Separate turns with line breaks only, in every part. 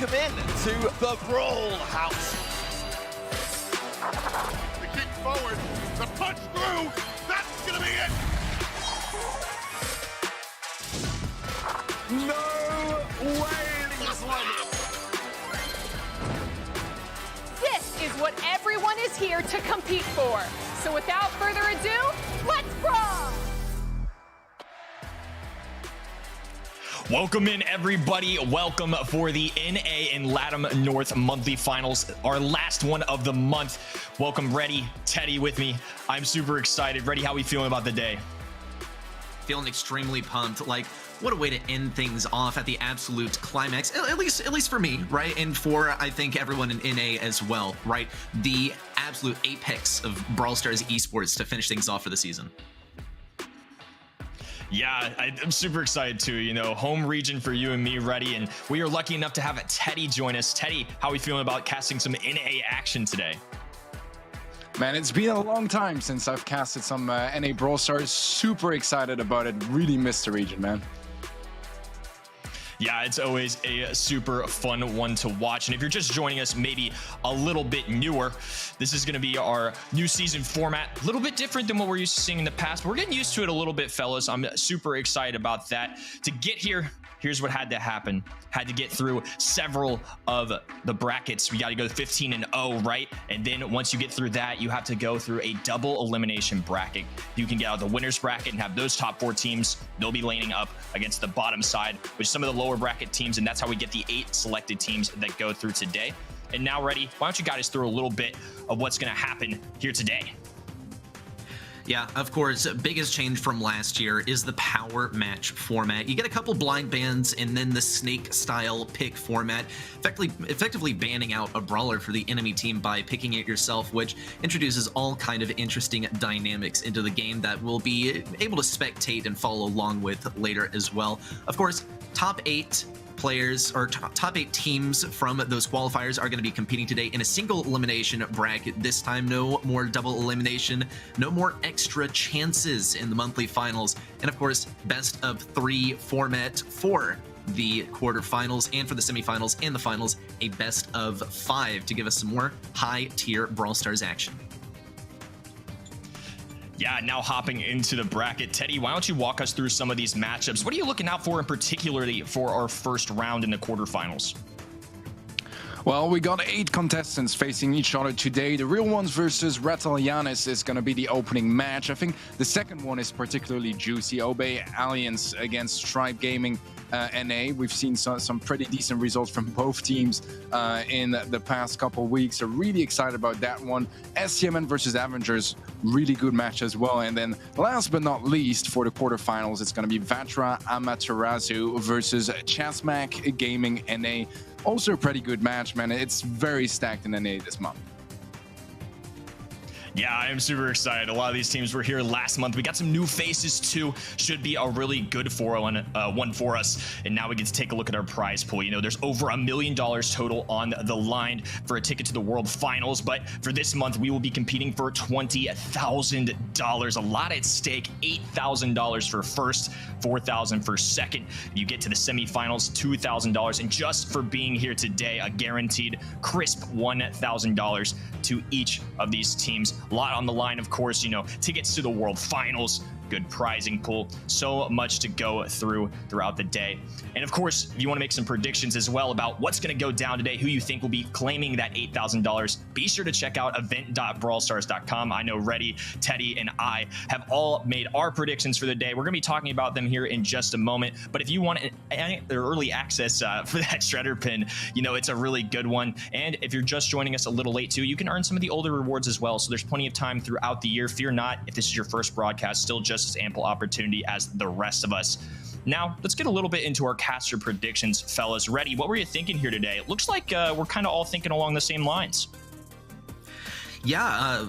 welcome in to the Brawl House.
The kick forward, the punch through, that's gonna be it!
No way!
This is what everyone is here to compete for. So without further ado, let's brawl!
Welcome in, everybody. Welcome for the NA and Latam North monthly finals, our last one of the month. Welcome, Reddy, Teddy with me. I'm super excited. Reddy, how are we feeling about the day?
Feeling extremely pumped. Like, what a way to end things off at the absolute climax, at least for me, right? And for, I think, everyone in NA as well, right? The absolute apex of Brawl Stars esports to finish things off for the season.
Yeah, I'm super excited too. You know, home region for you and me, Reddy, and we are lucky enough to have Teddy join us. Teddy, how are we feeling about casting some NA action today?
Man, it's been a long time since I've casted some NA Brawl Stars. Super excited about it. Really missed the region, man.
Yeah, it's always a super fun one to watch. And if you're just joining us, maybe a little bit newer, this is going to be our new season format. A little bit different than what we're used to seeing in the past, but we're getting used to it a little bit, fellas. I'm super excited about that. To get here, here's what had to happen. Had to get through several of the brackets. We got to go 15-0, right? And then once you get through that, you have to go through a double elimination bracket. You can get out of the winner's bracket and have those top 4 teams. They'll be laning up against the bottom side, which some of the lower bracket teams, and that's how we get the 8 selected teams that go through today. And now, Reddy, why don't you guide us through a little bit of what's going to happen here today?
Yeah, of course, biggest change from last year is the power match format. You get a couple blind bans and then the snake style pick format, effectively banning out a brawler for the enemy team by picking it yourself, which introduces all kind of interesting dynamics into the game that we'll be able to spectate and follow along with later as well. Of course, top 8 players or top 8 teams from those qualifiers are going to be competing today in a single elimination bracket. This time, no more double elimination, no more extra chances in the monthly finals, and of course, best of 3 format for the quarterfinals, and for the semifinals and the finals, a best of 5 to give us some more high tier Brawl Stars action.
Yeah, now hopping into the bracket. Teddy, why don't you walk us through some of these matchups? What are you looking out for in particularly for our first round in the quarterfinals?
Well, we got 8 contestants facing each other today. The Real Ones versus Ratalianis is going to be the opening match. I think the second one is particularly juicy. Obey Alliance against Stripe Gaming NA. We've seen some pretty decent results from both teams in the past couple weeks. So really excited about that one. STMN versus Avengers, really good match as well. And then last but not least, for the quarterfinals, it's going to be Vatra Amaterasu versus Chasmac Gaming NA. Also a pretty good match, man. It's very stacked in NA this month.
Yeah, I am super excited. A lot of these teams were here last month. We got some new faces too. Should be a really good one for us. And now we get to take a look at our prize pool. You know, there's over $1 million total on the line for a ticket to the World Finals. But for this month, we will be competing for $20,000. A lot at stake. $8,000 for first, $4,000 for second. You get to the semifinals, $2,000. And just for being here today, a guaranteed crisp $1,000 to each of these teams. A lot on the line, of course, you know, tickets to the World Finals, good prizing pool, so much to go throughout the day. And of course, if you want to make some predictions as well about what's going to go down today, who you think will be claiming that $8,000, be sure to check out event.brawlstars.com. I know Reddy, Teddy, and I have all made our predictions for the day. We're going to be talking about them here in just a moment. But if you want early access for that shredder pin, you know, it's a really good one. And if you're just joining us a little late too, you can earn some of the older rewards as well. So there's plenty of time throughout the year. Fear not, if this is your first broadcast, still just as ample opportunity as the rest of us. Now, let's get a little bit into our caster predictions, fellas. Reddy, what were you thinking here today? It looks like we're kind of all thinking along the same lines.
Yeah,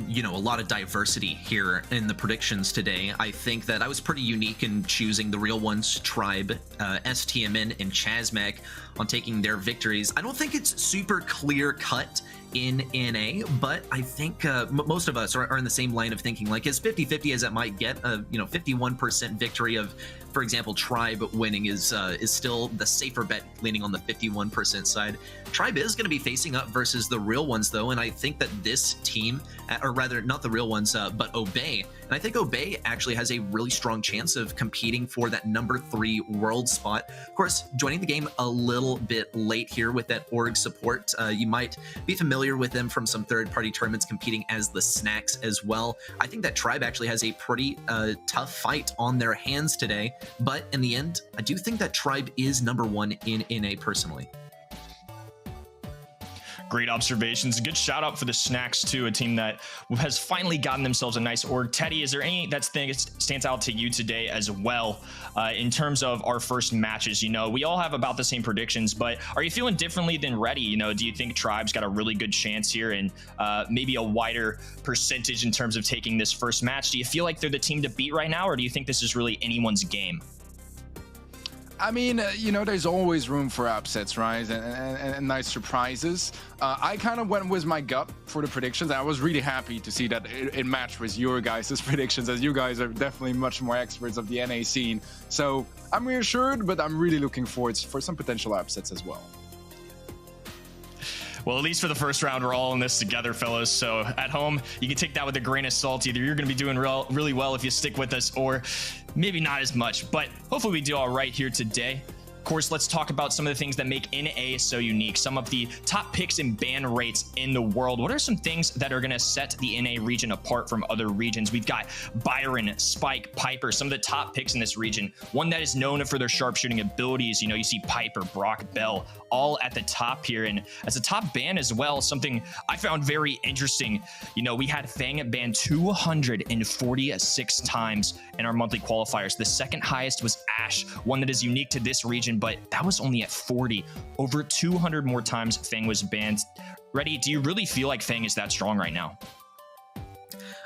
you know, a lot of diversity here in the predictions today. I think that I was pretty unique in choosing the Real Ones Tribe, STMN, and Chasmac on taking their victories. I don't think it's super clear cut in NA, but I think most of us are in the same line of thinking. Like, as 50-50 as it might get, you know, 51% victory of for example, Tribe winning is still the safer bet, leaning on the 51% side. Tribe is going to be facing up versus the real ones, though, and I think that this team, or rather, not the real ones, but Obey, and I think Obey actually has a really strong chance of competing for that number 3 world spot. Of course, joining the game a little bit late here with that org support. You might be familiar with them from some third-party tournaments competing as the Snacks as well. I think that Tribe actually has a pretty tough fight on their hands today, but in the end, I do think that Tribe is number 1 in NA personally.
Great observations. Good shout out for the Snacks too, a team that has finally gotten themselves a nice org. Teddy, is there any that stands out to you today as well in terms of our first matches? You know, we all have about the same predictions, but are you feeling differently than Ready? You know, do you think Tribe's got a really good chance here and maybe a wider percentage in terms of taking this first match? Do you feel like they're the team to beat right now, or do you think this is really anyone's game?
I mean, you know, there's always room for upsets, right? And nice surprises. I kind of went with my gut for the predictions. I was really happy to see that it matched with your guys' predictions, as you guys are definitely much more experts of the NA scene. So I'm reassured, but I'm really looking forward for some potential upsets as well.
Well, at least for the first round, we're all in this together, fellas. So at home, you can take that with a grain of salt. Either you're going to be doing really well if you stick with us, or maybe not as much. But hopefully we do all right here today. Of course, let's talk about some of the things that make NA so unique. Some of the top picks and ban rates in the world. What are some things that are going to set the NA region apart from other regions? We've got Byron, Spike, Piper, some of the top picks in this region. One that is known for their sharpshooting abilities. You know, you see Piper, Brock, Bell, all at the top here. And as a top ban as well, something I found very interesting. You know, we had Fang banned 246 times in our monthly qualifiers. The second highest was Ash, one that is unique to this region, but that was only at 40. Over 200 more times Fang was banned. Ready, do you really feel like Fang is that strong right now?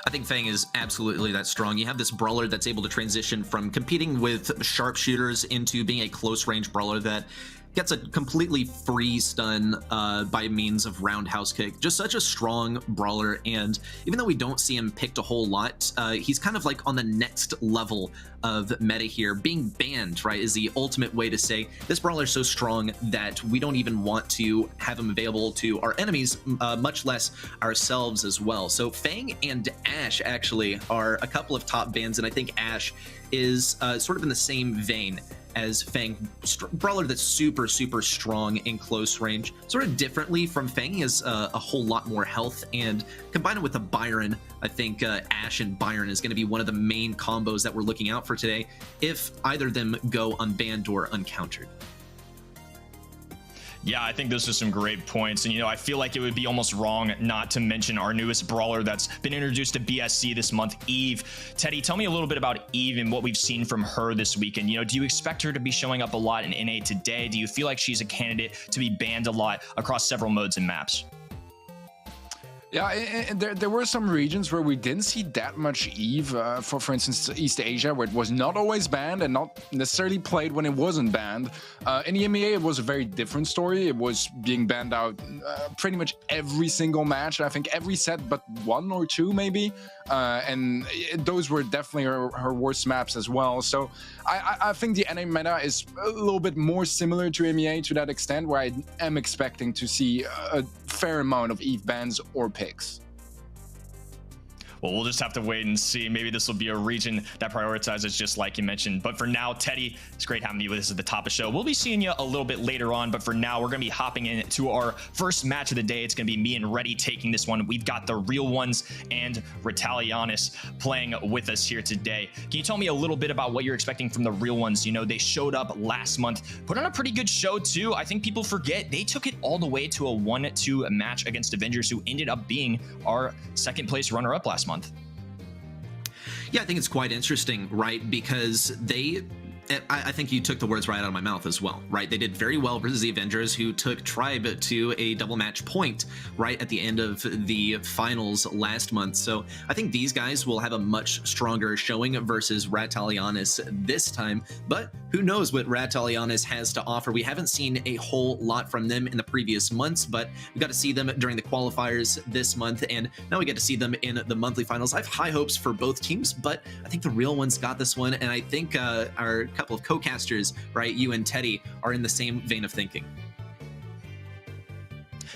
I think Fang is absolutely that strong. You have this brawler that's able to transition from competing with sharpshooters into being a close range brawler that gets a completely free stun by means of roundhouse kick. Just such a strong brawler, and even though we don't see him picked a whole lot, he's kind of like on the next level of meta here. Being banned, right, is the ultimate way to say this brawler is so strong that we don't even want to have him available to our enemies, much less ourselves as well. So Fang and Ash actually are a couple of top bans, and I think Ash is sort of in the same vein as Fang, brawler that's super strong in close range. Sort of differently from Fang, he has a whole lot more health, and combined with a Byron, I think Ash and Byron is going to be one of the main combos that we're looking out for today, if either of them go unbanned or uncountered.
Yeah, I think those are some great points. And, you know, I feel like it would be almost wrong not to mention our newest brawler that's been introduced to BSC this month, Eve. Teddy, tell me a little bit about Eve and what we've seen from her this weekend. You know, do you expect her to be showing up a lot in NA today? Do you feel like she's a candidate to be banned a lot across several modes and maps?
Yeah, and there were some regions where we didn't see that much Eve, for instance, East Asia, where it was not always banned and not necessarily played when it wasn't banned. In the MEA, it was a very different story. It was being banned out pretty much every single match. I think every set but 1 or 2 maybe. And those were definitely her worst maps as well. So I think the NA meta is a little bit more similar to MEA to that extent, where I am expecting to see a fair amount of Eve bans or picks.
Well, we'll just have to wait and see. Maybe this will be a region that prioritizes just like you mentioned. But for now, Teddy, it's great having you with us at the top of the show. We'll be seeing you a little bit later on, but for now, we're going to be hopping into our first match of the day. It's going to be me and Ready taking this one. We've got the Real Ones and Retalianis playing with us here today. Can you tell me a little bit about what you're expecting from the Real Ones? You know, they showed up last month, put on a pretty good show too. I think people forget they took it all the way to a 1-2 match against Avengers, who ended up being our second place runner-up last month.
Yeah, I think it's quite interesting, right? Because they I think you took the words right out of my mouth as well, right? They did very well versus the Avengers, who took Tribe to a double match point right at the end of the finals last month. So I think these guys will have a much stronger showing versus Ratalianis this time, but who knows what Ratalianis has to offer. We haven't seen a whole lot from them in the previous months, but we got to see them during the qualifiers this month, and now we get to see them in the monthly finals. I have high hopes for both teams, but I think the real ones got this one, and I think our couple of co-casters, right, you and Teddy, are in the same vein of thinking.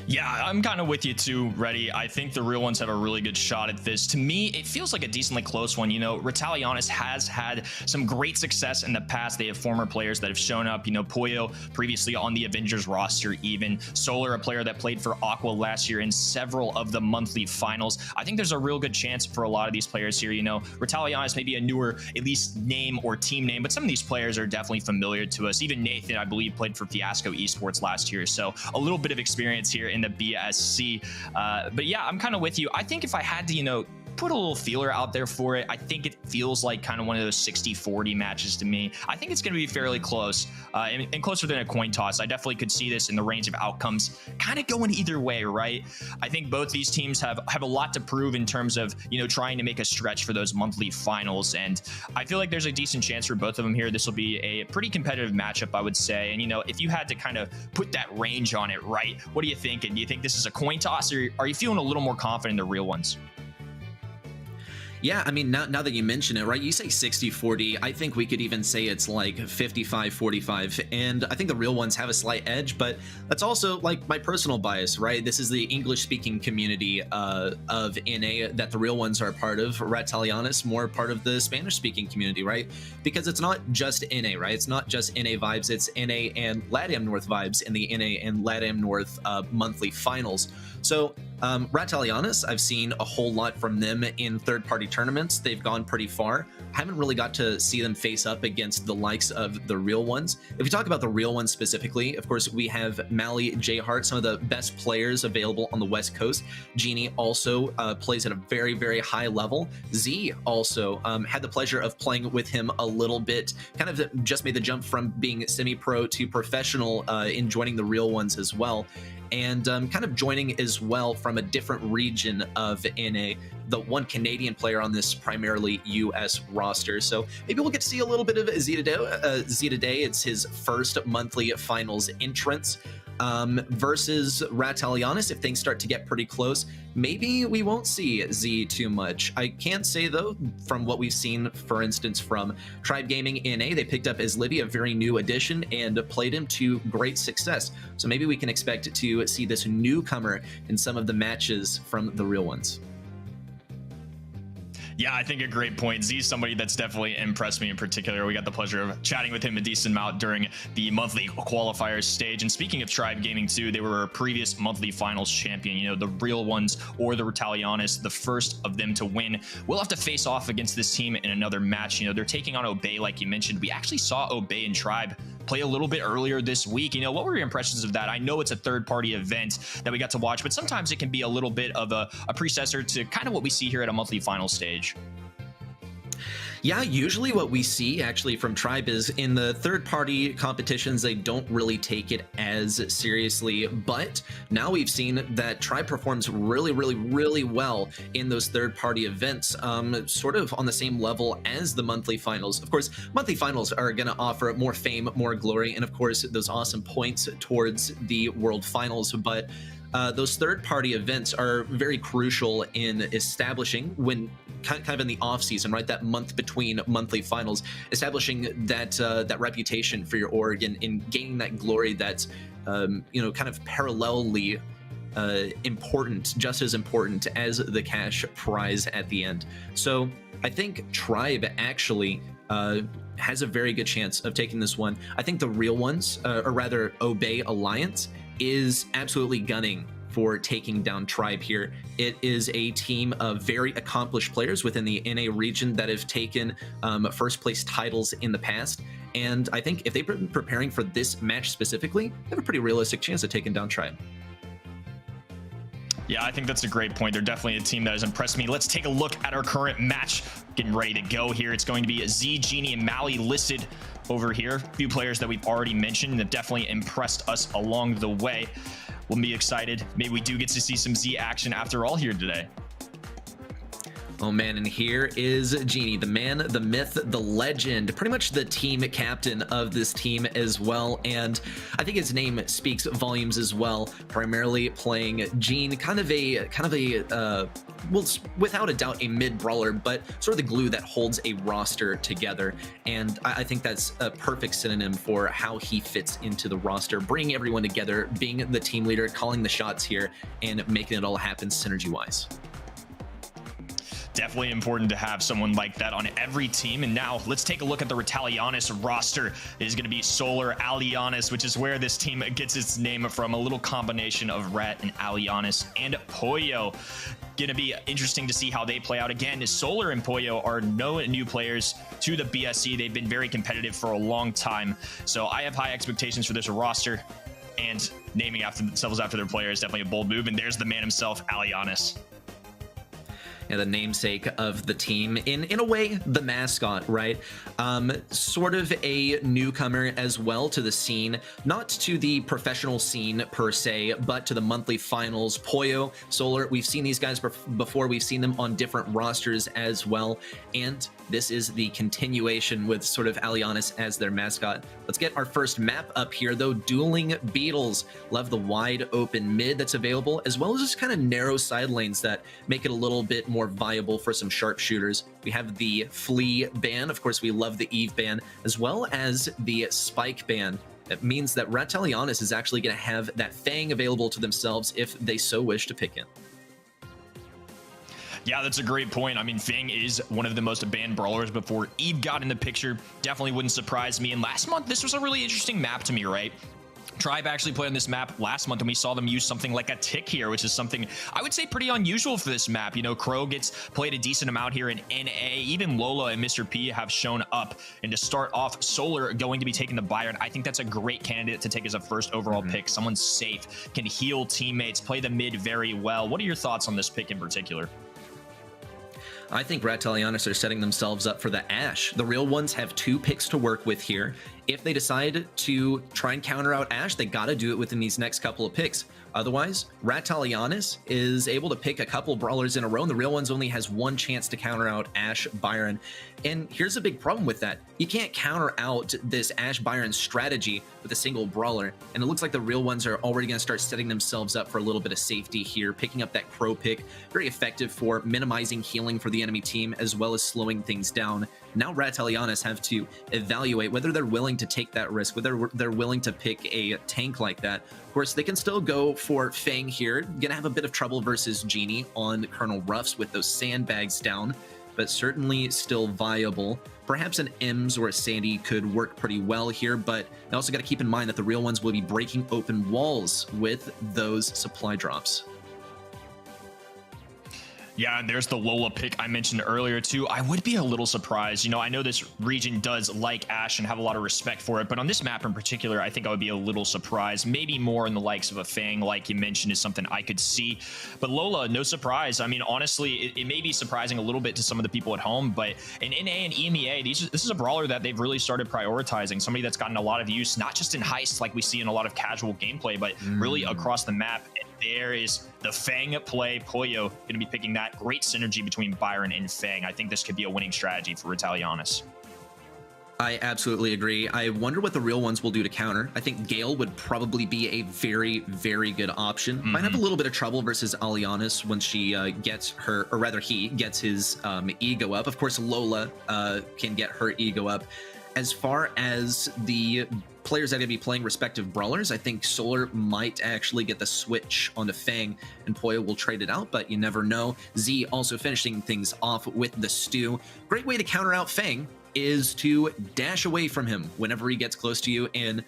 Yeah, I'm kind of with you too, Reddy. I think the real ones have a really good shot at this. To me, it feels like a decently close one. You know, Ratalianis has had some great success in the past. They have former players that have shown up. You know, Puyo previously on the Avengers roster, even Solar, a player that played for Aqua last year in several of the monthly finals. I think there's a real good chance for a lot of these players here. You know, Ratalianis may be a newer, at least name or team name, but some of these players are definitely familiar to us. Even Nathan, I believe, played for Fiasco Esports last year, so a little bit of experience here in the BSC. But yeah, I'm kind of with you. I think if I had to, you know, put a little feeler out there for it, I think it feels like kind of one of those 60-40 matches to me. I think it's going to be fairly close and closer than a coin toss. I definitely could see this in the range of outcomes kind of going either way, right? I think both these teams have a lot to prove in terms of, you know, trying to make a stretch for those monthly finals, and I feel like there's a decent chance for both of them here. This will be a pretty competitive matchup, I would say. And, you know, if you had to kind of put that range on it, right, what do you think? And do you think this is a coin toss, or are you feeling a little more confident in the real ones?
Yeah, I mean, now that you mention it, right, you say 60-40, I think we could even say it's like 55-45, and I think the real ones have a slight edge, but that's also like my personal bias, right? This is the English-speaking community of NA that the real ones are a part of. Ratalianis more part of the Spanish-speaking community, right? Because it's not just NA, right? It's not just NA vibes, it's NA and LATAM North vibes in the NA and LATAM North monthly finals. So Ratalianis, I've seen a whole lot from them in third-party tournaments. They've gone pretty far. Haven't really got to see them face up against the likes of the real ones. If we talk about the real ones specifically, of course, we have Mally, J Hart, some of the best players available on the West Coast. Genie also plays at a very, very high level. Z also had the pleasure of playing with him a little bit, kind of just made the jump from being semi-pro to professional in joining the real ones as well. And kind of joining as well from a different region of NA, the one Canadian player on this primarily US roster. So maybe we'll get to see a little bit of Z today. It's his first monthly finals entrance versus Ratalianis. If things start to get pretty close, maybe we won't see Z too much. I can't say though, from what we've seen, for instance, from Tribe Gaming NA, they picked up as Livy, a very new addition, and played him to great success. So maybe we can expect to see this newcomer in some of the matches from the real ones.
Yeah, I think a great point. Z is somebody that's definitely impressed me in particular. We got the pleasure of chatting with him a decent amount during the monthly qualifiers stage. And speaking of Tribe Gaming too, they were a previous monthly finals champion. You know, the real ones or the Ratalianis, the first of them to win, will have to face off against this team in another match. You know, they're taking on Obey, like you mentioned. We actually saw Obey and Tribe play a little bit earlier this week. You know, what were your impressions of that? I know it's a third-party event that we got to watch, but sometimes it can be a little bit of a predecessor to kind of what we see here at a monthly final stage.
Yeah, usually what we see actually from Tribe is in the third-party competitions, they don't really take it as seriously, but now we've seen that Tribe performs really, really, really well in those third-party events, sort of on the same level as the monthly finals. Of course, monthly finals are going to offer more fame, more glory, and of course, those awesome points towards the world finals, but those third-party events are very crucial in establishing, when kind of in the off season, right, that month between monthly finals, establishing that that reputation for your org and gaining that glory that's you know, kind of parallelly important, just as important as the cash prize at the end. So I think Tribe actually has a very good chance of taking this one. I think the real ones, or rather Obey Alliance, is absolutely gunning for taking down Tribe here. It is a team of very accomplished players within the NA region that have taken first place titles in the past. And I think if they've been preparing for this match specifically, they have a pretty realistic chance of taking down Tribe.
Yeah, I think that's a great point. They're definitely a team that has impressed me. Let's take a look at our current match. Getting ready to go here. It's going to be Z, Genie, and Mally listed over here. A few players that we've already mentioned and have definitely impressed us along the way. We'll be excited. Maybe we do get to see some Z action after all here today.
Oh man, and here is Genie, the man, the myth, the legend, pretty much the team captain of this team as well. And I think his name speaks volumes as well, primarily playing Gene, kind of a well, without a doubt, a mid brawler, but sort of the glue that holds a roster together. And I think that's a perfect synonym for how he fits into the roster, bringing everyone together, being the team leader, calling the shots here, and making it all happen synergy-wise.
Definitely important to have someone like that on every team. And now let's take a look at the Retalianis roster. It is going to be Solar, Alianis, which is where this team gets its name from. A little combination of Rat and Alianis and Pollo. Going to be interesting to see how they play out. Again, Solar and Pollo are no new players to the BSC. They've been very competitive for a long time. So I have high expectations for this roster. And naming after themselves after their players is definitely a bold move. And there's the man himself, Alianis.
And the namesake of the team, in a way, the mascot, right? Sort of a newcomer as well to the scene, not to the professional scene per se, but to the monthly finals. Pollo, Solar, we've seen these guys before. We've seen them on different rosters as well. And this is the continuation with sort of Alianis as their mascot. Let's get our first map up here, though. Dueling Beetles. Love the wide open mid that's available, as well as just kind of narrow side lanes that make it a little bit more viable for some sharpshooters. We have the Flea ban. Of course, we love the Eve ban, as well as the Spike ban. That means that Retalianis is actually going to have that Fang available to themselves if they so wish to pick it.
Yeah, that's a great point. I mean, Fang is one of the most banned brawlers before Eve got in the picture. Definitely wouldn't surprise me. And last month, this was a really interesting map to me, right? Tribe actually played on this map last month, and we saw them use something like a tick here, which is something I would say pretty unusual for this map. You know, Crow gets played a decent amount here in NA. Even Lola and Mr. P have shown up. And to start off, Solar going to be taking the Byron. I think that's a great candidate to take as a first overall pick. Someone safe, can heal teammates, play the mid very well. What are your thoughts on this pick in particular?
I think Retalianis are setting themselves up for the Ashe. The real ones have 2 picks to work with here. If they decide to try and counter out Ashe, they got to do it within these next couple of picks. Otherwise, Retalianis is able to pick a couple brawlers in a row, and the real ones only has 1 chance to counter out Ashe Byron. And here's a big problem with that. You can't counter out this Ashe Byron strategy with a single brawler. And it looks like the real ones are already going to start setting themselves up for a little bit of safety here, picking up that Crow pick. Very effective for minimizing healing for the enemy team, as well as slowing things down. Now Retalianis have to evaluate whether they're willing to take that risk, whether they're willing to pick a tank like that. Of course, they can still go for Fang here. Gonna have a bit of trouble versus Genie on Colonel Ruffs with those sandbags down, but certainly still viable. Perhaps an Ems or a Sandy could work pretty well here, but they also got to keep in mind that the real ones will be breaking open walls with those supply drops.
Yeah, and there's the Lola pick I mentioned earlier too. I would be a little surprised. You know, I know this region does like Ashe and have a lot of respect for it, but on this map in particular, I think I would be a little surprised. Maybe more in the likes of a Fang, like you mentioned, is something I could see. But Lola, no surprise. I mean, honestly, it may be surprising a little bit to some of the people at home, but in NA and EMEA, this is a brawler that they've really started prioritizing. Somebody that's gotten a lot of use, not just in heists like we see in a lot of casual gameplay, but really across the map. And there is the Fang play. Pollo going to be picking that. Great synergy between Byron and Fang. I think this could be a winning strategy for Retalianis.
I absolutely agree. I wonder what the real ones will do to counter. I think Gale would probably be a very, very good option. Might have a little bit of trouble versus Alianis when she gets her, or rather he gets his ego up. Of course, Lola can get her ego up. As far as the players that are going to be playing respective brawlers, I think Solar might actually get the switch onto Fang, and Pollo will trade it out, but you never know. Z also finishing things off with the Stew. Great way to counter out Fang is to dash away from him whenever he gets close to you. And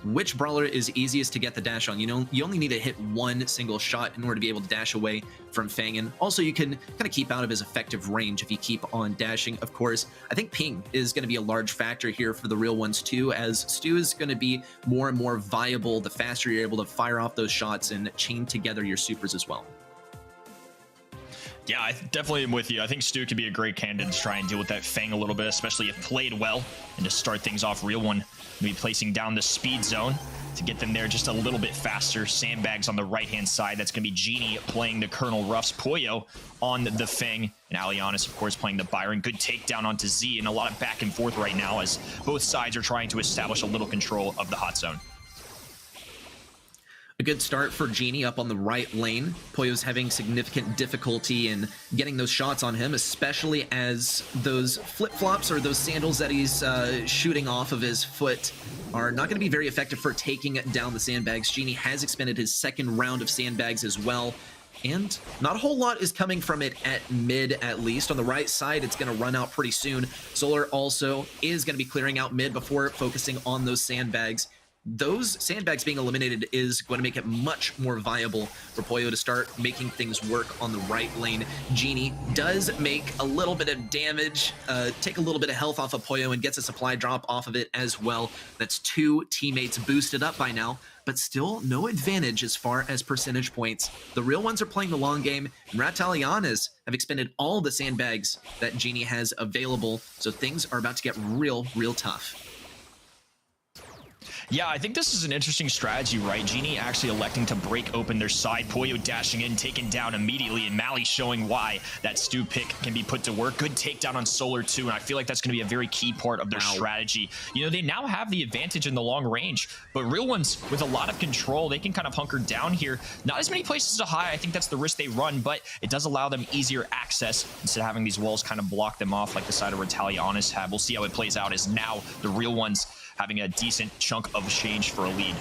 which brawler is easiest to get the dash on? You know, you only need to hit 1 single shot in order to be able to dash away from Fang. And also you can kind of keep out of his effective range if you keep on dashing. Of course, I think ping is going to be a large factor here for the real ones too, as Stew is going to be more and more viable the faster you're able to fire off those shots and chain together your supers as well.
Yeah, I definitely am with you. I think Stu could be a great candidate to try and deal with that Fang a little bit, especially if played well. And to start things off, Real One maybe placing down the speed zone to get them there just a little bit faster. Sandbags on the right-hand side. That's going to be Genie playing the Colonel Ruffs. Poyo on the Fang. And Alianis, of course, playing the Byron. Good takedown onto Z, and a lot of back and forth right now as both sides are trying to establish a little control of the hot zone.
A good start for Genie up on the right lane. Poyo's having significant difficulty in getting those shots on him, especially as those flip-flops or those sandals that he's shooting off of his foot are not going to be very effective for taking down the sandbags. Genie has expended his second round of sandbags as well, and not a whole lot is coming from it at mid, at least. On the right side, it's going to run out pretty soon. Solar also is going to be clearing out mid before focusing on those sandbags. Those sandbags being eliminated is going to make it much more viable for Poyo to start making things work on the right lane. Genie does make a little bit of damage, take a little bit of health off of Poyo, and gets a supply drop off of it as well. That's 2 teammates boosted up by now, but still no advantage as far as percentage points. The Real Ones are playing the long game, and Ratalianas have expended all the sandbags that Genie has available, so things are about to get real tough.
Yeah, I think this is an interesting strategy, right? Genie actually electing to break open their side. Poyo dashing in, taken down immediately, and Mally showing why that Stu pick can be put to work. Good takedown on Solar too, and I feel like that's going to be a very key part of their strategy. You know, they now have the advantage in the long range, but Real Ones with a lot of control, they can kind of hunker down here. Not as many places to hide. I think that's the risk they run, but it does allow them easier access instead of having these walls kind of block them off like the side of Retalianis have. We'll see how it plays out as now the Real Ones having a decent chunk of change for a lead.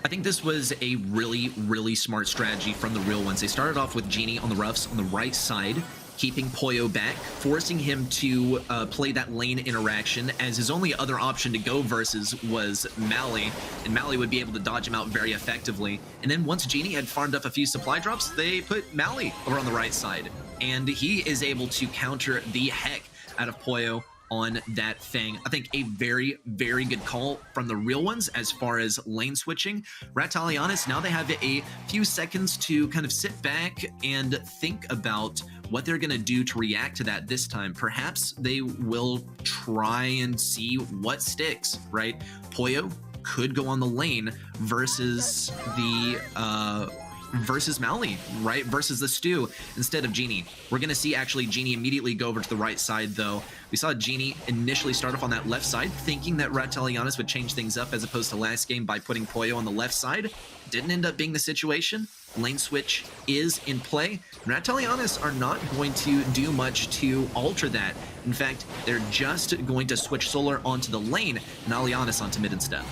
I think this was a really smart strategy from the Real Ones. They started off with Genie on the Ruffs on the right side, keeping Poyo back, forcing him to play that lane interaction, as his only other option to go versus was Mally, and Mally would be able to dodge him out very effectively. And then once Genie had farmed up a few supply drops, they put Mally over on the right side, and he is able to counter the heck out of Poyo on that Fang. I think a very good call from the Real Ones as far as lane switching. Ratalianis, now they have a few seconds to kind of sit back and think about what they're going to do to react to that this time. Perhaps they will try and see what sticks, right? Poyo could go on the lane versus the versus Mally, right? Versus the Stu instead of Genie. We're going to see actually Genie immediately go over to the right side, though. We saw Genie initially start off on that left side, thinking that Ratalianis would change things up as opposed to last game by putting Poyo on the left side. Didn't end up being the situation. Lane switch is in play. Ratalianis are not going to do much to alter that. In fact, they're just going to switch Solar onto the lane and Alianis onto mid instead.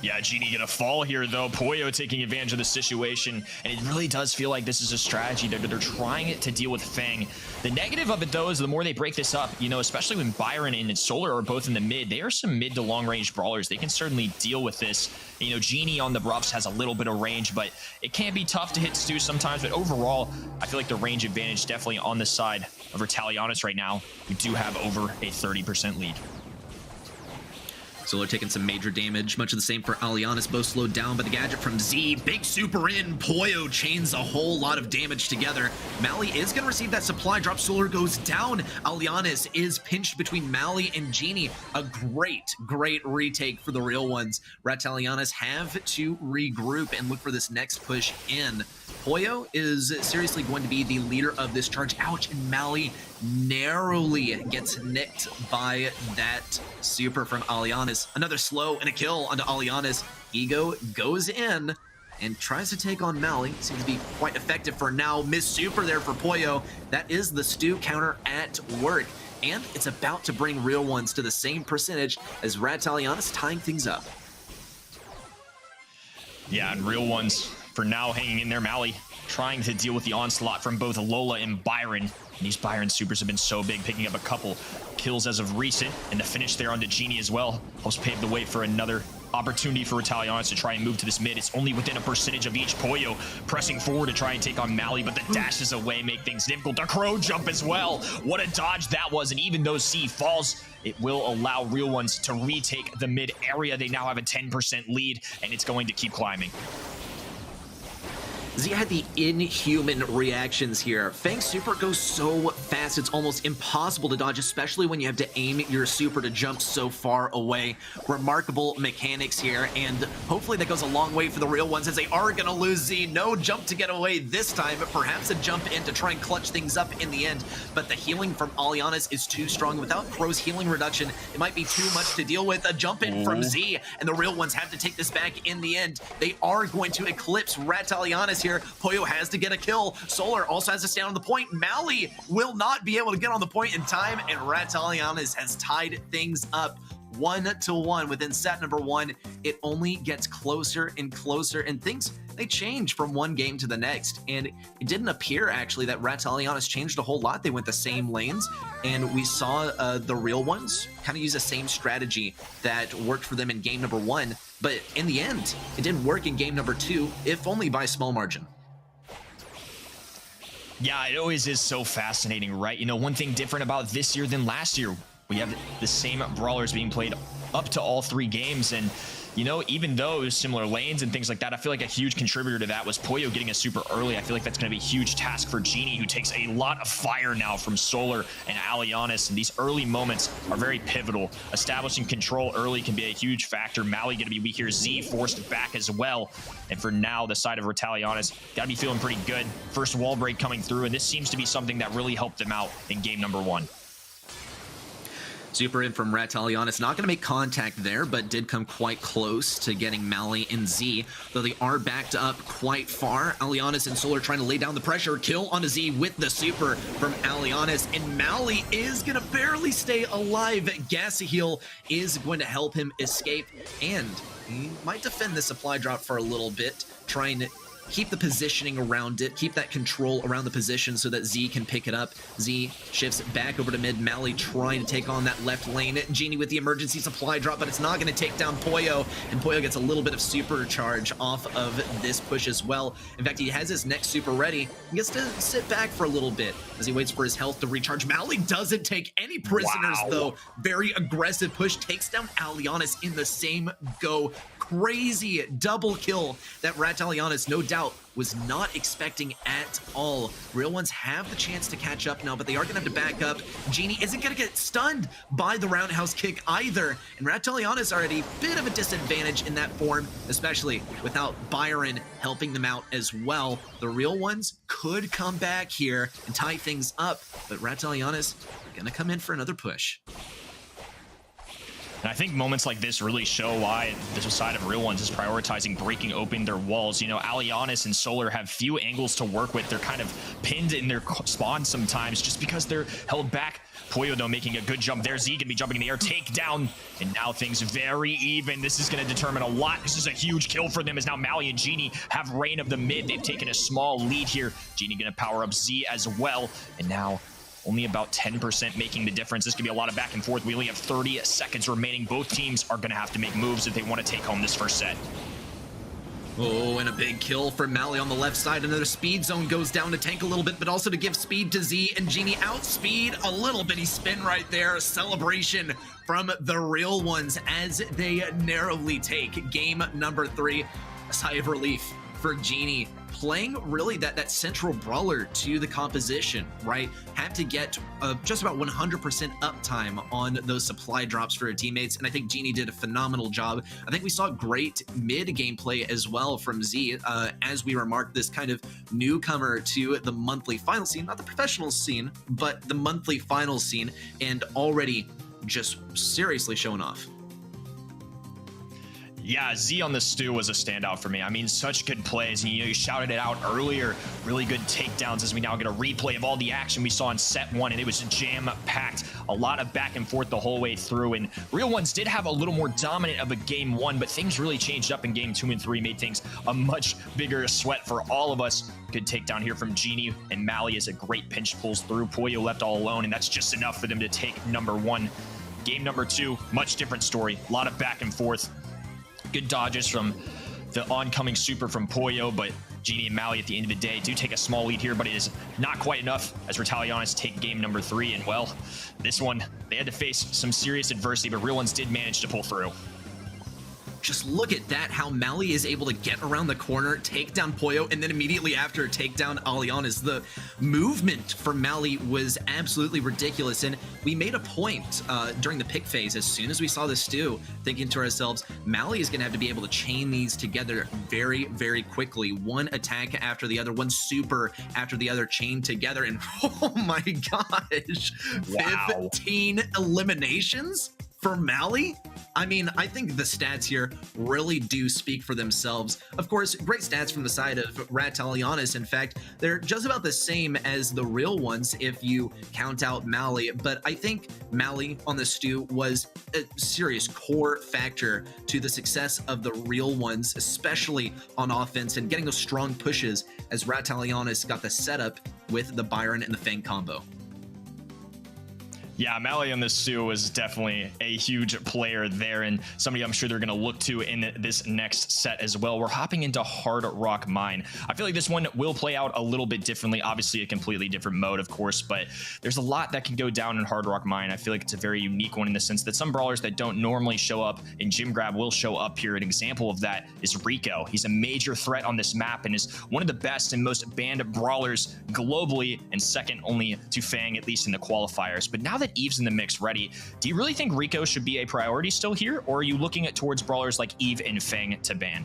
Yeah, Genie gonna fall here, though. Poyo taking advantage of the situation, and it really does feel like this is a strategy that they're trying it to deal with Fang. The negative of it, though, is the more they break this up, you know, especially when Byron and Solar are both in the mid, they are some mid to long-range brawlers. They can certainly deal with this. You know, Genie on the Ruffs has a little bit of range, but it can be tough to hit Stu sometimes. But overall, I feel like the range advantage definitely on the side of Retalianis right now, who do have over a 30% lead.
Solar taking some major damage, much of the same for Alianis, both slowed down by the gadget from Z. Big super in, Poyo chains a whole lot of damage together. Mally is going to receive that supply drop. Solar goes down. Alianis is pinched between Mally and Genie. A great retake for the Real Ones. Ratalianis have to regroup and look for this next push in. Poyo is seriously going to be the leader of this charge. Ouch, and Mally narrowly gets nicked by that super from Alianis. Another slow and a kill onto Alianis. Ego goes in and tries to take on Mally. Seems to be quite effective for now. Miss super there for Poyo. That is the Stu counter at work. And it's about to bring Real Ones to the same percentage as Ratalianis, tying things up.
Yeah, and Real Ones for now hanging in there. Mally trying to deal with the onslaught from both Lola and Byron. And these Byron supers have been so big, picking up a couple kills as of recent. And the finish there onto Genie as well helps pave the way for another opportunity for Retalianis to try and move to this mid. It's only within a percentage of each. Poyo pressing forward to try and take on Mally, but the dashes away make things difficult. The crow jump as well. What a dodge that was. And even though C falls, it will allow Real Ones to retake the mid area. They now have a 10% lead, and it's going to keep climbing.
Z had the inhuman reactions here. Fang's super goes so fast, it's almost impossible to dodge, especially when you have to aim your super to jump so far away. Remarkable mechanics here, and hopefully that goes a long way for the real ones, as they are going to lose Z. No jump to get away this time, but perhaps a jump in to try and clutch things up in the end. But the healing from Alianis is too strong. Without Crow's healing reduction, it might be too much to deal with. A jump in from Z, and the real ones have to take this back in the end. They are going to eclipse Alianis here. Poyo has to get a kill. Solar also has to stand on the point. Mally will not be able to get on the point in time, and Alianis has tied things up 1-1 within set number 1. It only gets closer and closer, and things, they change from one game to the next. And it didn't appear actually that Alianis changed a whole lot. They went the same lanes, and we saw the real ones kind of use the same strategy that worked for them in game number 1. But in the end, it didn't work in game number 2, if only by a small margin.
Yeah, it always is so fascinating, right? You know, one thing different about this year than last year, we have the same brawlers being played up to all 3 games, and you know, even those similar lanes and things like that, I feel like a huge contributor to that was Poyo getting a super early. I feel like that's going to be a huge task for Genie, who takes a lot of fire now from Solar and Alianis, and these early moments are very pivotal. Establishing control early can be a huge factor. Mally going to be weak here. Z forced back as well, and for now, the side of Alianis got to be feeling pretty good. First wall break coming through, and this seems to be something that really helped them out in game number 1.
Super in from Alianis, not going to make contact there, but did come quite close to getting Mally and Z, though they are backed up quite far. Alianis and Solar trying to lay down the pressure, kill onto Z with the super from Alianis, and Mally is going to barely stay alive. Gas heal is going to help him escape, and he might defend the supply drop for a little bit, trying to keep the positioning around it, keep that control around the position so that Z can pick it up. Z shifts back over to mid. Mally trying to take on that left lane. Genie with the emergency supply drop, but it's not going to take down Poyo, and Poyo gets a little bit of supercharge off of this push as well. In fact, he has his next super ready. He gets to sit back for a little bit as he waits for his health to recharge. Mally doesn't take any prisoners, though. Very aggressive push, takes down Alianis in the same go. Crazy double kill that Alianis, no doubt, was not expecting at all. Real ones have the chance to catch up now, but they are going to have to back up. Genie isn't going to get stunned by the roundhouse kick either, and Alianis are at a bit of a disadvantage in that form, especially without Byron helping them out as well. The real ones could come back here and tie things up, but Alianis are going to come in for another push.
And I think moments like this really show why the side of real ones is prioritizing breaking open their walls. You know, Alianis and Solar have few angles to work with. They're kind of pinned in their spawn sometimes just because they're held back. Poyo, though, making a good jump there. Z can be jumping in the air, take down, and now things very even. This is going to determine a lot. This is a huge kill for them, as now Mally and Genie have reign of the mid. They've taken a small lead here. Genie going to power up Z as well, and now only about 10% making the difference. This could be a lot of back and forth. We only have 30 seconds remaining. Both teams are going to have to make moves if they want to take home this first set.
Oh, and a big kill for Mally on the left side. Another speed zone goes down to tank a little bit, but also to give speed to Z, and Genie outspeed. A little bitty spin right there. A celebration from the real ones as they narrowly take game number 3. A sigh of relief for Genie, playing really that central brawler to the composition, right? Had to get just about 100% uptime on those supply drops for her teammates, and I think Genie did a phenomenal job. I think we saw great mid gameplay as well from Z, as we remarked, this kind of newcomer to the monthly final scene, not the professional scene, but the monthly final scene, and already just seriously showing off.
Yeah, Z on the stew was a standout for me. I mean, such good plays. And, you know, you shouted it out earlier. Really good takedowns as we now get a replay of all the action we saw in set 1, and it was jam-packed. A lot of back and forth the whole way through, and real ones did have a little more dominant of a game 1, but things really changed up in game 2 and 3, made things a much bigger sweat for all of us. Good takedown here from Genie, and Mally is a great pinch, pulls through. Poyo left all alone, and that's just enough for them to take number 1. Game number 2, much different story. A lot of back and forth. Good dodges from the oncoming super from Poyo, but Genie and Mally at the end of the day do take a small lead here, but it is not quite enough as Alianis take game number 3. And well, this one, they had to face some serious adversity, but real ones did manage to pull through.
just look at that, how Mally is able to get around the corner, take down Poyo, and then immediately after take down Alianis. The movement for Mally was absolutely ridiculous, and we made a point during the pick phase, as soon as we saw this stew, thinking to ourselves, Mally is going to have to be able to chain these together very, very quickly. One attack after the other, one super after the other, chained together, and oh my gosh,
Wow.
15 eliminations for Mally? I mean, I think the stats here really do speak for themselves. Of course, great stats from the side of Ratalianis. In fact, they're just about the same as the real ones if you count out Mally. But I think Mally on the stew was a serious core factor to the success of the real ones, especially on offense and getting those strong pushes as Ratalianis got the setup with the Byron and the Fang combo.
Yeah, Mally on this stew was definitely a huge player there, and somebody I'm sure they're going to look to in this next set as well. We're hopping into Hard Rock Mine. I feel like this one will play out a little bit differently. Obviously, a completely different mode, of course, but there's a lot that can go down in Hard Rock Mine. I feel like it's a very unique one in the sense that some brawlers that don't normally show up in Gym Grab will show up here. An example of that is Rico. He's a major threat on this map and is one of the best and most banned brawlers globally, and second only to Fang, at least in the qualifiers. But now that Eve's in the mix ready, do you really think Rico should be a priority still here, or are you looking at towards brawlers like Eve and Fang to ban?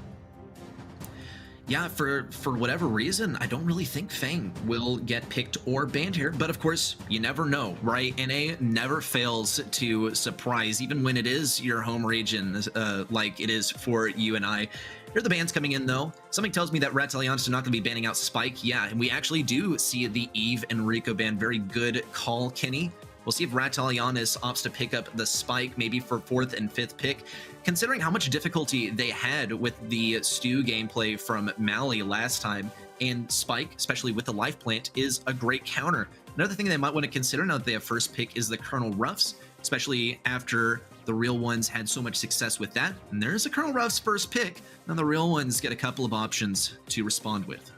Yeah, for whatever reason, I don't really think Fang will get picked or banned here. But of course, you never know, right? NA never fails to surprise, even when it is your home region, like it is for you and I. Here are the bans coming in, though. Something tells me that Ratalianis are not going to be banning out Spike. Yeah, and we actually do see the Eve and Rico ban. Very good call, Kenny. We'll see if Ratalianis opts to pick up the Spike, maybe for 4th and 5th pick. Considering how much difficulty they had with the stew gameplay from Mally last time, and Spike, especially with the life plant, is a great counter. Another thing they might want to consider now that they have first pick is the Colonel Ruffs, especially after the real ones had so much success with that. And there's a Colonel Ruffs first pick. Now the real ones get a couple of options to respond with.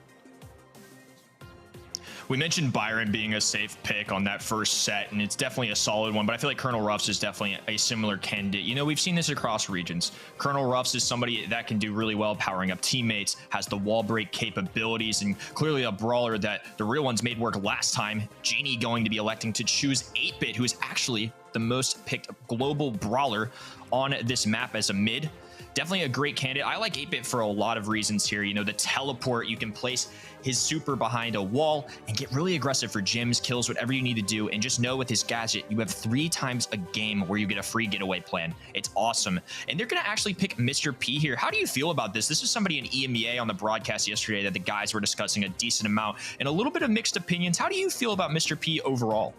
We mentioned Byron being a safe pick on that first set, and it's definitely a solid one, but I feel like Colonel Ruffs is definitely a similar candidate. You know, we've seen this across regions. Colonel Ruffs is somebody that can do really well powering up teammates, has the wall break capabilities, and clearly a brawler that the real ones made work last time. Genie going to be electing to choose 8-Bit, who is actually the most picked global brawler on this map as a mid. Definitely a great candidate. I like 8-Bit for a lot of reasons here. You know, the teleport, you can place his super behind a wall and get really aggressive for gyms, kills, whatever you need to do. And just know with his gadget, you have 3 times a game where you get a free getaway plan. It's awesome. And they're going to actually pick Mr. P here. How do you feel about this? This is somebody in EMEA on the broadcast yesterday that the guys were discussing a decent amount and a little bit of mixed opinions. How do you feel about Mr. P overall?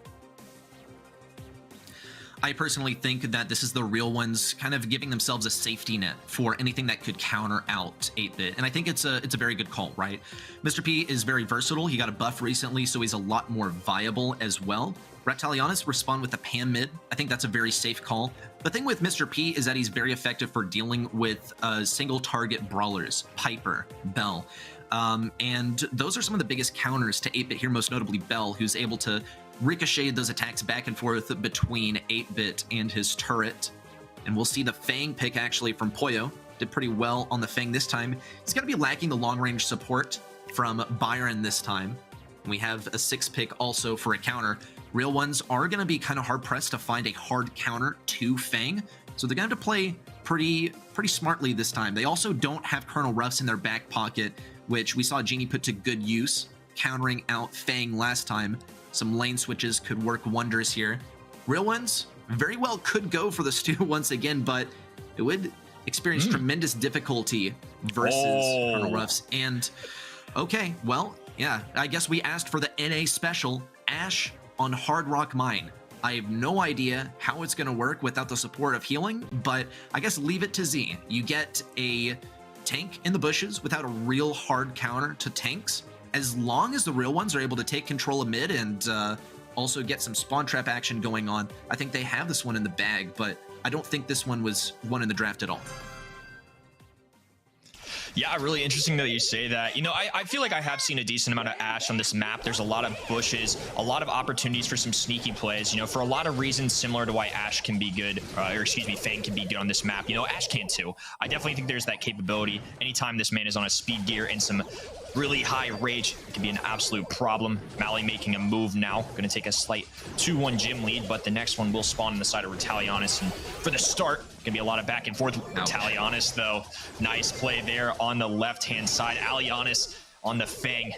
I personally think that this is the real ones kind of giving themselves a safety net for anything that could counter out 8-Bit. And I think it's a very good call, right? Mr. P is very versatile. He got a buff recently, so he's a lot more viable as well. Ratalianis respond with the Pan mid. I think that's a very safe call. The thing with Mr. P is that he's very effective for dealing with single target brawlers, Piper, Bell. And those are some of the biggest counters to 8-Bit here, most notably Bell, who's able to ricochet those attacks back and forth between 8-Bit and his turret. And we'll see the Fang pick actually from Poyo. Did pretty well on the Fang this time. He's going to be lacking the long-range support from Byron this time. We have a 6th pick also for a counter. Real ones are going to be kind of hard-pressed to find a hard counter to Fang, so they're going to have to play pretty smartly this time. They also don't have Colonel Ruffs in their back pocket, which we saw Genie put to good use, countering out Fang last time. Some lane switches could work wonders here. Real ones very well could go for the stew once again, but it would experience tremendous difficulty versus Colonel Ruffs. And okay, well, yeah, I guess we asked for the NA special, Ash on Hard Rock Mine. I have no idea how it's going to work without the support of healing, but I guess leave it to Z. You get a tank in the bushes without a real hard counter to tanks. As long as the real ones are able to take control of mid and also get some spawn trap action going on, I think they have this one in the bag, but I don't think this one was won in the draft at all.
Yeah, really interesting that you say that. You know, I feel like I have seen a decent amount of Ashe on this map. There's a lot of bushes, a lot of opportunities for some sneaky plays, you know, for a lot of reasons similar to why Ashe can be good, or excuse me, Fang can be good on this map. You know, Ashe can too. I definitely think there's that capability. Anytime this man is on a speed gear and some really high rage, it can be an absolute problem. Mally making a move now. Going to take a slight 2-1 gym lead, but the next one will spawn on the side of Retalianis. And for the start, going to be a lot of back and forth. Retalianis, though, nice play there on the left-hand side. Alianis on the Fang,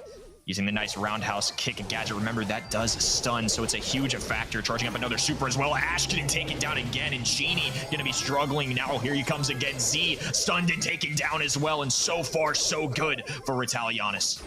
using the nice roundhouse kick and gadget. Remember, that does stun, so it's a huge factor. Charging up another super as well. Ashe getting taken down again, and Genie going to be struggling now. Here he comes again. Z stunned and taken down as well, and so far, so good for Retalianis.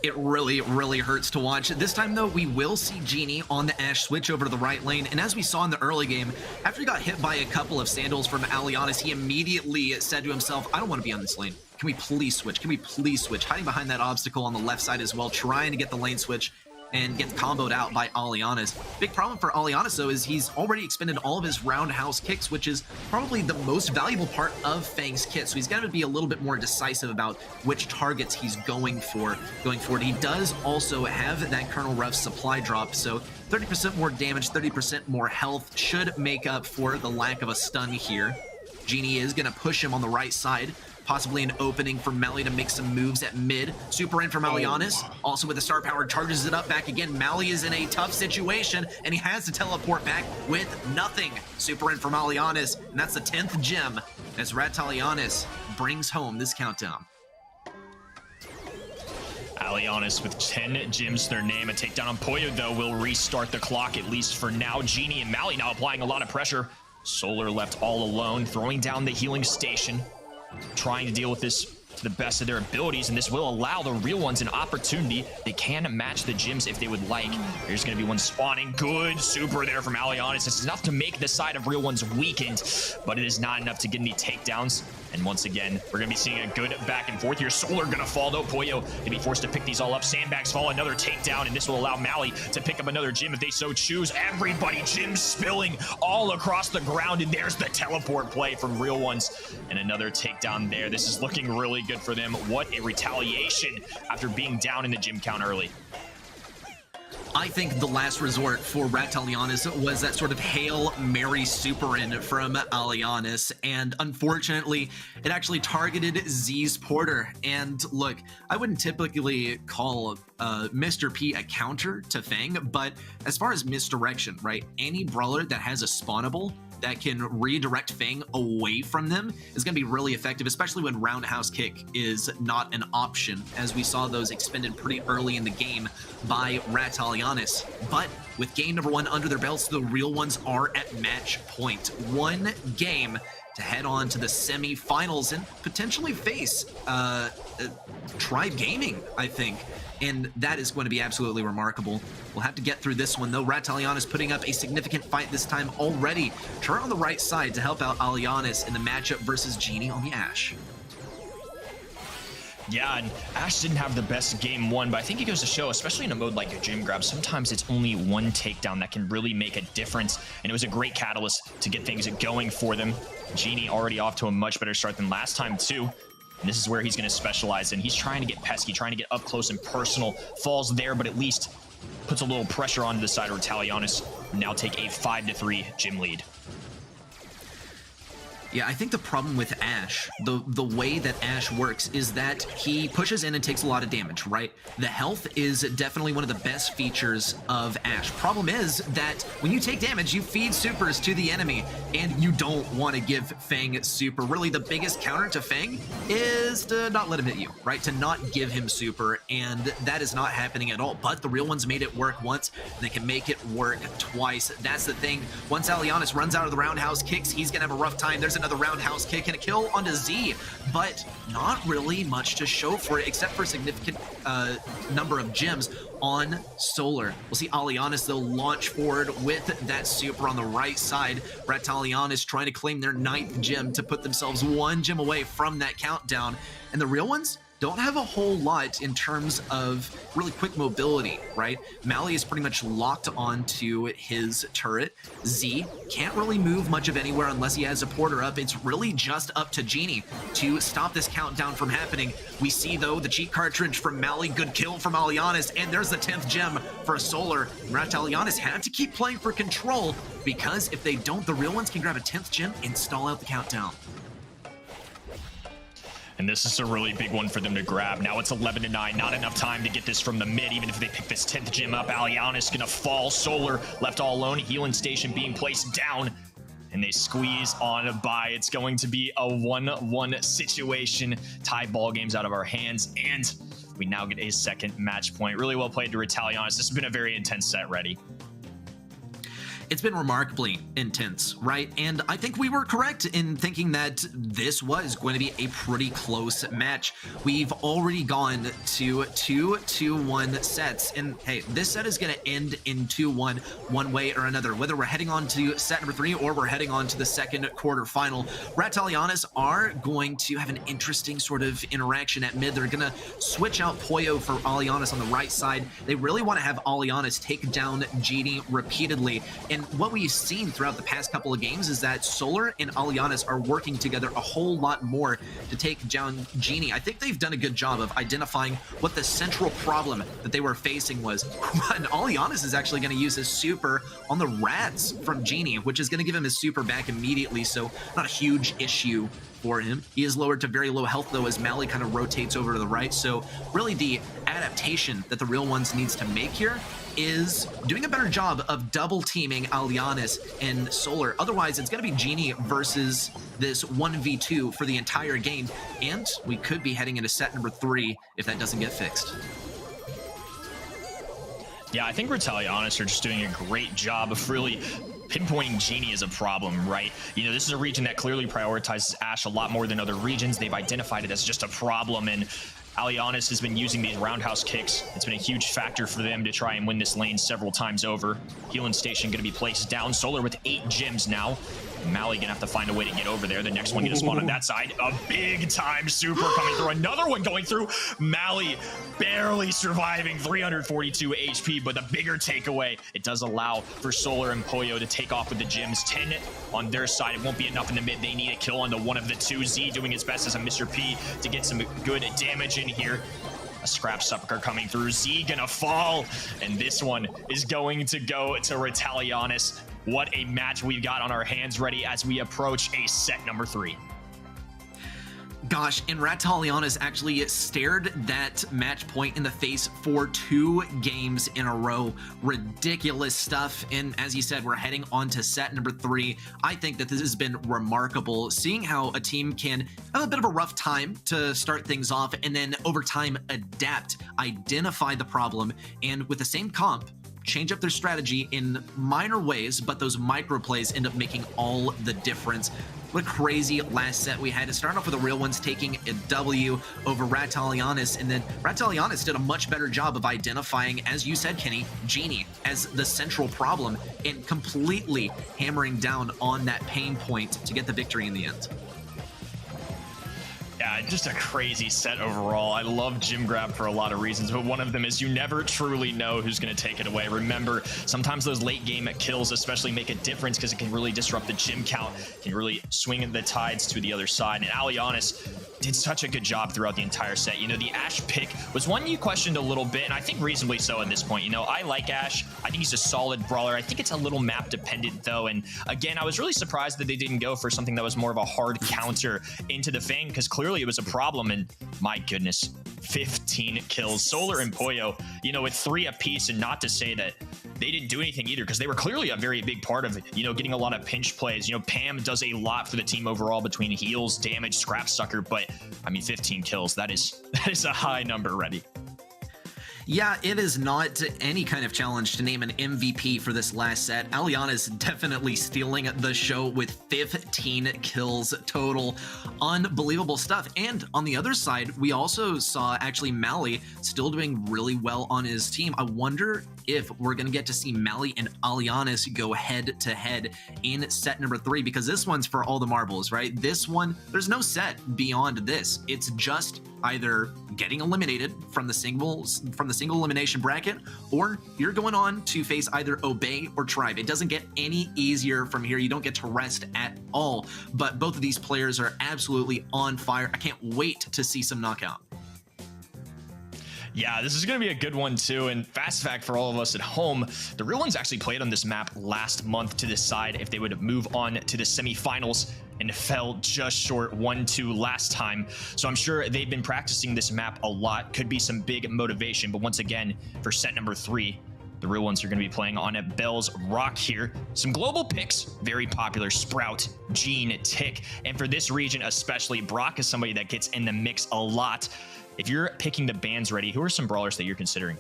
It really, really hurts to watch. This time, though, we will see Genie on the Ashe switch over to the right lane. And as we saw in the early game, after he got hit by a couple of sandals from Alianis, he immediately said to himself, I don't want to be on this lane. Can we please switch? Can we please switch? Hiding behind that obstacle on the left side as well, trying to get the lane switch and gets comboed out by Alianis. Big problem for Alianis, though, is he's already expended all of his roundhouse kicks, which is probably the most valuable part of Fang's kit. So he's got to be a little bit more decisive about which targets he's going for going forward. He does also have that Colonel Ruff's supply drop, so 30% more damage, 30% more health should make up for the lack of a stun here. Genie is going to push him on the right side. Possibly an opening for Mally to make some moves at mid. Super in from Alianis. Also with the star power, charges it up back again. Mally is in a tough situation, and he has to teleport back with nothing. Super in from Alianis, and that's the 10th gem as Retalianis brings home this countdown.
Alianis with 10 gems to their name. A takedown on Pollo, though, will restart the clock, at least for now. Genie and Mally now applying a lot of pressure. Solar left all alone, throwing down the healing station, trying to deal with this to the best of their abilities, and this will allow the real ones an opportunity. They can match the gyms if they would like. There's going to be one spawning. Good super there from Alianis. This is enough to make the side of real ones weakened, but it is not enough to get any takedowns. And once again, we're going to be seeing a good back and forth here. Solar going to fall, though. Pollo to be forced to pick these all up. Sandbags fall, another takedown, and this will allow Mally to pick up another gym if they so choose. Everybody, gyms spilling all across the ground, and there's the teleport play from real ones. And another takedown there. This is looking really good for them. What a retaliation after being down in the gym count early.
I think the last resort for Retalianis was that sort of Hail Mary super in from Alianis, and unfortunately, it actually targeted Z's Porter. And look, I wouldn't typically call Mr. P a counter to Fang, but as far as misdirection, right? Any brawler that has a spawnable that can redirect Fang away from them is going to be really effective, especially when roundhouse kick is not an option, as we saw those expended pretty early in the game by Retalianis. But with game number 1 under their belts, the real ones are at match point. One game to head on to the semifinals and potentially face Tribe Gaming, I think. And that is going to be absolutely remarkable. We'll have to get through this one, though. Retalianis putting up a significant fight this time already. Turn on the right side to help out Alianis in the matchup versus Genie on the Ashe.
Yeah, and Ashe didn't have the best game 1, but I think it goes to show, especially in a mode like a gym grab, sometimes it's only one takedown that can really make a difference, and it was a great catalyst to get things going for them. Genie already off to a much better start than last time, too. And this is where he's going to specialize in. He's trying to get pesky, trying to get up close and personal. Falls there, but at least puts a little pressure onto the side of Retalianis. Now take a 5-3 gym lead.
Yeah, I think the problem with Ashe, the way that Ashe works is that he pushes in and takes a lot of damage, right? The health is definitely one of the best features of Ashe. Problem is that when you take damage, you feed supers to the enemy, and you don't want to give Fang super. Really, the biggest counter to Fang is to not let him hit you, right? To not give him super, and that is not happening at all. But the real ones made it work once, and they can make it work twice. That's the thing. Once Alianis runs out of the roundhouse kicks, he's going to have a rough time. There's another roundhouse kick and a kill onto Z, but not really much to show for it except for a significant number of gems on Solar. We'll see Alianis, though, launch forward with that super on the right side. Retalianis trying to claim their 9th gem to put themselves 1 gem away from that countdown. And the real ones, don't have a whole lot in terms of really quick mobility, right? Mally is pretty much locked onto his turret. Z can't really move much of anywhere unless he has a porter up. It's really just up to Genie to stop this countdown from happening. We see, though, the cheat cartridge from Mally. Good kill from Alianis, and there's the 10th gem for Solar. Alianis have to keep playing for control, because if they don't, the real ones can grab a 10th gem and stall out the countdown.
And this is a really big one for them to grab. Now it's 11-9. Not enough time to get this from the mid. Even if they pick this 10th gem up, Alianis gonna fall. Solar left all alone. Healing station being placed down. And they squeeze on by. It's going to be a 1-1 situation. Tie ball games out of our hands. And we now get a second match point. Really well played to Retalianis. This has been a very intense set, Ready.
It's been remarkably intense, right? And I think we were correct in thinking that this was going to be a pretty close match. We've already gone to 2-2-1 sets, and hey, this set is going to end in 2-1 one way or another, whether we're heading on to set number 3 or we're heading on to the second quarterfinal. Ratalianis are going to have an interesting sort of interaction at mid. They're going to switch out Poyo for Alianis on the right side. They really want to have Alianis take down Genie repeatedly. And what we've seen throughout the past couple of games is that Solar and Alianis are working together a whole lot more to take down Genie. I think they've done a good job of identifying what the central problem that they were facing was. And Alianis is actually going to use his super on the rats from Genie, which is going to give him his super back immediately, so not a huge issue for him. He is lowered to very low health, though, as Mally kind of rotates over to the right. So really the adaptation that the real ones needs to make here is doing a better job of double teaming Alianis and Solar. Otherwise, it's going to be Genie versus this 1v2 for the entire game, and we could be heading into set number 3 if that doesn't get fixed.
Yeah, I think Retalianis are just doing a great job of really pinpointing Genie as a problem, right? You know, this is a region that clearly prioritizes Ashe a lot more than other regions. They've identified it as just a problem, and Alianis has been using these roundhouse kicks. It's been a huge factor for them to try and win this lane several times over. Healing station going to be placed down. Solar with 8 gems now. Mally gonna have to find a way to get over there. The next one gonna spawn on that side. A big time super coming through. Another one going through. Mally barely surviving, 342 HP, but the bigger takeaway, it does allow for Solar and Poyo to take off with the gems. 10 on their side. It won't be enough in the mid. They need a kill on the one of the two. Z doing his best as a Mr. P to get some good damage in here. A scrap sucker coming through. Z gonna fall, and this one is going to go to Retalianis. What a match we've got on our hands, Ready, as we approach a set number 3.
Gosh, and Ratalianis actually stared that match point in the face for 2 games in a row. Ridiculous stuff. And as you said, we're heading on to set number 3. I think that this has been remarkable, seeing how a team can have a bit of a rough time to start things off and then over time adapt, identify the problem, and with the same comp, change up their strategy in minor ways, but those micro plays end up making all the difference. What a crazy last set we had to start off with the real ones taking a W over Ratalianis, and then Ratalianis did a much better job of identifying, as you said, Kenny, Genie as the central problem and completely hammering down on that pain point to get the victory in the end.
Yeah, just a crazy set overall. I love Gym Grab for a lot of reasons, but one of them is you never truly know who's going to take it away. Remember, sometimes those late game kills especially make a difference because it can really disrupt the gym count, can really swing the tides to the other side. And Alianis did such a good job throughout the entire set. You know, the Ashe pick was one you questioned a little bit, and I think reasonably so at this point. You know, I like Ashe. I think he's a solid brawler. I think it's a little map dependent though, and again, I was really surprised that they didn't go for something that was more of a hard counter into the Fang, because clearly it was a problem, and my goodness, 15 kills. Solar and Poyo, you know, with 3 apiece, and not to say that they didn't do anything either, because they were clearly a very big part of it, you know, getting a lot of pinch plays. You know, Pam does a lot for the team overall between heals, damage, scrap sucker, but I mean, 15 kills, that is a high number, Ready.
Yeah, it is not any kind of challenge to name an MVP for this last set. Aliana's definitely stealing the show with 15 kills total. Unbelievable stuff. And on the other side, we also saw actually Mally still doing really well on his team. I wonder if we're going to get to see Mally and Alianis go head to head in set number 3, because this one's for all the marbles, right? This one, there's no set beyond this. It's just either getting eliminated from the single elimination bracket, or you're going on to face either Obey or Tribe. It doesn't get any easier from here. You don't get to rest at all. But both of these players are absolutely on fire. I can't wait to see some knockout.
Yeah, this is going to be a good one too. And fast fact for all of us at home, the real ones actually played on this map last month to decide if they would move on to the semifinals, and fell just short 1-2 last time. So I'm sure they've been practicing this map a lot. Could be some big motivation. But once again, for set number 3, the real ones are going to be playing on Bell's Rock here. Some global picks, very popular: Sprout, Gene, Tick. And for this region especially, Brock is somebody that gets in the mix a lot. If you're picking the bans ready, who are some brawlers that you're considering?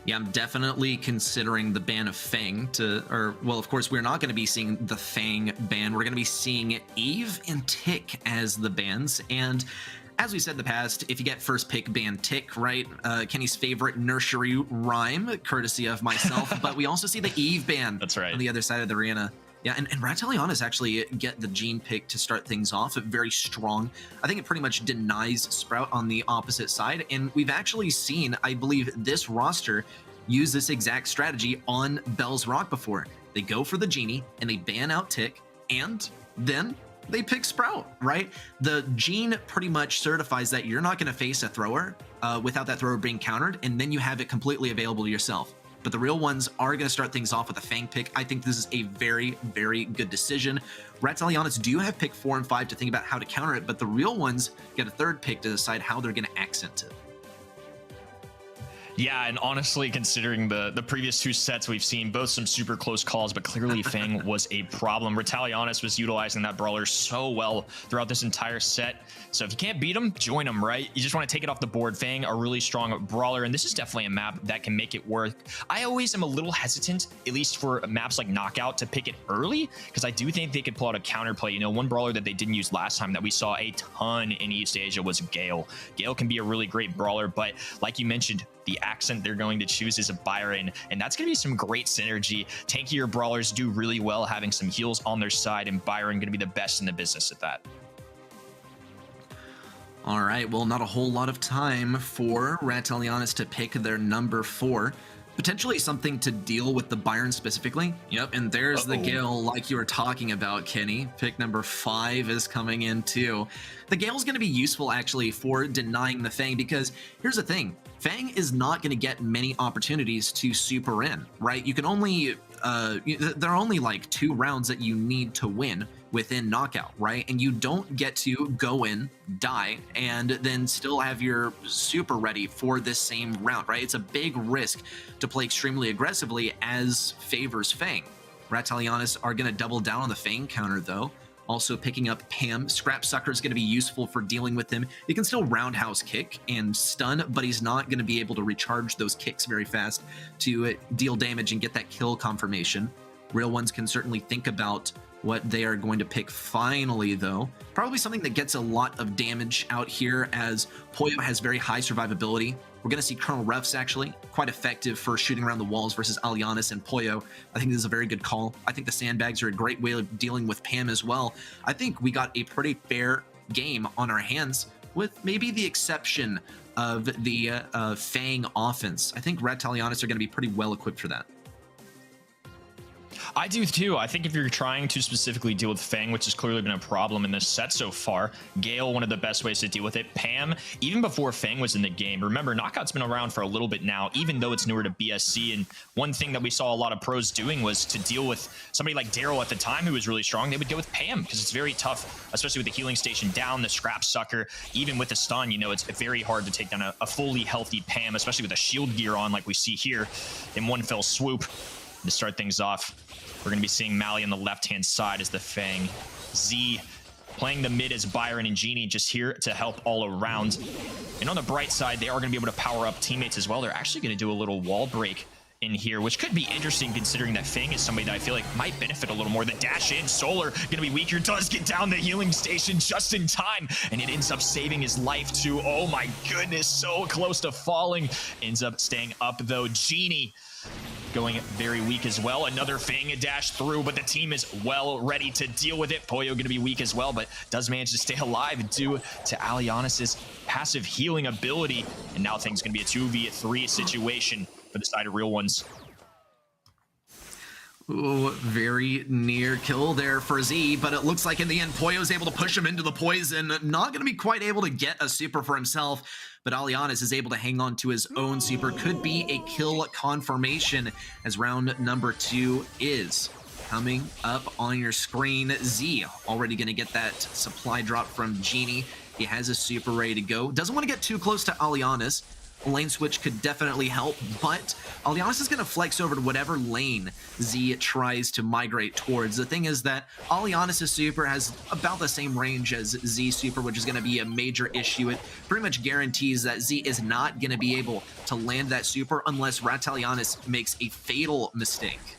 Yeah, I'm definitely considering the ban of Fang well, of course, we're not going to be seeing the Fang ban. We're going to be seeing Eve and Tick as the bans. And as we said in the past, if you get first pick, ban Tick, right? Kenny's favorite nursery rhyme, courtesy of myself. But we also see the Eve ban.
That's right.
On the other side of the arena. Yeah, and Ratalianis actually get the Gene pick to start things off. Very strong. I think it pretty much denies Sprout on the opposite side. And we've actually seen, I believe, this roster use this exact strategy on Bell's Rock before. They go for the Genie, and they ban out Tick, and then they pick Sprout, right? The Gene pretty much certifies that you're not going to face a thrower without that thrower being countered, and then you have it completely available to yourself. But the real ones are going to start things off with a Fang pick. I think this is a very, very good decision. Ratalianis do have pick 4 and 5 to think about how to counter it, but the real ones get a third pick to decide how they're going to accent it.
Yeah, and honestly, considering the previous 2 sets, we've seen both some super close calls, but clearly Fang was a problem. Ratalianis was utilizing that brawler so well throughout this entire set. So if you can't beat him, join him, right? You just want to take it off the board. Fang, a really strong brawler, and this is definitely a map that can make it work. I always am a little hesitant, at least for maps like Knockout, to pick it early, because I do think they could pull out a counterplay. You know, one brawler that they didn't use last time that we saw a ton in East Asia was Gale. Gale can be a really great brawler, but like you mentioned, the accent they're going to choose is a Byron, and that's going to be some great synergy. Tankier brawlers do really well having some heals on their side, and Byron going to be the best in the business at that.
All right, well, not a whole lot of time for Ratalianis to pick their number 4. Potentially something to deal with the Byron specifically. Yep, and there's the Gale like you were talking about, Kenny. Pick number 5 is coming in too. The Gale's going to be useful actually for denying the Fang, because here's the thing. Fang is not going to get many opportunities to super in, right? You can only, there are only like 2 rounds that you need to win within Knockout, right? And you don't get to go in, die, and then still have your super ready for this same round, right? It's a big risk to play extremely aggressively as favors Fang. Ratalianis are going to double down on the Fang counter though. Also picking up Pam. Scrap Sucker is going to be useful for dealing with him. He can still roundhouse kick and stun, but he's not going to be able to recharge those kicks very fast to deal damage and get that kill confirmation. Real ones can certainly think about what they are going to pick finally, though. Probably something that gets a lot of damage out here, as Poyo has very high survivability. We're going to see Colonel Ruffs actually quite effective for shooting around the walls versus Alianis and Poyo. I think this is a very good call. I think the sandbags are a great way of dealing with Pam as well. I think we got a pretty fair game on our hands, with maybe the exception of the Fang offense. I think Ratalianis are going to be pretty well equipped for that.
I do too. I think if you're trying to specifically deal with Fang, which has clearly been a problem in this set so far, Gale, one of the best ways to deal with it. Pam, even before Fang was in the game. Remember, Knockout's been around for a little bit now, even though it's newer to BSC. And one thing that we saw a lot of pros doing was to deal with somebody like Daryl at the time who was really strong. They would go with Pam because it's very tough, especially with the healing station down, the Scrap Sucker, even with the stun. You know, it's very hard to take down a fully healthy Pam, especially with a shield gear on like we see here in one fell swoop. To start things off, we're going to be seeing Mally on the left-hand side as the Fang. Z playing the mid as Byron and Genie, just here to help all around. And on the bright side, they are going to be able to power up teammates as well. They're actually going to do a little wall break in here, which could be interesting considering that Fang is somebody that I feel like might benefit a little more. The dash in, Solar gonna be weaker, does get down the healing station just in time, and it ends up saving his life too. Oh my goodness, so close to falling. Ends up staying up though. Genie going very weak as well. Another Fang dash through, but the team is well ready to deal with it. Poyo gonna be weak as well, but does manage to stay alive due to Alianis's passive healing ability. And now things gonna be a 2v3 situation for the side of Real Ones.
Ooh, very near kill there for Z, but it looks like in the end, Poyo's able to push him into the poison. Not going to be quite able to get a super for himself, but Alianis is able to hang on to his own super. Could be a kill confirmation as round number 2 is coming up on your screen. Z already going to get that supply drop from Genie. He has his super ready to go. Doesn't want to get too close to Alianis. A lane switch could definitely help, but Alianis is going to flex over to whatever lane Z tries to migrate towards. The thing is that Alianis' super has about the same range as Z's super, which is going to be a major issue. It pretty much guarantees that Z is not going to be able to land that super unless Ratalianis makes a fatal mistake.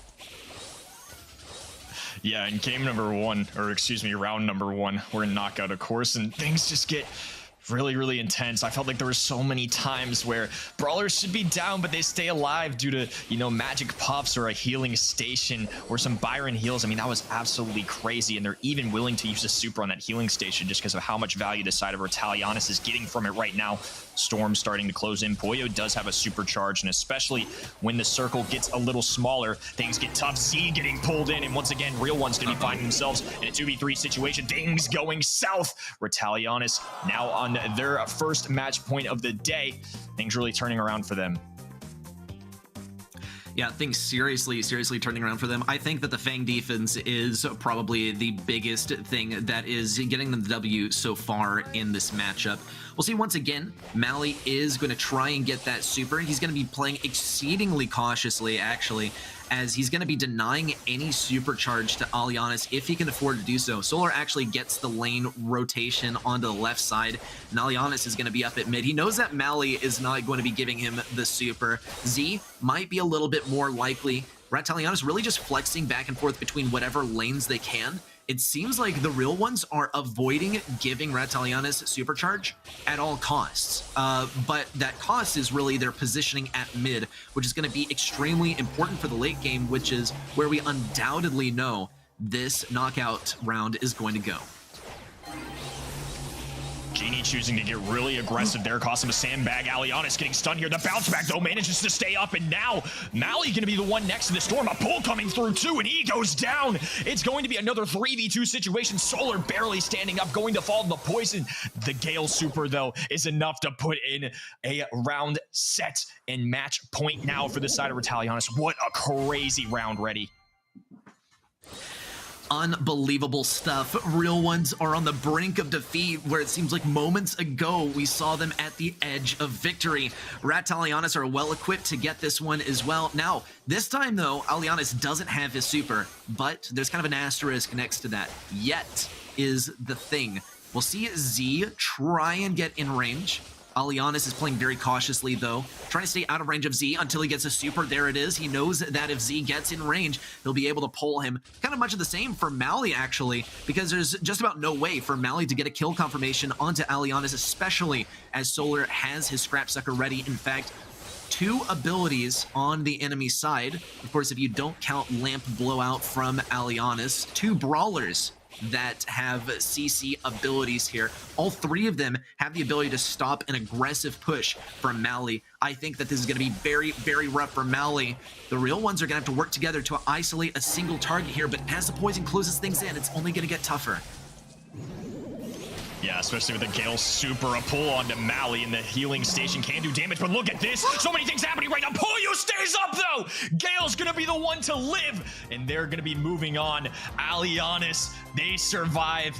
Yeah, in game number 1, or excuse me, round number 1, we're in knockout, of course, and things just get really intense. I felt like there were so many times where brawlers should be down, but they stay alive due to, you know, magic puffs or a healing station or some Byron heals. I mean, that was absolutely crazy, and they're even willing to use a super on that healing station just because of how much value the side of Ratalianis is getting from it right now. Storm starting to close in. Poyo does have a supercharge, and especially when the circle gets a little smaller, things get tough. Z getting pulled in, and once again, Real One's gonna be finding themselves in a 2v3 situation. Things going south. Ratalianis now on their first match point of the day. Things really turning around for them.
Yeah, things seriously turning around for them. I think that the Fang defense is probably the biggest thing that is getting them the W so far in this matchup. We'll see once again, Mally is going to try and get that super. He's going to be playing exceedingly cautiously, actually, as he's going to be denying any supercharge to Alianis if he can afford to do so. Solar actually gets the lane rotation onto the left side, and Alianis is going to be up at mid. He knows that Mally is not going to be giving him the super. Z might be a little bit more likely. Ratalianis really just flexing back and forth between whatever lanes they can. It seems like the Real Ones are avoiding giving Ratalianis supercharge at all costs. But that cost is really their positioning at mid, which is going to be extremely important for the late game, which is where we undoubtedly know this knockout round is going to go.
Genie choosing to get really aggressive there, cost him a sandbag. Alianis getting stunned here. The bounce back, though, manages to stay up, and now Mally going to be the one next to the storm. A pull coming through, too, and he goes down. It's going to be another 3v2 situation. Solar barely standing up, going to fall in the poison. The Gale super, though, is enough to put in a round set and match point now for the side of Ratalianis. What a crazy round ready.
Unbelievable stuff. Real Ones are on the brink of defeat, where it seems like moments ago we saw them at the edge of victory. Ratalianis are well equipped to get this one as well. Now, this time though, Alianis doesn't have his super, but there's kind of an asterisk next to that. Yet is the thing. We'll see Z try and get in range. Alianis is playing very cautiously, though, trying to stay out of range of Z until he gets a super. There it is. He knows that if Z gets in range, he'll be able to pull him. Kind of much of the same for Mally, actually, because there's just about no way for Mally to get a kill confirmation onto Alianis, especially as Solar has his Scrap Sucker ready. In fact, 2 abilities on the enemy side. Of course, if you don't count Lamp Blowout from Alianis, 2 Brawlers that have CC abilities here. All 3 of them have the ability to stop an aggressive push from Mally. I think that this is going to be very rough for Mally. The Real Ones are going to have to work together to isolate a single target here, but as the poison closes things in, it's only going to get tougher.
Yeah, especially with the Gale super, a pull onto Mally, and the healing station can do damage, but look at this! So many things happening right now! Poyo stays up, though! Gale's gonna be the one to live, and they're gonna be moving on. Alianis, they survive.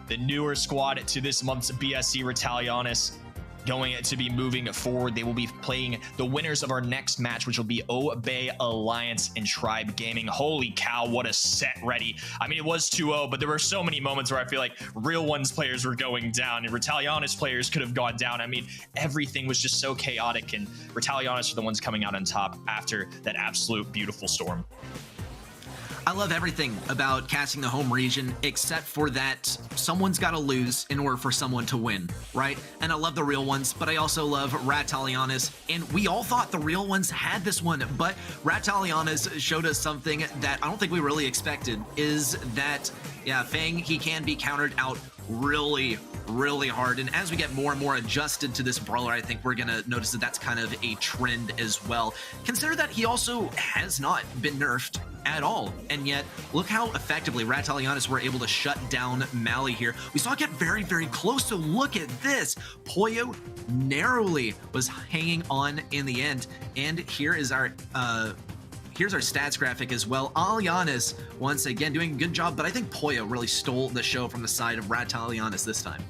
The newer squad to this month's BSC, Ratalianis. going to be moving forward. They will be playing the winners of our next match, which will be Obey Alliance and Tribe Gaming. Holy cow, what a set ready. I mean, it was 2-0, but there were so many moments where I feel like Real Ones players were going down and Retalianis players could have gone down. I mean, everything was just so chaotic, and Retalianis are the ones coming out on top after that absolute beautiful storm.
I love everything about casting the home region, except for that someone's got to lose in order for someone to win, right? And I love the Real Ones, but I also love Ratalianis. And we all thought the Real Ones had this one, but Ratalianis showed us something that I don't think we really expected, is that, yeah, Fang, he can be countered out really hard, and as we get more and more adjusted to this brawler, I think we're gonna notice that that's kind of a trend as well. Consider that he also has not been nerfed at all, and yet look how effectively Ratalianis were able to shut down Mali here. We saw it get very close, so look at this. Poyo narrowly was hanging on in the end, and here is our here's our stats graphic as well. Alianis, once again, doing a good job, but I think Poyo really stole the show from the side of Ratalianis this time.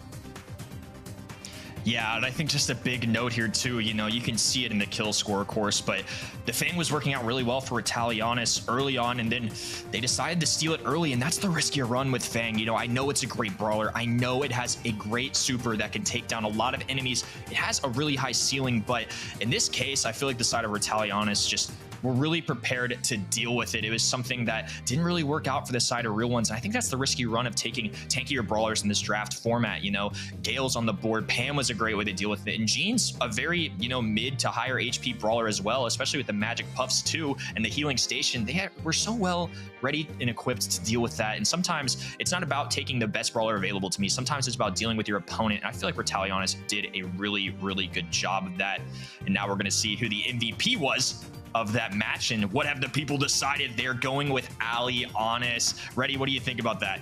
Yeah, and I think just a big note here too, you know, you can see it in the kill score, of course, but the Fang was working out really well for Retalianis early on, and then they decided to steal it early, and that's the riskier run with Fang. You know, I know it's a great brawler. I know it has a great super that can take down a lot of enemies. It has a really high ceiling, but in this case, I feel like the side of Retalianis just were really prepared to deal with it. It was something that didn't really work out for the side of Real Ones. I think that's the risky run of taking tankier brawlers in this draft format. You know, Gale's on the board. Pam was a great way to deal with it. And Jean's a very, you know, mid to higher HP brawler as well, especially with the magic puffs too and the healing station. Were so well ready and equipped to deal with that. And sometimes it's not about taking the best brawler available to me. Sometimes it's about dealing with your opponent. And I feel like Retalianis did a really good job of that. And now we're going to see who the MVP was of that match, and what have the people decided? They're going with Alianis. Reddy, what do you think about that?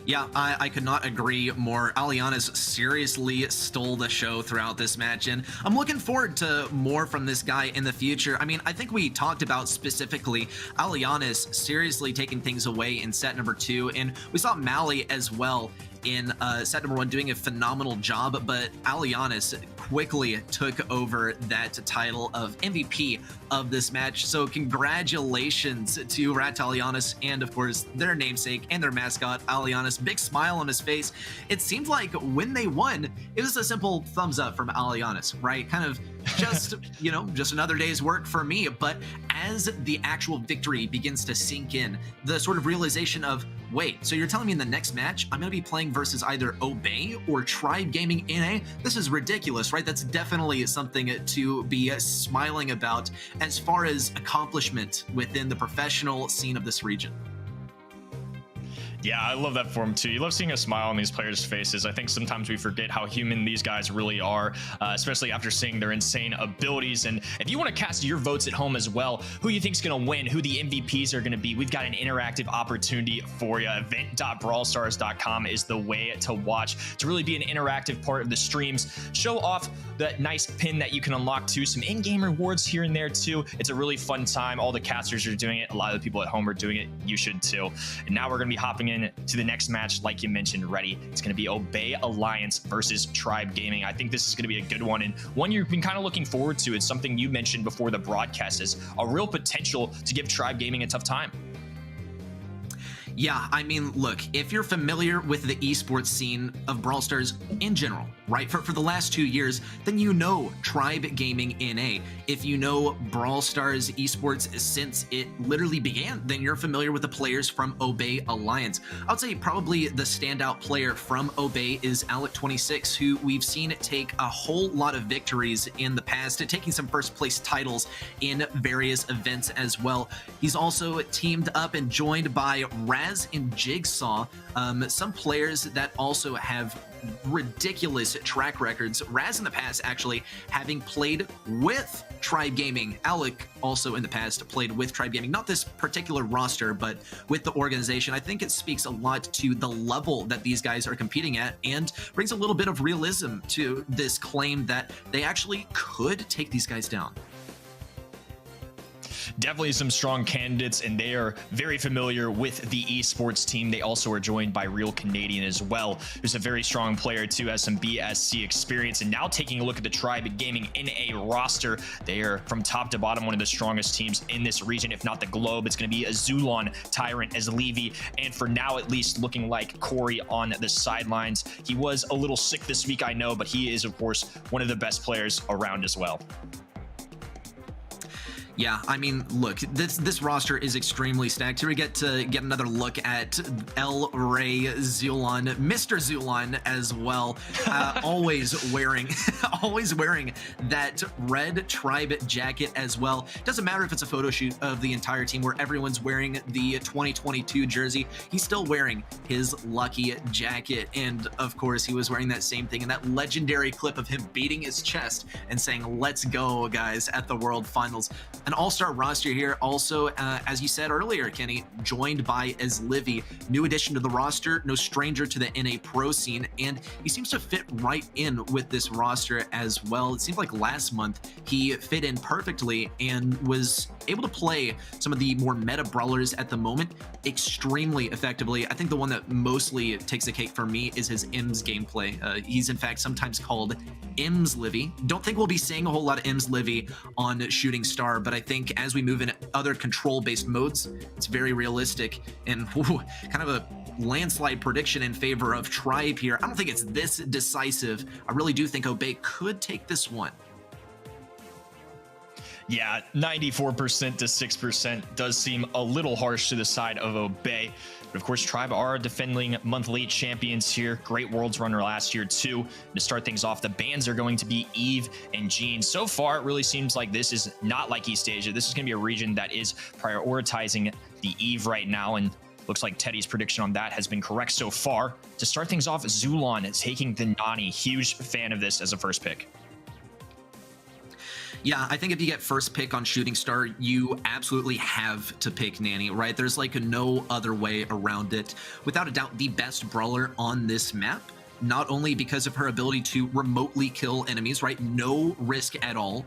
Yeah, I could not agree more. Alianis seriously stole the show throughout this match, and I'm looking forward to more from this guy in the future. I mean, I think we talked about specifically Alianis seriously taking things away in set number 2, and we saw Mali as well in set number 1 doing a phenomenal job, but Alianis quickly took over that title of MVP of this match. So congratulations to Ratalianis and, of course, their namesake and their mascot, Alianis. Big smile on his face. It seemed like when they won, it was a simple thumbs up from Alianis, right? Kind of just, you know, just another day's work for me. But as the actual victory begins to sink in, the sort of realization of, wait, so you're telling me in the next match, I'm going to be playing versus either Obey or Tribe Gaming NA? This is ridiculous, right? That's definitely something to be smiling about as far as accomplishment within the professional scene of this region.
Yeah, I love that for him too. You love seeing a smile on these players' faces. I think sometimes we forget how human these guys really are, especially after seeing their insane abilities. And if you want to cast your votes at home as well, who you think is going to win, who the MVPs are going to be, we've got an interactive opportunity for you. Event.brawlstars.com is the way to watch, to really be an interactive part of the streams. Show off that nice pin that you can unlock too, some in-game rewards here and there too. It's a really fun time. All the casters are doing it. A lot of the people at home are doing it. You should too. And now we're going to be hopping in to the next match, like you mentioned, Reddy. It's going to be Obey Alliance versus Tribe Gaming. I think this is going to be a good one, and one you've been kind of looking forward to. It's something you mentioned before the broadcast as a real potential to give Tribe Gaming a tough time.
Yeah, I mean, look, if you're familiar with the esports scene of Brawl Stars in general, right, for the last 2 years, then you know Tribe Gaming NA. If you know Brawl Stars esports since it literally began, then you're familiar with the players from Obey Alliance. I would say probably the standout player from Obey is Alec26, who we've seen take a whole lot of victories in the past, taking some first place titles in various events as well. He's also teamed up and joined by Raz and Jigsaw, some players that also have ridiculous track records. Raz in the past actually having played with Tribe Gaming. Alec also in the past played with Tribe Gaming, not this particular roster, but with the organization. I think it speaks a lot to the level that these guys are competing at and brings a little bit of realism to this claim that they actually could take these guys down.
definitely some strong candidates, and they are very familiar with the esports team. They also are joined by Real Canadian as well, who's a very strong player too, has some BSC experience. And now taking a look at the Tribe Gaming in a roster, they are from top to bottom one of the strongest teams in this region, if not the globe. It's going to be a Zulon, Tyrant as Levy, and for now at least looking like Corey on the sidelines. He was a little sick this week, I know, but he is of course one of the best players around as well.
Yeah, I mean, look, this roster is extremely stacked. Here we get to get another look at El Rey Zulon, Mr. Zulon as well, always wearing that red Tribe jacket as well. Doesn't matter if it's a photo shoot of the entire team where everyone's wearing the 2022 jersey. He's still wearing his lucky jacket, and of course, he was wearing that same thing in that legendary clip of him beating his chest and saying, "Let's go, guys!" at the World Finals. An all-star roster here. Also, as you said earlier, Kenny, joined by as Livy, new addition to the roster, no stranger to the NA Pro scene, and he seems to fit right in with this roster as well. It seemed like last month he fit in perfectly and was able to play some of the more meta brawlers at the moment extremely effectively. I think the one that mostly takes the cake for me is his IMS gameplay. He's in fact sometimes called IMS Livy. Don't think we'll be seeing a whole lot of IMS Livy on Shooting Star, but I think as we move into other control-based modes, it's very realistic and kind of a landslide prediction in favor of Tribe here. I don't think it's this decisive. I really do think Obey could take this one.
Yeah, 94% to 6% does seem a little harsh to the side of Obey. But of course, Tribe are defending monthly champions here. Great Worlds runner last year too. To start things off, the bans are going to be Eve and Jean. So far, it really seems like this is not like East Asia. This is going to be a region that is prioritizing the Eve right now, and looks like Teddy's prediction on that has been correct so far. To start things off, Zulon is taking the Nani. Huge fan of this as a first pick.
Yeah, I think if you get first pick on Shooting Star, you absolutely have to pick Nani, right? There's like no other way around it. Without a doubt, the best brawler on this map, not only because of her ability to remotely kill enemies, right? No risk at all.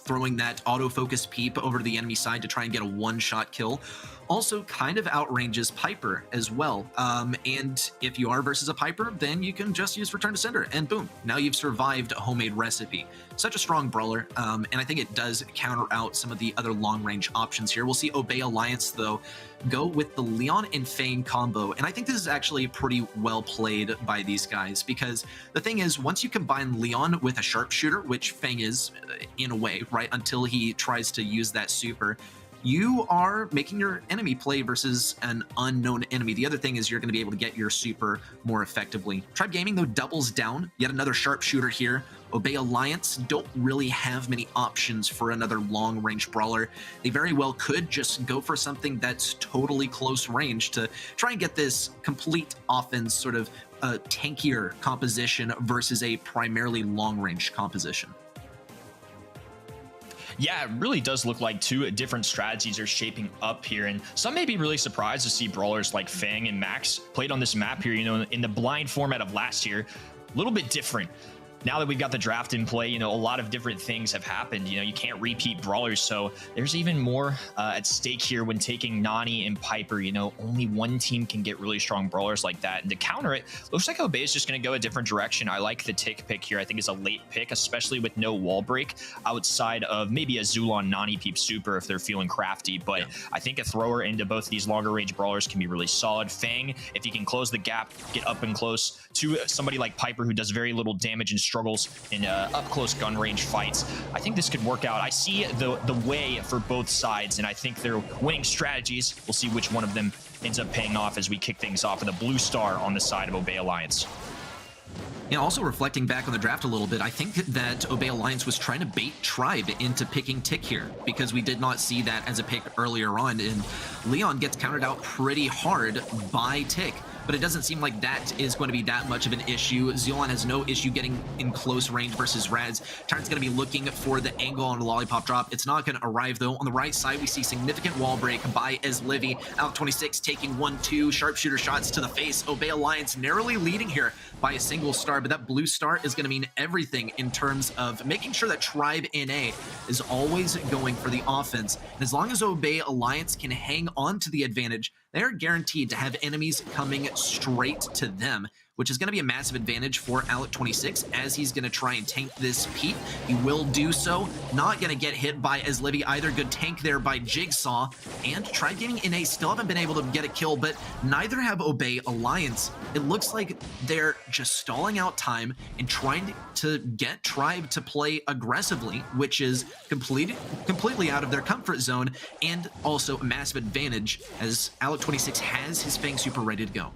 Throwing that autofocus peep over to the enemy side to try and get a one-shot kill. Also kind of outranges Piper as well. And if you are versus a Piper, then you can just use Return to Sender and boom, now you've survived a homemade recipe. Such a strong brawler, and I think it does counter out some of the other long-range options here. We'll see Obey Alliance, though, go with the Leon and Fang combo, and I think this is actually pretty well played by these guys, because the thing is, once you combine Leon with a sharpshooter, which Fang is in a way, right, until he tries to use that super, you are making your enemy play versus an unknown enemy. The other thing is you're going to be able to get your super more effectively. Tribe Gaming, though, doubles down. Yet another sharpshooter here. Obey Alliance don't really have many options for another long-range brawler. They very well could just go for something that's totally close range to try and get this complete offense, sort of a tankier composition versus a primarily long-range composition.
Yeah, it really does look like two different strategies are shaping up here, and some may be really surprised to see brawlers like Fang and Max played on this map here, you know, in the blind format of last year. A little bit different. Now that we've got the draft in play, you know, a lot of different things have happened. You know, you can't repeat brawlers, so there's even more at stake here when taking Nani and Piper. You know, only one team can get really strong brawlers like that. And to counter it, looks like Obey is just going to go a different direction. I like the tick pick here. I think it's a late pick, especially with no wall break outside of maybe a Zulon Nani Peep Super if they're feeling crafty. But yeah, I think a thrower into both these longer range brawlers can be really solid. Fang, if you can close the gap, get up and close to somebody like Piper who does very little damage and struggles in up-close gun range fights, I think this could work out. I see the way for both sides, and I think they're winning strategies. We'll see which one of them ends up paying off as we kick things off with a blue star on the side of Obey Alliance.
Yeah, also reflecting back on the draft a little bit, I think that Obey Alliance was trying to bait Tribe into picking Tick here, because we did not see that as a pick earlier on, and Leon gets countered out pretty hard by Tick. But it doesn't seem like that is going to be that much of an issue. Zulon has no issue getting in close range versus Raz. Tyrant's going to be looking for the angle on the lollipop drop. It's not going to arrive, though. On the right side, we see significant wall break by Livy. Out 26 taking 1-2 sharpshooter shots to the face. Obey Alliance narrowly leading here by a single star. star, but that blue star is going to mean everything in terms of making sure that Tribe NA is always going for the offense. And as long as Obey Alliance can hang on to the advantage, they're guaranteed to have enemies coming straight to them, which is going to be a massive advantage for Alec26 as he's going to try and tank this peep. He will do so. Not going to get hit by Eslivy either. Good tank there by Jigsaw. And Tribe Gaming NA still haven't been able to get a kill, but neither have Obey Alliance. It looks like they're just stalling out time and trying to get Tribe to play aggressively, which is completely out of their comfort zone, and also a massive advantage as Alec26 has his Fang Super ready to go.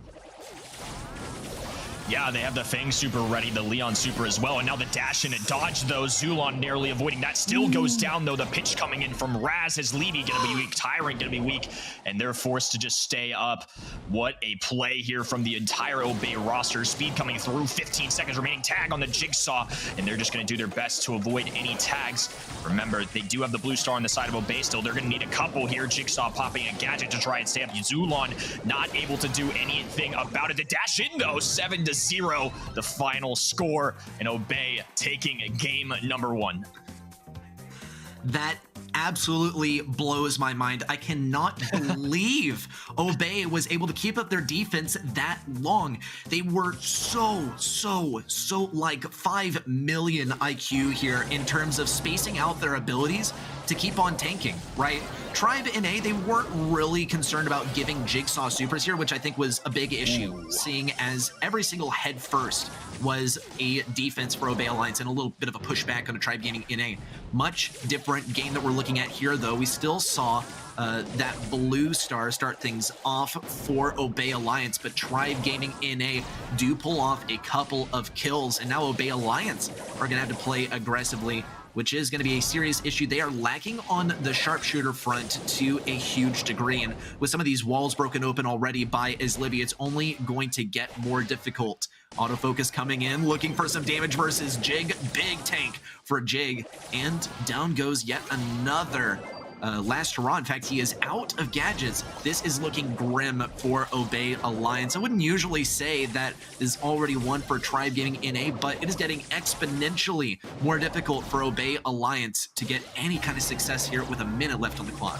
Yeah, they have the Fang Super ready, the Leon Super as well, and now the dash in and dodge, though. Zulon narrowly avoiding that. Still goes down, though. The pitch coming in from Raz. Has Levy going to be weak, Tyrant going to be weak, and they're forced to just stay up. What a play here from the entire Obey roster. Speed coming through, 15 seconds remaining. Tag on the Jigsaw, and they're just going to do their best to avoid any tags. Remember, they do have the blue star on the side of Obey still. They're going to need a couple here. Jigsaw popping a gadget to try and stay up. Zulon not able to do anything about it. The dash in, though, 7-0, the final score, and Obey taking game number 1.
That absolutely blows my mind. I cannot believe Obey was able to keep up their defense that long. They were so like 5 million IQ here in terms of spacing out their abilities to keep on tanking, right? Tribe NA, they weren't really concerned about giving Jigsaw supers here, which I think was a big issue, seeing as every single head first was a defense for Obey Alliance and a little bit of a pushback on a Tribe Gaming NA. Much different game that we're looking at here, though. We still saw that blue star start things off for Obey Alliance, but Tribe Gaming NA do pull off a couple of kills, and now Obey Alliance are gonna have to play aggressively, which is going to be a serious issue. They are lacking on the sharpshooter front to a huge degree, and with some of these walls broken open already by Eslivy, it's only going to get more difficult. Autofocus coming in, looking for some damage versus Jig. Big tank for Jig, and down goes yet another last hurrah. In fact, he is out of gadgets. This is looking grim for Obey Alliance. I wouldn't usually say that is already one for Tribe Gaming NA, but it is getting exponentially more difficult for Obey Alliance to get any kind of success here with a minute left on the clock.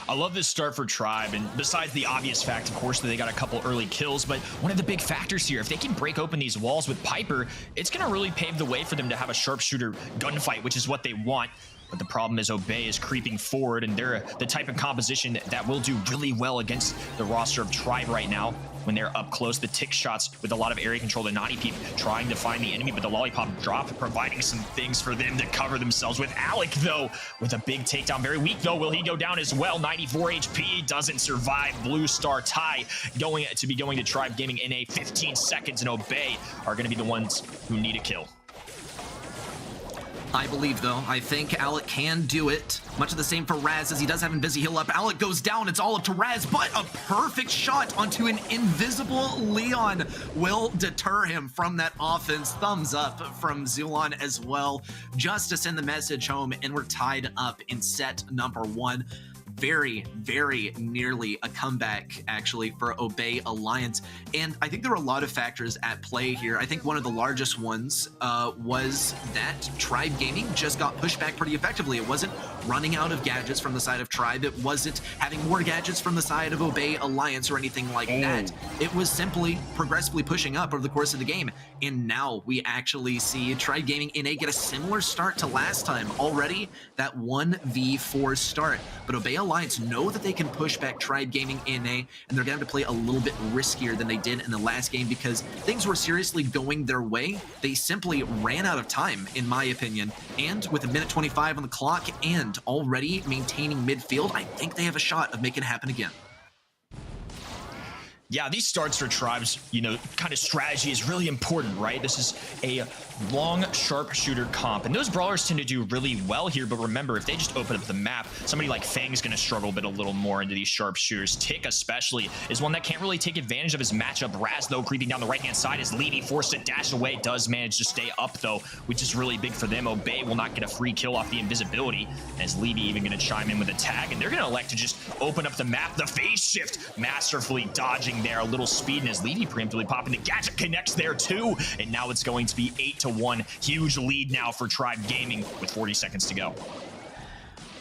I love this start for Tribe, and besides the obvious fact, of course, that they got a couple early kills, but one of the big factors here, if they can break open these walls with Piper, it's going to really pave the way for them to have a sharpshooter gunfight, which is what they want. But the problem is Obey is creeping forward, and they're the type of composition that will do really well against the roster of Tribe right now when they're up close. The tick shots with a lot of area control. The Naughty Peep trying to find the enemy, but the Lollipop drop providing some things for them to cover themselves with. Alec, though, with a big takedown. Very weak, though. Will he go down as well? 94 HP. Doesn't survive. Blue Star tie going to Tribe Gaming NA. 15 seconds, and Obey are going to be the ones who need a kill.
I believe, though. I think Alec can do it. Much of the same for Raz, as he does have Invisi heal up. Alec goes down. It's all up to Raz, but a perfect shot onto an invisible Leon will deter him from that offense. Thumbs up from Zulon as well, just to send the message home, and we're tied up in set number 1. Very, very nearly a comeback, actually, for Obey Alliance. And I think there were a lot of factors at play here. I think one of the largest ones was that Tribe Gaming just got pushed back pretty effectively. It wasn't running out of gadgets from the side of Tribe. It wasn't having more gadgets from the side of Obey Alliance or anything like that. It was simply progressively pushing up over the course of the game. And now we actually see Tribe Gaming NA get a similar start to last time. Already that 1v4 start. But Obey Alliance know that they can push back Tribe Gaming NA, and they're going to have to play a little bit riskier than they did in the last game because things were seriously going their way. They simply ran out of time, in my opinion. And with 1:25 on the clock and already maintaining midfield, I think they have a shot of making it happen again.
Yeah, these starts for Tribes, kind of strategy is really important, right? This is a long sharpshooter comp, and those brawlers tend to do really well here. But remember, if they just open up the map, somebody like Fang's going to struggle a little more into these sharpshooters. Tick especially is one that can't really take advantage of his matchup. Raz, though, creeping down the right-hand side is Levy forced to dash away, does manage to stay up, though, which is really big for them. Obey will not get a free kill off the invisibility, as Levy even going to chime in with a tag, and they're going to elect to just open up the map. The phase shift masterfully dodging going there. A little speed, and as Levy preemptively popping the gadget connects there too. And now it's going to be 8-1. Huge lead now for Tribe Gaming with 40 seconds to go.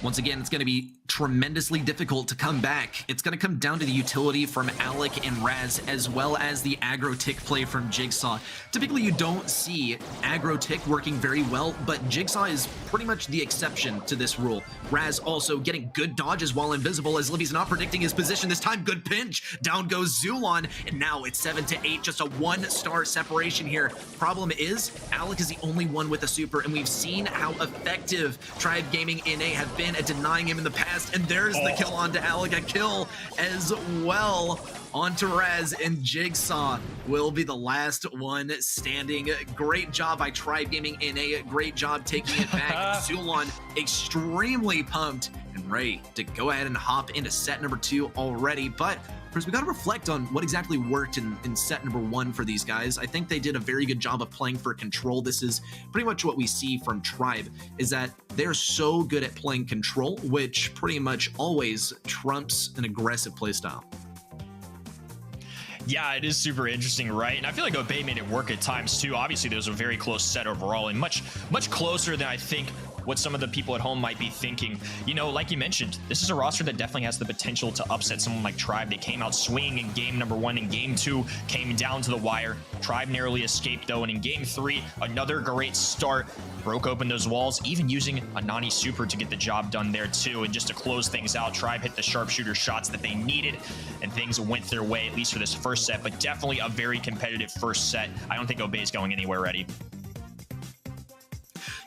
Once again, it's going to be tremendously difficult to come back. It's going to come down to the utility from Alec and Raz, as well as the aggro tick play from Jigsaw. Typically, you don't see aggro tick working very well, but Jigsaw is pretty much the exception to this rule. Raz also getting good dodges while invisible, as Libby's not predicting his position this time. Good pinch. Down goes Zulon, and now it's 7-8, just a 1-star separation here. Problem is, Alec is the only one with a super, and we've seen how effective Tribe Gaming NA have been at denying him in the past. And there's the kill onto Alec, a kill as well onto Raz, and Jigsaw will be the last one standing. Great job by Tribe Gaming NA, great job taking it back. Zulon extremely pumped and ready to go ahead and hop into set number 2 already, but first, we got to reflect on what exactly worked in set number 1 for these guys. I think they did a very good job of playing for control. This is pretty much what we see from Tribe, is that they're so good at playing control, which pretty much always trumps an aggressive playstyle.
Yeah, it is super interesting, right? And I feel like Obey made it work at times too. Obviously, there was a very close set overall, and much closer than I think what some of the people at home might be thinking. You know, like you mentioned, this is a roster that definitely has the potential to upset someone like Tribe. They came out swinging in game number 1, and game 2 came down to the wire. Tribe narrowly escaped though, and in game 3, another great start. Broke open those walls, even using a Nani super to get the job done there too. And just to close things out, Tribe hit the sharpshooter shots that they needed, and things went their way, at least for this first set, but definitely a very competitive first set. I don't think Obey's going anywhere ready.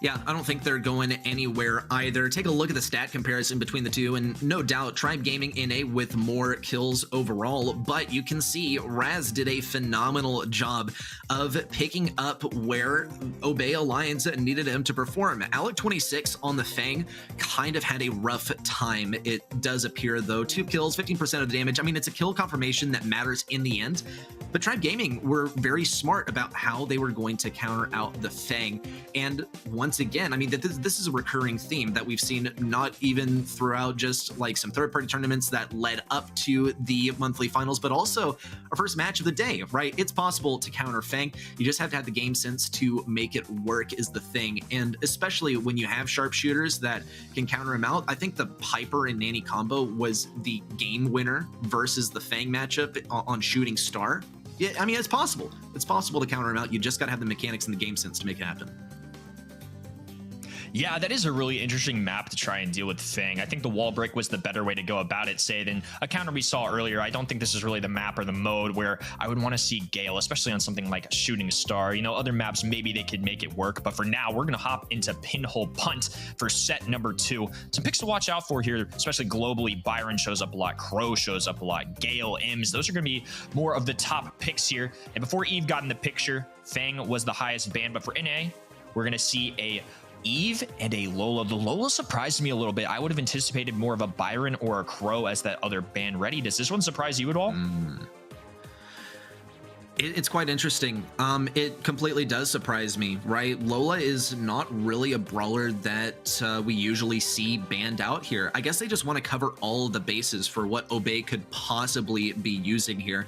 Yeah, I don't think they're going anywhere either. Take a look at the stat comparison between the two, and no doubt Tribe Gaming NA with more kills overall, but you can see Raz did a phenomenal job of picking up where Obey Alliance needed him to perform. Alec 26 on the Fang kind of had a rough time, it does appear though. 2 kills, 15% of the damage. I mean, it's a kill confirmation that matters in the end, but Tribe Gaming were very smart about how they were going to counter out the Fang. And once again, I mean, this is a recurring theme that we've seen not even throughout just like some third-party tournaments that led up to the monthly finals, but also our first match of the day, right? It's possible to counter Fang. You just have to have the game sense to make it work is the thing. And especially when you have sharpshooters that can counter him out, I think the Piper and Nani combo was the game winner versus the Fang matchup on Shooting Star. Yeah, I mean, it's possible. It's possible to counter him out. You just got to have the mechanics and the game sense to make it happen.
Yeah, that is a really interesting map to try and deal with Fang. I think the wall break was the better way to go about it, say, than a counter we saw earlier. I don't think this is really the map or the mode where I would want to see Gale, especially on something like Shooting Star. You know, other maps, maybe they could make it work, but for now, we're going to hop into Pinhole Punt for set number 2. Some picks to watch out for here, especially globally. Byron shows up a lot, Crow shows up a lot, Gale, Ims. Those are going to be more of the top picks here. And before Eve got in the picture, Fang was the highest ban, but for NA, we're going to see a Eve and a Lola. The Lola surprised me a little bit. I would have anticipated more of a Byron or a Crow as that other ban ready. Does this one surprise you at all?
It's quite interesting. It completely does surprise me, right? Lola is not really a brawler that we usually see banned out here. I guess they just want to cover all of the bases for what Obey could possibly be using here.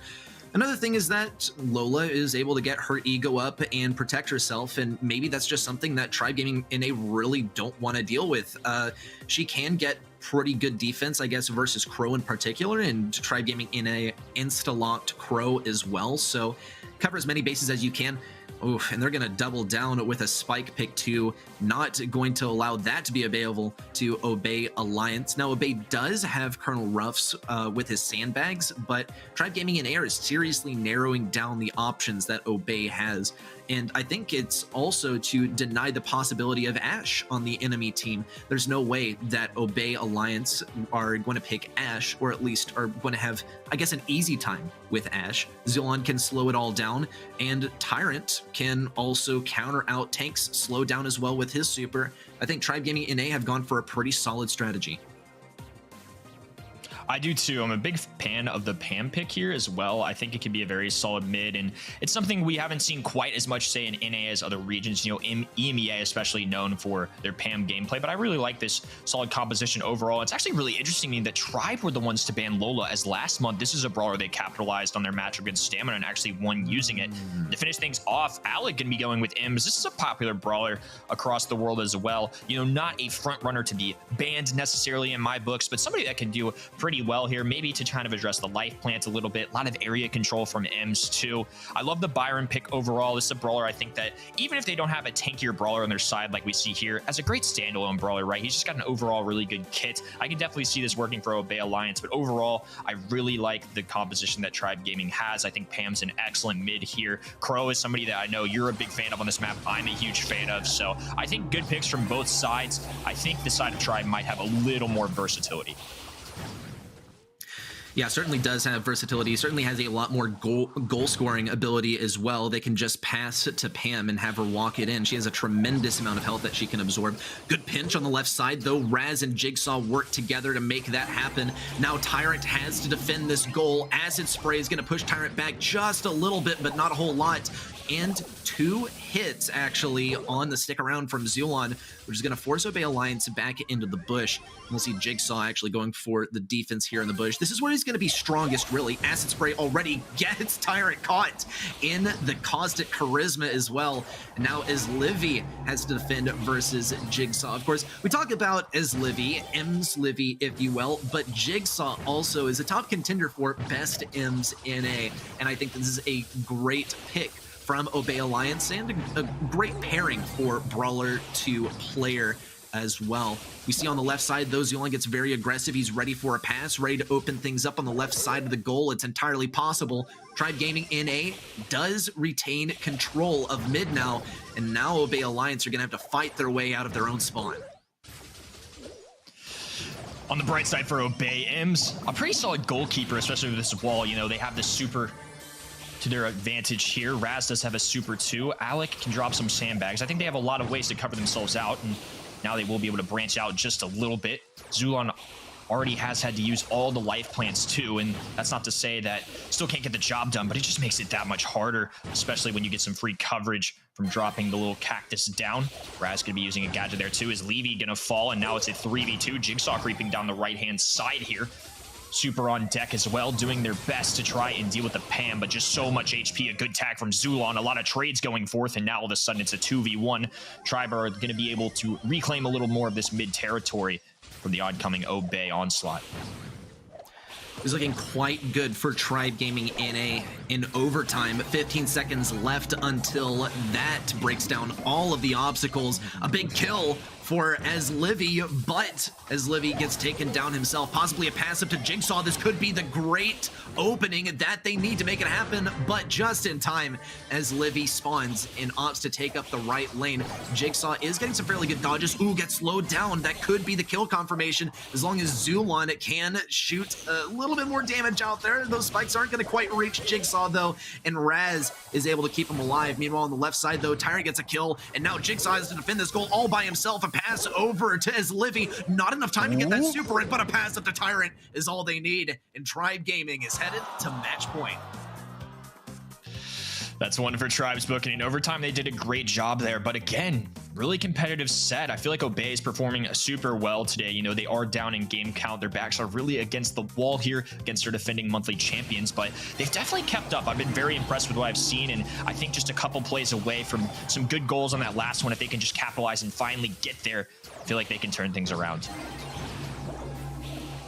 Another thing is that Lola is able to get her ego up and protect herself, and maybe that's just something that Tribe Gaming NA really don't want to deal with. She can get pretty good defense, I guess, versus Crow in particular, and Tribe Gaming NA insta-locked Crow as well, so cover as many bases as you can. Oof, and they're going to double down with a spike pick too, not going to allow that to be available to Obey Alliance. Now, Obey does have Colonel Ruffs with his sandbags, but Tribe Gaming and Air is seriously narrowing down the options that Obey has. And I think it's also to deny the possibility of Ashe on the enemy team. There's no way that Obey Alliance are going to pick Ashe, or at least are going to have, I guess, an easy time with Ashe. Zulon can slow it all down, and Tyrant can also counter out tanks, slow down as well with his super. I think Tribe Gaming NA have gone for a pretty solid strategy.
I do too. I'm a big fan of the Pam pick here as well. I think it could be a very solid mid, and it's something we haven't seen quite as much, say, in NA as other regions. You know, EMEA especially known for their Pam gameplay, but I really like this solid composition overall. It's actually really interesting to me that Tribe were the ones to ban Lola, as last month, this is a brawler they capitalized on their matchup against Stamina and actually won using it. To finish things off, Alec gonna be going with Ims. This is a popular brawler across the world as well. You know, not a front runner to be banned necessarily in my books, but somebody that can do pretty well here, maybe to kind of address the life plant a little bit. A lot of area control from Ims too. I love the Byron pick overall. This is a brawler I think that even if they don't have a tankier brawler on their side like we see here, as a great standalone brawler, right? He's just got an overall really good kit. I can definitely see this working for Obey Alliance, but overall, I really like the composition that Tribe Gaming has. I think Pam's an excellent mid here. Crow is somebody that I know you're a big fan of on this map. I'm a huge fan of, so I think good picks from both sides. I think the side of Tribe might have a little more versatility.
Yeah, certainly does have versatility. Certainly has a lot more goal scoring ability as well. They can just pass it to Pam and have her walk it in. She has a tremendous amount of health that she can absorb. Good pinch on the left side, though. Raz and Jigsaw work together to make that happen. Now Tyrant has to defend this goal. Acid Spray is going to push Tyrant back just a little bit, but not a whole lot. And 2 hits, actually, on the stick around from Zulon, which is going to force Obey Alliance back into the bush. And we'll see Jigsaw actually going for the defense here in the bush. This is where he's going to be strongest, really. Acid Spray already gets Tyrant caught in the Caustic Charisma as well. And now as Livy has to defend versus Jigsaw. Of course, we talk about as Livy, M's Livy, if you will, but Jigsaw also is a top contender for best M's NA. And I think this is a great pick from Obey Alliance and a great pairing for brawler to player as well. We see on the left side, though, Zulon gets very aggressive. He's ready for a pass, ready to open things up on the left side of the goal. It's entirely possible. Tribe Gaming NA does retain control of mid now, and now Obey Alliance are going to have to fight their way out of their own spawn.
On the bright side for Obey, Ims, a pretty solid goalkeeper, especially with this wall. You know, they have the super to their advantage here. Raz does have a super too. Alec can drop some sandbags. I think they have a lot of ways to cover themselves out, and now they will be able to branch out just a little bit. Zulon already has had to use all the life plants too, and that's not to say that still can't get the job done, but it just makes it that much harder, especially when you get some free coverage from dropping the little cactus down. Raz gonna be using a gadget there too. Is Levy gonna fall? And now it's a 3v2. Jigsaw creeping down the right-hand side here. Super on deck as well, doing their best to try and deal with the Pam, but just so much HP. A good tag from Zulon, a lot of trades going forth, and now all of a sudden it's a 2v1. Tribe are going to be able to reclaim a little more of this mid territory from the oncoming Obey onslaught.
It was looking quite good for Tribe Gaming NA in overtime. 15 seconds left until that breaks down all of the obstacles. A big kill for as Livy, but as Livy gets taken down himself, possibly a pass up to Jigsaw. This could be the great opening that they need to make it happen, but just in time as Livy spawns and opts to take up the right lane. Jigsaw is getting some fairly good dodges. Ooh, gets slowed down. That could be the kill confirmation as long as Zulon can shoot a little bit more damage out there. Those spikes aren't going to quite reach Jigsaw though, and Raz is able to keep him alive. Meanwhile, on the left side though, Tyrant gets a kill, and now Jigsaw has to defend this goal all by himself. A pass over to as Livy. Not enough time to get that super in, but a pass up to Tyrant is all they need, and Tribe Gaming is headed to match point.
That's one for Tribe's booking. In overtime, they did a great job there. But again, really competitive set. I feel like Obey is performing super well today. You know, they are down in game count. Their backs are really against the wall here against their defending monthly champions. But they've definitely kept up. I've been very impressed with what I've seen. And I think just a couple plays away from some good goals on that last one, if they can just capitalize and finally get there, I feel like they can turn things around.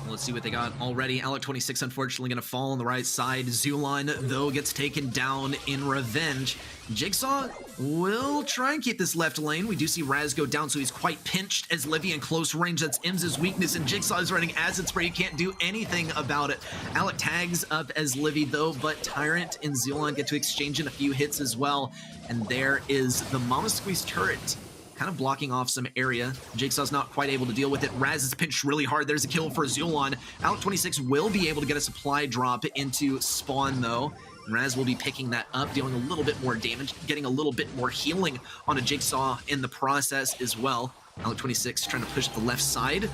Let's see what they got already. Alec 26 unfortunately going to fall on the right side. Zulon, though, gets taken down in revenge. Jigsaw will try and keep this left lane. We do see Raz go down, so he's quite pinched as Livy in close range. That's Im's weakness, and Jigsaw is running Acid Spray. He can't do anything about it. Alec tags up as Livy, though, but Tyrant and Zulon get to exchange in a few hits as well. And there is the Mama Squeeze turret, kind of blocking off some area. Jigsaw's not quite able to deal with it. Raz is pinched really hard. There's a kill for Zulon. Alec 26 will be able to get a supply drop into spawn, though. Raz will be picking that up, dealing a little bit more damage, getting a little bit more healing on a Jigsaw in the process as well. Alec 26 trying to push the left side.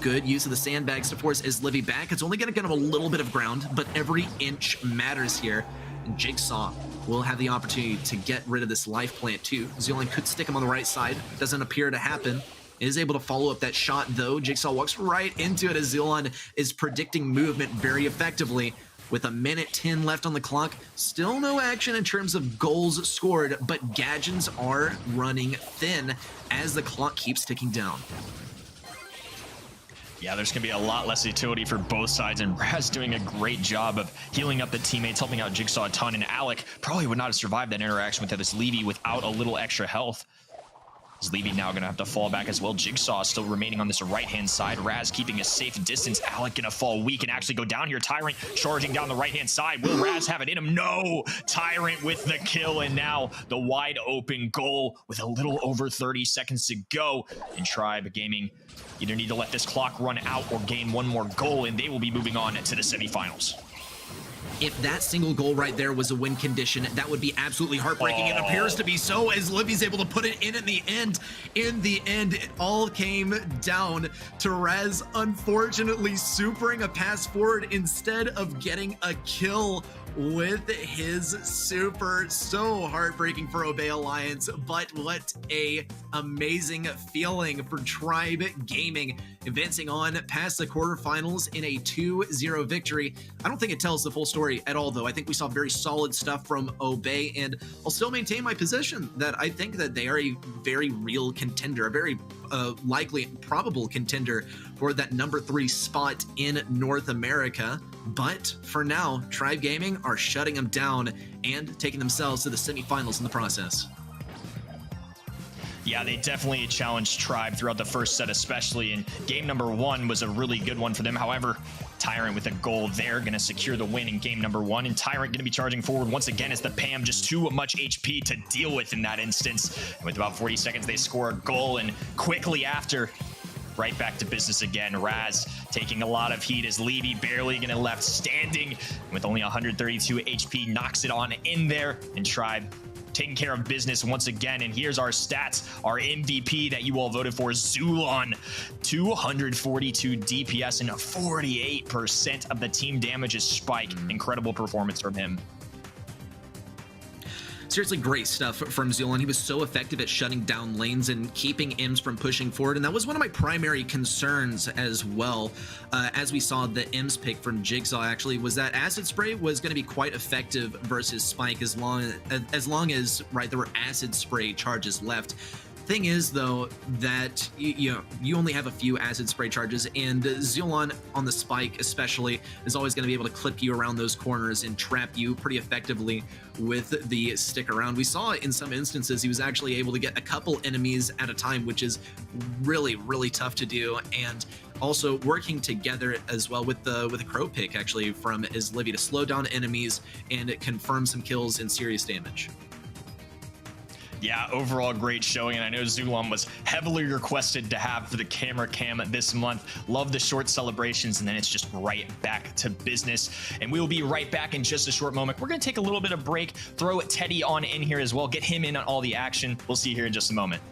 Good use of the sandbags to force Livy back. It's only going to get him a little bit of ground, but every inch matters here. And Jigsaw will have the opportunity to get rid of this life plant too. Zealand could stick him on the right side. Doesn't appear to happen. Is able to follow up that shot though. Jigsaw walks right into it as Zealand is predicting movement very effectively. With a minute 10 left on the clock, still no action in terms of goals scored, but Gadgeons are running thin as the clock keeps ticking down.
Yeah, there's going to be a lot less utility for both sides, and Raz doing a great job of healing up the teammates, helping out Jigsaw a ton, and Alec probably would not have survived that interaction with this Levy without a little extra health. Is Levy now going to have to fall back as well? Jigsaw still remaining on this right-hand side. Raz keeping a safe distance. Alec going to fall weak and actually go down here. Tyrant charging down the right-hand side. Will Raz have it in him? No! Tyrant with the kill, and now the wide open goal with a little over 30 seconds to go. And Tribe Gaming either need to let this clock run out or gain one more goal, and they will be moving on to the semifinals.
If that single goal right there was a win condition, that would be absolutely heartbreaking. It appears to be so, as Livy's able to put it in the end. In the end, it all came down to Raz unfortunately supering a pass forward instead of getting a kill with his super. So heartbreaking for Obey Alliance, but what a amazing feeling for Tribe Gaming, advancing on past the quarterfinals in a 2-0 victory. I don't think it tells the full story at all, though. I think we saw very solid stuff from Obey, and I'll still maintain my position that I think that they are a very real contender, a very likely and probable contender for that number 3 spot in North America. But for now, Tribe Gaming are shutting them down and taking themselves to the semifinals in the process.
Yeah, they definitely challenged Tribe throughout the first set especially, and game number 1 was a really good one for them. However, Tyrant with a goal there, going to secure the win in game number 1, and Tyrant going to be charging forward once again as the Pam just too much HP to deal with in that instance. And with about 40 seconds, they score a goal, and quickly after, right back to business again. Raz taking a lot of heat as Levy barely going to left standing with only 132 HP, knocks it on in there, and Tribe taking care of business once again. And here's our stats. Our MVP that you all voted for, Zulon, 242 DPS and 48% of the team damage is Spike. Incredible performance from him.
Seriously, great stuff from Zulon. He was so effective at shutting down lanes and keeping Ims from pushing forward, and that was one of my primary concerns as well. As we saw the Ims pick from Jigsaw, actually, was that Acid Spray was going to be quite effective versus Spike as long as right, there were Acid Spray charges left. Thing is, though, that you only have a few Acid Spray charges, and Zulon on the Spike especially is always going to be able to clip you around those corners and trap you pretty effectively with the stick around. We saw in some instances he was actually able to get a couple enemies at a time, which is really, really tough to do, and also working together as well with the Crow pick actually from Livy to slow down enemies and confirm some kills and serious damage.
Yeah, overall great showing, and I know Zulon was heavily requested to have for the camera cam this month. Love the short celebrations, and then it's just right back to business. And we will be right back in just a short moment. We're going to take a little bit of break, throw Teddy on in here as well, get him in on all the action. We'll see you here in just a moment.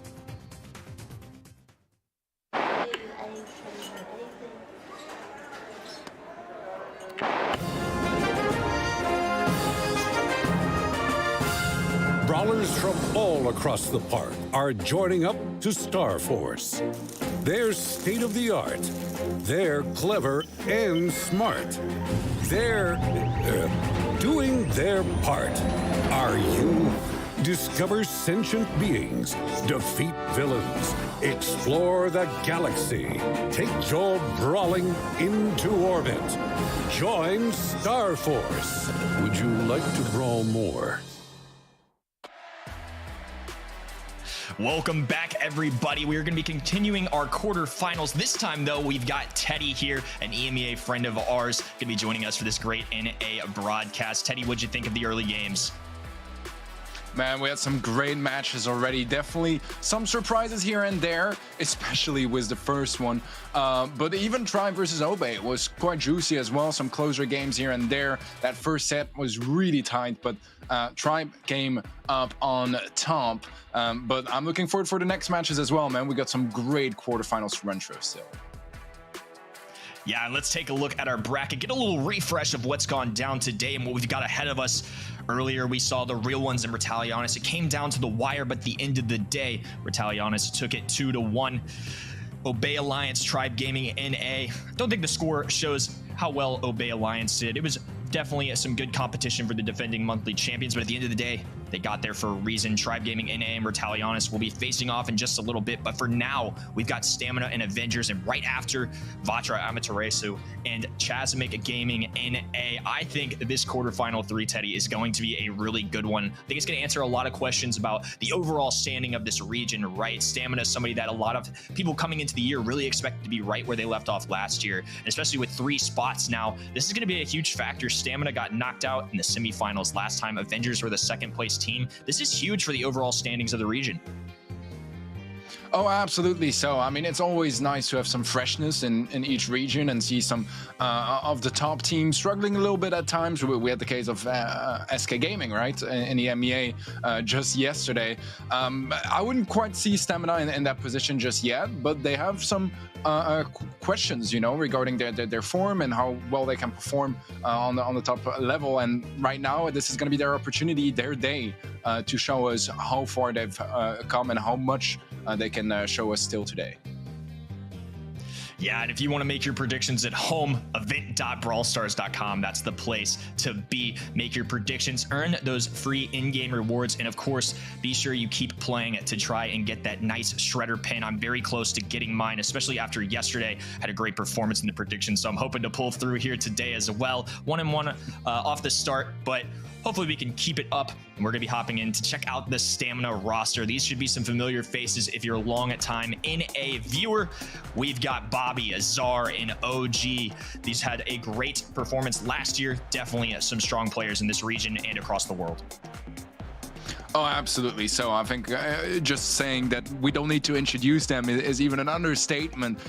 Brawlers from all across the park are joining up to Star Force. They're state-of-the-art. They're clever and smart. They're doing their part. Are you? Discover sentient beings, defeat villains, explore the galaxy, take your brawling into orbit. Join Star Force. Would you like to brawl more?
Welcome back, everybody. We are going to be continuing our quarterfinals. This time, though, we've got Teddy here, an EMEA friend of ours, going to be joining us for this great NA broadcast. Teddy, what'd you think of the early games?
Man, we had some great matches already. Definitely some surprises here and there, especially with the first one. But even Tribe versus Obey was quite juicy as well. Some closer games here and there. That first set was really tight, but Tribe came up on top. But I'm looking forward for the next matches as well, man. We got some great quarterfinals to run through still.
Yeah, and let's take a look at our bracket, get a little refresh of what's gone down today and what we've got ahead of us. Earlier, we saw the real ones in Retalianis. It came down to the wire, but at the end of the day, Retalianis took it 2-1. Obey Alliance, Tribe Gaming, NA. I don't think the score shows how well Obey Alliance did. It was definitely some good competition for the defending monthly champions, but at the end of the day, they got there for a reason. Tribe Gaming, NA, and Retalianis will be facing off in just a little bit, but for now, we've got Stamina and Avengers, and right after, Vatra Amaterasu and Chasmic Gaming, NA. I think this quarterfinal 3, Teddy, is going to be a really good one. I think it's going to answer a lot of questions about the overall standing of this region, right? Stamina is somebody that a lot of people coming into the year really expected to be right where they left off last year, and especially with 3 spots now, this is going to be a huge factor. Stamina got knocked out in the semifinals last time. Avengers were the second place team. This is huge for the overall standings of the region.
Oh, absolutely. So, I mean, it's always nice to have some freshness in each region and see some of the top teams struggling a little bit at times. We had the case of SK Gaming, right, in the MEA just yesterday. I wouldn't quite see Stamina in that position just yet, but they have some questions, you know, regarding their form and how well they can perform on the top level. And right now, this is going to be their opportunity, their day, to show us how far they've come and how much they can show us still today.
Yeah, and if you want to make your predictions at home, event.brawlstars.com. That's the place to be. Make your predictions, earn those free in-game rewards, and of course, be sure you keep playing to try and get that nice shredder pin. I'm very close to getting mine, especially after yesterday. Had a great performance in the predictions, so I'm hoping to pull through here today as well. 1-1 off the start, but hopefully we can keep it up, and we're going to be hopping in to check out the Stamina roster. These should be some familiar faces if you're a long-time NA viewer. We've got Bobby, Azar, and OG. These had a great performance last year. Definitely some strong players in this region and across the world.
Oh, absolutely. So I think just saying that we don't need to introduce them is even an understatement.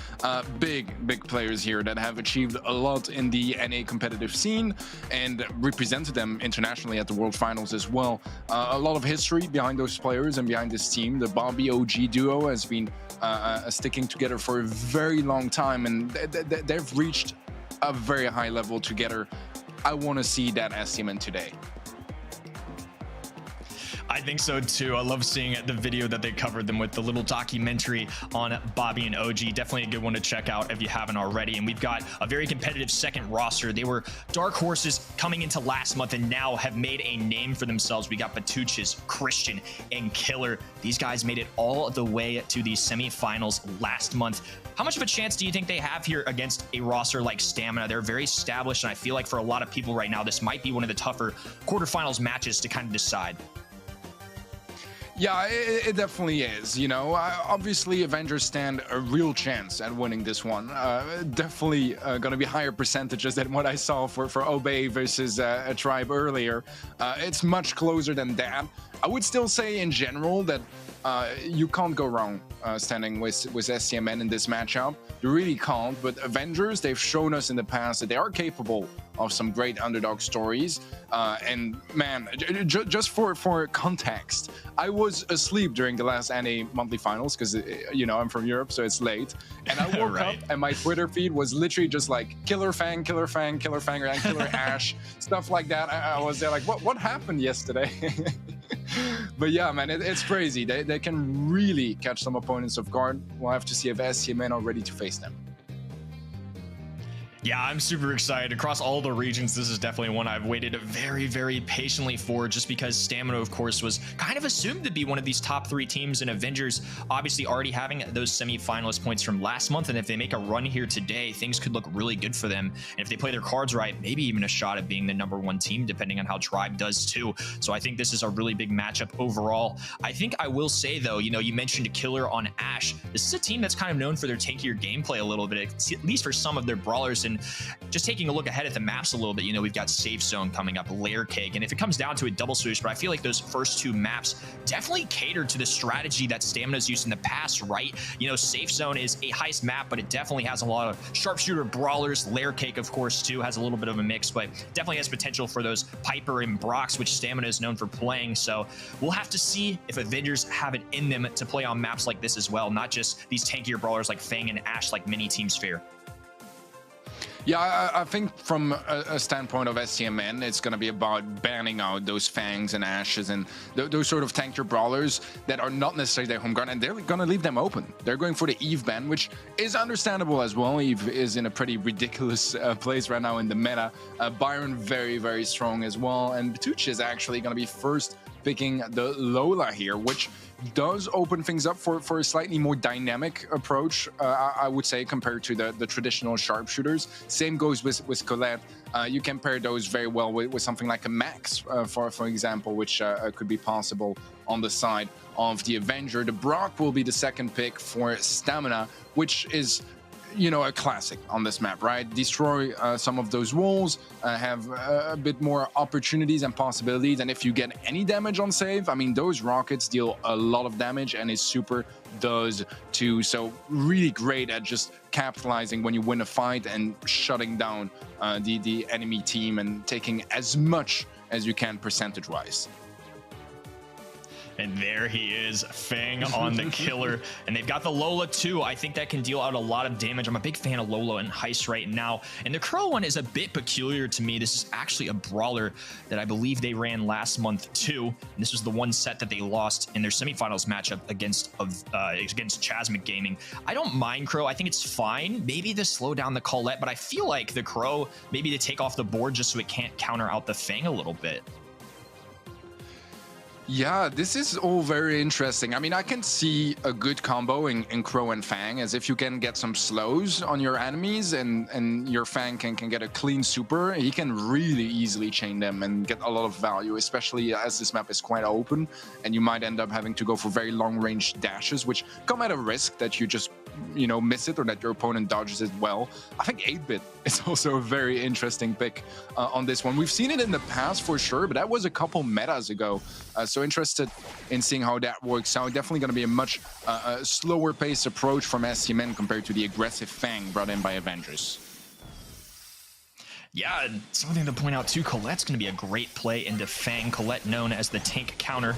Big players here that have achieved a lot in the NA competitive scene and represented them internationally at the World Finals as well. A lot of history behind those players and behind this team. The Bobby OG duo has been sticking together for a very long time, and they've reached a very high level together. I want to see that SCMN today.
I think so too. I love seeing the video that they covered them with, the little documentary on Bobby and OG. Definitely a good one to check out if you haven't already. And we've got a very competitive second roster. They were dark horses coming into last month and now have made a name for themselves. We got Batuches, Christian, and Killer. These guys made it all the way to the semifinals last month. How much of a chance do you think they have here against a roster like Stamina? They're very established, and I feel like for a lot of people right now, this might be one of the tougher quarterfinals matches to kind of decide.
Yeah, it definitely is. You know, obviously Avengers stand a real chance at winning this one. Definitely going to be higher percentages than what I saw for Obey versus a Tribe earlier. It's much closer than that. I would still say in general that you can't go wrong standing with SCMN in this matchup. You really can't, but Avengers, they've shown us in the past that they are capable of some great underdog stories. And man, just for context, I was asleep during the last NA monthly finals because, you know, I'm from Europe, so it's late. And I woke
right.
up and my Twitter feed was literally just like Killer Fang, Killer Fang, Killer Fang, and Killer Ash, stuff like that. I was there like, what happened yesterday? But yeah, man, it's crazy. They can really catch some opponents off guard. We'll have to see if SCMN are ready to face them.
Yeah, I'm super excited. Across all the regions, this is definitely one I've waited very patiently for, just because Stamina, of course, was kind of assumed to be one of these top 3 teams, and Avengers obviously already having those semi-finalist points from last month, and if they make a run here today, things could look really good for them. And if they play their cards right, maybe even a shot at being the #1 team, depending on how Tribe does too. So I think this is a really big matchup overall. I think I will say, though, you know, you mentioned a Killer on Ash. This is a team that's kind of known for their tankier gameplay a little bit, at least for some of their brawlers, and And just taking a look ahead at the maps a little bit, you know, we've got Safe Zone coming up, Layer Cake, and if it comes down to a double swoosh, but I feel like those first two maps definitely cater to the strategy that Stamina's used in the past, right? You know, Safe Zone is a heist map, but it definitely has a lot of sharpshooter brawlers. Layer Cake, of course, too, has a little bit of a mix, but definitely has potential for those Piper and Brocks, which Stamina is known for playing. So we'll have to see if Avengers have it in them to play on maps like this as well, not just these tankier brawlers like Fang and Ashe like many teams fear.
Yeah, I think from a standpoint of SCMN, it's going to be about banning out those Fangs and Ashes and those sort of tankier brawlers that are not necessarily their home ground, and they're going to leave them open. They're going for the Eve ban, which is understandable as well. Eve is in a pretty ridiculous place right now in the meta. Byron very, very strong as well, and Batucci is actually going to be first picking the Lola here, which does open things up for a slightly more dynamic approach, I would say, compared to the traditional sharpshooters. Same goes with Colette. You can pair those very well with something like a Max, for example, which could be possible on the side of the Avenger. The Brock will be the second pick for Stamina, which is, you know, a classic on this map, right? Destroy some of those walls, have a bit more opportunities and possibilities, and if you get any damage on save, I mean, those rockets deal a lot of damage, and his super does too. So really great at just capitalizing when you win a fight and shutting down the enemy team and taking as much as you can percentage-wise.
And there he is, Fang on the killer. And they've got the Lola too. I think that can deal out a lot of damage. I'm a big fan of Lola and Heist right now. And the Crow one is a bit peculiar to me. This is actually a brawler that I believe they ran last month too. And this was the one set that they lost in their semifinals matchup against Chasmic Gaming. I don't mind Crow. I think it's fine. Maybe to slow down the Colette, but I feel like the Crow, maybe to take off the board just so it can't counter out the Fang a little bit.
Yeah, this is all very interesting. I mean, I can see a good combo in Crow and Fang, as if you can get some slows on your enemies and your Fang can get a clean super. He can really easily chain them and get a lot of value, especially as this map is quite open and you might end up having to go for very long range dashes, which come at a risk that you just, you know, miss it or that your opponent dodges it well. I think 8-bit is also a very interesting pick on this one. We've seen it in the past for sure, but that was a couple metas ago. So interested in seeing how that works out. Definitely going to be a much slower paced approach from SCMN compared to the aggressive Fang brought in by Avengers.
Yeah, and something to point out too, Colette's going to be a great play into Fang. Colette known as the tank counter,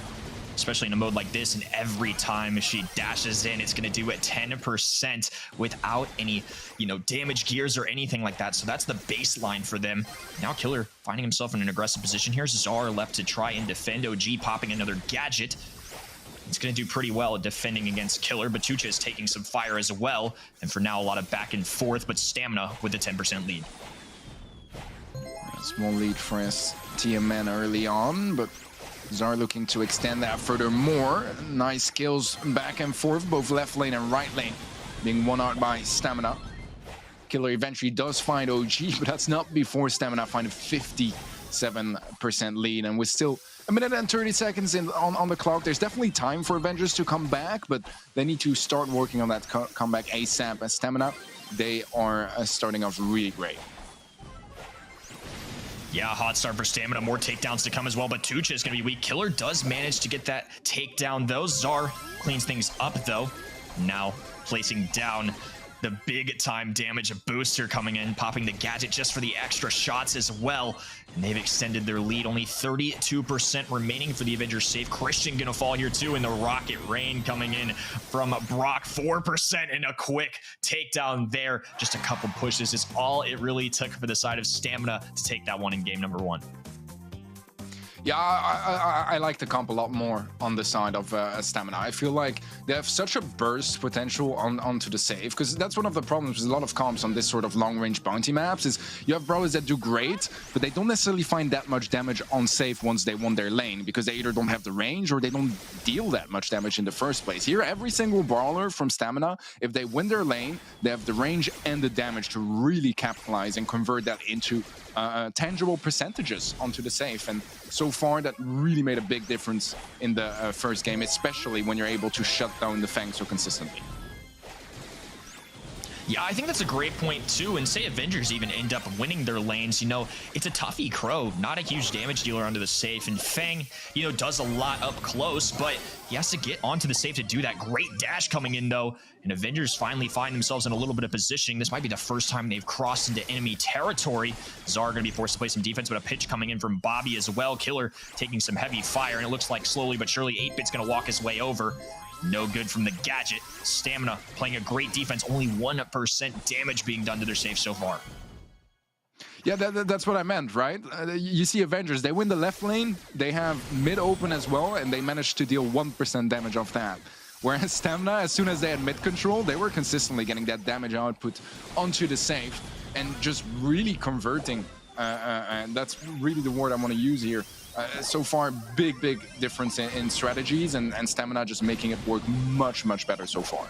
especially in a mode like this, and every time she dashes in, it's going to do it 10% without any, you know, damage gears or anything like that. So that's the baseline for them. Now Killer finding himself in an aggressive position. Here's Czar left to try and defend. OG popping another gadget. It's going to do pretty well at defending against Killer. Batucha is taking some fire as well. And for now, a lot of back and forth, but Stamina with a 10% lead.
A small lead for STMN early on, but Czar looking to extend that furthermore. Nice kills back and forth, both left lane and right lane being won out by Stamina. Killer eventually does find OG, but that's not before Stamina find a 57% lead. And with still a minute and 30 seconds on the clock, there's definitely time for Avengers to come back, but they need to start working on that comeback ASAP. As Stamina, they are starting off really great.
Yeah, hot start for Stamina. More takedowns to come as well, but Tucha is going to be weak. Killer does manage to get that takedown, though. Czar cleans things up, though. Now placing down the big-time damage booster coming in, popping the gadget just for the extra shots as well. And they've extended their lead. Only 32% remaining for the Avengers safe. Christian going to fall here, too, and the Rocket Rain coming in from Brock. 4% and a quick takedown there. Just a couple pushes is all it really took for the side of Stamina to take that one in game number 1.
Yeah, I like the comp a lot more on the side of Stamina. I feel like they have such a burst potential onto the save, because that's one of the problems with a lot of comps on this sort of long-range bounty maps, is you have brawlers that do great, but they don't necessarily find that much damage on save once they won their lane, because they either don't have the range or they don't deal that much damage in the first place. Here, every single brawler from Stamina, if they win their lane, they have the range and the damage to really capitalize and convert that into tangible percentages onto the save. And so far, that really made a big difference in the first game, especially when you're able to shut down the Fang so consistently.
Yeah, I think that's a great point too. And say Avengers even end up winning their lanes, you know, it's a toughy Crow, not a huge damage dealer under the safe. And Fang, you know, does a lot up close, but he has to get onto the safe to do that. Great dash coming in though. And Avengers finally find themselves in a little bit of positioning. This might be the first time they've crossed into enemy territory. Zar going to be forced to play some defense, but a pitch coming in from Bobby as well. Killer taking some heavy fire, and it looks like slowly but surely 8-Bit's going to walk his way over. No good from the gadget. Stamina playing a great defense. Only 1% damage being done to their safe so far.
Yeah, that's what I meant, right? You see Avengers, they win the left lane, they have mid open as well, and they managed to deal 1% damage off that. Whereas Stamina, as soon as they had mid control, they were consistently getting that damage output onto the safe and just really converting. And that's really the word I want to use here. So far, big difference in strategies, and Stamina just making it work much better so far.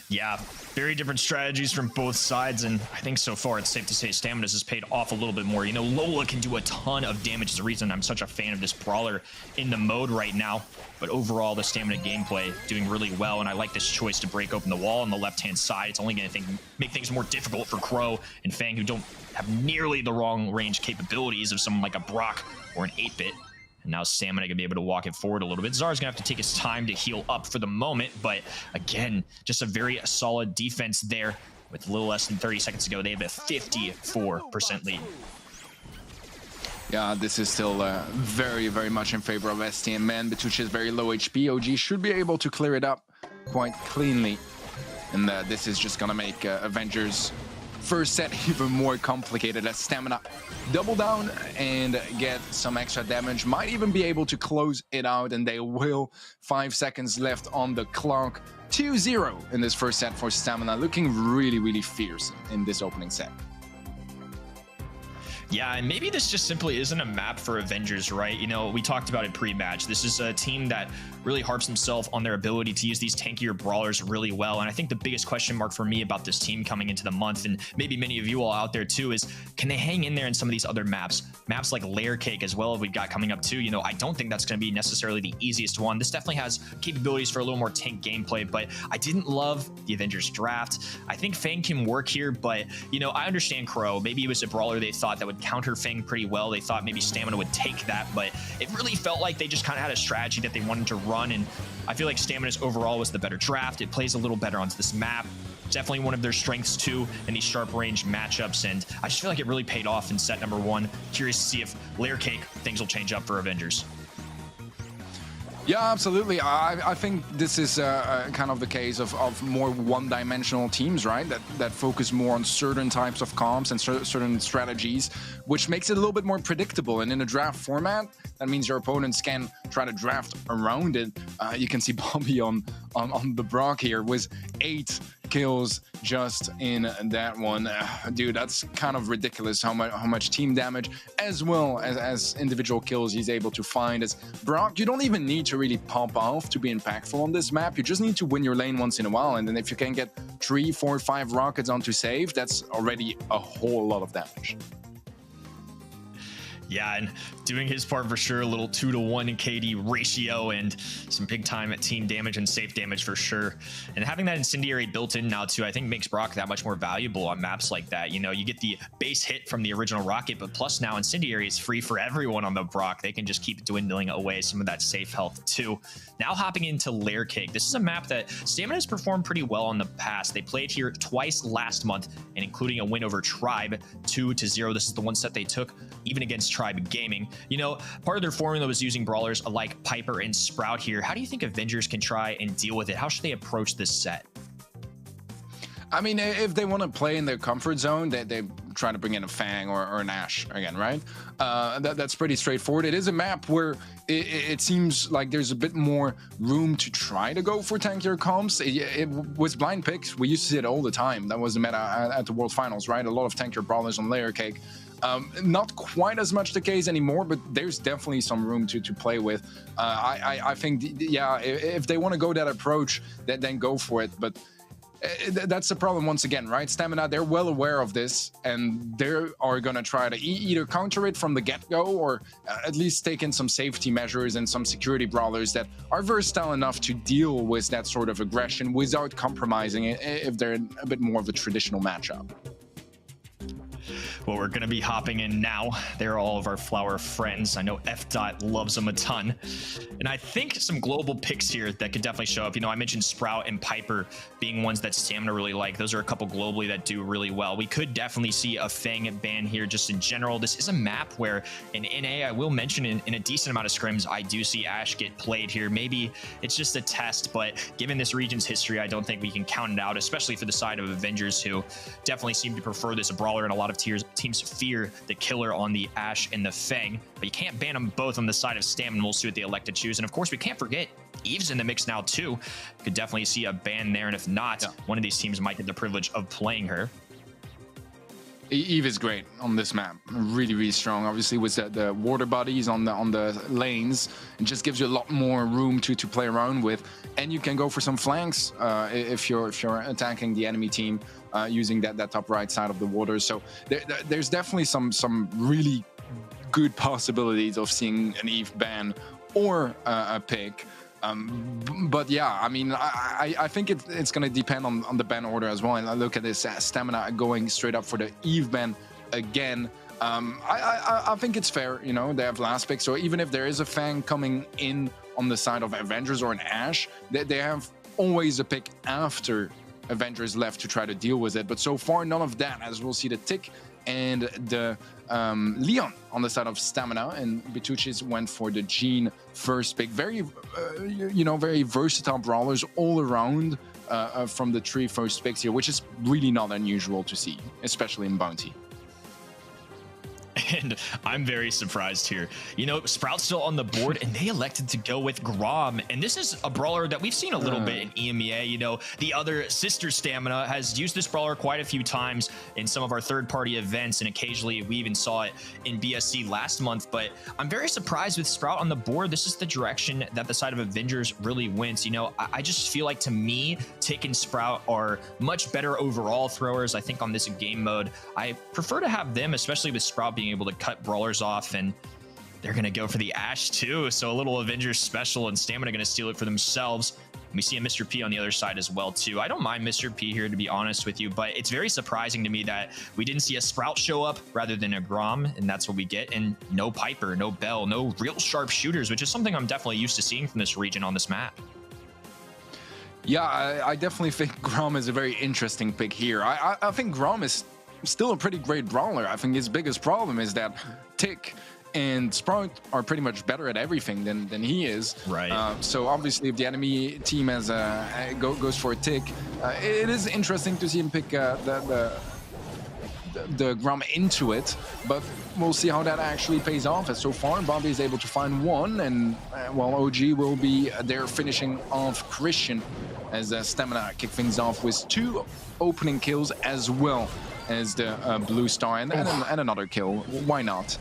Yeah, very different strategies from both sides, and I think so far it's safe to say Stamina's has paid off a little bit more. You know, Lola can do a ton of damage. Is the reason I'm such a fan of this brawler in the mode right now. But overall, the Stamina gameplay doing really well, and I like this choice to break open the wall on the left-hand side. It's only going to make things more difficult for Crow and Fang, who don't have nearly the long range capabilities of someone like a Brock or an 8-Bit. And now Stamina gonna be able to walk it forward a little bit. Zar's gonna have to take his time to heal up for the moment, but again, just a very solid defense there. With a little less than 30 seconds to go, they have a 54% lead.
Yeah, this is still very much in favor of ST, man. Batucci is very low HP. OG should be able to clear it up quite cleanly. And this is just gonna make Avengers first set even more complicated as Stamina double down and get some extra damage. Might even be able to close it out, and they will. 5 seconds left on the clock. 2-0 in this first set for Stamina, looking really fierce in this opening set.
Yeah, and maybe this just simply isn't a map for Avengers, right? You know, we talked about it pre-match. This is a team that really harps themselves on their ability to use these tankier brawlers really well. And I think the biggest question mark for me about this team coming into the month, and maybe many of you all out there too, is can they hang in there in some of these other maps? Maps like Layer Cake as well, we've got coming up too. You know, I don't think that's going to be necessarily the easiest one. This definitely has capabilities for a little more tank gameplay, but I didn't love the Avengers draft. I think Fang can work here, but, you know, I understand Crow. Maybe it was a brawler they thought that would counter Fang pretty well. They thought maybe Stamina would take that, but it really felt like they just kind of had a strategy that they wanted to run, and I feel like Stamina's overall was the better draft. It plays a little better onto this map. Definitely one of their strengths too in these sharp range matchups, and I just feel like it really paid off in set number 1. Curious to see if Layer Cake things will change up for Avengers.
Yeah, absolutely. I think this is kind of the case of more one-dimensional teams, right? That focus more on certain types of comps and certain strategies, which makes it a little bit more predictable. And in a draft format, that means your opponents can try to draft around it. You can see Bobby on the Brock here with 8 kills just in that one. Dude, that's kind of ridiculous how much team damage as well as individual kills he's able to find. As Brock, you don't even need to really pop off to be impactful on this map. You just need to win your lane once in a while, and then if you can get 3, 4, 5 rockets onto save, that's already a whole lot of damage.
Yeah, and doing his part for sure. A little 2-to-1 in KD ratio and some big time at team damage and safe damage for sure. And having that incendiary built in now too, I think makes Brock that much more valuable on maps like that. You know, you get the base hit from the original rocket, but plus now incendiary is free for everyone on the Brock. They can just keep dwindling away some of that safe health too. Now hopping into Layer Cake. This is a map that Stamina has performed pretty well in the past. They played here twice last month, and including a win over Tribe 2-0. This is the one set they took even against Tribe Gaming. You know, part of their formula was using brawlers like Piper and Sprout here. How do you think Avengers can try and deal with it? How should they approach this set?
I mean, if they want to play in their comfort zone, they try to bring in a Fang or an Ashe again, right? That's pretty straightforward. It is a map where it seems like there's a bit more room to try to go for tankier comps. It was blind picks. We used to see it all the time. That was the meta at the World Finals, right? A lot of tankier brawlers on Layer Cake. Not quite as much the case anymore, but there's definitely some room to play with. I think, yeah, if they want to go that approach, then go for it. But that's the problem once again, right? Stamina, they're well aware of this, and they are going to try to either counter it from the get-go or at least take in some safety measures and some security brawlers that are versatile enough to deal with that sort of aggression without compromising it if they're in a bit more of a traditional matchup.
Well, we're going to be hopping in now. They're all of our flower friends. I know F.Dot loves them a ton. And I think some global picks here that could definitely show up. You know, I mentioned Sprout and Piper being ones that Stamina really like. Those are a couple globally that do really well. We could definitely see a Fang ban here just in general. This is a map where in NA, I will mention in a decent amount of scrims, I do see Ashe get played here. Maybe it's just a test, but given this region's history, I don't think we can count it out, especially for the side of Avengers, who definitely seem to prefer this brawler, and a lot of teams fear the killer on the Ashe and the Fang, but you can't ban them both on the side of Stamina. We'll see what they elect to choose. And of course, we can't forget Eve's in the mix now too. Could definitely see a ban there, and if not, one of these teams might get the privilege of playing her.
Eve is great on this map, really strong. Obviously, with the water bodies on the lanes, it just gives you a lot more room to play around with, and you can go for some flanks if you're attacking the enemy team using that top right side of the water. So there's definitely some really good possibilities of seeing an Eve ban or a pick. But yeah, I mean, I think it's going to depend on the ban order as well. And I look at this Stamina going straight up for the Eve ban again. I think it's fair, you know, they have last pick. So even if there is a Fang coming in on the side of Avengers or an Ashe, they have always a pick after Avengers left to try to deal with it. But so far, none of that, as we'll see the Tick and the Leon on the side of Stamina, and Bituchis went for the Jean first pick. Very, very versatile brawlers all around from the 3 first picks here, which is really not unusual to see, especially in Bounty.
And I'm very surprised here. You know, Sprout's still on the board, and they elected to go with Grom. And this is a brawler that we've seen a little bit in EMEA. You know, the other sister Stamina has used this brawler quite a few times in some of our third-party events, and occasionally we even saw it in BSC last month. But I'm very surprised with Sprout on the board. This is the direction that the side of Avengers really went. You know, I just feel like, to me, Tick and Sprout are much better overall throwers. I think on this game mode, I prefer to have them, especially with Sprout being able to cut brawlers off, and they're going to go for the Ashe too. So a little Avengers special, and Stamina going to steal it for themselves. We see a Mr. P on the other side as well too. I don't mind Mr. P here, to be honest with you, but it's very surprising to me that we didn't see a Sprout show up rather than a Grom, and that's what we get. And no Piper, no Bell, no real sharp shooters, which is something I'm definitely used to seeing from this region on this map.
Yeah, I definitely think Grom is a very interesting pick here. I think Grom is still a pretty great brawler. I think his biggest problem is that Tick and Sprout are pretty much better at everything than he is.
Right.
So obviously, if the enemy team has goes for a Tick, it is interesting to see him pick the Grom into it. But we'll see how that actually pays off. As so far, Bobby is able to find one, and while OG will be there finishing off Christian, as Stamina kick things off with 2 opening kills as well as the blue star and another kill. Why not?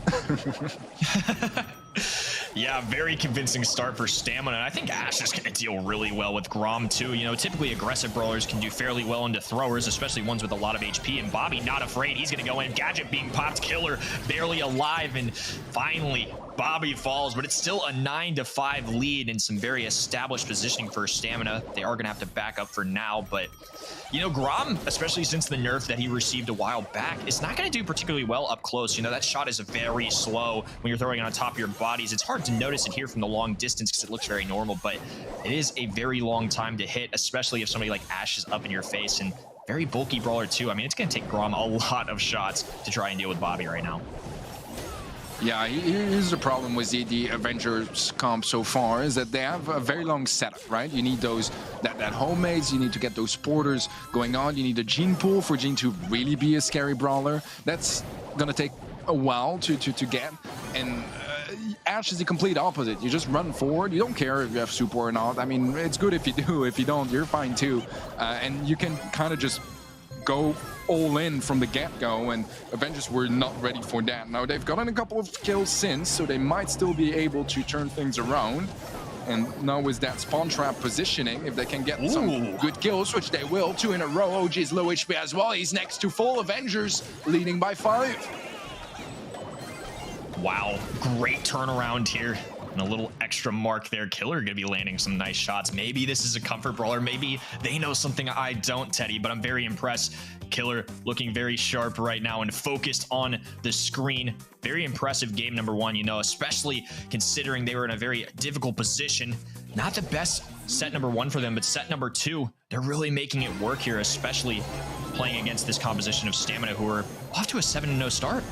Yeah, very convincing start for Stamina. And I think Ashe is going to deal really well with Grom too. You know, typically aggressive brawlers can do fairly well into throwers, especially ones with a lot of HP. And Bobby not afraid. He's going to go in. Gadget being popped. Killer barely alive. And finally, Bobby falls. But it's still a 9-5 lead and some very established positioning for Stamina. They are going to have to back up for now. But, you know, Grom, especially since the nerf that he received a while back, is not going to do particularly well up close. You know, that shot is very slow when you're throwing it on top of your bodies. It's hard to notice it here from the long distance because it looks very normal, but it is a very long time to hit, especially if somebody like Ashe is up in your face, and very bulky brawler too. I mean, it's going to take Grom a lot of shots to try and deal with Bobby right now.
Yeah, here's the problem with the Avengers comp so far, is that they have a very long setup, right? You need those that homemades, you need to get those porters going on, you need a gene pool for Gene to really be a scary brawler. That's gonna take a while to get, and Ashe is the complete opposite. You just run forward, you don't care if you have super or not. I mean, it's good if you do, if you don't, you're fine too. And you can kind of just go all in from the get-go, and Avengers were not ready for that. Now, they've gotten a couple of kills since, so they might still be able to turn things around. And now with that spawn trap positioning, if they can get
Ooh.
some good kills, which they will, 2 in a row. OG is low HP as well. He's next to full. Avengers leading by 5.
Wow, great turnaround here. And a little extra mark there. Killer gonna be landing some nice shots. Maybe this is a comfort brawler. Maybe they know something I don't, Teddy, but I'm very impressed. Killer looking very sharp right now and focused on the screen. Very impressive game number 1, you know, especially considering they were in a very difficult position. Not the best set number 1 for them, but set number 2, they're really making it work here, especially playing against this composition of Stamina, who are off to a 7-0 start.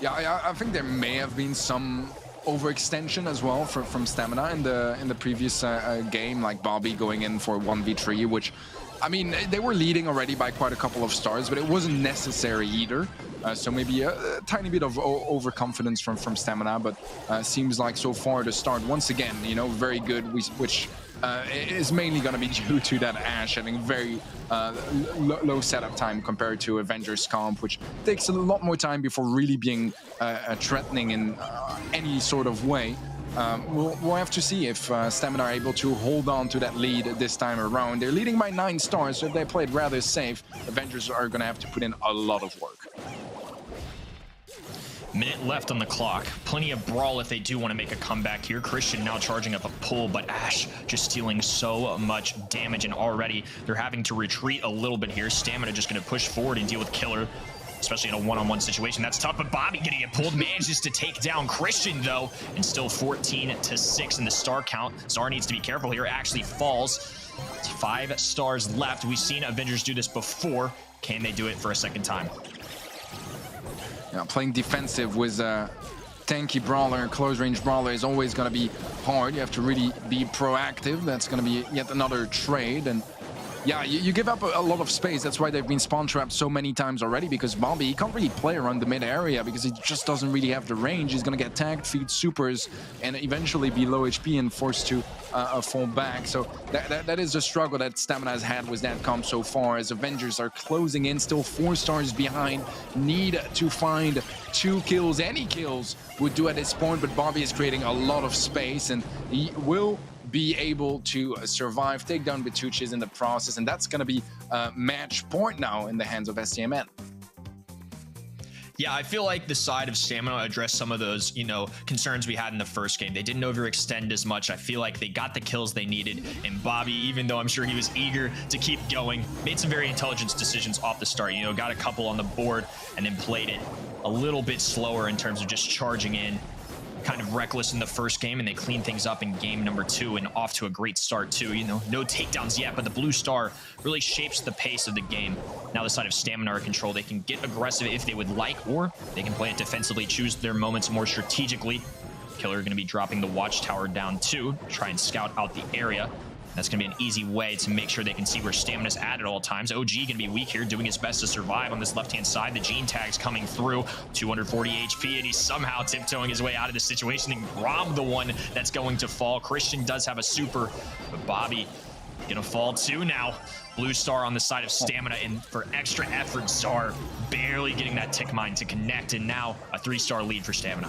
Yeah, I think there may have been some overextension as well from Stamina in the previous game, like Bobby going in for 1v3, which, I mean, they were leading already by quite a couple of stars, but it wasn't necessary either. So maybe a tiny bit of overconfidence from Stamina, but seems like so far the start, once again, you know, very good, which is mainly going to be due to that Ashe having very low setup time compared to Avengers comp, which takes a lot more time before really being threatening in any sort of way. We'll have to see if Stamina are able to hold on to that lead this time around. They're leading by 9 stars, so if they played rather safe, Avengers are going to have to put in a lot of work.
Minute left on the clock. Plenty of Brawl if they do want to make a comeback here. Christian now charging up a pull, but Ashe just stealing so much damage, and already they're having to retreat a little bit here. Stamina just going to push forward and deal with Killer, especially in a one-on-one situation. That's tough, but Bobby getting it pulled, manages to take down Christian, though, and still 14-6 in the star count. Czar needs to be careful here. Actually falls. It's 5 stars left. We've seen Avengers do this before. Can they do it for a second time?
Yeah, playing defensive with a tanky brawler, close-range brawler is always going to be hard. You have to really be proactive. That's going to be yet another trade. And yeah, you give up a lot of space. That's why they've been spawn trapped so many times already, because Bobby, he can't really play around the mid area because he just doesn't really have the range. He's going to get tagged, feed supers, and eventually be low HP and forced to fall back. So that is a struggle that Stamina has had with that comp so far, as Avengers are closing in, still 4 stars behind. Need to find 2 kills. Any kills would do at this point, but Bobby is creating a lot of space, and he will be able to survive, take down Bituches in the process, and that's going to be a match point now in the hands of STMN.
Yeah, I feel like the side of Stamina addressed some of those, you know, concerns we had in the first game. They didn't overextend as much. I feel like they got the kills they needed, and Bobby, even though I'm sure he was eager to keep going, made some very intelligent decisions off the start. You know, got a couple on the board and then played it a little bit slower in terms of just charging in. Kind of reckless in the first game, and they cleaned things up in game number 2 and off to a great start too. You know, no takedowns yet, but the blue star really shapes the pace of the game. Now the side of Stamina are control. They can get aggressive if they would like, or they can play it defensively, choose their moments more strategically. Killer going to be dropping the watchtower down too, try and scout out the area. That's going to be an easy way to make sure they can see where Stamina's at all times. OG going to be weak here, doing his best to survive on this left-hand side. The gene tag's coming through, 240 HP, and he's somehow tiptoeing his way out of the situation and Grom the one that's going to fall. Christian does have a super, but Bobby going to fall too now. Blue star on the side of Stamina, and for extra effort, Czar barely getting that tick mine to connect, and now a 3-star lead for Stamina.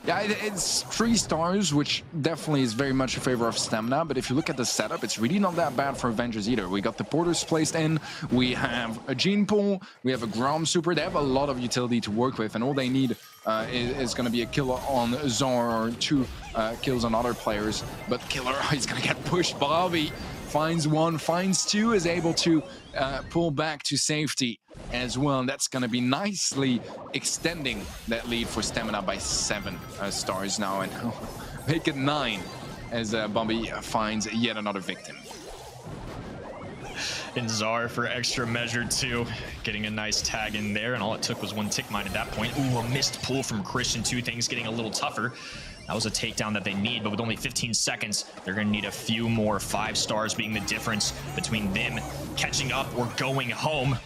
Yeah, it's 3 stars, which definitely is very much in favor of Stamina, but if you look at the setup, it's really not that bad for Avengers either. We got the porters placed in, we have a gene pool, we have a Grom super. They have a lot of utility to work with, and all they need is going to be a kill on Czar or 2 kills on other players. But Killer is going to get pushed. Bobby finds 1, finds 2, is able to pull back to safety as well, and that's going to be nicely extending that lead for Stamina by 7 stars now, and make it 9 as Bobby finds yet another victim.
And Czar for extra measure too, getting a nice tag in there, and all it took was 1 tick mine at that point. Ooh, a missed pull from Christian, 2 things getting a little tougher. That was a takedown that they need, but with only 15 seconds, they're going to need a few more. 5 stars being the difference between them catching up or going home.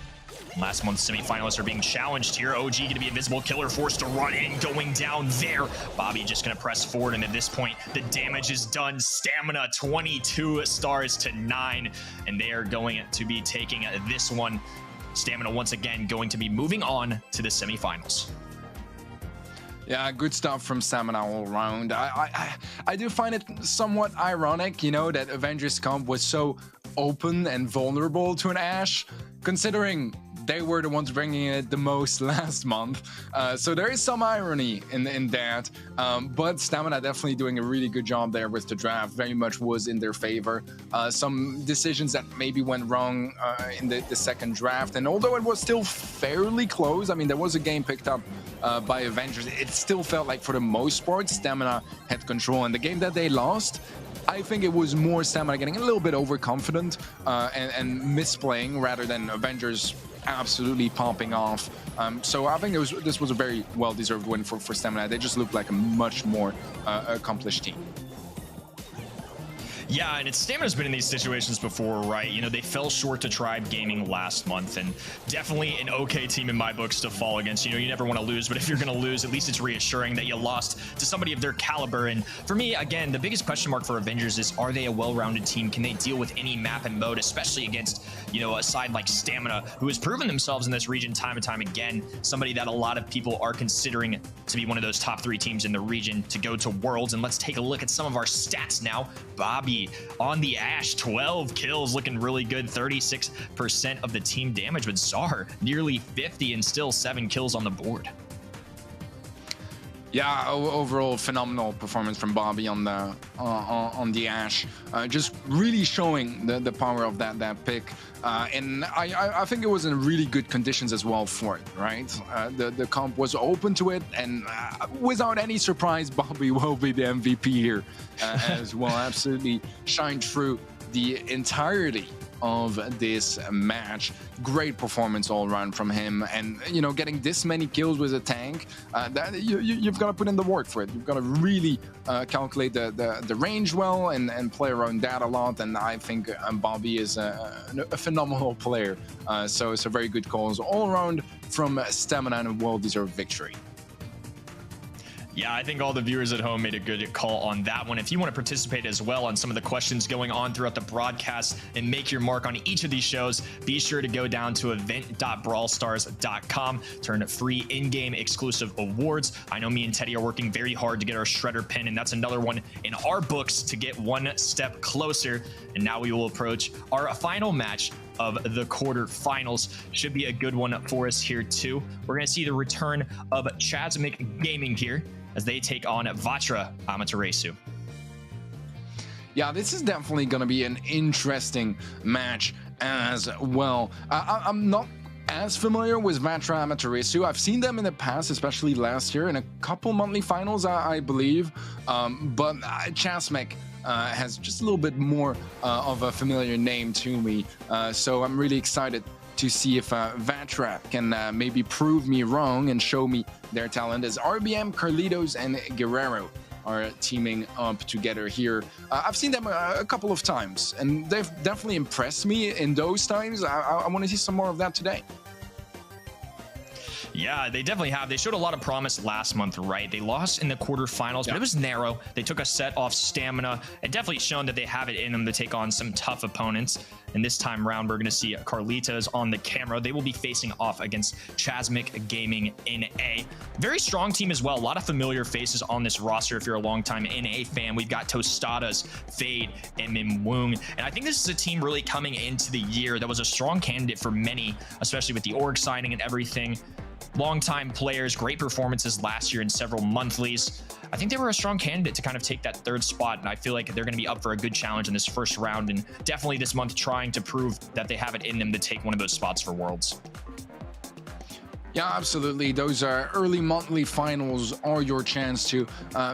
Last month's semifinalists are being challenged here. OG going to be invisible. Killer forced to run in, going down there. Bobby just going to press forward, and at this point, the damage is done. Stamina 22 stars to 9, and they are going to be taking this one. Stamina once again going to be moving on to the semifinals.
Yeah, good stuff from Stamina all around. I do find it somewhat ironic, you know, that Avengers comp was so open and vulnerable to an Ashe, considering they were the ones bringing it the most last month. So there is some irony in that. But Stamina definitely doing a really good job there with the draft. Very much was in their favor. Some decisions that maybe went wrong in the second draft. And although it was still fairly close, I mean, there was a game picked up by Avengers. It still felt like for the most part, Stamina had control. And the game that they lost, I think it was more Stamina getting a little bit overconfident and misplaying rather than Avengers absolutely popping off. So I think this was a very well-deserved win for Stamina. They just looked like a much more accomplished team.
Yeah, and Stamina's been in these situations before, right? You know, they fell short to Tribe Gaming last month, and definitely an okay team in my books to fall against. You know, you never want to lose, but if you're going to lose, at least it's reassuring that you lost to somebody of their caliber. And for me, again, the biggest question mark for Avengers is, are they a well-rounded team? Can they deal with any map and mode, especially against, you know, a side like Stamina, who has proven themselves in this region time and time again, somebody that a lot of people are considering to be one of those top 3 teams in the region to go to Worlds. And let's take a look at some of our stats now. Bobby on the Ashe, 12 kills, looking really good, 36% of the team damage, but Czar nearly 50 and still 7 kills on the board.
Yeah, overall phenomenal performance from Bobby on the Ashe, just really showing the power of that pick. And I think it was in really good conditions as well for it, right? The comp was open to it, and without any surprise, Bobby will be the MVP here as well. Absolutely shined through the entirety of this match. Great performance all around from him, and you know, getting this many kills with a tank, that you've got to put in the work for it. You've got to really calculate the range well and play around that a lot. And I think Bobby is a phenomenal player. So very good calls all around from Stamina, and a well-deserved victory.
Yeah, I think all the viewers at home made a good call on that one. If you want to participate as well on some of the questions going on throughout the broadcast and make your mark on each of these shows, be sure to go down to event.brawlstars.com, turn free in-game exclusive awards. I know me and Teddy are working very hard to get our Shredder pin, and that's another one in our books to get one step closer. And now we will approach our final match of the quarterfinals. Should be a good one for us here too. We're going to see the return of Chasmic Gaming here as they take on Vatra Amaterasu.
Yeah, this is definitely going to be an interesting match as well. I'm not as familiar with Vatra Amaterasu. I've seen them in the past, especially last year in a couple monthly finals, I believe. But Chasmic has just a little bit more of a familiar name to me. So I'm really excited to see if Vatra can maybe prove me wrong and show me their talent, as RBM, Carlitos, and Guerrero are teaming up together here. I've seen them a couple of times, and they've definitely impressed me in those times. I want to see some more of that today.
Yeah, they definitely have. They showed a lot of promise last month, right? They lost in the quarterfinals, but it was narrow. They took a set off Stamina, and definitely shown that they have it in them to take on some tough opponents. And this time round, we're going to see Carlitos on the camera. They will be facing off against Chasmic Gaming in A. Very strong team as well. A lot of familiar faces on this roster if you're a longtime NA fan. We've got Tostadas, Fade, and Mimwoong. And I think this is a team really coming into the year that was a strong candidate for many, especially with the org signing and everything. Longtime players, great performances last year in several monthlies. I think they were a strong candidate to kind of take that third spot, and I feel like they're going to be up for a good challenge in this first round, and definitely this month trying to prove that they have it in them to take one of those spots for Worlds.
Yeah, absolutely. Those early monthly finals are your chance to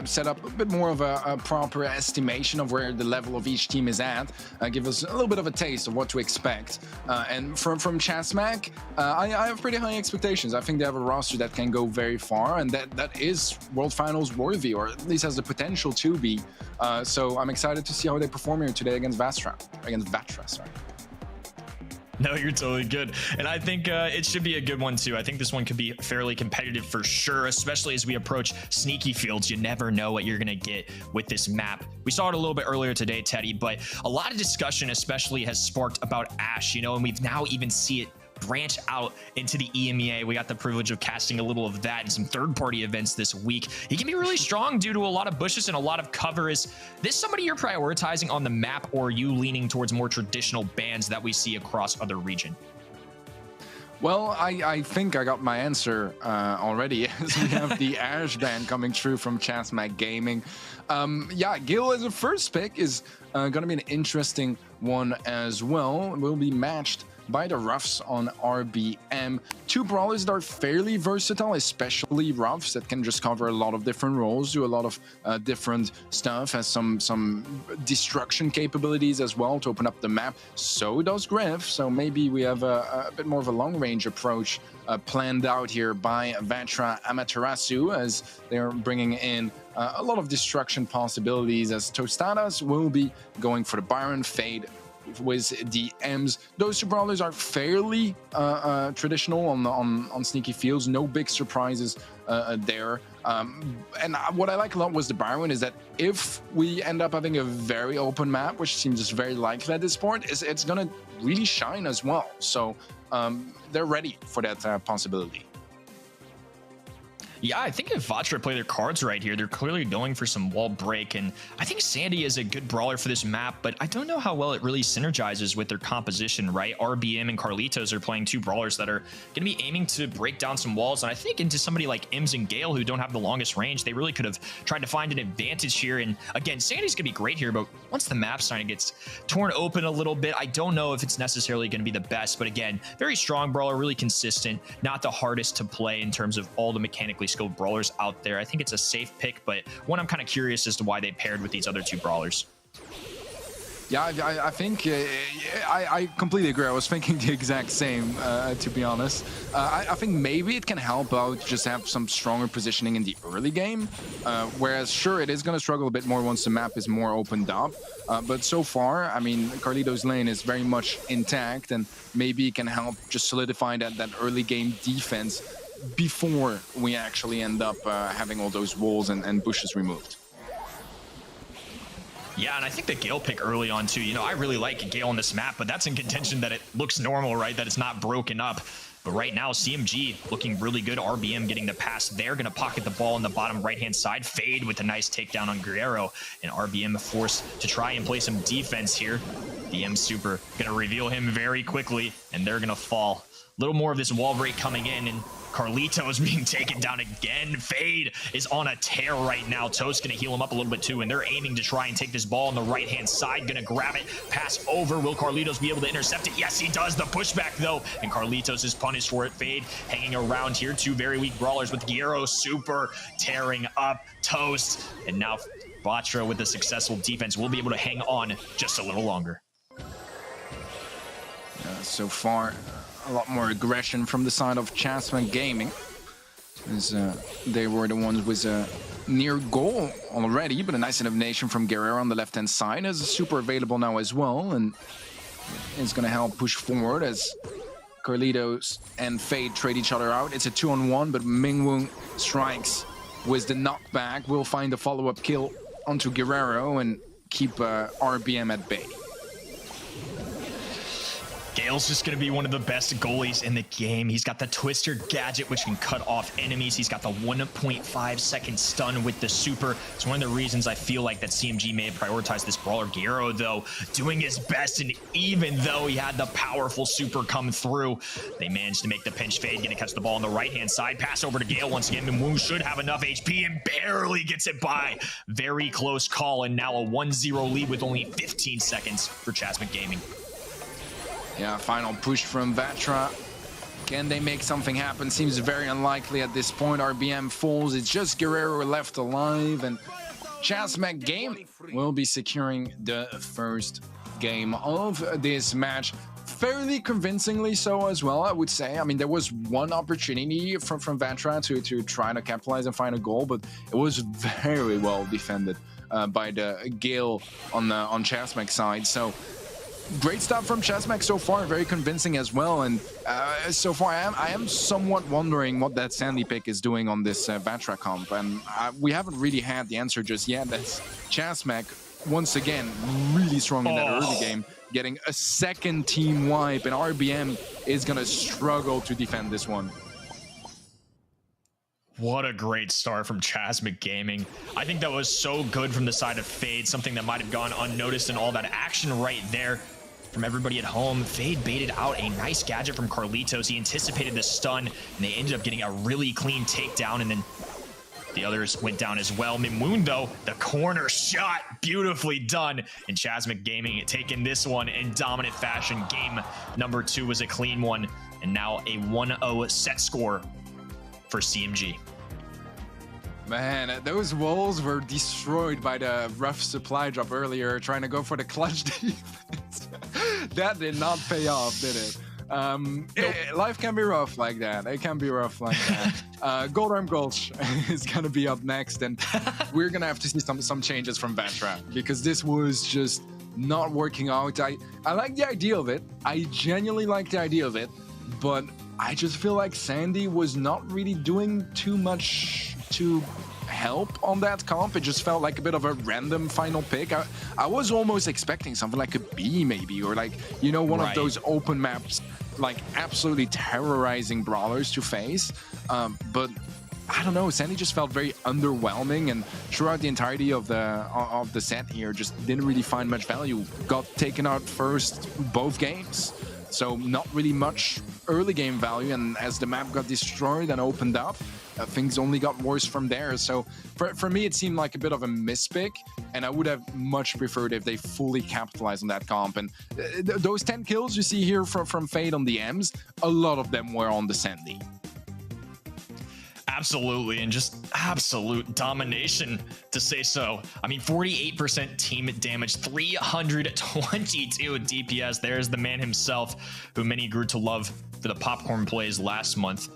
set up a bit more of a proper estimation of where the level of each team is at. Give us a little bit of a taste of what to expect. And from Chasmic, I have pretty high expectations. I think they have a roster that can go very far, and that is World Finals worthy, or at least has the potential to be. So I'm excited to see how they perform here today against Vatra. Sorry.
No, you're totally good. And I think it should be a good one too. I think this one could be fairly competitive for sure, especially as we approach sneaky fields. You never know what you're going to get with this map. We saw it a little bit earlier today, Teddy, but a lot of discussion especially has sparked about Ashe, you know, and we've now even seen it branch out into the EMEA. We got the privilege of casting a little of that and some third-party events this week. He can be really strong due to a lot of bushes and a lot of cover. Is this somebody you're prioritizing on the map, or are you leaning towards more traditional bans that we see across other region?
Well, I think I got my answer already, as we have the Ash ban coming through from Chasmac Gaming. Yeah, Gil as a first pick is going to be an interesting one as well. Will be matched by the Ruffs on RBM. Two brawlers that are fairly versatile, especially Ruffs, that can just cover a lot of different roles, do a lot of different stuff, has some destruction capabilities as well to open up the map. So does Griff, so maybe we have a bit more of a long-range approach planned out here by Vatra Amaterasu, as they're bringing in a lot of destruction possibilities, as Tostadas will be going for the Byron Fade with the M's. Those two brawlers are fairly traditional on sneaky fields. No big surprises there. And what I like a lot was the Byron is that if we end up having a very open map, which seems very likely at this point, it's going to really shine as well. So they're ready for that possibility.
Yeah, I think if Vatra play their cards right here, they're clearly going for some wall break, and I think Sandy is a good brawler for this map, but I don't know how well it really synergizes with their composition, right? RBM and Carlitos are playing two brawlers that are going to be aiming to break down some walls, and I think into somebody like Ims and Gale, who don't have the longest range, they really could have tried to find an advantage here. And again, Sandy's going to be great here, but once the map kind of gets torn open a little bit, I don't know if it's necessarily going to be the best, but again, very strong brawler, really consistent, not the hardest to play in terms of all the mechanically skilled brawlers out there. I think it's a safe pick, but one I'm kind of curious as to why they paired with these other two brawlers.
Yeah, I think I completely agree. I was thinking the exact same, to be honest. I think maybe it can help out just have some stronger positioning in the early game, whereas sure, it is going to struggle a bit more once the map is more opened up. But so far, I mean, Carlito's lane is very much intact, and maybe it can help just solidify that early game defense before we actually end up having all those walls and bushes removed.
Yeah, and I think the Gale pick early on too, you know, I really like Gale on this map, but that's in contention that it looks normal, right? That it's not broken up. But right now, CMG looking really good. RBM getting the pass there, going to pocket the ball on the bottom right-hand side. Fade with a nice takedown on Guerrero, and RBM forced to try and play some defense here. The M Super going to reveal him very quickly, and they're going to fall. A little more of this wall break coming in, and Carlitos being taken down again. Fade is on a tear right now. Toast going to heal him up a little bit too, and they're aiming to try and take this ball on the right-hand side. Going to grab it, pass over. Will Carlitos be able to intercept it? Yes, he does. The pushback, though, and Carlitos is punished for it. Fade hanging around here. Two very weak brawlers with Guerrero Super tearing up Toast. And now Vatra with a successful defense will be able to hang on just a little longer.
So far, a lot more aggression from the side of Chasman Gaming, as they were the ones with a near goal already, but a nice elimination from Guerrero on the left-hand side. As a super available now as well, and it's going to help push forward as Carlitos and Fade trade each other out. It's a 2-on-1, but Mingwung strikes with the knockback. Will find the follow-up kill onto Guerrero and keep RBM at bay.
Gale's just going to be one of the best goalies in the game. He's got the Twister gadget, which can cut off enemies. He's got the 1.5 second stun with the super. It's one of the reasons I feel like that CMG may have prioritized this brawler. Guerrero, though, doing his best, and even though he had the powerful super come through, they managed to make the pinch. Fade, going to catch the ball on the right-hand side. Pass over to Gale once again. Mingwung should have enough HP and barely gets it by. Very close call, and now a 1-0 lead with only 15 seconds for Chasman Gaming.
Yeah, final push from Vatra. Can they make something happen? Seems very unlikely at this point. RBM falls. It's just Guerrero left alive, and Chasmac Game will be securing the first game of this match. Fairly convincingly so as well, I would say. I mean, there was one opportunity from Vatra to try to capitalize and find a goal, but it was very well defended by the Gale on Chasmac's side. So great stuff from Chasmac so far, very convincing as well. And so far, I am somewhat wondering what that Sandy pick is doing on this Vatra comp. And we haven't really had the answer just yet. That's Chasmac, once again, really strong in that early game. getting a second team wipe, and RBM is gonna struggle to defend this one.
What a great start from Chasmic Gaming. I think that was so good from the side of Fade, something that might have gone unnoticed in all that action right there from everybody at home. Fade baited out a nice gadget from Carlitos. He anticipated the stun, and they ended up getting a really clean takedown, and then the others went down as well. Mimoon, though, the corner shot, beautifully done. And Chasmic Gaming taking this one in dominant fashion. Game number 2 was a clean one, and now a 1-0 set score for CMG.
Man, those walls were destroyed by the rough supply drop earlier, trying to go for the clutch defense. That did not pay off, did it? Life can be rough like that. It can be rough like that. Gold Arm Gulch is going to be up next, and we're going to have to see some changes from Vatra, because this was just not working out. I like the idea of it. I genuinely like the idea of it, but I just feel like Sandy was not really doing too much to help on that comp. It just felt like a bit of a random final pick. I was almost expecting something like a B maybe, or like, you know, one of those open maps, like absolutely terrorizing brawlers to face. But I don't know, Sandy just felt very underwhelming, and throughout the entirety of the set here, just didn't really find much value. Got taken out first both games. So not really much early game value, and as the map got destroyed and opened up, things only got worse from there. So for me, it seemed like a bit of a mispick, and I would have much preferred if they fully capitalized on that comp. And those 10 kills you see here from Fade on the M's, a lot of them were on the Sandy.
Absolutely, and just absolute domination, to say so. I mean, 48% team damage, 322 DPS. There's the man himself, who many grew to love for the popcorn plays last month.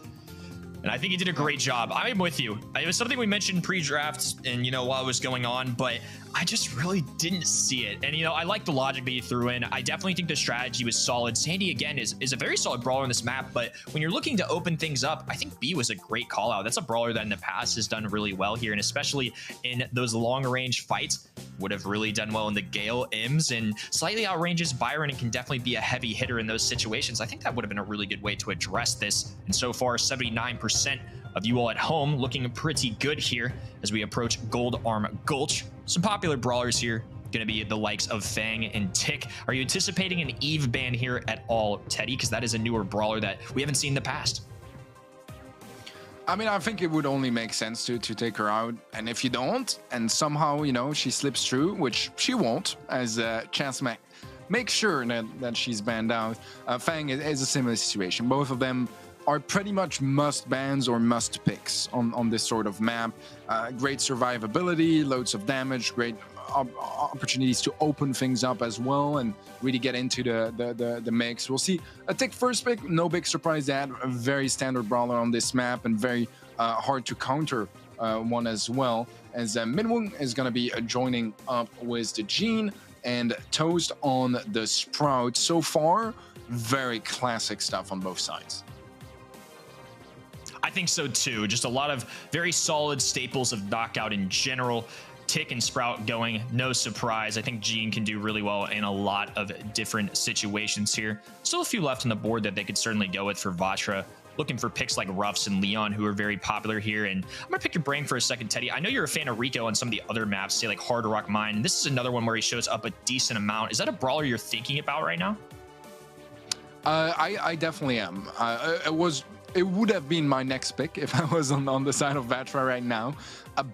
And I think he did a great job. I'm with you. It was something we mentioned pre-drafts and, you know, while it was going on, but I just really didn't see it. And, you know, I like the logic that you threw in. I definitely think the strategy was solid. Sandy, again, is a very solid brawler on this map, but when you're looking to open things up, I think B was a great call out. That's a brawler that in the past has done really well here, and especially in those long-range fights, would have really done well in the Gale Ims, and slightly outranges Byron and can definitely be a heavy hitter in those situations. I think that would have been a really good way to address this. And so far, 79% of you all at home looking pretty good here as we approach Gold Arm Gulch. Some popular brawlers here going to be the likes of Fang and Tick. Are you anticipating an Eve ban here at all, Teddy? Because that is a newer brawler that we haven't seen in the past.
I mean, I think it would only make sense to take her out. And if you don't, and somehow, you know, she slips through, which she won't, as Chasmac makes sure that she's banned out. Fang is a similar situation. Both of them are pretty much must bans or must picks on this sort of map. Great survivability, loads of damage, great opportunities to open things up as well and really get into the mix. We'll see a Tick first pick, no big surprise that. A very standard brawler on this map and very hard to counter one as well, as Minwoo is going to be joining up with the Gene and Toast on the Sprout. So far, very classic stuff on both sides.
I think so too. Just a lot of very solid staples of knockout in general. Tick and Sprout going, no surprise. I think Gene can do really well in a lot of different situations here. Still a few left on the board that they could certainly go with for Vatra. Looking for picks like Ruffs and Leon, who are very popular here. And I'm going to pick your brain for a second, Teddy. I know you're a fan of Rico on some of the other maps, say like Hard Rock Mine. This is another one where he shows up a decent amount. Is that a brawler you're thinking about right now?
I definitely am. It would have been my next pick if I was on the side of Vatra right now.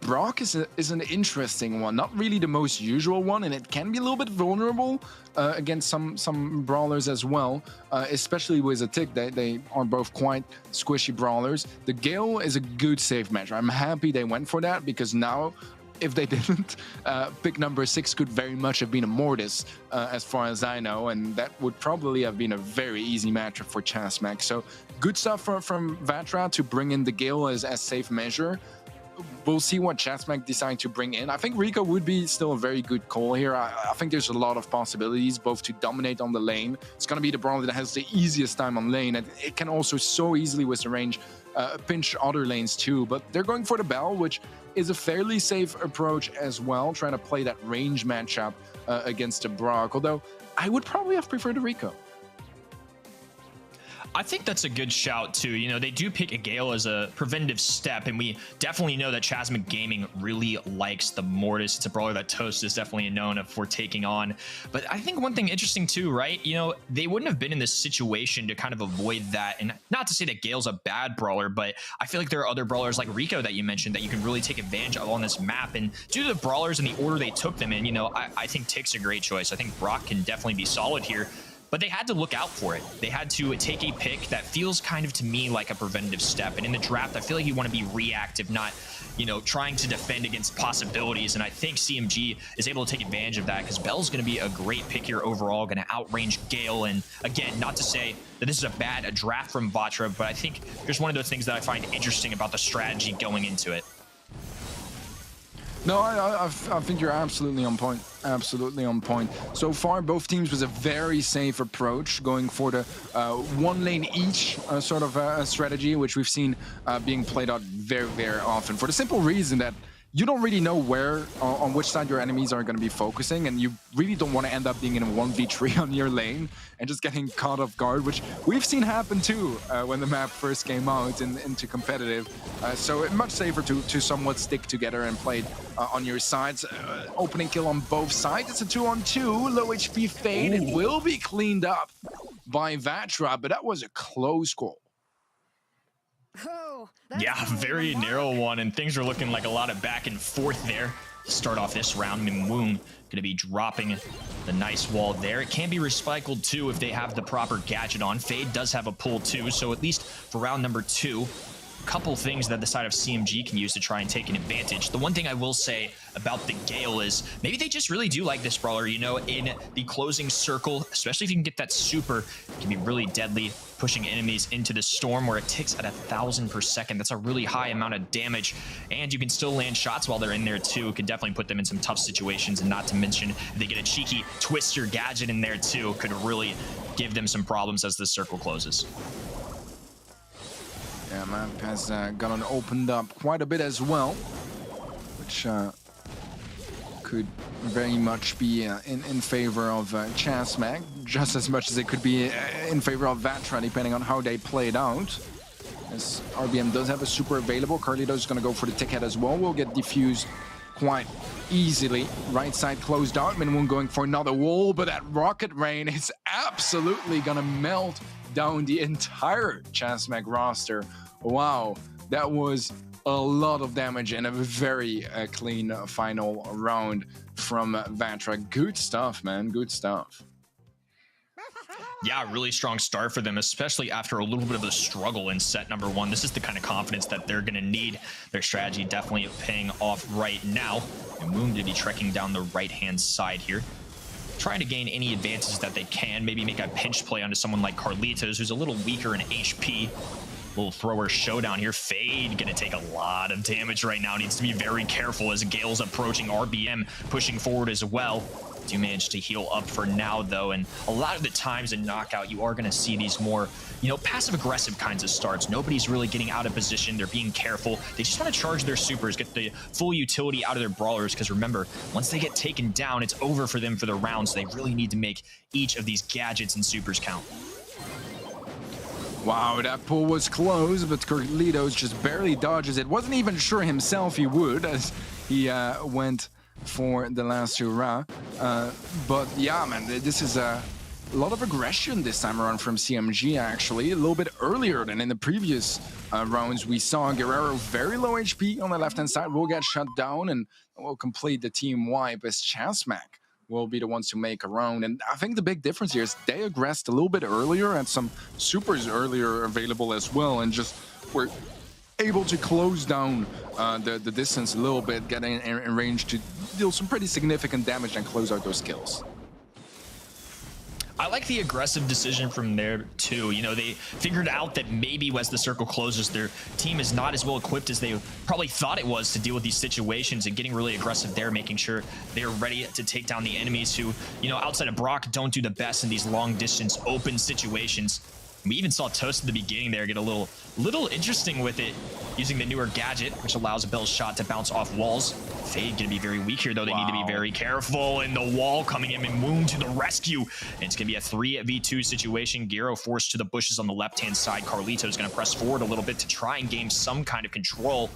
Brock is an interesting one, not really the most usual one, and it can be a little bit vulnerable against some brawlers as well, especially with a Tick. They are both quite squishy brawlers. The Gale is a good safe measure. I'm happy they went for that, because now, if they didn't, pick number 6 could very much have been a Mortis, as far as I know, and that would probably have been a very easy matchup for Chasmac. So good stuff from Vatra to bring in the Gale as safe measure. We'll see what Chasmac decide to bring in. I think Rico would be still a very good call here. I think there's a lot of possibilities, both to dominate on the lane. It's going to be the brawler that has the easiest time on lane, and it can also so easily with the range pinch other lanes too. But they're going for the Bell, which is a fairly safe approach as well, trying to play that range matchup against the Brock. Although I would probably have preferred a Rico.
I think that's a good shout too. You know, they do pick a Gale as a preventive step, and we definitely know that Chasmic Gaming really likes the Mortis. It's a brawler that Toast is definitely known for taking on. But I think one thing interesting too, right? You know, they wouldn't have been in this situation to kind of avoid that. And not to say that Gale's a bad brawler, but I feel like there are other brawlers like Rico that you mentioned that you can really take advantage of on this map. And due to the brawlers and the order they took them in, you know, I think Tick's a great choice. I think Brock can definitely be solid here. But they had to look out for it. They had to take a pick that feels kind of to me like a preventative step. And in the draft, I feel like you want to be reactive, not, you know, trying to defend against possibilities. And I think CMG is able to take advantage of that because Bell's going to be a great pick here overall, going to outrange Gale. And again, not to say that this is a draft from Vatra, but I think there's one of those things that I find interesting about the strategy going into it.
No, I think you're absolutely on point. Absolutely on point. So far, both teams was a very safe approach, going for the one lane each sort of strategy, which we've seen being played out very, very often. For the simple reason that you don't really know where, on which side your enemies are going to be focusing, and you really don't want to end up being in a 1v3 on your lane and just getting caught off guard, which we've seen happen too when the map first came out into competitive. So it's much safer to somewhat stick together and play on your sides. Opening kill on both sides. It's a 2-on-2. Low HP Fade. It will be cleaned up by Vatra, but that was a close call.
Yeah, very narrow one, and things are looking like a lot of back and forth there. Start off this round, Minwoong going to be dropping the nice wall there. It can be recycled too if they have the proper gadget on. Fade does have a pull too, so at least for round number 2, couple things that the side of CMG can use to try and take an advantage. The one thing I will say about the Gale is maybe they just really do like this brawler, you know, in the closing circle, especially if you can get that super, it can be really deadly, pushing enemies into the storm where it ticks at 1,000 per second. That's a really high amount of damage, and you can still land shots while they're in there too. It could definitely put them in some tough situations, and not to mention if they get a cheeky twister gadget in there too, could really give them some problems as the circle closes.
Yeah, map has gotten opened up quite a bit as well, which could very much be in favor of Chasmac, just as much as it could be in favor of Vatra, depending on how they played out. As RBM does have a super available, Carlito is going to go for the tick head as well. Will get defused quite easily. Right side closed out. Minwoong going for another wall, but that rocket rain is absolutely going to melt down the entire Chasmac roster. Wow, that was a lot of damage and a very clean final round from Vatra. Good stuff, man. Good stuff.
Yeah, really strong start for them, especially after a little bit of a struggle in set number 1. This is the kind of confidence that they're going to need. Their strategy definitely paying off right now. And Moon to be trekking down the right-hand side here, trying to gain any advantages that they can. Maybe make a pinch play onto someone like Carlitos, who's a little weaker in HP. Little thrower showdown here. Fade gonna take a lot of damage right now. Needs to be very careful as Gale's approaching. RBM pushing forward as well. Do manage to heal up for now though, and a lot of the times in Knockout you are going to see these more, you know, passive aggressive kinds of starts. Nobody's really getting out of position. They're being careful. They just want to charge their supers, get the full utility out of their brawlers, because remember, once they get taken down, it's over for them for the round, so they really need to make each of these gadgets and supers count.
Wow, that pull was close, but Carlitos just barely dodges it. Wasn't even sure himself he would, as he went for the last hurrah. But yeah, man, this is a lot of aggression this time around from CMG, actually. A little bit earlier than in the previous rounds. We saw Guerrero very low HP on the left-hand side, will get shut down, and will complete the team wipe as Chasmac will be the ones to make a round. And I think the big difference here is they aggressed a little bit earlier, and some supers earlier available as well, and just were able to close down the distance a little bit, getting in range to deal some pretty significant damage and close out those kills.
I like the aggressive decision from there too. You know, they figured out that maybe as the circle closes, their team is not as well equipped as they probably thought it was to deal with these situations, and getting really aggressive there, making sure they're ready to take down the enemies who, you know, outside of Brock, don't do the best in these long distance open situations. We even saw Toast at the beginning there get a little interesting with it, using the newer gadget, which allows Bell's shot to bounce off walls. Fade gonna be very weak here, though. They need to be very careful. And the wall coming in, and Moon to the rescue. And it's gonna be a 3v2 situation. Gyro forced to the bushes on the left-hand side. Carlito's gonna press forward a little bit to try and gain some kind of control.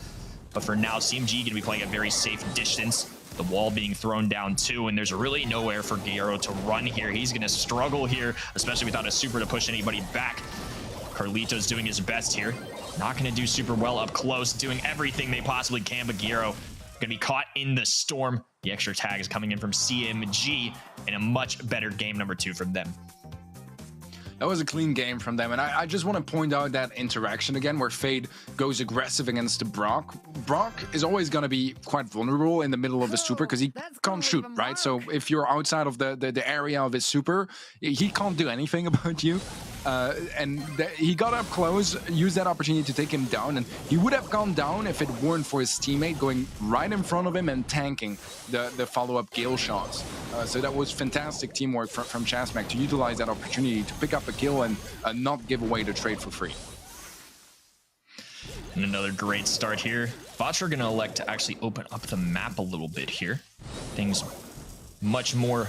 But for now, CMG gonna be playing a very safe distance. The wall being thrown down too, and there's really nowhere for Gyro to run here. He's gonna struggle here, especially without a super to push anybody back. Carlito's doing his best here. Not gonna do super well up close, doing everything they possibly can, but Gyro gonna be caught in the storm. The extra tag is coming in from CMG, and a much better game number 2 from them.
That was a clean game from them, and I just want to point out that interaction again where Fade goes aggressive against Brock. Brock is always going to be quite vulnerable in the middle of the super because he can't shoot, right? So if you're outside of the area of his super, he can't do anything about you. He got up close, used that opportunity to take him down, and he would have gone down if it weren't for his teammate going right in front of him and tanking the follow-up Gale shots. So that was fantastic teamwork from Chasmac to utilize that opportunity to pick up a kill and not give away the trade for free.
And another great start here. Bots are going to elect to actually open up the map a little bit here. Things much more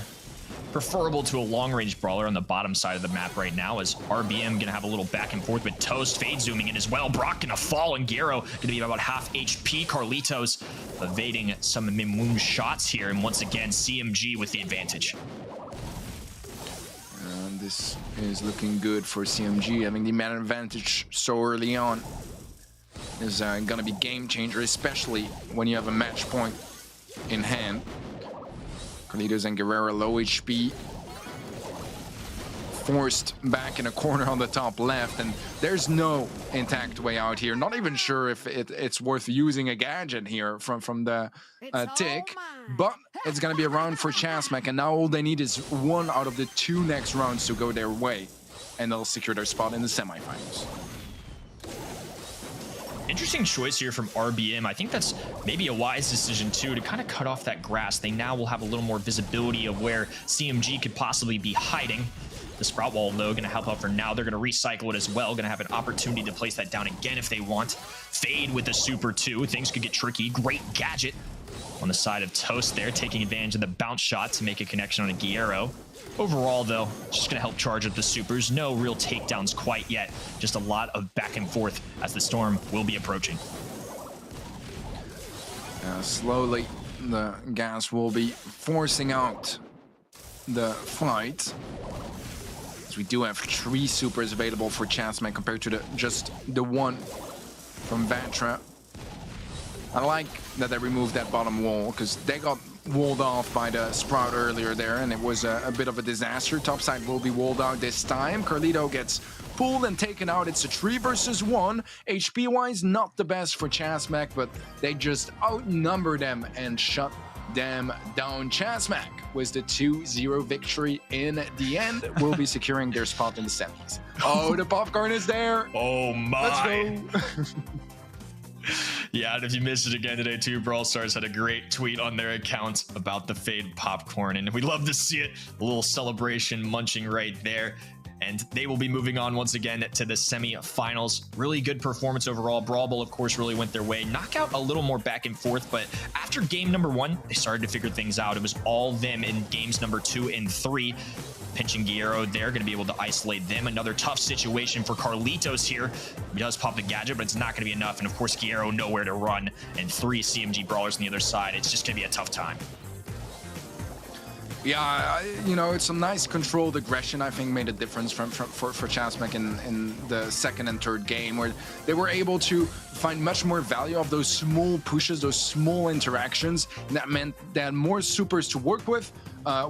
preferable to a long-range brawler on the bottom side of the map right now, as RBM gonna have a little back and forth with Toast. Fade zooming in as well. Brock gonna fall, and Gyro gonna be about half HP. Carlitos evading some Mimoon shots here, and once again CMG with the advantage.
And this is looking good for CMG, having the man advantage so early on is gonna be game changer, especially when you have a match point in hand. Carlitos and Guerrero low HP, forced back in a corner on the top left, and there's no intact way out here. Not even sure if it's worth using a gadget here from the tick, but it's gonna be a round for Chasmac, and now all they need is 1 out of the 2 next rounds to go their way, and they'll secure their spot in the semifinals.
Interesting choice here from RBM. I think that's maybe a wise decision too, to kind of cut off that grass. They now will have a little more visibility of where CMG could possibly be hiding. The sprout wall, though, going to help out for now. They're going to recycle it as well. Going to have an opportunity to place that down again if they want. Fade with the super too. Things could get tricky. Great gadget on the side of Toast there, taking advantage of the bounce shot to make a connection on a Gyro. Overall, though, just going to help charge up the supers. No real takedowns quite yet. Just a lot of back and forth as the storm will be approaching.
Slowly, the gas will be forcing out the fight. As we do have 3 supers available for Chasmac compared to just the 1 from Vatra. I like that they removed that bottom wall because they got walled off by the Sprout earlier there, and it was a bit of a disaster. Topside will be walled out this time. Carlito gets pulled and taken out. It's a 3 versus 1. HP-wise, not the best for Chasmac, but they just outnumber them and shut them down. Chasmac with the 2-0 victory in the end will be securing their spot in the semis. Oh, the popcorn is there.
Oh my.
Let's go.
Yeah, and if you missed it again today too, Brawl Stars had a great tweet on their account about the Fade popcorn, and we love to see it. A little celebration munching right there. And they will be moving on once again to the semi-finals. Really good performance overall. Brawl Bowl, of course, really went their way. Knockout a little more back and forth, but after game number 1, they started to figure things out. It was all them in games number 2 and 3. Pinching Gyro there, going to be able to isolate them. Another tough situation for Carlitos here. He does pop the gadget, but it's not going to be enough. And of course, Gyro nowhere to run, and 3 CMG brawlers on the other side. It's just going to be a tough time.
Yeah, you know, it's some nice controlled aggression, I think, made a difference for Chasmac in the second and third game, where they were able to find much more value of those small pushes, those small interactions. And that meant they had more supers to work with,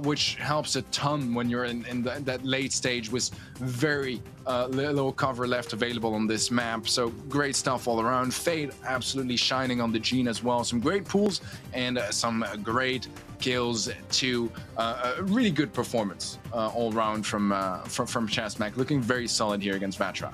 which helps a ton when you're in that late stage with very little cover left available on this map. So great stuff all around. Fade absolutely shining on the Gene as well. Some great pulls and some great kills to a really good performance all around from Chasmac. Looking very solid here against Vatra.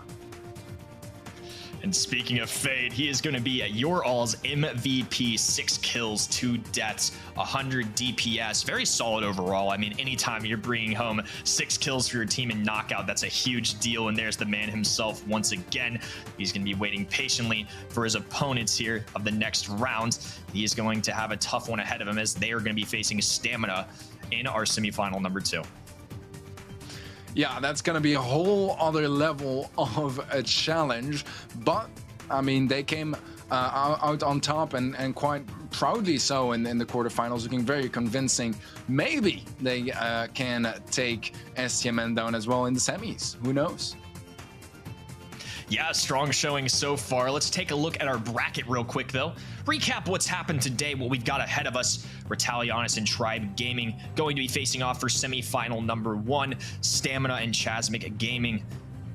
And speaking of Fade, he is going to be your all's MVP. 6 kills, 2 deaths, 100 DPS. Very solid overall. I mean, anytime you're bringing home 6 kills for your team in knockout, that's a huge deal. And there's the man himself once again. He's going to be waiting patiently for his opponents here of the next round. He is going to have a tough one ahead of him as they are going to be facing Stamina in our semifinal number 2.
Yeah, that's going to be a whole other level of a challenge. But, I mean, they came out on top and quite proudly so in the quarterfinals, looking very convincing. Maybe they can take STMN down as well in the semis. Who knows?
Yeah, strong showing so far. Let's take a look at our bracket real quick, though. Recap what's happened today, what we've got ahead of us. Retalianis and Tribe Gaming going to be facing off for semifinal number 1. Stamina and Chasmic Gaming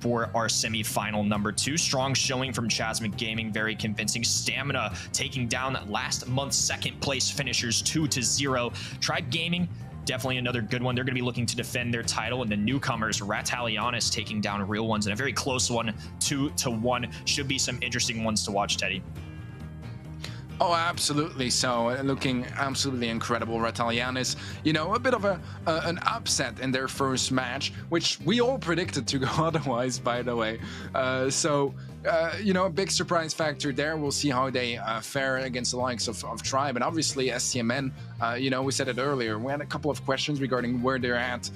for our semifinal number 2. Strong showing from Chasmic Gaming, very convincing. Stamina taking down last month's second place finishers 2-0. Tribe Gaming, definitely another good one. They're going to be looking to defend their title, and the newcomers, Ratalianis, taking down Real Ones in a very close one, 2-1. Should be some interesting ones to watch, Teddy.
Oh, absolutely. So looking absolutely incredible. Ratalianis, you know, a bit of an upset in their first match, which we all predicted to go otherwise, by the way. You know, a big surprise factor there. We'll see how they fare against the likes of Tribe. And obviously, STMN, you know, we said it earlier. We had a couple of questions regarding where they're at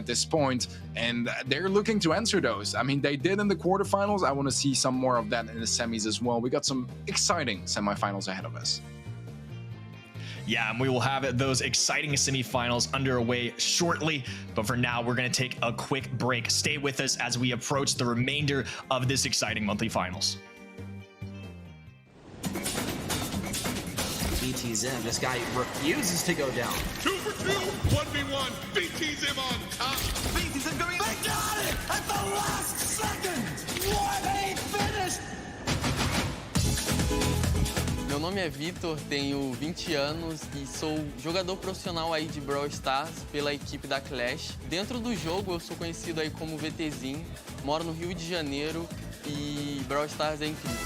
this point, and they're looking to answer those. I mean, they did in the quarterfinals. I want to see some more of that in the semis as well. We got some exciting semifinals ahead of us.
Yeah, and we will have those exciting semifinals underway shortly. But for now, we're going to take a quick break. Stay with us as we approach the remainder of this exciting monthly finals.
BTZM, this guy refuses to go down.
2 for 2, 1v1. BT's him on top.
BTZM going. They got it at the last second. What a finish!
Meu nome é Vitor, tenho 20 anos e sou jogador profissional aí de Brawl Stars pela equipe da Clash. Dentro do jogo eu sou conhecido aí como VTzinho, moro no Rio de Janeiro e Brawl Stars é incrível.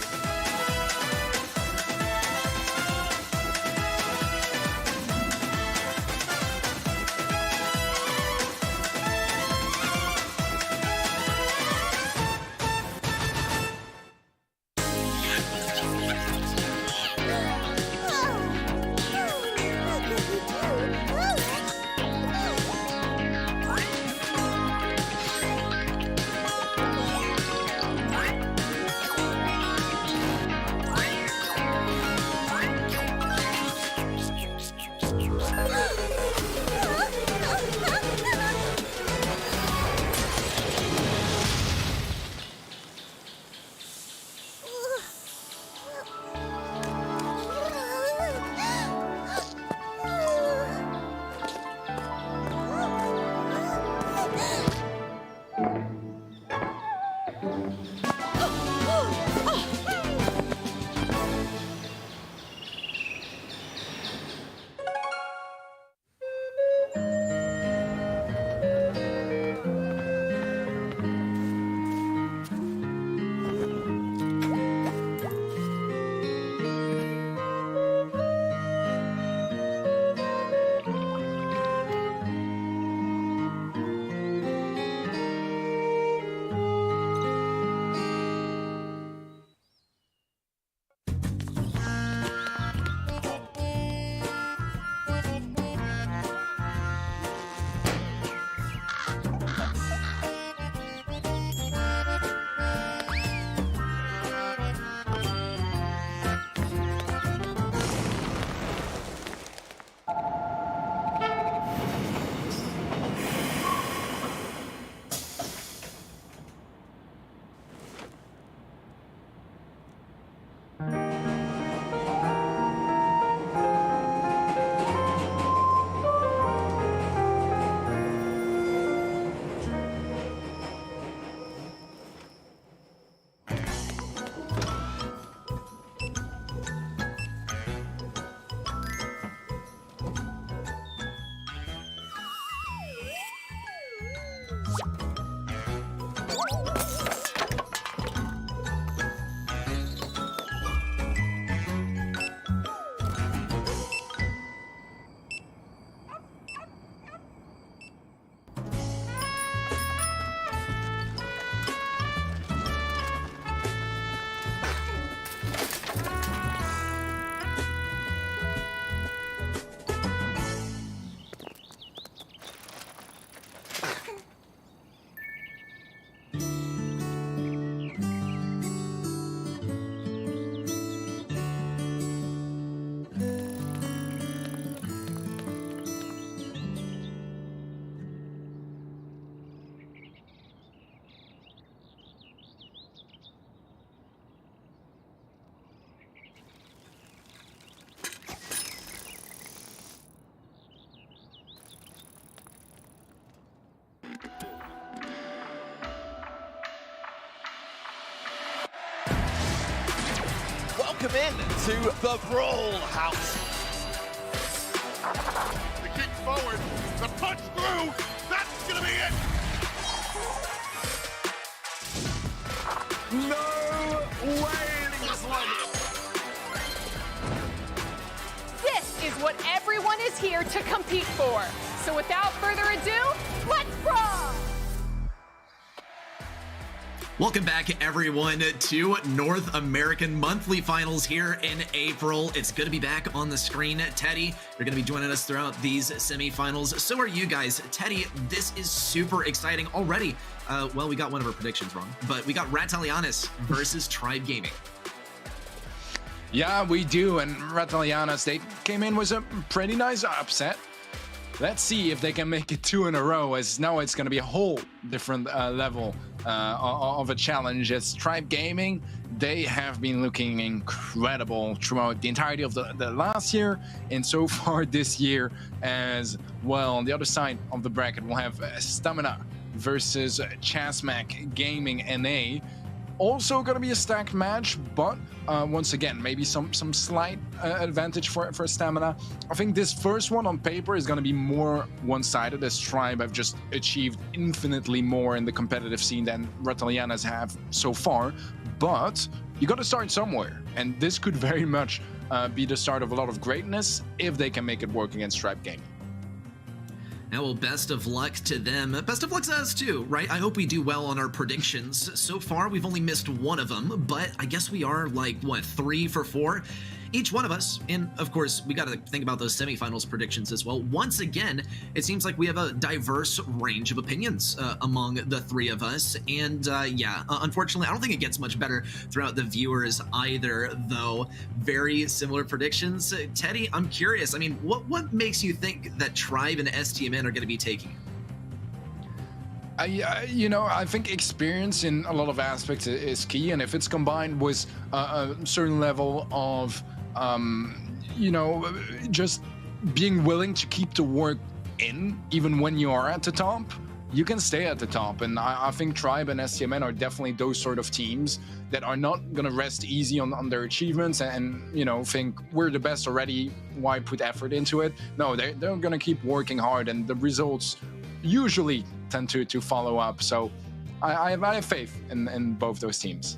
welcome in to the Brawl house.
The kick forward, the punch through. That's gonna be it.
No way!
This is what everyone is here to compete for. So without further ado, let's brawl!
Welcome back, everyone, to North American Monthly Finals here in April. It's good to be back on the screen. Teddy, you're going to be joining us throughout these semifinals. So are you guys. Teddy, this is super exciting already. Well, we got one of our predictions wrong, but we got Ratalianis versus Tribe Gaming.
Yeah, we do. And Ratalianis, they came in with a pretty nice upset. Let's see if they can make it 2 in a row, as now it's going to be a whole different level of a challenge. As Tribe Gaming, they have been looking incredible throughout the entirety of the last year, and so far this year as well. On the other side of the bracket, we'll have Stamina versus Chasmac Gaming NA. Also going to be a stacked match, but once again, maybe some slight advantage for Stamina. I think this first one on paper is going to be more one-sided, as Tribe have just achieved infinitely more in the competitive scene than Ratalianas have so far. But you got to start somewhere, and this could very much be the start of a lot of greatness if they can make it work against Tribe Gaming.
Now, well, best of luck to them. Best of luck to us too, right? I hope we do well on our predictions. So far, we've only missed one of them, but I guess we are like, what, 3 for 4? Each one of us, and of course, we got to think about those semifinals predictions as well. Once again, it seems like we have a diverse range of opinions among the 3 of us. And yeah, unfortunately, I don't think it gets much better throughout the viewers either, though. Very similar predictions. Teddy, I'm curious. I mean, what makes you think that Tribe and STMN are going to be taking it?
You know, I think experience in a lot of aspects is key, and if it's combined with a certain level of you know, just being willing to keep the work in, even when you are at the top, you can stay at the top. And I think Tribe and STMN are definitely those sort of teams that are not going to rest easy on their achievements and, you know, think we're the best already, why put effort into it? No, they're going to keep working hard, and the results usually tend to follow up. So I have faith in both those teams.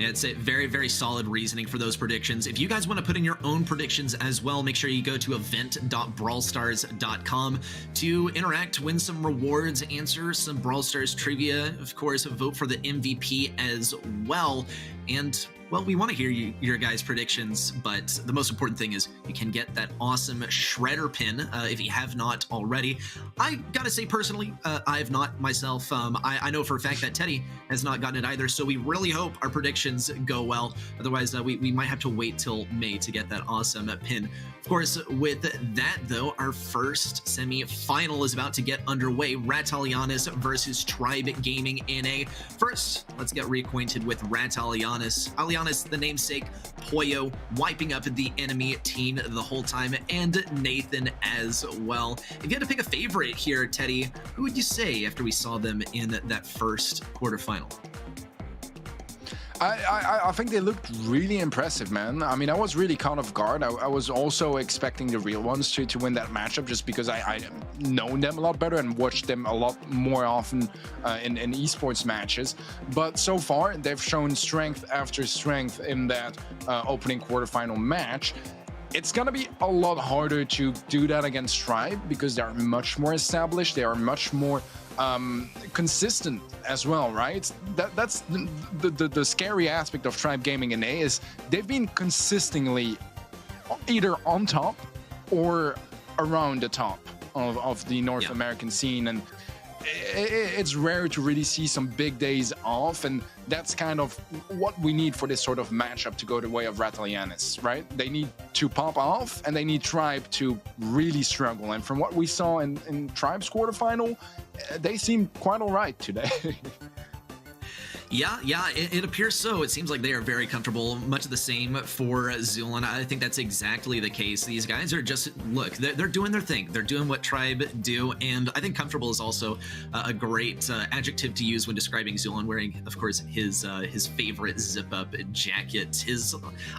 It's a very, very solid reasoning for those predictions. If you guys want to put in your own predictions as well, make sure you go to event.brawlstars.com to interact, win some rewards, answer some Brawl Stars trivia, of course, vote for the MVP as well. And, well, we want to hear your guys' predictions, but the most important thing is you can get that awesome Shredder pin if you have not already. I gotta say, personally, I have not myself. I know for a fact that Teddy has not gotten it either, so we really hope our predictions go well. Otherwise, we might have to wait till May to get that awesome pin. Of course, with that, though, our first semi-final is about to get underway. Ratalianis versus Tribe Gaming NA. First, let's get reacquainted with Ratalianis. Alianis, the namesake, Poyo, wiping up the enemy team the whole time, and Nathan as well. If you had to pick a favorite here, Teddy, who would you say after we saw them in that first quarterfinal?
I think they looked really impressive, man. I mean, I was really caught off guard. I was also expecting the real ones to win that matchup, just because I know them a lot better and watched them a lot more often in esports matches. But so far, they've shown strength after strength in that opening quarterfinal match. It's gonna be a lot harder to do that against Tribe because they're much more established. They are much more consistent as well, right? That's the scary aspect of Tribe Gaming NA is they've been consistently either on top or around the top of the North American scene, and it's rare to really see some big days off, and that's kind of what we need for this sort of matchup to go the way of Ratalianis, right? They need to pop off, and they need Tribe to really struggle. And from what we saw in Tribe's quarterfinal, they seemed quite all right today.
Yeah, it appears so. It seems like they are very comfortable. Much of the same for Zulon. I think that's exactly the case. These guys are just, look, they're doing their thing. They're doing what Tribe do, and I think comfortable is also a great adjective to use when describing Zulon, wearing, of course, his favorite zip-up jacket.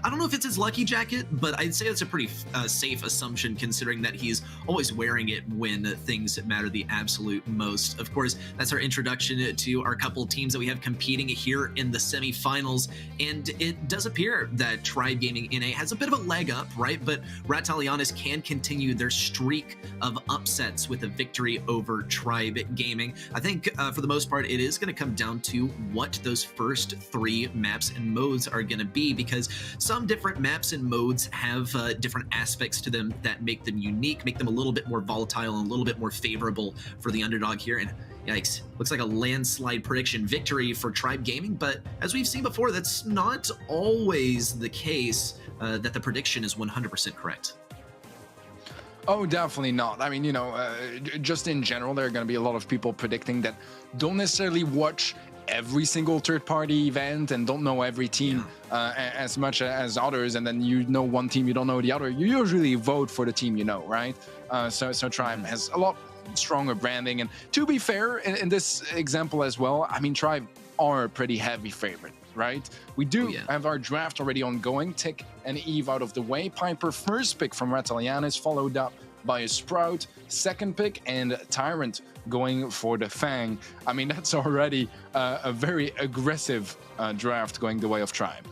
I don't know if it's his lucky jacket, but I'd say it's a pretty safe assumption considering that he's always wearing it when things matter the absolute most. Of course, that's our introduction to our couple teams that we have competing here in the semifinals, and it does appear that Tribe Gaming NA has a bit of a leg up, right? But Ratalianis can continue their streak of upsets with a victory over Tribe Gaming. I think for the most part, it is going to come down to what those first 3 maps and modes are going to be, because some different maps and modes have different aspects to them that make them unique, make them a little bit more volatile and a little bit more favorable for the underdog here. And yikes, looks like a landslide prediction victory for Tribe Gaming, but as we've seen before, that's not always the case that the prediction is 100% correct.
Oh, definitely not. I mean, you know, just in general, there are going to be a lot of people predicting that don't necessarily watch every single third-party event and don't know every team as much as others, and then you know one team, you don't know the other. You usually vote for the team you know, right? So Tribe has a lot stronger branding, and to be fair, in this example as well, I mean, Tribe are a pretty heavy favorite, right? We do have our draft already ongoing. Tick and Eve out of the way. Piper first pick from Ratalianis, followed up by a Sprout second pick, and Tyrant going for the Fang. I mean, that's already a very aggressive draft going the way of Tribe.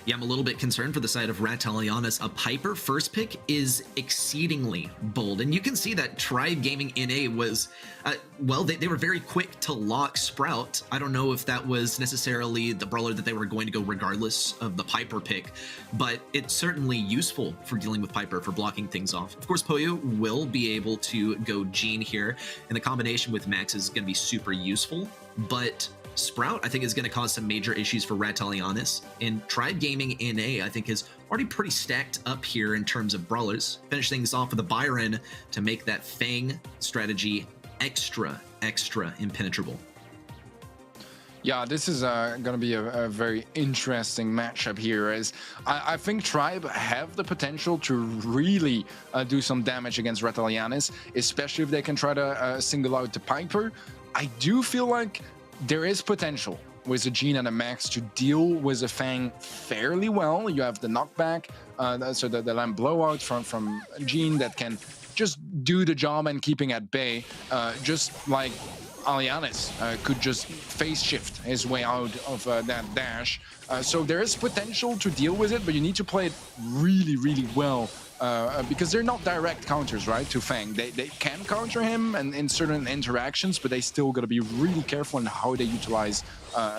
Yeah, I'm a little bit concerned for the side of Ratalianis. A Piper first pick is exceedingly bold, and you can see that Tribe Gaming NA was, well, they were very quick to lock Sprout. I don't know if that was necessarily the brawler that they were going to go regardless of the Piper pick, but it's certainly useful for dealing with Piper, for blocking things off. Of course, Poyo will be able to go Jean here, and the combination with Max is going to be super useful, but Sprout, I think, is going to cause some major issues for Ratalianis, and Tribe Gaming NA, I think, is already pretty stacked up here in terms of brawlers. Finish things off with a Byron to make that Fang strategy extra impenetrable.
Yeah, this is going to be a very interesting matchup here, as I think Tribe have the potential to really do some damage against Ratalianis, especially if they can try to single out the Piper. I do feel like there is potential with a Jean and a Max to deal with a Fang fairly well. You have the knockback, so the lamp blowout from Jean that can just do the job and keeping at bay, just like Alianis could just phase shift his way out of that dash. So there is potential to deal with it, but you need to play it really well, because they're not direct counters, right, to Fang. They can counter him and in certain interactions, but they still got to be really careful in how they utilize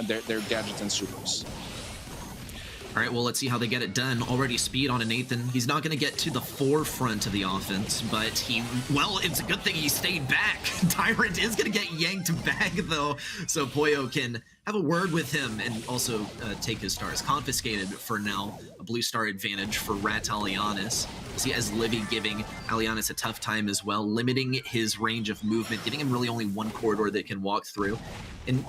their gadgets and supers.
All right, well, let's see how they get it done. Already speed on a Nathan. He's not going to get to the forefront of the offense, but well, it's a good thing he stayed back. Tyrant is going to get yanked back, though, so Poyo can have a word with him and also take his stars. Confiscated for now. A blue star advantage for Ratalianis. We see as Livy giving Alianis a tough time as well, limiting his range of movement, giving him really only one corridor that can walk through. And,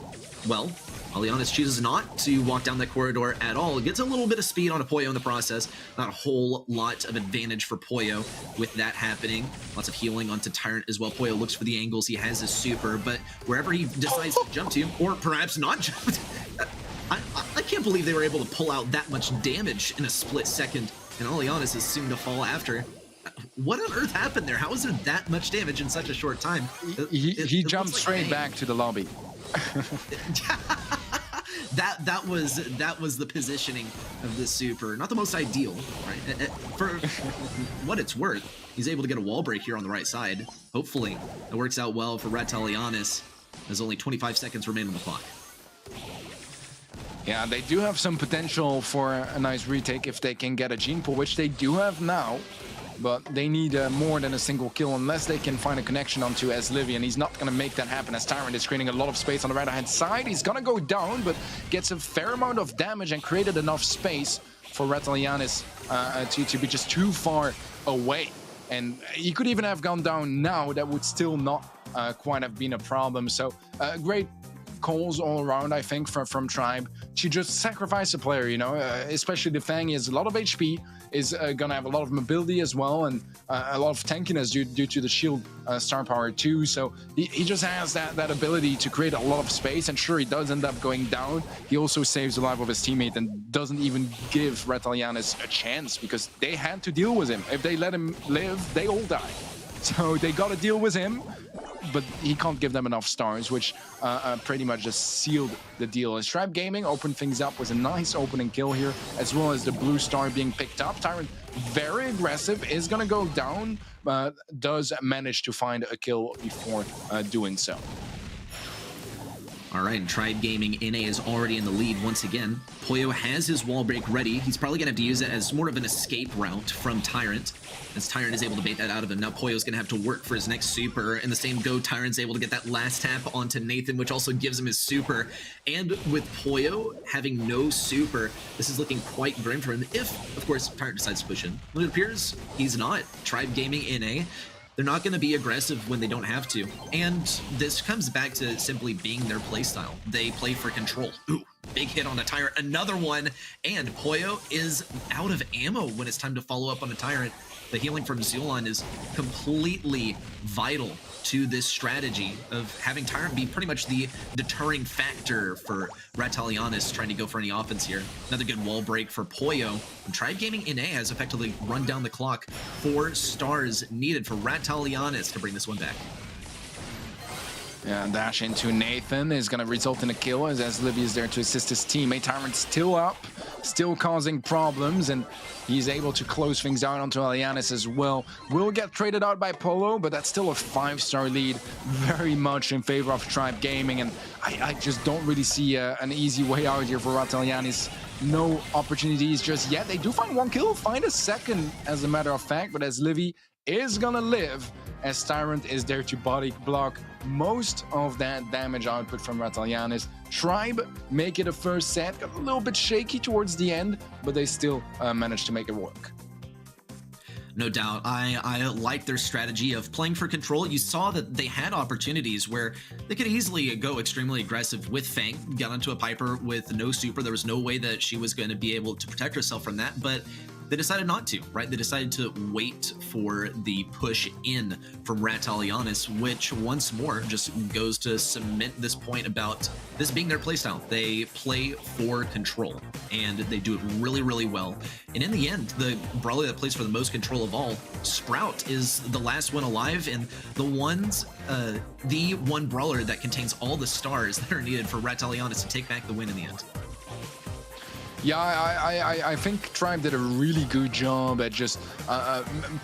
well, Alianis chooses not to walk down that corridor at all. Gets a little bit of speed on a Poyo in the process. Not a whole lot of advantage for Poyo with that happening. Lots of healing onto Tyrant as well. Poyo looks for the angles. He has his super, but wherever he decides to jump to, or perhaps not jump, I can't believe they were able to pull out that much damage in a split second, and Alianis is soon to fall after. What on earth happened there? How is there that much damage in such a short time?
He jumped straight back to the lobby.
that was the positioning of the super. Not the most ideal, right? For what it's worth, he's able to get a wall break here on the right side. Hopefully, it works out well for Ratalianis. There's only 25 seconds remain on the clock.
Yeah, they do have some potential for a nice retake if they can get a gene pool, which they do have now. But they need more than a single kill unless they can find a connection onto Livy, and he's not going to make that happen as Tyrant is creating a lot of space on the right-hand side. He's going to go down, but gets a fair amount of damage and created enough space for Ratalianis to be just too far away. And he could even have gone down now. That would still not quite have been a problem. So great calls all around, I think, from Tribe to just sacrifice a player, you know, especially the Fang. He has a lot of HP, is going to have a lot of mobility as well, and a lot of tankiness due to the shield star power too. So he just has that ability to create a lot of space, and sure, he does end up going down. He also saves the life of his teammate and doesn't even give Retalianis a chance because they had to deal with him. If they let him live, they all die. So they got to deal with him, but he can't give them enough stars, which pretty much just sealed the deal. As Tribe Gaming opened things up with a nice opening kill here, as well as the blue star being picked up. Tyrant, very aggressive, is going to go down, but does manage to find a kill before doing so.
All right, and Tribe Gaming NA is already in the lead once again. Poyo has his wall break ready. He's probably going to have to use it as more of an escape route from Tyrant, as Tyrant is able to bait that out of him. Now Poyo's going to have to work for his next super, and the same go, Tyrant's able to get that last tap onto Nathan, which also gives him his super. And with Poyo having no super, this is looking quite grim for him if, of course, Tyrant decides to push in. But it appears he's not. Tribe Gaming NA, they're not going to be aggressive when they don't have to. And this comes back to simply being their playstyle. They play for control. Ooh, big hit on a Tyrant, another one. And Poyo is out of ammo when it's time to follow up on a Tyrant. The healing from Zulon is completely vital to this strategy of having Tyrant be pretty much the deterring factor for Ratalianis trying to go for any offense here. Another good wall break for Poyo. And Tribe Gaming NA has effectively run down the clock. 4 stars needed for Ratalianis to bring this one back.
Yeah, dash into Nathan is going to result in a kill as Livy is there to assist his teammate. Tyrant still up, still causing problems, and he's able to close things out onto Alianis as well. Will get traded out by Polo, but that's still a 5-star lead, very much in favor of Tribe Gaming, and I just don't really see an easy way out here for Ratalianis. No opportunities just yet. They do find 1 kill, find a second as a matter of fact, but as Livy is gonna live, as Tyrant is there to body block most of that damage output from Ratalianis. Tribe make it a first set, got a little bit shaky towards the end, but they still managed to make it work.
No doubt. I like their strategy of playing for control. You saw that they had opportunities where they could easily go extremely aggressive with Fang, got onto a Piper with no super. There was no way that she was going to be able to protect herself from that, but they decided not to, right? They decided to wait for the push in from Ratalianis, which once more just goes to cement this point about this being their playstyle. They play for control, and they do it really, really well. And in the end, the brawler that plays for the most control of all, Sprout, is the last one alive, and the one brawler that contains all the stars that are needed for Ratalianis to take back the win in the end.
Yeah, I think Tribe did a really good job at just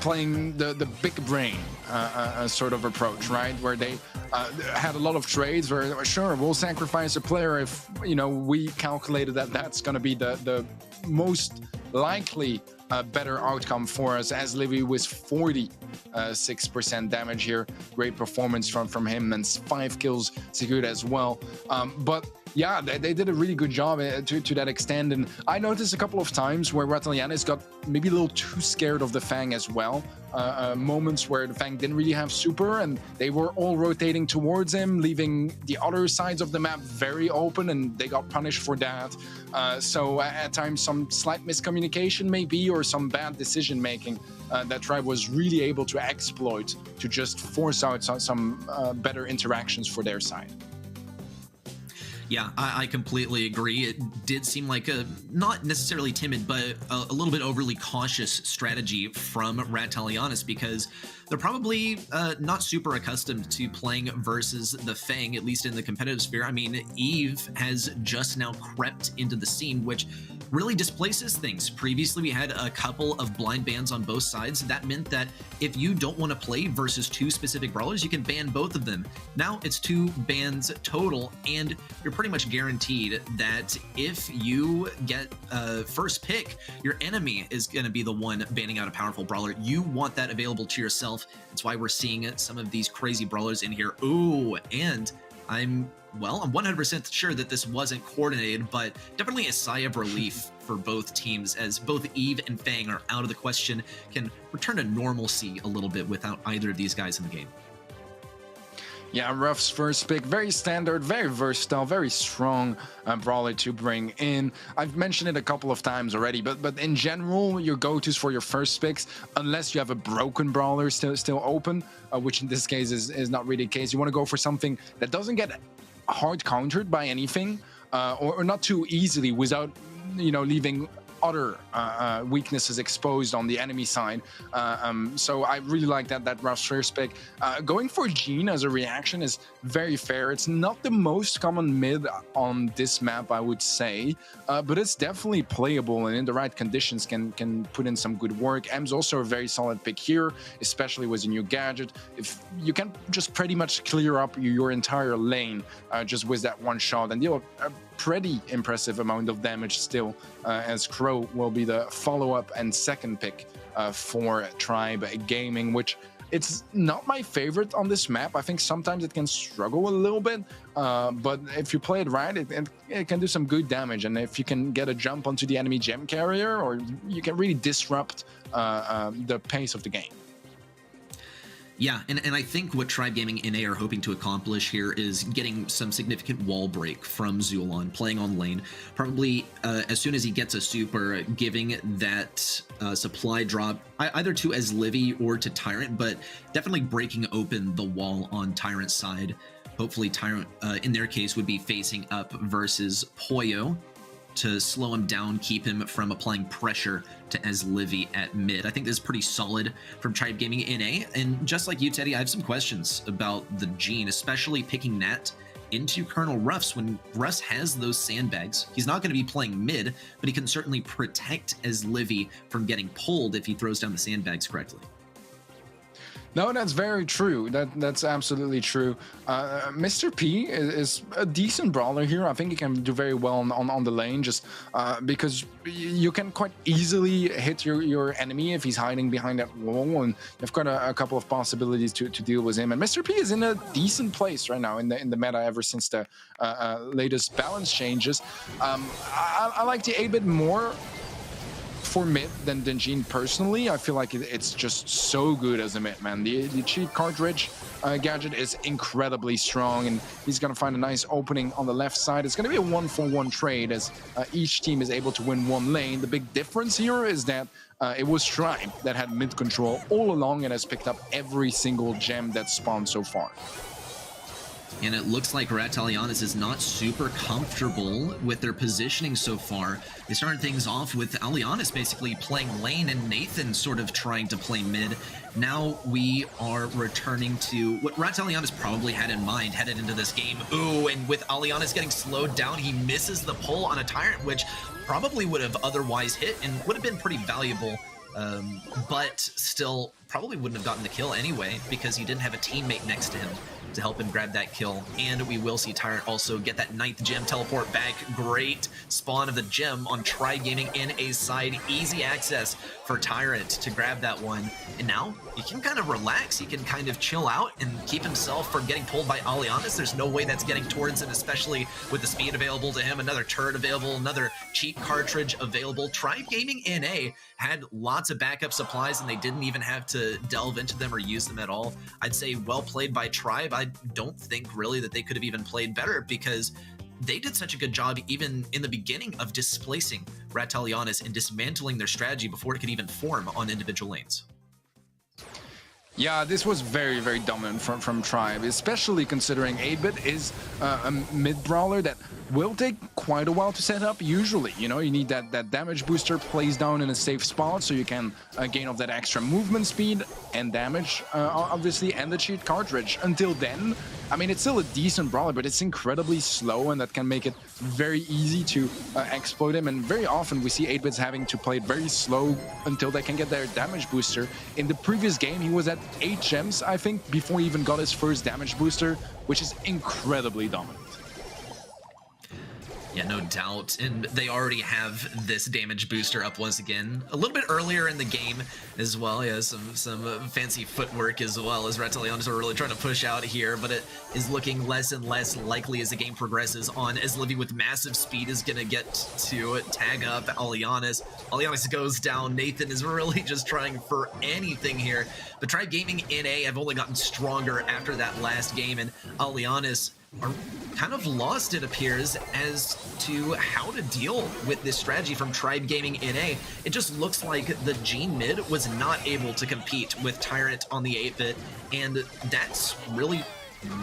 playing the big brain sort of approach, right? Where they had a lot of trades where, sure, we'll sacrifice a player if, you know, we calculated that that's going to be the most likely better outcome for us, as Livy with 46% damage here. Great performance from him, and 5 kills secured as well. But yeah, they did a really good job to that extent, and I noticed a couple of times where Ratalianis got maybe a little too scared of the Fang as well. Moments where the Fang didn't really have super, and they were all rotating towards him, leaving the other sides of the map very open, and they got punished for that. So at times, some slight miscommunication maybe, or some bad decision making that Tribe was really able to exploit to just force out some better interactions for their side.
Yeah, I completely agree. It did seem like a not necessarily timid, but a little bit overly cautious strategy from Ratalianis, because they're probably not super accustomed to playing versus the Fang, at least in the competitive sphere. I mean, Eve has just now crept into the scene, which really displaces things. Previously, we had a couple of blind bans on both sides. That meant that if you don't want to play versus 2 specific brawlers, you can ban both of them. Now it's 2 bans total, and you're pretty much guaranteed that if you get first pick, your enemy is going to be the one banning out a powerful brawler. You want that available to yourself. That's why we're seeing some of these crazy brawlers in here. Ooh, and I'm 100% sure that this wasn't coordinated, but definitely a sigh of relief for both teams, as both Eve and Fang are out of the question, can return to normalcy a little bit without either of these guys in the game.
Yeah, Ruff's first pick, very standard, very versatile, very strong brawler to bring in. I've mentioned it a couple of times already, but in general, your go-tos for your first picks, unless you have a broken brawler still open, which in this case is not really the case, you want to go for something that doesn't get hard countered by anything, or not too easily without, leaving other weaknesses exposed on the enemy side. So I really like that Ruff's first pick. Going for Jean as a reaction is very fair. It's not the most common mid on this map, I would say, but it's definitely playable, and in the right conditions can put in some good work. M's also a very solid pick here, especially with a new gadget. If you can just pretty much clear up your entire lane just with that one shot and deal a pretty impressive amount of damage still, as Crow will be the follow-up and second pick for Tribe Gaming, which it's not my favorite on this map. I think sometimes it can struggle a little bit, but if you play it right, it can do some good damage. And if you can get a jump onto the enemy gem carrier, or you can really disrupt the pace of the game.
Yeah, and I think what Tribe Gaming NA are hoping to accomplish here is getting some significant wall break from Zulon, playing on lane. Probably as soon as he gets a super, giving that supply drop either to Livy or to Tyrant, but definitely breaking open the wall on Tyrant's side. Hopefully Tyrant, in their case, would be facing up versus Poyo to slow him down, keep him from applying pressure to Livy at mid. I think this is pretty solid from Tribe Gaming NA. And just like you, Teddy, I have some questions about the Jean, especially picking Nat into Colonel Ruffs when Ruffs has those sandbags. He's not going to be playing mid, but he can certainly protect Livy from getting pulled if he throws down the sandbags correctly.
No, that's very true. That's absolutely true. Mr. P is a decent brawler here. I think he can do very well on the lane, just because you can quite easily hit your enemy if he's hiding behind that wall, and you've got a couple of possibilities to deal with him. And Mr. P is in a decent place right now in the meta ever since the latest balance changes. I like the 8-bit more for mid than Jean personally. I feel like it's just so good as a mid, man. The cheat cartridge gadget is incredibly strong, and he's gonna find a nice opening on the left side. It's gonna be a 1-for-1 trade as each team is able to win one lane. The big difference here is that it was Tribe that had mid control all along and has picked up every single gem that spawned so far.
And it looks like Ratalianis is not super comfortable with their positioning so far. They started things off with Alianis basically playing lane and Nathan sort of trying to play mid. Now we are returning to what Ratalianis probably had in mind headed into this game. Ooh, and with Alianis getting slowed down, he misses the pull on a Tyrant, which probably would have otherwise hit and would have been pretty valuable. But still probably wouldn't have gotten the kill anyway because he didn't have a teammate next to him to help him grab that kill. And we will see Tyrant also get that 9th gem teleport back. Great spawn of the gem on Tribe Gaming NA's side. Easy access for Tyrant to grab that one. And now he can kind of relax. He can kind of chill out and keep himself from getting pulled by Alianis. There's no way that's getting towards him, especially with the speed available to him, another turret available, another cheat cartridge available. Tribe Gaming NA had lots of backup supplies and they didn't even have to delve into them or use them at all. I'd say well played by Tribe. I don't think really that they could have even played better because they did such a good job even in the beginning of displacing Ratalianis and dismantling their strategy before it could even form on individual lanes.
Yeah, this was very, very dominant from Tribe, especially considering 8-bit is a mid-brawler that will take quite a while to set up usually. You know, you need that damage booster placed down in a safe spot so you can gain off that extra movement speed and damage, obviously, and the cheat cartridge. Until then, I mean, it's still a decent brawler, but it's incredibly slow, and that can make it very easy to exploit him. And very often we see 8-bits having to play it very slow until they can get their damage booster. In the previous game, he was at 8 gems, I think, before he even got his first damage booster, which is incredibly dominant.
Yeah, no doubt. And they already have this damage booster up once again. A little bit earlier in the game as well. Yeah, some fancy footwork as well as Ratalianis are really trying to push out here, but it is looking less and less likely as the game progresses on, as Livy with massive speed is going to get to tag up Alianis. Alianis goes down. Nathan is really just trying for anything here. But Tribe Gaming NA have only gotten stronger after that last game, and Alianis are kind of lost, it appears, as to how to deal with this strategy from Tribe Gaming NA. It just looks like the Gene mid was not able to compete with Tyrant on the 8-bit, and that's really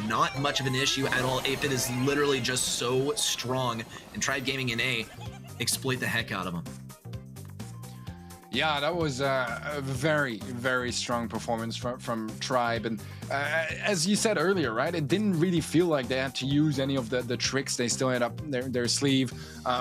not much of an issue at all. 8-bit is literally just so strong, and Tribe Gaming NA exploit the heck out of them.
Yeah, that was a very, very strong performance from Tribe. And as you said earlier, right, it didn't really feel like they had to use any of the tricks they still had up their sleeve.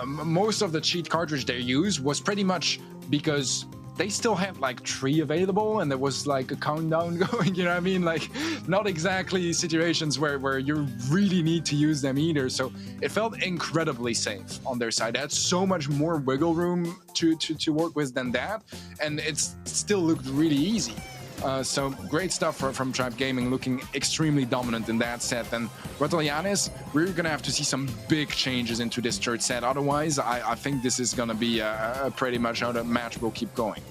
Most of the cheat cartridge they used was pretty much because they still had like 3 available and there was like a countdown going, you know what I mean? Like not exactly situations where you really need to use them either. So it felt incredibly safe on their side. They had so much more wiggle room to work with than that. And it still looked really easy. So great stuff from Tribe Gaming, looking extremely dominant in that set. And Ratalianis, we're going to have to see some big changes into this third set. Otherwise, I think this is going to be pretty much how the match will keep going.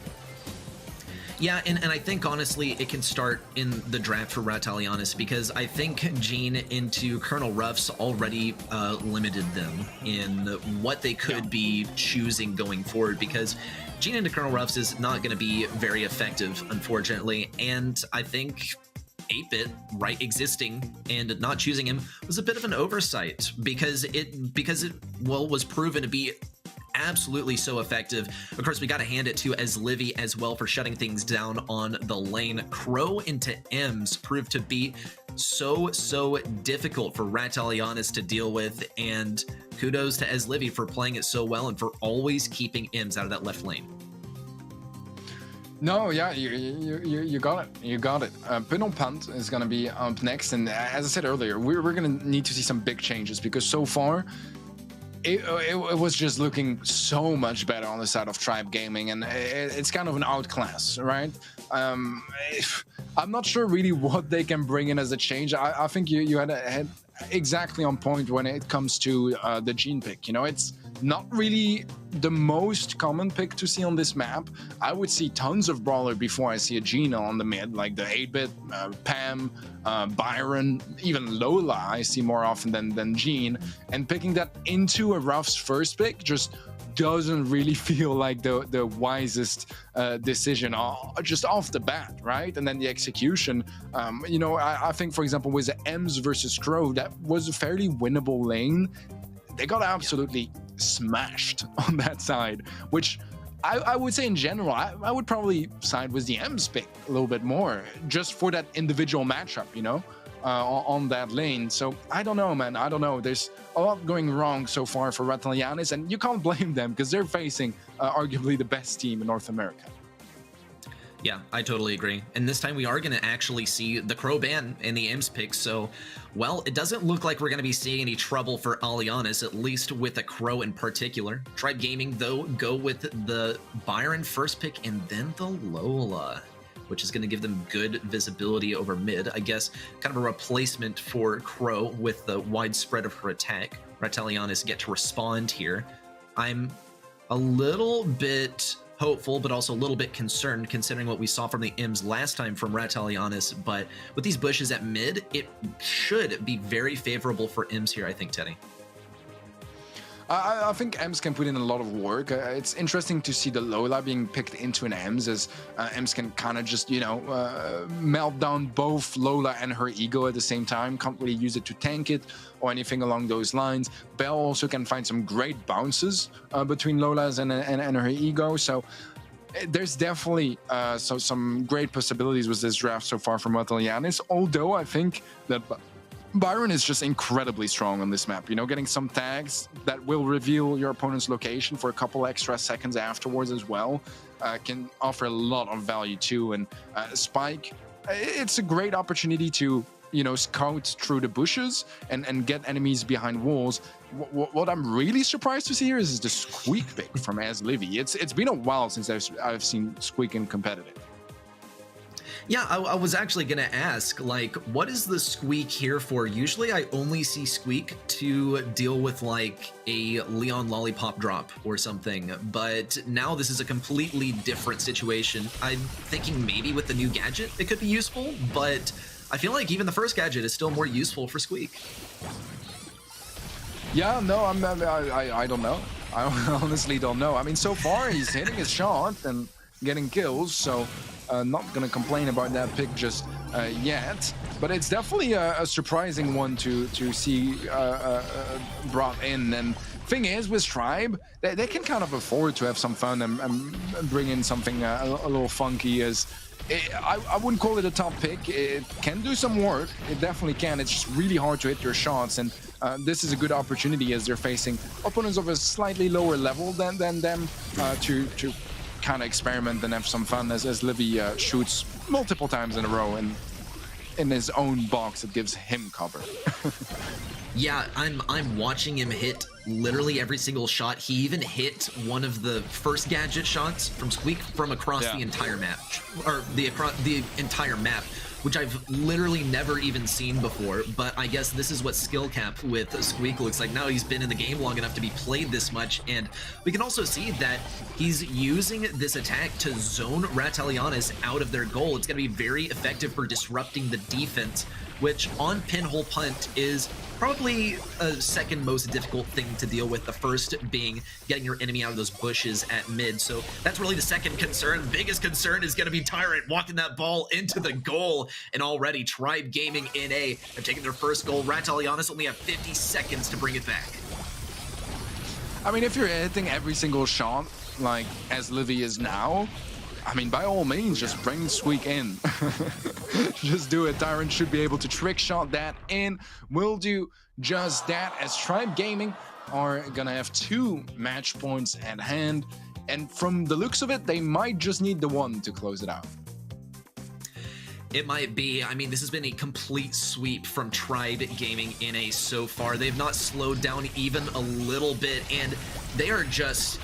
Yeah, and I think, honestly, it can start in the draft for Ratalianis, because I think Gene into Colonel Ruffs already limited them in what they could be choosing going forward, because Gene into Colonel Ruffs is not going to be very effective, unfortunately, and I think 8-bit, right, existing and not choosing him was a bit of an oversight, because it was proven to be absolutely so effective. Of course, we got to hand it to Livy as well for shutting things down on the lane. Crow into Ems proved to be so difficult for Ratalianis to deal with, and kudos to Livy for playing it so well and for always keeping Ems out of that left lane.
No, yeah, you got it. You got it. Pinot Punt is going to be up next, and as I said earlier, we're going to need to see some big changes, because so far it was just looking so much better on the side of Tribe Gaming, and it's kind of an outclass, right? I'm not sure really what they can bring in as a change. I think you had exactly on point when it comes to the Gene pick. You know, it's not really the most common pick to see on this map. I would see tons of Brawler before I see a Gene on the mid, like the 8-bit, Pam, Byron, even Lola I see more often than Gene. And picking that into a Ruff's first pick just doesn't really feel like the wisest decision just off the bat, right? And then the execution, you know, I think, for example, with the Ems versus Crow, that was a fairly winnable lane. They got absolutely smashed on that side, which I would say in general, I would probably side with the Ems pick a little bit more, just for that individual matchup, you know, on that lane. So I don't know, man. I don't know. There's a lot going wrong so far for Ratalianis, and you can't blame them because they're facing arguably the best team in North America.
Yeah, I totally agree. And this time we are going to actually see the Crow ban and the Ems pick. So, well, it doesn't look like we're going to be seeing any trouble for Alianis, at least with the Crow in particular. Tribe Gaming, though, go with the Byron first pick and then the Lola, which is going to give them good visibility over mid. I guess kind of a replacement for Crow with the wide spread of her attack. Ratalianis get to respond here. I'm a little bit hopeful, but also a little bit concerned considering what we saw from the Ems last time from Ratalianis. But with these bushes at mid, it should be very favorable for Ems here, I think, Teddy.
I think Ems can put in a lot of work. It's interesting to see the Lola being picked into an Ems, as Ems can kind of just, you know, melt down both Lola and her ego at the same time. Can't really use it to tank it or anything along those lines. Belle also can find some great bounces between Lola's and her ego. So there's definitely some great possibilities with this draft so far from Ratalianis, although I think that Byron is just incredibly strong on this map. You know, getting some tags that will reveal your opponent's location for a couple extra seconds afterwards as well can offer a lot of value too. And Spike, it's a great opportunity to, scout through the bushes and get enemies behind walls. What I'm really surprised to see here is the Squeak pick from Livy. It's been a while since I've seen Squeak in competitive.
Yeah, I was actually going to ask, like, what is the Squeak here for? Usually I only see Squeak to deal with, like, a Leon Lollipop drop or something, but now this is a completely different situation. I'm thinking maybe with the new gadget it could be useful, but I feel like even the first gadget is still more useful for Squeak.
Yeah, no, I don't know. I honestly don't know. I mean, so far he's hitting his shot and getting kills, so not gonna complain about that pick just yet. But it's definitely a surprising one to see brought in. And thing is, with Tribe, they can kind of afford to have some fun and bring in something a little funky. I wouldn't call it a top pick. It can do some work. It definitely can. It's just really hard to hit your shots, and this is a good opportunity as they're facing opponents of a slightly lower level than them to kind of experiment and have some fun as Livy shoots multiple times in a row and in his own box that gives him cover.
Yeah, I'm watching him hit literally every single shot. He even hit one of the first gadget shots from Squeak from across the entire map, or the entire map, which I've literally never even seen before. But I guess this is what skill cap with Squeak looks like now. He's been in the game long enough to be played this much, and we can also see that he's using this attack to zone Ratalianis out of their goal. It's going to be very effective for disrupting the defense, which on pinhole punt is probably a second most difficult thing to deal with. The first being getting your enemy out of those bushes at mid. So that's really the second concern. The biggest concern is going to be Tyrant walking that ball into the goal. And already Tribe Gaming NA have taken their first goal. Ratalianis only have 50 seconds to bring it back.
I mean, if you're hitting every single shot, like as Livy is now, I mean, by all means, just bring Squeak in. Just do it. Tyrant should be able to trick shot that in. Will do just that, as Tribe Gaming are gonna have 2 match points at hand. And from the looks of it, they might just need the one to close it out.
It might be. I mean, this has been a complete sweep from Tribe Gaming NA so far. They've not slowed down even a little bit, and they are just,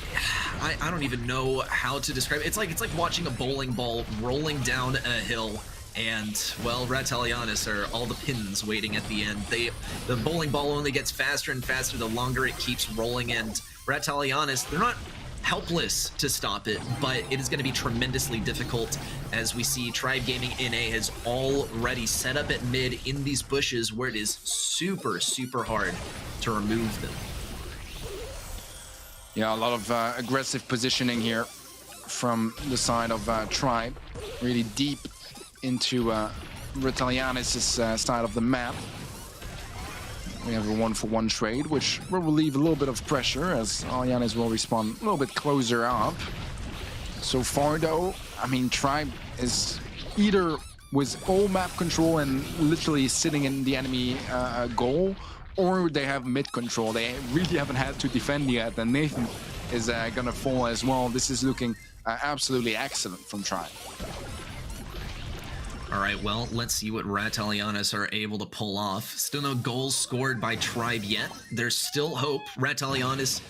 I don't even know how to describe it. It's like watching a bowling ball rolling down a hill, and, well, Ratalianis are all the pins waiting at the end. The bowling ball only gets faster and faster the longer it keeps rolling, and Ratalianis, they're not helpless to stop it, but it is going to be tremendously difficult, as we see Tribe Gaming NA has already set up at mid in these bushes where it is super, super hard to remove them.
Yeah, a lot of aggressive positioning here from the side of Tribe, really deep into Ratalianis' side of the map. We have a 1-for-1 trade, which will relieve a little bit of pressure as Alianis will respawn a little bit closer up. So far, though, I mean, Tribe is either with all map control and literally sitting in the enemy goal, or they have mid control. They really haven't had to defend yet, and Nathan is gonna fall as well. This is looking absolutely excellent from Tribe.
All right, well, let's see what Ratalianis are able to pull off. Still no goals scored by Tribe yet. There's still hope. Ratalianis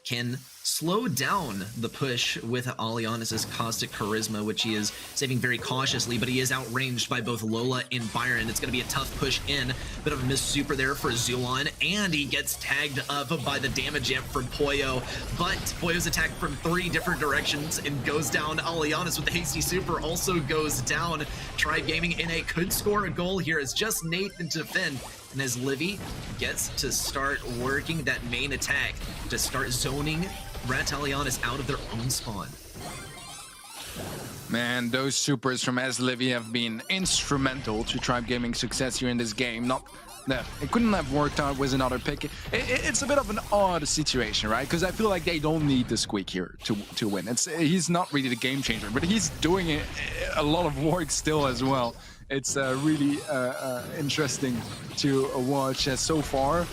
can slow down the push with Alianis' Caustic Charisma, which he is saving very cautiously, but he is outranged by both Lola and Byron. It's going to be a tough push in. Bit of a miss super there for Zulon, and he gets tagged up by the damage amp from Poyo, but Poyo's attacked from 3 different directions and goes down. Alianis with the hasty super also goes down. Tribe Gaming NA could score a goal here. It's just Nathan to defend. And as Livy gets to start working that main attack to start zoning Ratalianis out of their own spawn.
Man, those supers from Livy have been instrumental to Tribe Gaming's success here in this game. It couldn't have worked out with another pick. It's a bit of an odd situation, right? Because I feel like they don't need the Squeak here to win. He's not really the game changer, but he's doing a lot of work still as well. It's really interesting to watch. So far,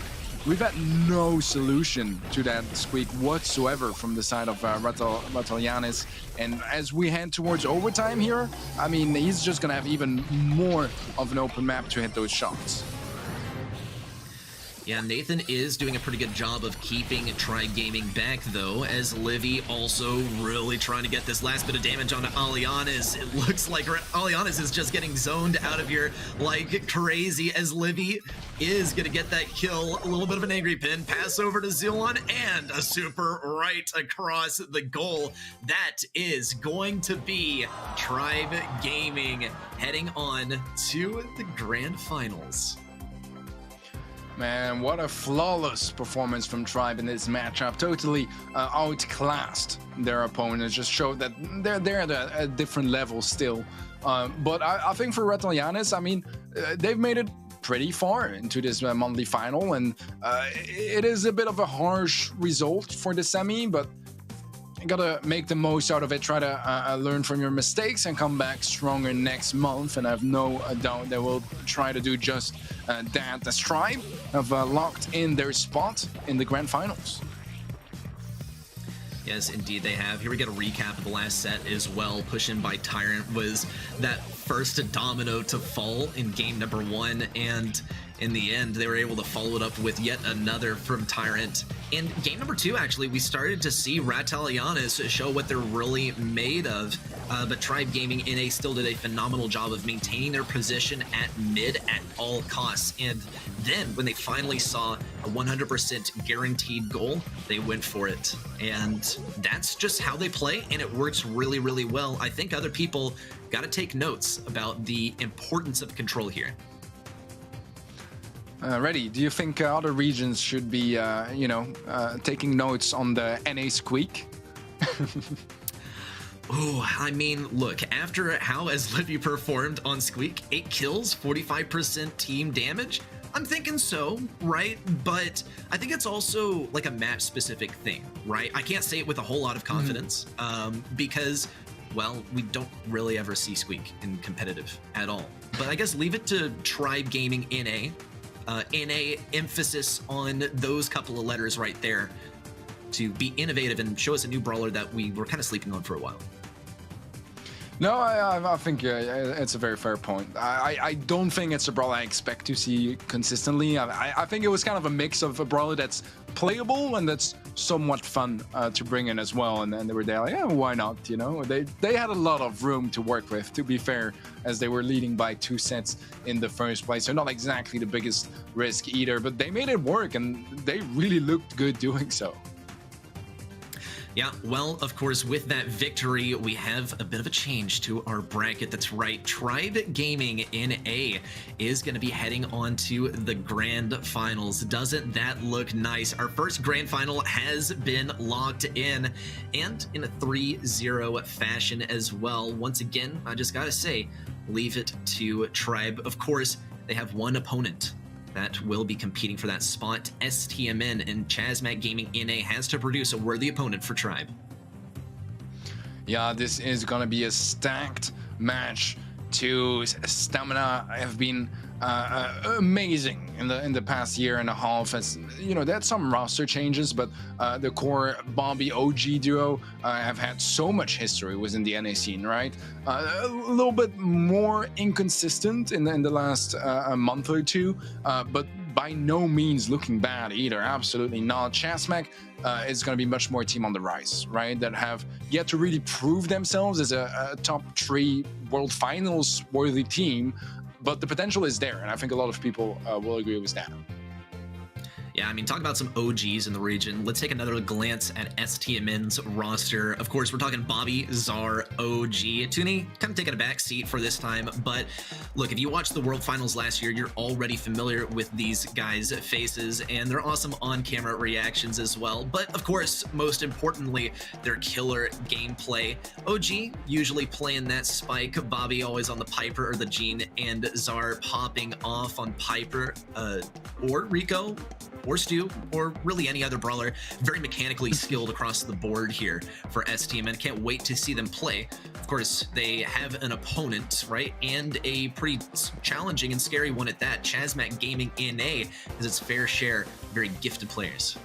we've had no solution to that Squeak whatsoever from the side of Ratalianis. And as we head towards overtime here, I mean, he's just going to have even more of an open map to hit those shots.
Yeah, Nathan is doing a pretty good job of keeping Tribe Gaming back, though, as Livy also really trying to get this last bit of damage onto Alianis. It looks like Alianis is just getting zoned out of here like crazy, as Livy is going to get that kill. A little bit of an angry pin, pass over to Zulon, and a super right across the goal. That is going to be Tribe Gaming heading on to the Grand Finals.
Man, what a flawless performance from Tribe in this matchup. Totally outclassed their opponents. Just showed that they're at a different level still. But I think for Retalianis, I mean, they've made it pretty far into this monthly final. And it is a bit of a harsh result for the semi, but you gotta make the most out of it, try to learn from your mistakes and come back stronger next month. And I have no doubt they will try to do just that. The Tribe have locked in their spot in the Grand Finals.
Yes, indeed they have. Here we get a recap of the last set as well. Push in by Tyrant was that first domino to fall in game number 1, and in the end they were able to follow it up with yet another from Tyrant. In game number 2, actually, we started to see Ratalianis show what they're really made of, but Tribe Gaming NA still did a phenomenal job of maintaining their position at mid at all costs. And then when they finally saw a 100% guaranteed goal, they went for it. And that's just how they play, and it works really, really well. I think other people got to take notes about the importance of control here.
Reddy, do you think other regions should be, taking notes on the NA squeak?
Oh, I mean, look, after how has Livy performed on Squeak, 8 kills, 45% team damage, I'm thinking so, right? But I think it's also like a match-specific thing, right? I can't say it with a whole lot of confidence because, well, we don't really ever see Squeak in competitive at all. But I guess leave it to Tribe Gaming NA. NA emphasis on those couple of letters right there to be innovative and show us a new brawler that we were kind of sleeping on for a while.
No, I think it's a very fair point. I don't think it's a brawler I expect to see consistently. I think it was kind of a mix of a brawler that's playable and that's somewhat fun to bring in as well. And then they were there like, yeah, why not? You know, they had a lot of room to work with, to be fair, as they were leading by 2 sets in the first place. So not exactly the biggest risk either, but they made it work and they really looked good doing so.
Yeah, well, of course, with that victory, we have a bit of a change to our bracket. That's right. Tribe Gaming NA is going to be heading on to the Grand Finals. Doesn't that look nice? Our first Grand Final has been locked in, and in a 3-0 fashion as well. Once again, I just got to say, leave it to Tribe. Of course, they have one opponent that will be competing for that spot. STMN and Chazmac Gaming NA has to produce a worthy opponent for Tribe.
Yeah, this is gonna be a stacked match. Stamina have been amazing in the past year and a half. As you know, they had some roster changes, but the core Bobby OG duo have had so much history within the NA scene, right? A little bit more inconsistent in the last month or two, but by no means looking bad either. Absolutely not. Chazmac is going to be much more team on the rise, right? That have yet to really prove themselves as a top 3 World Finals worthy team, but the potential is there, and I think a lot of people will agree with that.
Yeah, I mean, talk about some OGs in the region. Let's take another glance at STMN's roster. Of course, we're talking Bobby, Czar, OG. Tuni kind of taking a back seat for this time, but look, if you watched the World Finals last year, you're already familiar with these guys' faces, and their awesome on-camera reactions as well. But of course, most importantly, their killer gameplay. OG usually playing that Spike, Bobby always on the Piper or the Jean, and Czar popping off on Piper or Rico, or Stu, or really any other brawler. Very mechanically skilled across the board here for STMN. Can't wait to see them play. Of course, they have an opponent, right? And a pretty challenging and scary one at that. Chazmac Gaming NA has its fair share of very gifted players.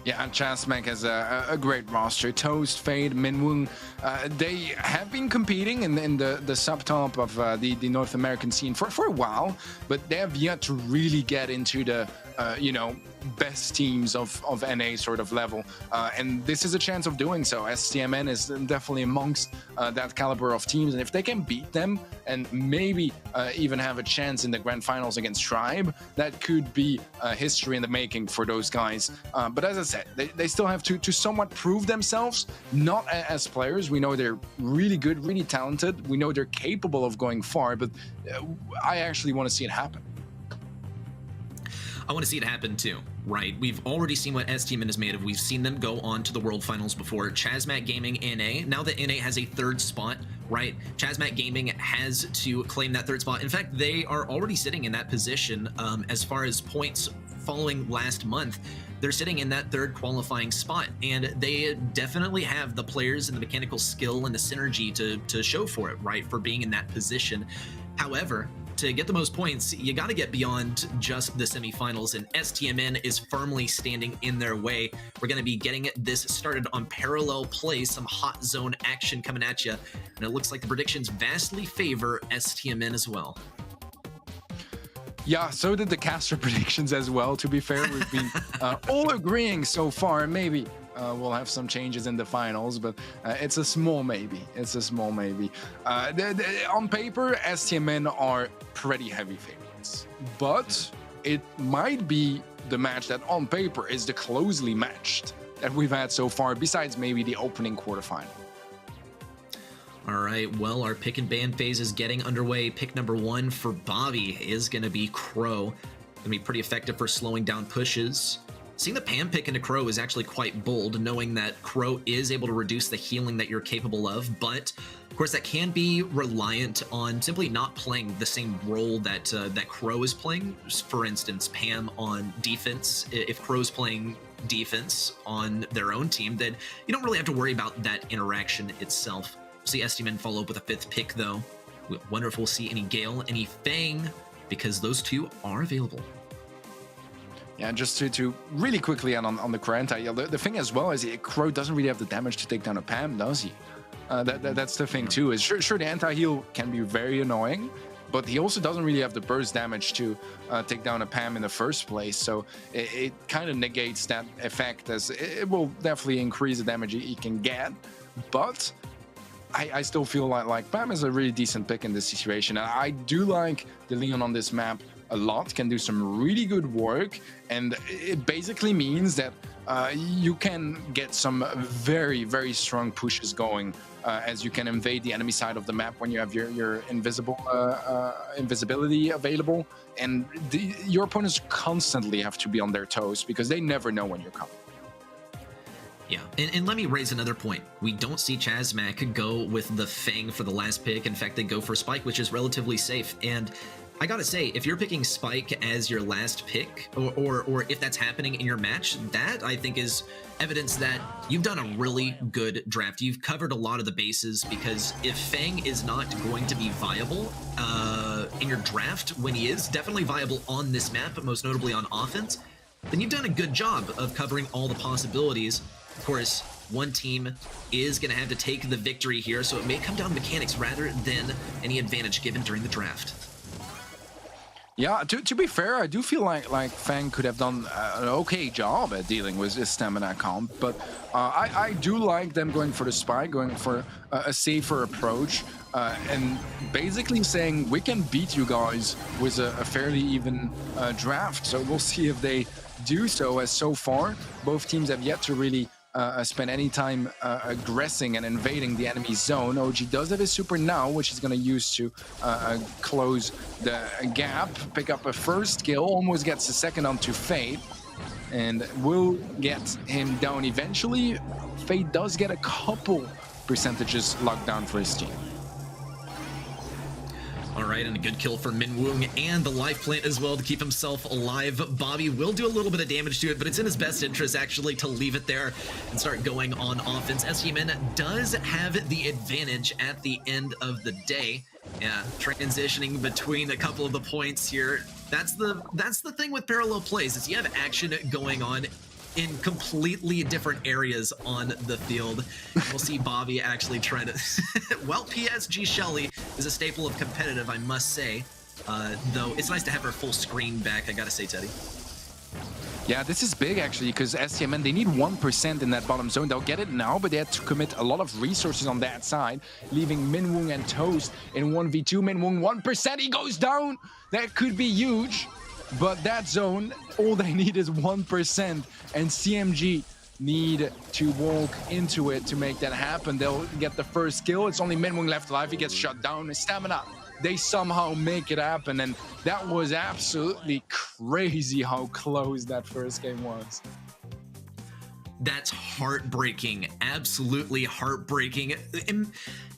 Yeah, and Chasmac has a great roster. Toast, Fade, Minwoong. They have been competing in the sub-top of the North American scene for a while, but they have yet to really get into the best teams of NA sort of level. And this is a chance of doing so. STMN is definitely amongst that caliber of teams. And if they can beat them and maybe even have a chance in the grand finals against Tribe, that could be history in the making for those guys. But as I said, they still have to somewhat prove themselves, not as players. We know they're really good, really talented. We know they're capable of going far, but I actually want to see it happen.
I want to see it happen too, right? We've already seen what STMN is made of. We've seen them go on to the World Finals before. Chasmac Gaming NA, now that NA has a third spot, right? Chasmac Gaming has to claim that third spot. In fact, they are already sitting in that position as far as points following last month. They're sitting in that third qualifying spot, and they definitely have the players and the mechanical skill and the synergy to show for it, right? For being in that position. However, to get the most points, you got to get beyond just the semifinals, and STMN is firmly standing in their way. We're going to be getting this started on Parallel Play, some hot zone action coming at you, and it looks like the predictions vastly favor STMN as well.
Yeah, so did the caster predictions as well, to be fair. We've been all agreeing so far. Maybe we'll have some changes in the finals, but it's a small maybe. It's a small maybe. On paper, STMN are pretty heavy favorites, but it might be the match that on paper is the closely matched that we've had so far, besides maybe the opening quarterfinal.
All right, well, our pick and ban phase is getting underway. Pick number 1 for Bobby is going to be Crow. Going to be pretty effective for slowing down pushes. Seeing the Pam pick into Crow is actually quite bold, knowing that Crow is able to reduce the healing that you're capable of, but of course that can be reliant on simply not playing the same role that that Crow is playing. For instance, Pam on defense. If Crow's playing defense on their own team, then you don't really have to worry about that interaction itself. See STMN follow up with a 5th pick, though. We wonder if we'll see any Gale, any Fang, because those two are available.
Yeah, just to really quickly add on the Crow anti-heal, the thing as well is Crow doesn't really have the damage to take down a Pam, does he? That's the thing too, is sure the anti-heal can be very annoying, but he also doesn't really have the burst damage to take down a Pam in the first place, so it kind of negates that effect, as it will definitely increase the damage he can get, but I still feel like Pam is a really decent pick in this situation. And I do like the Leon on this map a lot, can do some really good work, and it basically means that you can get some very, very strong pushes going as you can invade the enemy side of the map when you have your invisibility available, and your opponents constantly have to be on their toes because they never know when you're coming.
Yeah, and let me raise another point. We don't see Chasmac go with the Fang for the last pick. In fact, they go for Spike, which is relatively safe. And I gotta say, if you're picking Spike as your last pick, or if that's happening in your match, that I think is evidence that you've done a really good draft. You've covered a lot of the bases, because if Fang is not going to be viable in your draft, when he is definitely viable on this map, but most notably on offense, then you've done a good job of covering all the possibilities. Of course, one team is going to have to take the victory here, so it may come down to mechanics rather than any advantage given during the draft.
Yeah, to be fair, I do feel like Fang could have done an okay job at dealing with his stamina comp, but I do like them going for the Spike, going for a safer approach, and basically saying we can beat you guys with a fairly even draft. So we'll see if they do so, as so far both teams have yet to really spend any time aggressing and invading the enemy zone. OG does have his super now, which he's going to use to close the gap, pick up a first kill, almost gets a second onto Fade, and will get him down eventually. Fade does get a couple percentages locked down for his team.
All right, and a good kill for Minwoong and the life plant as well to keep himself alive. Bobby will do a little bit of damage to it, but it's in his best interest actually to leave it there and start going on offense. STMN does have the advantage at the end of the day. Yeah, transitioning between a couple of the points here. That's the thing with parallel plays, is you have action going on in completely different areas on the field. We'll see Bobby actually try to... Well, PSG Shelly is a staple of competitive, I must say. Though it's nice to have her full screen back, I gotta say, Teddy.
Yeah, this is big actually, because STMN, they need 1% in that bottom zone. They'll get it now, but they had to commit a lot of resources on that side, leaving Minwoong and Toast in 1v2. Minwoong 1%, he goes down. That could be huge, but that zone, all they need is 1%, and CMG need to walk into it to make that happen. They'll get the first kill. It's only Minwoong left alive. He gets shut down. His stamina, they somehow make it happen, and that was absolutely crazy how close that first game was.
That's heartbreaking, absolutely heartbreaking.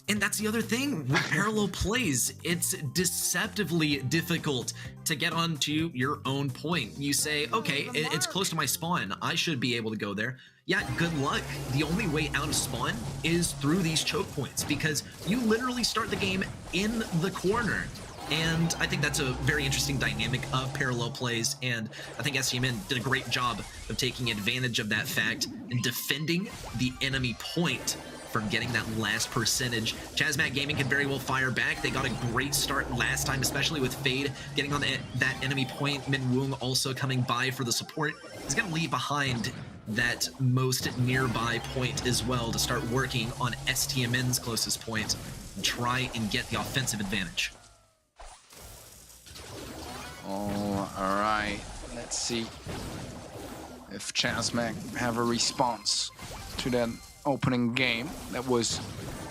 And that's the other thing with parallel plays. It's deceptively difficult to get onto your own point. You say, okay, it's close to my spawn. I should be able to go there. Yeah, good luck. The only way out of spawn is through these choke points, because you literally start the game in the corner. And I think that's a very interesting dynamic of parallel plays, and I think STMN did a great job of taking advantage of that fact and defending the enemy point from getting that last percentage. Chazmac Gaming could very well fire back. They got a great start last time, especially with Fade getting on that enemy point. Minwoong also coming by for the support. He's going to leave behind that most nearby point as well to start working on STMN's closest point and try and get the offensive advantage.
Oh, all right. Let's see if Chazmac have a response to that opening game that was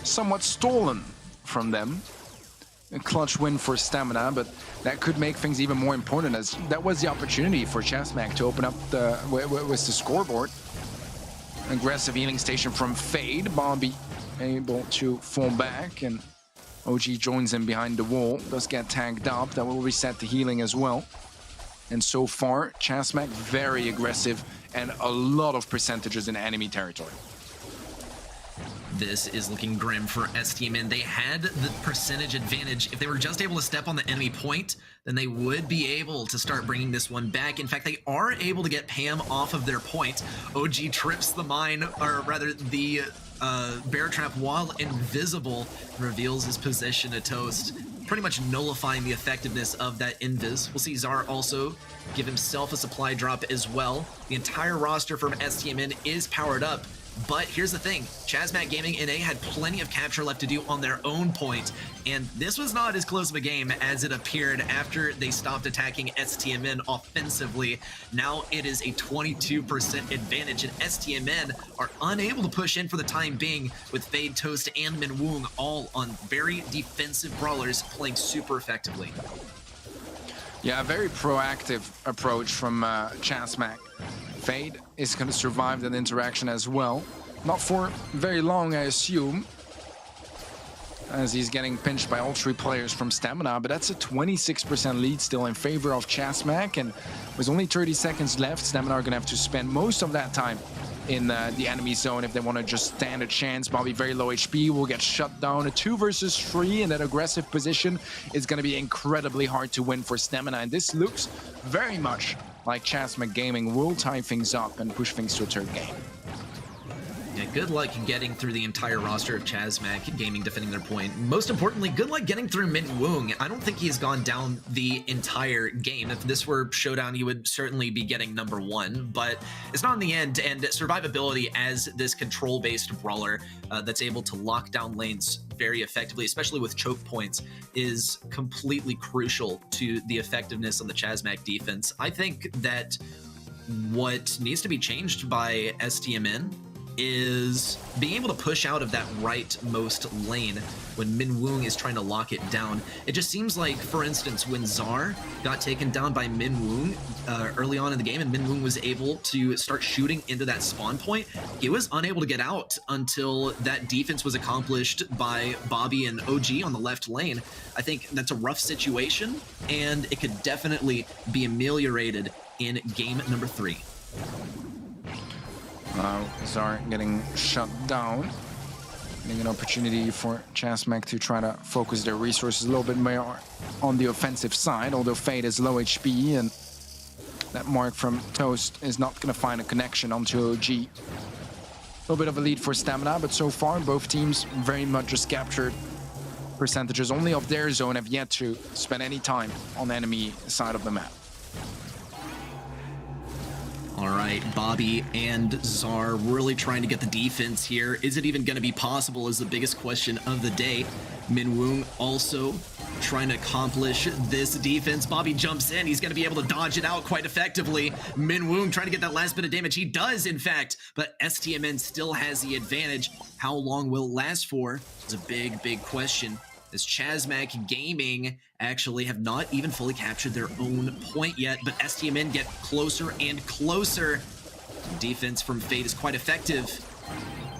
somewhat stolen from them. A clutch win for Stamina, but that could make things even more important, as that was the opportunity for Chazmac to open up the the scoreboard. Aggressive healing station from Fade. Bobby able to fall back, and OG joins him behind the wall. Does get tagged up. That will reset the healing as well. And so far, Chazmac very aggressive and a lot of percentages in enemy territory.
This is looking grim for STMN. They had the percentage advantage. If they were just able to step on the enemy point, then they would be able to start bringing this one back. In fact, they are able to get Pam off of their point. OG trips the mine, or rather the bear trap while invisible, reveals his position to Toast, pretty much nullifying the effectiveness of that invis. We'll see Zar also give himself a supply drop as well. The entire roster from STMN is powered up. But here's the thing, Chazmac Gaming NA had plenty of capture left to do on their own point, and this was not as close of a game as it appeared after they stopped attacking STMN offensively. Now it is a 22% advantage, and STMN are unable to push in for the time being, with Fade, Toast, and Minwoong all on very defensive brawlers playing super effectively.
Yeah, a very proactive approach from Chazmac. Fade is going to survive that interaction as well. Not for very long, I assume, as he's getting pinched by all three players from Stamina, but that's a 26% lead still in favor of Chazmac, and with only 30 seconds left, Stamina are going to have to spend most of that time in the enemy zone if they want to just stand a chance. Bobby very low HP, will get shut down. A 2 versus 3 in that aggressive position is going to be incredibly hard to win for Stamina, and this looks very much like Chazmac Gaming will tie things up and push things to a third game.
Yeah, good luck getting through the entire roster of Chazmac Gaming defending their point. Most importantly, good luck getting through Minwoong. I don't think he's gone down the entire game. If this were Showdown, he would certainly be getting #1, but it's not in the end, and survivability as this control-based brawler that's able to lock down lanes very effectively, especially with choke points, is completely crucial to the effectiveness of the Chazmac defense. I think that what needs to be changed by STMN is being able to push out of that rightmost lane when Minwoong is trying to lock it down. It just seems like, for instance, when Zar got taken down by Minwoong early on in the game and Minwoong was able to start shooting into that spawn point, he was unable to get out until that defense was accomplished by Bobby and OG on the left lane. I think that's a rough situation, and it could definitely be ameliorated in game #3.
Zar getting shut down. Getting an opportunity for Chazmac to try to focus their resources a little bit more on the offensive side, although Fade is low HP and That mark from Toast is not going to find a connection onto OG. A little bit of a lead for Stamina, but so far both teams very much just captured percentages only of their zone, have yet to spend any time on the enemy side of the map.
All right, Bobby and Czar really trying to get the defense here. Is it even going to be possible is the biggest question of the day. Minwoong also trying to accomplish this defense. Bobby jumps in. He's going to be able to dodge it out quite effectively. Minwoong trying to get that last bit of damage. He does, in fact, but STMN still has the advantage. How long will it last for is a big, big question. As Chazmac Gaming actually have not even fully captured their own point yet, but STMN get closer and closer. Defense from Fade is quite effective.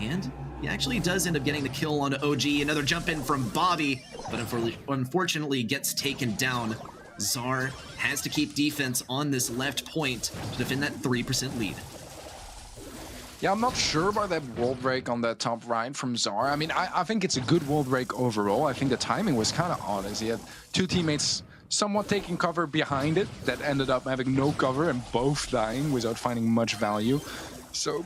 And he actually does end up getting the kill on OG. Another jump in from Bobby, but unfortunately gets taken down. Czar has to keep defense on this left point to defend that 3% lead.
Yeah, I'm not sure about that wall break on the top right from Czar. I mean, I think it's a good wall break overall. I think the timing was kind of odd, as he had two teammates somewhat taking cover behind it that ended up having no cover and both dying without finding much value. So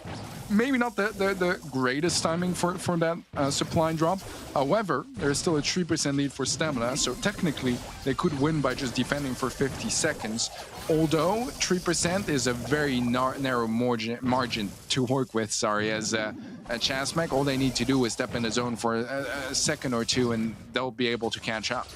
maybe not the greatest timing for that supply drop. However, there's still a 3% lead for Stamina, so technically they could win by just defending for 50 seconds. Although 3% is a very narrow margin to work with, sorry, as Chazmac, all they need to do is step in the zone for a second or two and they'll be able to catch up.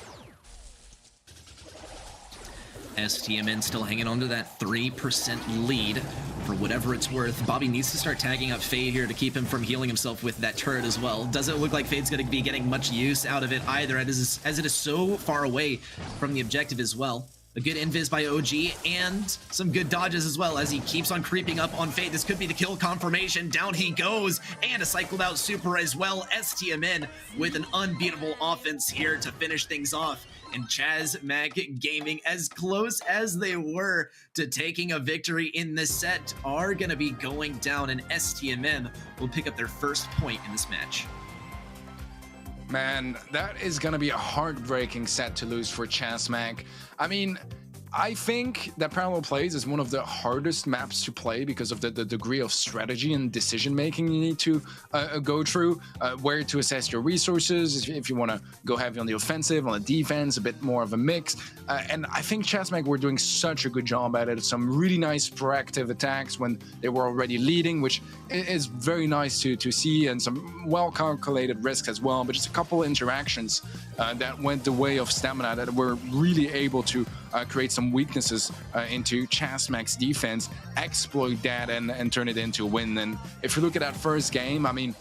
STMN still hanging on to that 3% lead for whatever it's worth. Bobby needs to start tagging up Fade here to keep him from healing himself with that turret as well. Doesn't look like Fade's going to be getting much use out of it either, as it is so far away from the objective as well. A good invis by OG and some good dodges as well as he keeps on creeping up on Fade. This could be the kill confirmation. Down he goes, and a cycled out super as well. STMN with an unbeatable offense here to finish things off. And Chazmac Gaming, as close as they were to taking a victory in this set, are going to be going down, and STMN will pick up their first point in this match.
Man, that is going to be a heartbreaking set to lose for Chazmac. I mean, I think that Parallel Plays is one of the hardest maps to play because of the degree of strategy and decision making you need to go through, where to assess your resources, if you want to go heavy on the offensive, on the defense, a bit more of a mix. And I think Chazmac were doing such a good job at it. Some really nice proactive attacks when they were already leading, which is very nice to see, and some well-calculated risks as well. But just a couple interactions that went the way of Stamina that were really able to create some weaknesses into Chazmac's defense, exploit that and turn it into a win. And if you look at that first game, I mean,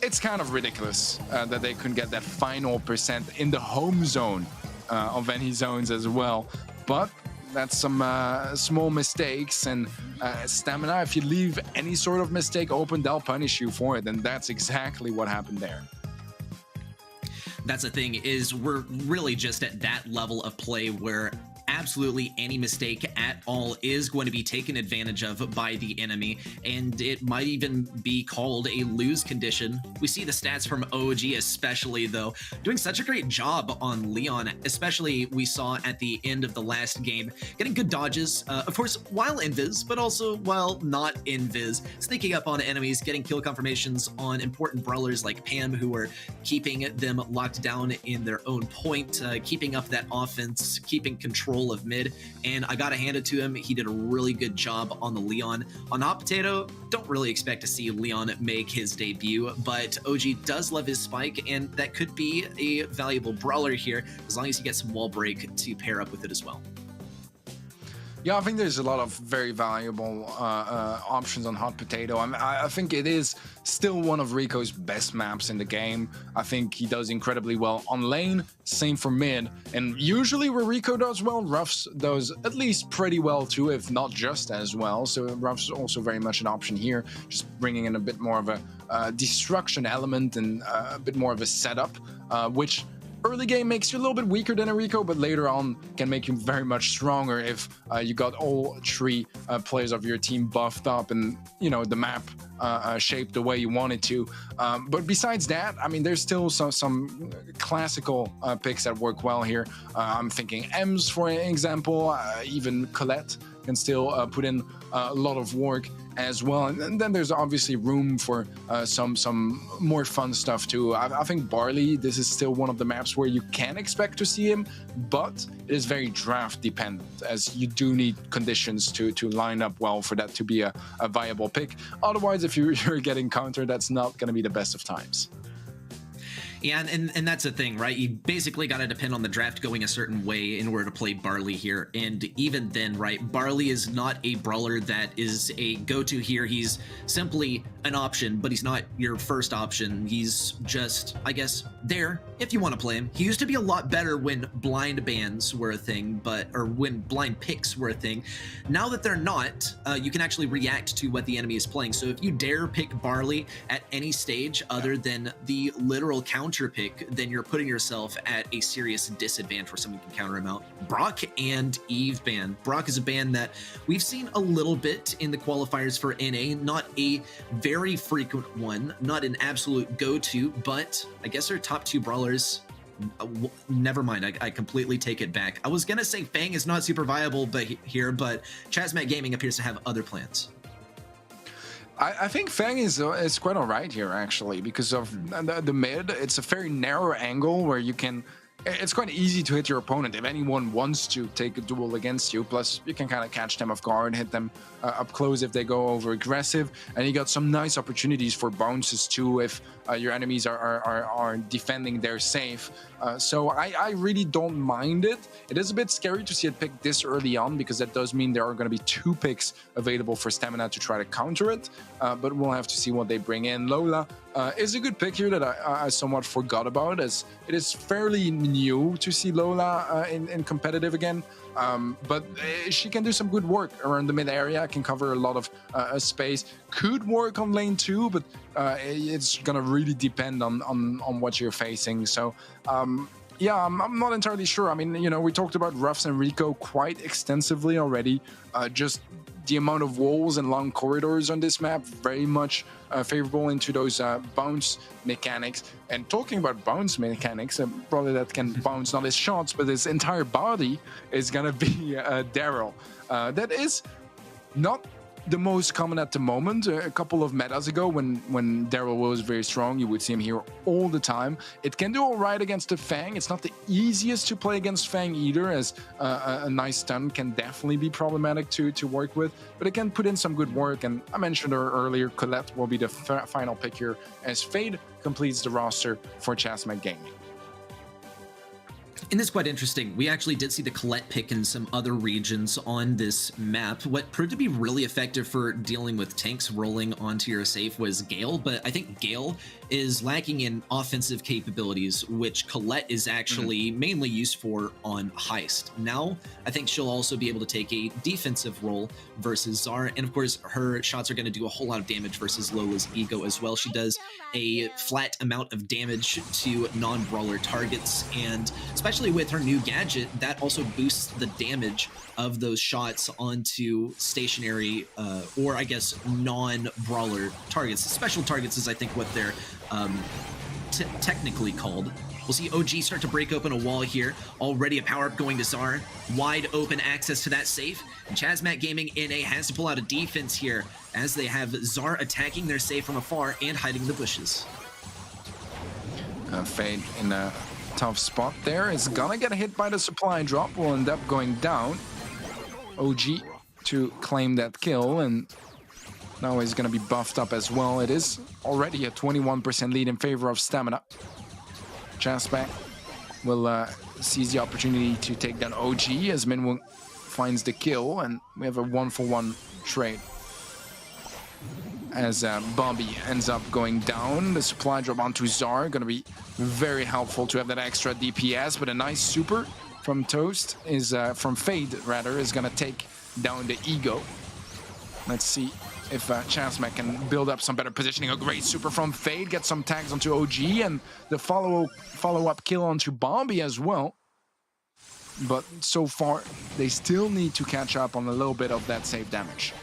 it's kind of ridiculous that they couldn't get that final percent in the home zone of any zones as well. But that's some small mistakes, and Stamina, if you leave any sort of mistake open, they'll punish you for it, and that's exactly what happened there.
That's the thing, is we're really just at that level of play where absolutely any mistake at all is going to be taken advantage of by the enemy, and it might even be called a lose condition. We see the stats from OG especially, though, doing such a great job on Leon, especially we saw at the end of the last game, getting good dodges, of course, while invis, but also while not invis, sneaking up on enemies, getting kill confirmations on important brawlers like Pam, who are keeping them locked down in their own point, keeping up that offense, keeping control of mid, and I gotta hand it to him. He did a really good job on the Leon. On Hot Potato, don't really expect to see Leon make his debut, but OG does love his spike, and that could be a valuable brawler here, as long as he gets some wall break to pair up with it as well.
Yeah, I think there's a lot of very valuable options on Hot Potato. I think it is still one of Rico's best maps in the game. I think he does incredibly well on lane, same for mid. And usually where Rico does well, Ruffs does at least pretty well too, if not just as well. So Ruffs also very much an option here, just bringing in a bit more of a destruction element and a bit more of a setup, which early game makes you a little bit weaker than a Rico, but later on can make you very much stronger if you got all three players of your team buffed up and, you know, the map shaped the way you want it to. But besides that, I mean, there's still some classical picks that work well here. I'm thinking Ems, for example, even Colette can still put in a lot of work as well. And then there's obviously room for some more fun stuff too. I think Barley, this is still one of the maps where you can expect to see him, but it is very draft dependent, as you do need conditions to line up well for that to be a viable pick. Otherwise, if you're getting countered, that's not going to be the best of times.
Yeah, and that's the thing, right? You basically got to depend on the draft going a certain way in order to play Barley here. And even then, right, Barley is not a brawler that is a go-to here. He's simply an option, but he's not your first option. He's just, I guess, there if you want to play him. He used to be a lot better when blind bans were a thing, or when blind picks were a thing. Now that they're not, you can actually react to what the enemy is playing. So if you dare pick Barley at any stage other than the literal counter pick, then you're putting yourself at a serious disadvantage where someone can counter him out. Brock and Eve ban. Brock is a ban that we've seen a little bit in the qualifiers for NA, not a very frequent one, not an absolute go-to, but I guess our top two brawlers. Never mind, I completely take it back. I was gonna say Fang is not super viable but Chazmat Gaming appears to have other plans.
I think Fang is quite alright here, actually, because of the mid. It's a very narrow angle where you can... It's quite easy to hit your opponent if anyone wants to take a duel against you. Plus, you can kind of catch them off guard, hit them up close if they go over aggressive. And you got some nice opportunities for bounces too if your enemies are defending their safe. So I really don't mind it. It is a bit scary to see it picked this early on, because that does mean there are going to be 2 picks available for Stamina to try to counter it. But we'll have to see what they bring in. Lola is a good pick here that I somewhat forgot about, as it is fairly new to see Lola in competitive again. But she can do some good work around the mid area, can cover a lot of space, could work on lane 2, but it's gonna really depend on what you're facing. So yeah, I'm not entirely sure. I mean, you know, we talked about Ruffs and Rico quite extensively already. Just the amount of walls and long corridors on this map, very much favorable into those bounce mechanics. And talking about bounce mechanics, probably that can bounce not his shots, but his entire body is gonna be Daryl. That is not the most common at the moment. A couple of metas ago, when Daryl was very strong, you would see him here all the time. It can do all right against the Fang. It's not the easiest to play against Fang either, as a nice stun can definitely be problematic to work with, but it can put in some good work. And I mentioned her earlier, Colette will be the final pick here, as Fade completes the roster for Chazmat Gaming.
And this is quite interesting. We actually did see the Colette pick in some other regions on this map. What proved to be really effective for dealing with tanks rolling onto your safe was Gale, but I think Gale is lacking in offensive capabilities, which Colette is actually mainly used for on Heist. Now, I think she'll also be able to take a defensive role versus Zara, and of course, her shots are going to do a whole lot of damage versus Lola's Ego as well. She does a flat amount of damage to non-brawler targets, and especially with her new gadget, that also boosts the damage of those shots onto stationary or I guess non-brawler targets. Special targets is I think what they're technically called. We'll see OG start to break open a wall here. Already a power-up going to Zar. Wide open access to that safe. And Chazmat Gaming NA has to pull out a defense here, as they have Zar attacking their safe from afar and hiding in the bushes.
Fade in a tough spot there. Is gonna get hit by the supply drop. Will end up going down. OG to claim that kill, and now he's gonna be buffed up as well. It is already a 21% lead in favor of Stamina. Chazmat will seize the opportunity to take down OG as Minwoo finds the kill, and we have a 1-for-1 trade. As Bobby ends up going down, the supply drop onto Zar, gonna be very helpful to have that extra DPS, but a nice super from Toast is, from Fade rather, is gonna take down the Ego. Let's see if Chazmat can build up some better positioning. A great super from Fade, get some tags onto OG, and the follow-up kill onto Bobby as well. But so far, they still need to catch up on a little bit of that save damage.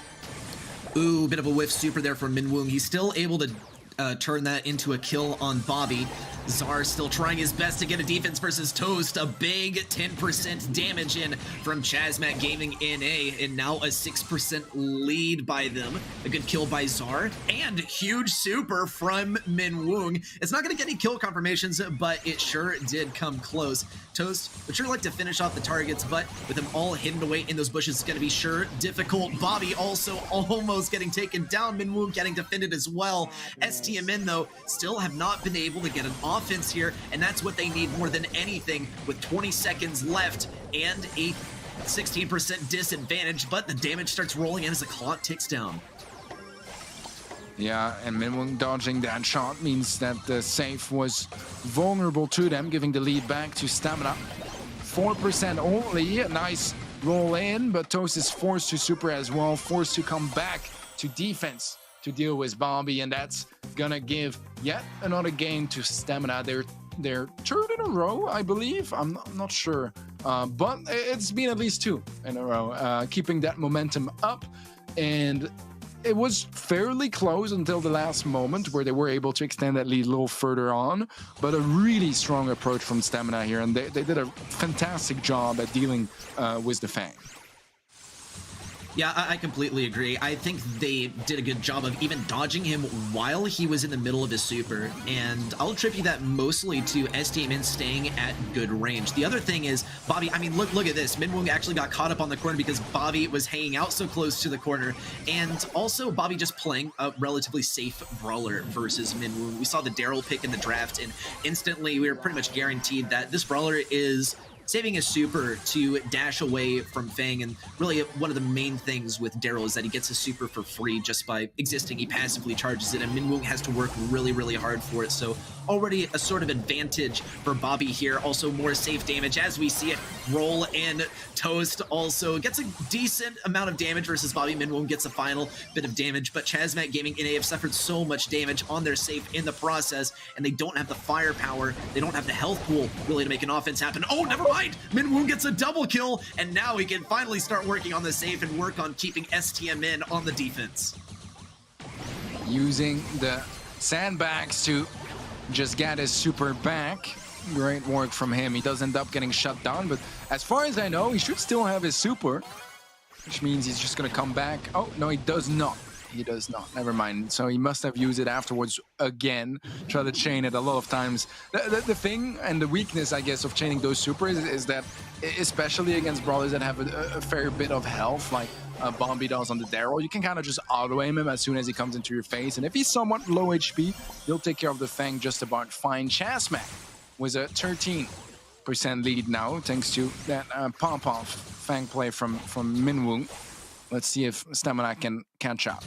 Ooh, bit of a whiff super there from Minwoong. He's still able to turn that into a kill on Bobby. Czar still trying his best to get a defense versus Toast. A big 10% damage in from Chazmac Gaming NA, and now a 6% lead by them. A good kill by Czar, and huge super from Minwoong. It's not going to get any kill confirmations, but it sure did come close. Toast would sure like to finish off the targets, but with them all hidden away in those bushes, it's going to be sure difficult. Bobby also almost getting taken down. Minwoong getting defended as well. STMN, though, still have not been able to get an offense here, and that's what they need more than anything with 20 seconds left and a 16% disadvantage, but the damage starts rolling in as the clock ticks down.
Yeah, and Minwoong dodging that shot means that the safe was vulnerable to them, giving the lead back to Stamina. 4% only, a nice roll in, but Toast is forced to super as well, forced to come back to defense to deal with Bobby, and that's gonna give yet another game to Stamina. Their third in a row, I believe. I'm not sure, but it's been at least 2 in a row, keeping that momentum up. And it was fairly close until the last moment where they were able to extend that lead a little further on, but a really strong approach from Stamina here, and they did a fantastic job at dealing with the Fang.
Yeah, I completely agree. I think they did a good job of even dodging him while he was in the middle of his super, and I'll attribute that mostly to STMN staying at good range. The other thing is, Bobby, I mean, look at this. Minwoong actually got caught up on the corner because Bobby was hanging out so close to the corner, and also Bobby just playing a relatively safe brawler versus Minwoong. We saw the Daryl pick in the draft, and instantly we were pretty much guaranteed that this brawler is saving his super to dash away from Fang, and really one of the main things with Daryl is that he gets his super for free just by existing. He passively charges it, and Minwoong has to work really hard for it, so already a sort of advantage for Bobby here. Also more safe damage as we see it roll in. Toast also gets a decent amount of damage versus Bobby. Minwoong gets a final bit of damage, but Chazmac Gaming NA have suffered so much damage on their safe in the process, and they don't have the firepower, they don't have the health pool really to make an offense happen. Oh, never mind! Minwoong gets a double kill, and now he can finally start working on the safe and work on keeping STMN on the defense.
Using the sandbags to just get his super back. Great work from him. He does end up getting shut down, but as far as I know, he should still have his super, which means he's just gonna come back. Oh, no, he does not. He does not. Never mind. So he must have used it afterwards again. Try to chain it a lot of times. The thing and the weakness, I guess, of chaining those supers is that, especially against brawlers that have a fair bit of health, like Bombi does on the Daryl, you can kind of just auto-aim him as soon as he comes into your face. And if he's somewhat low HP, you'll take care of the Fang just about fine. Chazmac was a 13% lead now, thanks to that pop-off Fang play from Minwoong. Let's see if Stamina can catch up.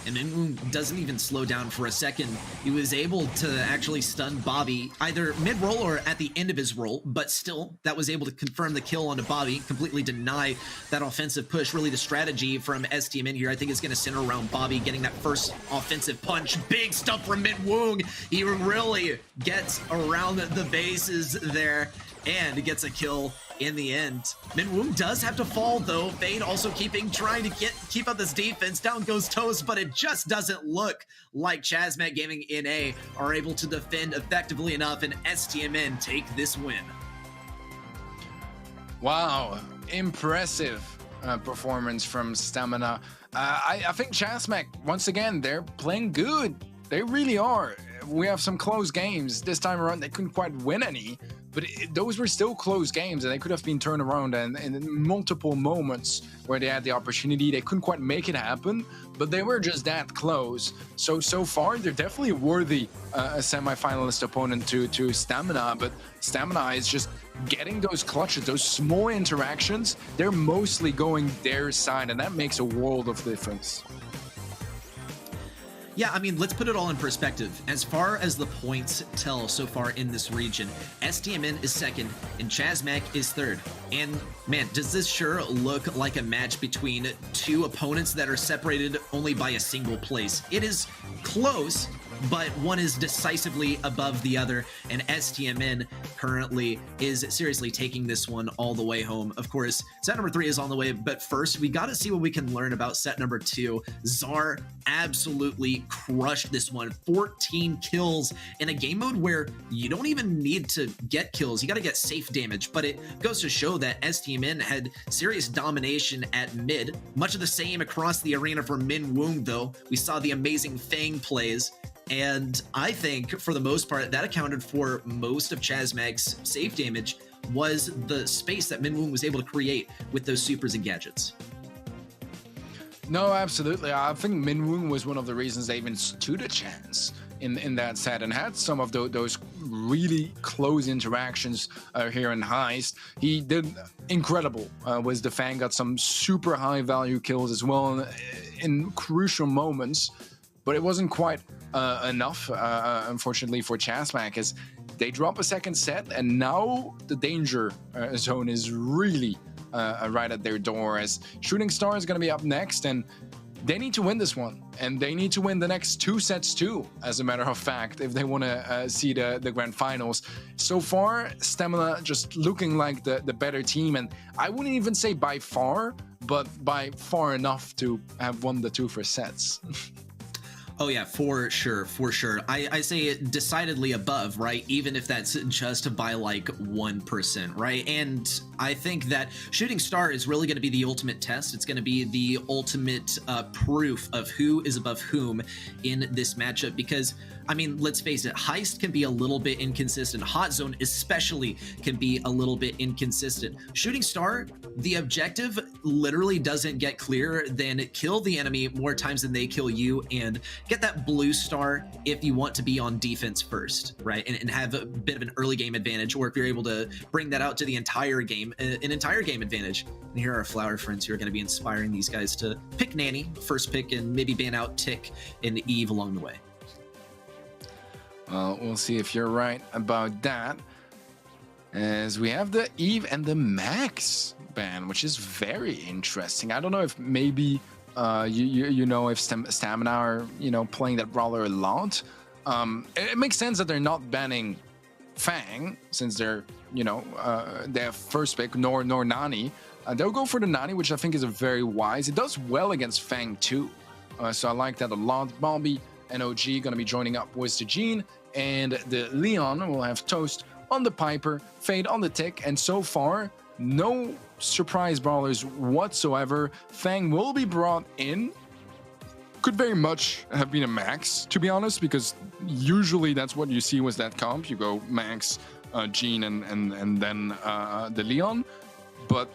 And Minwoong doesn't even slow down for a second. He was able to actually stun Bobby either mid-roll or at the end of his roll, but still, that was able to confirm the kill onto Bobby, completely deny that offensive push. Really, the strategy from STMN here, I think, is going to center around Bobby getting that first offensive punch. Big stuff from Minwoong. He really gets around the bases there and gets a kill in the end. Minwoong does have to fall, though. Fade also trying to keep up this defense. Down goes Toast, but it just doesn't look like Chazmac Gaming NA are able to defend effectively enough, and STMN take this win.
Wow, impressive performance from Stamina. I think Chazmac, once again, they're playing good. They really are. We have some close games. This time around, they couldn't quite win any, but those were still close games, and they could have been turned around, and in multiple moments where they had the opportunity, they couldn't quite make it happen, but they were just that close. So far, they're definitely worthy a semi-finalist opponent to Stamina, but Stamina is just getting those clutches, those small interactions. They're mostly going their side, and that makes a world of difference.
Yeah, I mean, let's put it all in perspective. As far as the points tell so far in this region, STMN is second and Chazmac is third. And man, does this sure look like a match between two opponents that are separated only by a single place. It is close, but one is decisively above the other, and STMN currently is seriously taking this one all the way home. Of course, set number 3 is on the way, but first we got to see what we can learn about set number 2. Zar absolutely crushed this one. 14 kills in a game mode where you don't even need to get kills. You got to get safe damage, but it goes to show that STMN had serious domination at mid. Much of the same across the arena for Min Woong, though. We saw the amazing Fang plays, and I think for the most part that accounted for most of Chazmag's safe damage was the space that Min Woong was able to create with those supers and gadgets.
No, absolutely. I think Min Woong was one of the reasons they even stood a chance in that set and had some of those really close interactions here in Heist. He did incredible with the Fang, got some super high value kills as well in crucial moments, but it wasn't quite enough, unfortunately, for Chazmag, as they drop a second set, and now the danger zone is really right at their door, as Shooting Star is going to be up next, and they need to win this one, and they need to win the next 2 sets too, as a matter of fact, if they want to see the grand finals. So far, Stamina just looking like the better team, and I wouldn't even say by far, but by far enough to have won the 2 first sets.
Oh yeah, for sure, for sure. I say decidedly above, right? Even if that's just by like 1%, right? And I think that Shooting Star is really going to be the ultimate test. It's going to be the ultimate proof of who is above whom in this matchup, because I mean, let's face it, Heist can be a little bit inconsistent. Hot Zone especially can be a little bit inconsistent. Shooting Star, the objective literally doesn't get clearer than kill the enemy more times than they kill you and get that blue star if you want to be on defense first, right? And have a bit of an early game advantage, or if you're able to bring that out to the entire game, an entire game advantage. And here are our Flower friends who are going to be inspiring these guys to pick Nanny, first pick, and maybe ban out Tick and Eve along the way.
Well, we'll see if you're right about that, as we have the Eve and the Max ban, which is very interesting. I don't know if maybe you know if Stamina are playing that brawler a lot. It makes sense that they're not banning Fang, since they're they have first pick nor Nani. They'll go for the Nani, which I think is a very wise. It does well against Fang too, so I like that a lot. Bobby and OG gonna be joining up with the Jean, and the Leon will have Toast on the Piper, Fade on the Tick, and so far no surprise brawlers whatsoever. Fang will be brought in. Could very much have been a Max, to be honest, because usually that's what you see with that comp. You go Max, Jean, and then the Leon. But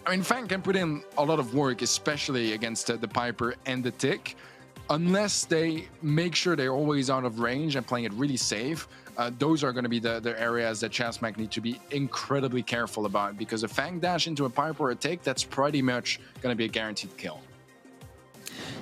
I mean, Fang can put in a lot of work, especially against the Piper and the Tick, unless they make sure they're always out of range and playing it really safe. Those are going to be the areas that Chazmag need to be incredibly careful about, because a Fang dash into a Piper or a Tick, that's pretty much going to be a guaranteed kill.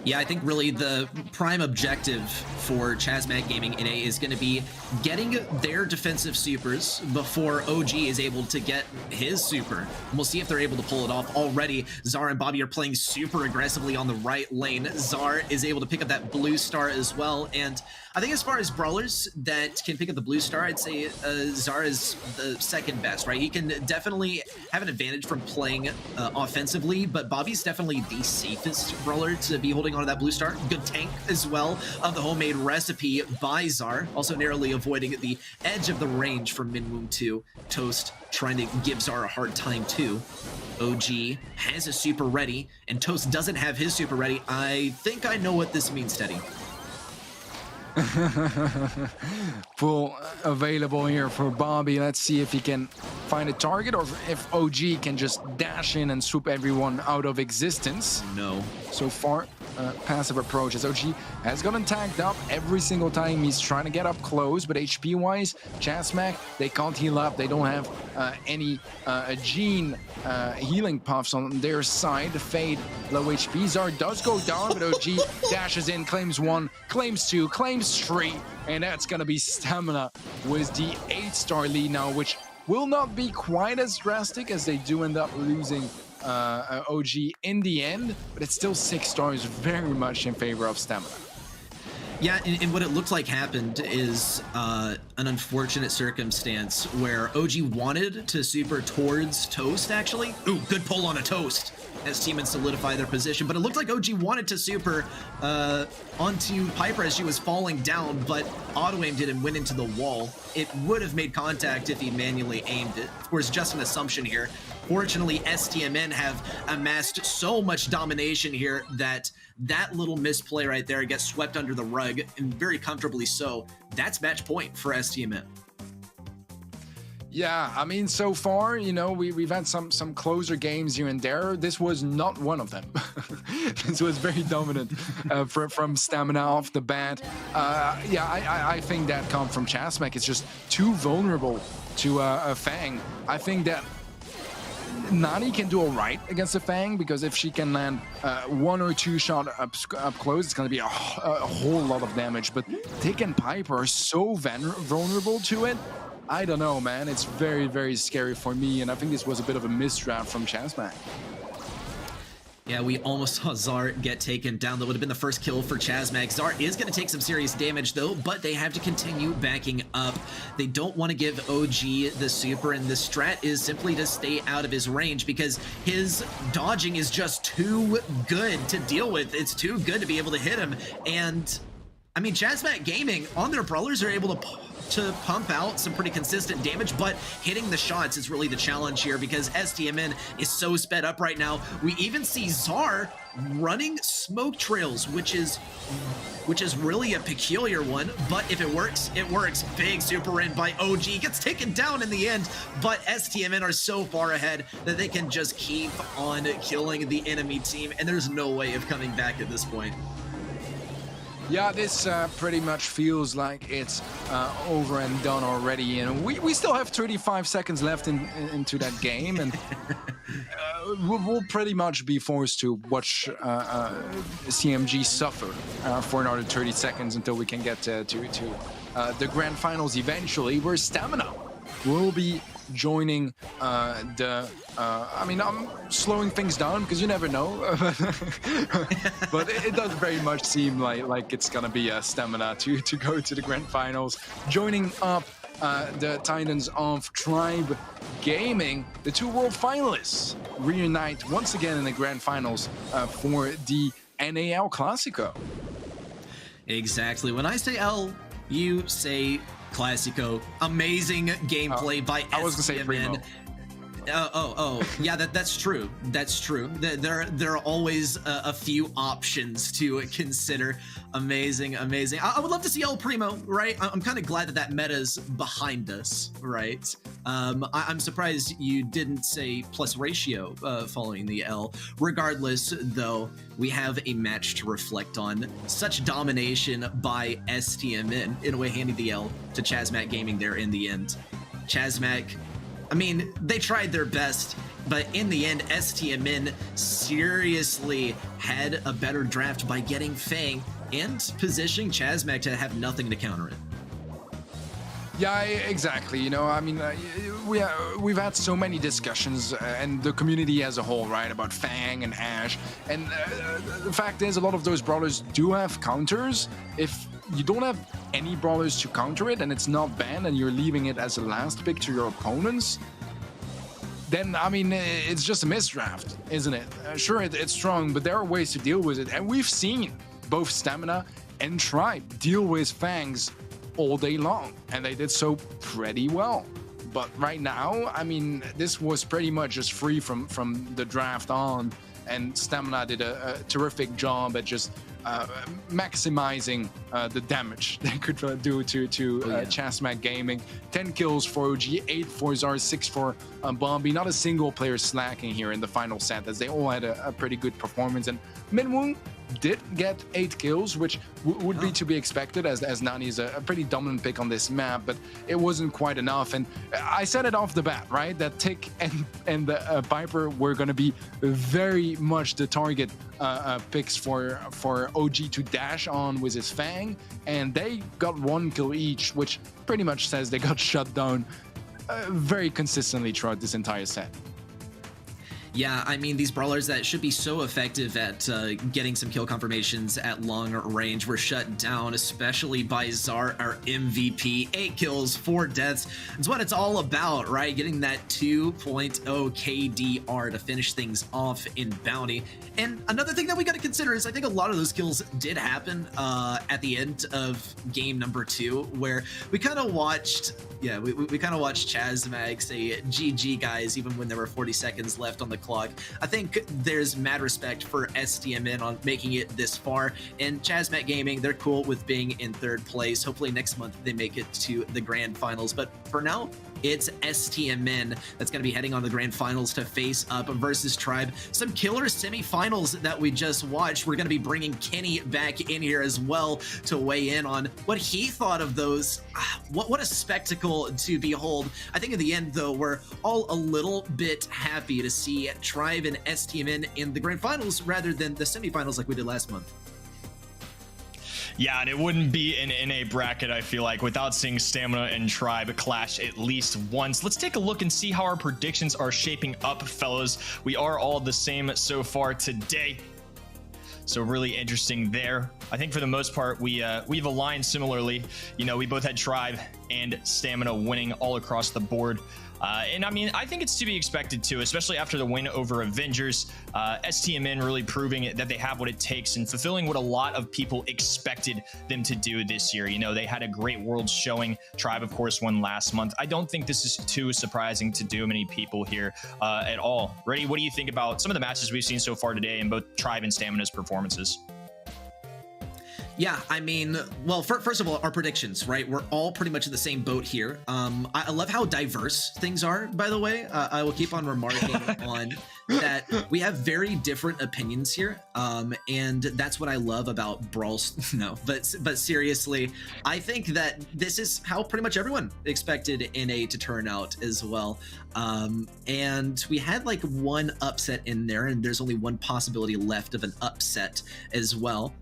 Yeah, I think really the prime objective for Chazmag Gaming NA is going to be getting their defensive supers before OG is able to get his super. And we'll see if they're able to pull it off. Already, Zar and Bobby are playing super aggressively on the right lane. Zar is able to pick up that blue star as well. And I think as far as brawlers that can pick up the blue star, I'd say Zar is the second best, right? He can definitely have an advantage from playing offensively, but Bobby's definitely the safest brawler to be holding onto that blue star. Good tank as well of the homemade recipe by Zar, also narrowly avoiding the edge of the range from Min Woong 2. Toast trying to give Zar a hard time too. OG has a super ready, and Toast doesn't have his super ready. I think I know what this means, Teddy.
Pull available here for Bobby. Let's see if he can find a target, or if OG can just dash in and swoop everyone out of existence.
No.
So far, passive approach, as OG has gotten tagged up every single time he's trying to get up close, but HP wise, Chazmag, they can't heal up. They don't have any Jean healing puffs on their side. Fade, low HP. Zar does go down, but OG dashes in, claims 1, claims 2, claims 3, and that's gonna be Stamina with the 8-star lead now, which will not be quite as drastic, as they do end up losing OG in the end, but it's still 6 stars, very much in favor of Stamina.
Yeah, and what it looked like happened is an unfortunate circumstance where OG wanted to super towards Toast, actually. Ooh, good pull on a Toast as Teammen solidify their position, but it looked like OG wanted to super onto Piper as she was falling down, but auto-aimed it and went into the wall. It would have made contact if he manually aimed it. Of course, just an assumption here. Fortunately, STMN have amassed so much domination here that that little misplay right there gets swept under the rug, and very comfortably so. That's match point for STMN.
Yeah, I mean, so far, you know, we've had some closer games here and there. This was not one of them. This was very dominant from Stamina off the bat. Yeah, I think that come from Chasmac. It's just too vulnerable to a Fang. I think that Nani can do all right against a Fang, because if she can land 1 or 2 shot up close, it's going to be a whole lot of damage. But Tick and Piper are so vulnerable to it. I don't know, man. It's very, very scary for me, and I think this was a bit of a misdraft from Chasmac.
Yeah, we almost saw Zar get taken down. That would have been the first kill for Chasmac. Zar is going to take some serious damage, though, but they have to continue backing up. They don't want to give OG the super, and the strat is simply to stay out of his range because his dodging is just too good to deal with. It's too good to be able to hit him. And, I mean, Chasmac Gaming on their brawlers are able to pump out some pretty consistent damage, but hitting the shots is really the challenge here because STMN is so sped up right now. We even see Zar running smoke trails, which is really a peculiar one, but if it works, it works. Big super in by OG, gets taken down in the end, but STMN are so far ahead that they can just keep on killing the enemy team, and there's no way of coming back at this point.
Yeah, this pretty much feels like it's over and done already. And we still have 35 seconds left into that game, and we'll pretty much be forced to watch CMG suffer for another 30 seconds until we can get to the grand finals eventually, where Stamina will be joining I mean, I'm slowing things down because you never know, but it does very much seem like it's gonna be a Stamina to go to the grand finals, joining up the Titans of Tribe Gaming. The 2 world finalists reunite once again in the grand finals for the NAL Classico.
Exactly. When I say L, you say Classico. Amazing gameplay by STMN.
I was gonna say Primo.
Yeah, that's true. That's true. There are always a few options to consider. Amazing. I would love to see El Primo, right? I'm kind of glad that meta's behind us, right? I'm surprised you didn't say plus ratio following the L. Regardless, though, we have a match to reflect on. Such domination by STMN, in a way handing the L to Chasmac Gaming there in the end. Chasmac, I mean, they tried their best, but in the end, STMN seriously had a better draft by getting Fang and positioning Chasmac to have nothing to counter it.
Yeah, exactly. You know, I mean, we've had so many discussions, and the community as a whole, right, about Fang and Ashe. And the fact is, a lot of those brawlers do have counters. If you don't have any brawlers to counter it, and it's not banned, and you're leaving it as a last pick to your opponents, then, I mean, it's just a misdraft, isn't it? Sure, it's strong, but there are ways to deal with it. And we've seen both Stamina and Tribe deal with Fangs all day long, and they did so pretty well. But right now, I mean, this was pretty much just free from the draft on, and Stamina did a terrific job at just maximizing the damage they could do to Chasmac Gaming. 10 kills for OG, 8 for Zar, 6 for Bombi. Not a single player slacking here in the final set, as they all had a pretty good performance. And Minwoo did get 8 kills, which would be to be expected, as Nani is a pretty dominant pick on this map, but it wasn't quite enough. And I said it off the bat, right, that Tick and Piper were going to be very much the target picks for OG to dash on with his Fang, and they got 1 kill each, which pretty much says they got shut down very consistently throughout this entire set.
Yeah, I mean, these brawlers that should be so effective at getting some kill confirmations at long range were shut down, especially by Zar, our MVP. 8 kills, 4 deaths. It's what it's all about, right? Getting that 2.0 KDR to finish things off in Bounty. And another thing that we got to consider is I think a lot of those kills did happen at the end of game number 2, where we kind of watched, we kind of watched Chazmac say GG guys, even when there were 40 seconds left on the clock. I think there's mad respect for STMN on making it this far, and Chazmac Gaming, they're cool with being in 3rd place. Hopefully next month they make it to the grand finals, but for now it's STMN that's going to be heading on the grand finals to face up versus Tribe. Some killer semifinals that we just watched. We're going to be bringing Kenny back in here as well to weigh in on what he thought of those. What a spectacle to behold. I think in the end, though, we're all a little bit happy to see Tribe and STMN in the grand finals rather than the semifinals like we did last month.
Yeah, and it wouldn't be an NA bracket, I feel like, without seeing Stamina and Tribe clash at least once. Let's take a look and see how our predictions are shaping up, fellas. We are all the same so far today, so really interesting there. I think for the most part, we've aligned similarly. You know, we both had Tribe and Stamina winning all across the board. And I mean, I think it's to be expected too, especially after the win over Avengers. STMN really proving that they have what it takes and fulfilling what a lot of people expected them to do this year. You know, they had a great world showing. Tribe, of course, won last month. I don't think this is too surprising to too many people here at all. Reddy, what do you think about some of the matches we've seen so far today in both Tribe and Stamina's performances?
Yeah, I mean, well, first of all, our predictions, right? We're all pretty much in the same boat here. I love how diverse things are, by the way. I will keep on remarking on that we have very different opinions here. And that's what I love about Brawl. No, but seriously, I think that this is how pretty much everyone expected NA to turn out as well. And we had like one upset in there, and there's only one possibility left of an upset as well.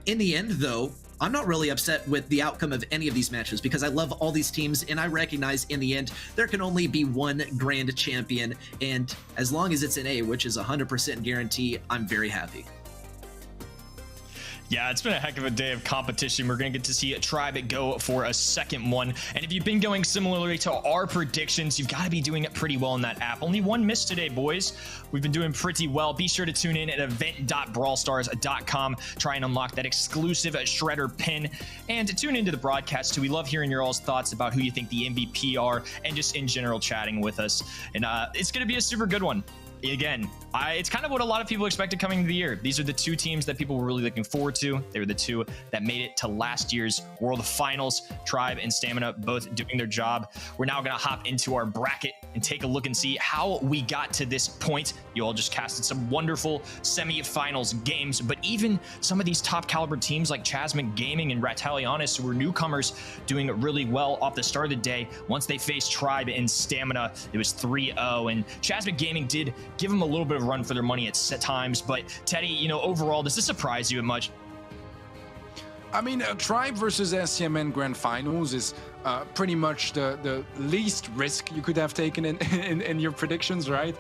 In the end, though, I'm not really upset with the outcome of any of these matches because I love all these teams, and I recognize in the end there can only be one grand champion, and as long as it's an A, which is 100% guarantee, I'm very happy.
Yeah, it's been a heck of a day of competition. We're going to get to see Tribe go for a second one. And if you've been going similarly to our predictions, you've got to be doing it pretty well in that app. Only one miss today, boys. We've been doing pretty well. Be sure to tune in at event.brawlstars.com. Try and unlock that exclusive Shredder pin. And tune into the broadcast, too. We love hearing your all's thoughts about who you think the MVP are and just in general chatting with us. And it's going to be a super good one. Again, it's kind of what a lot of people expected coming into the year. These are the two teams that people were really looking forward to. They were the two that made it to last year's World Finals. Tribe and Stamina both doing their job. We're now going to hop into our bracket and take a look and see how we got to this point. You all just casted some wonderful semifinals games, but even some of these top caliber teams like Chazmac Gaming and Ratalianis, who were newcomers, doing really well off the start of the day. Once they faced Tribe and Stamina, it was 3-0, and Chazmac Gaming did give them a little bit of run for their money at set times. But Teddy, you know, overall, does this surprise you much?
I mean, Tribe versus STMN Grand Finals is pretty much the least risk you could have taken in your predictions, right?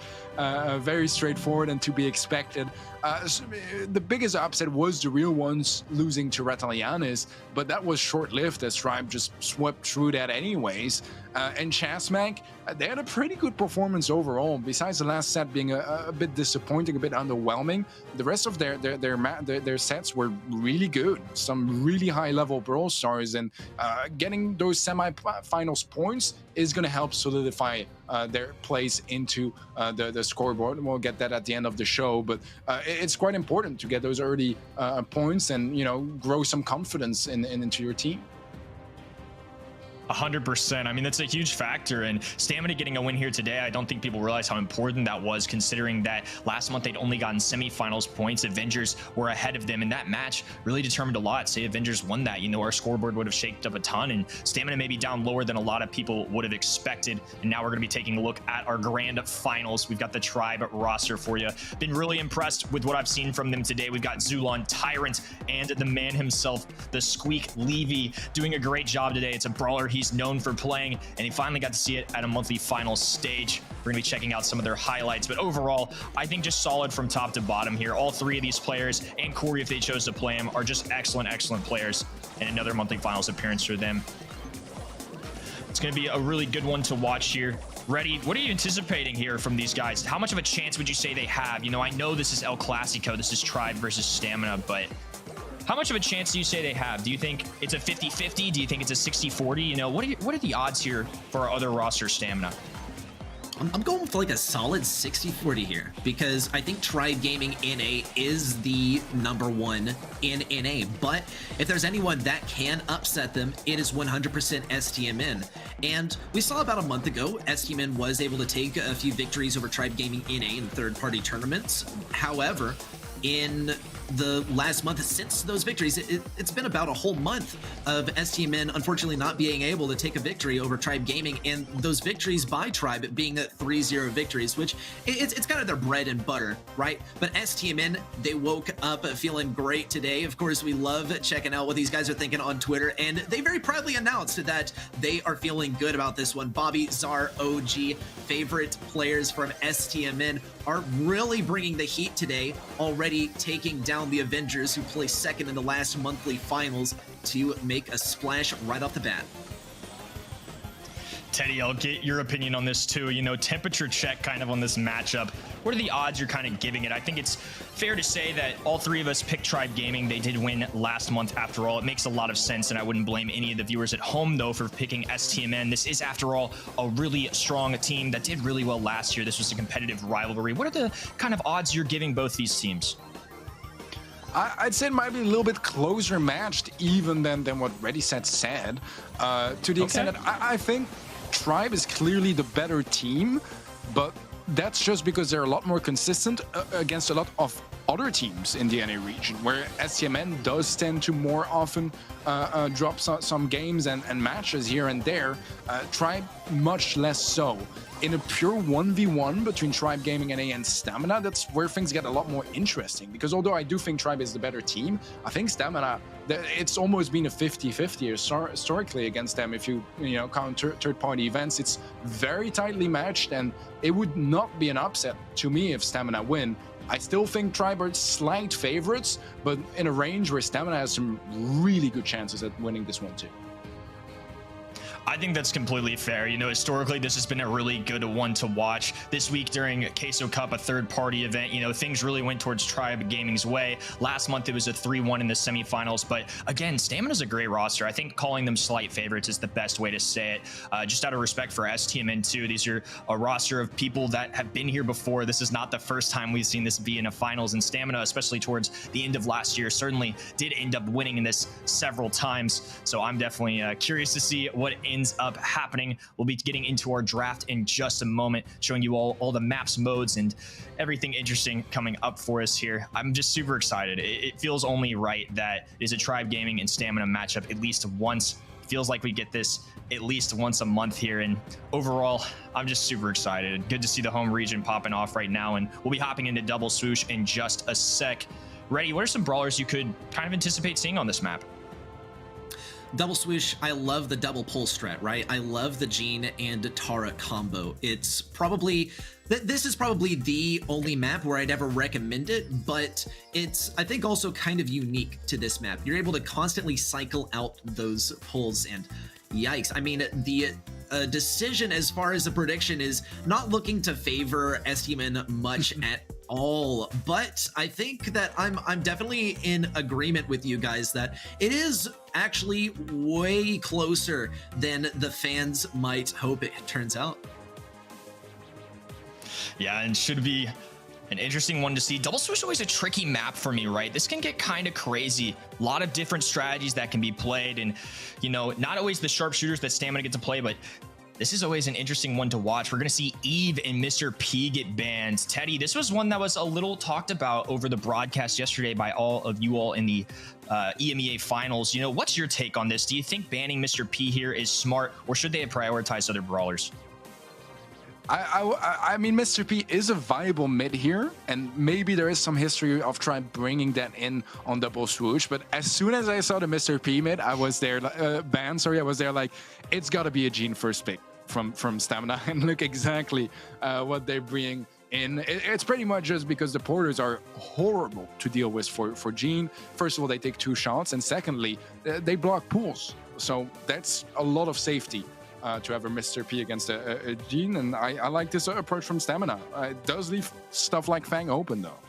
Very straightforward and to be expected. The biggest upset was the real ones losing to Ratalianis, but that was short-lived as Tribe just swept through that anyways. And Chazmac, they had a pretty good performance overall. Besides the last set being a bit disappointing, a bit underwhelming, the rest of their sets were really good. Some really high-level Brawl Stars, and getting those semi-finals points is going to help solidify their place into the scoreboard. We'll get that at the end of the show, but it's quite important to get those early points and, you know, grow some confidence into your team.
100%. I mean, that's a huge factor, and Stamina getting a win here today, I don't think people realize how important that was, considering that last month they'd only gotten semifinals points. Avengers were ahead of them, and that match really determined a lot. Say Avengers won that, you know, our scoreboard would have shaked up a ton, and Stamina may be down lower than a lot of people would have expected. And now we're going to be taking a look at our grand finals. We've got the Tribe roster for you. Been really impressed with what I've seen from them today. We've got Zulon, Tyrant, and the man himself, the Squeak Levy, doing a great job today. It's a brawler he he's known for playing, and he finally got to see it at a monthly finals stage. We're going to be checking out some of their highlights, but overall, I think just solid from top to bottom here. All three of these players, and Corey if they chose to play him, are just excellent players, and another monthly finals appearance for them. It's going to be a really good one to watch here. Ready? What are you anticipating here from these guys? How much of a chance would you say they have? You know, I know this is El Clasico, this is Tribe versus Stamina, but how much of a chance do you say they have? Do you think it's a 50-50? Do you think it's a 60-40? You know, what are the odds here for our other roster, Stamina?
I'm going for like a solid 60-40 here, because I think Tribe Gaming NA is the #1 in NA. But if there's anyone that can upset them, it is 100% STMN. And we saw about a month ago, STMN was able to take a few victories over Tribe Gaming NA in third-party tournaments. However, in the last month since those victories, it's been about a whole month of STMN unfortunately not being able to take a victory over Tribe Gaming, and those victories by Tribe being 3-0 victories, which it's kind of their bread and butter, right? But STMN, they woke up feeling great today. Of course, we love checking out what these guys are thinking on Twitter, and they very proudly announced that they are feeling good about this one. Bobby, Czar, OG, favorite players from STMN are really bringing the heat today, already taking down the Avengers, who placed second in the last monthly finals, to make a splash right off the bat.
Teddy, I'll get your opinion on this too. You know, temperature check kind of on this matchup. What are the odds you're kind of giving it? I think it's fair to say that all three of us picked Tribe Gaming. They did win last month after all. It makes a lot of sense, and I wouldn't blame any of the viewers at home, though, for picking STMN. This is, after all, a really strong team that did really well last year. This was a competitive rivalry. What are the kind of odds you're giving both these teams?
I'd say it might be a little bit closer matched even than what ReadySet said. To the extent that I think Tribe is clearly the better team, but that's just because they're a lot more consistent against a lot of other teams in the NA region, where STMN does tend to more often drop some games and matches here and there. Tribe much less so. In a pure 1v1 between Tribe Gaming NA and Stamina, that's where things get a lot more interesting, because although I do think Tribe is the better team, I think Stamina, it's almost been a 50-50 historically against them. If you count third-party events, it's very tightly matched, and it would not be an upset to me if Stamina win. I still think Tribe are slight favorites, but in a range where Stamina has some really good chances at winning this one too.
I think that's completely fair. You know, historically, this has been a really good one to watch. This week during Queso Cup, a third-party event, you know, things really went towards Tribe Gaming's way. Last month, it was a 3-1 in the semifinals. But again, Stamina's a great roster. I think calling them slight favorites is the best way to say it. Just out of respect for STMN too. These are a roster of people that have been here before. This is not the first time we've seen this be in a finals, and Stamina, especially towards the end of last year, certainly did end up winning in this several times. So I'm definitely curious to see what ends up happening. We'll be getting into our draft in just a moment, showing you all the maps, modes, and everything interesting coming up for us here. I'm just super excited. It feels only right that it is a Tribe Gaming and Stamina matchup at least once. It feels like we get this at least once a month here, and overall, I'm just super excited. Good to see the home region popping off right now, and we'll be hopping into Double Swoosh in just a sec. Ready, what are some brawlers you could kind of anticipate seeing on this map?
Double Swoosh, I love the double pull strat, right? I love the Jean and Tara combo. It's probably, this is probably the only map where I'd ever recommend it, but it's, I think, also kind of unique to this map. You're able to constantly cycle out those pulls, and yikes. I mean, the decision as far as the prediction is not looking to favor STMN much at all, but I think that I'm definitely in agreement with you guys that it is actually way closer than the fans might hope it turns out.
Yeah, and should be an interesting one to see. Double Swoosh is always a tricky map for me, right? This can get kind of crazy. A lot of different strategies that can be played, and, you know, not always the sharpshooters that Stamina get to play, but this is always an interesting one to watch. We're going to see Eve and Mr. P get banned. Teddy, this was one that was a little talked about over the broadcast yesterday by all of you all in the EMEA finals. You know, what's your take on this? Do you think banning Mr. P here is smart, or should they have prioritized other brawlers?
I mean, Mr. P is a viable mid here, and maybe there is some history of trying bringing that in on double swoosh. But as soon as I saw the Mr. P mid, I was there, I was there like, it's got to be a Gene first pick from Stamina, and look exactly what they bring in. It's pretty much just because the porters are horrible to deal with for Gene. First of all, they take 2 shots, and secondly, they block pools. So that's a lot of safety. To have a Mr. P against a Gene, and I like this approach from Stamina. It does leave stuff like Fang open, though.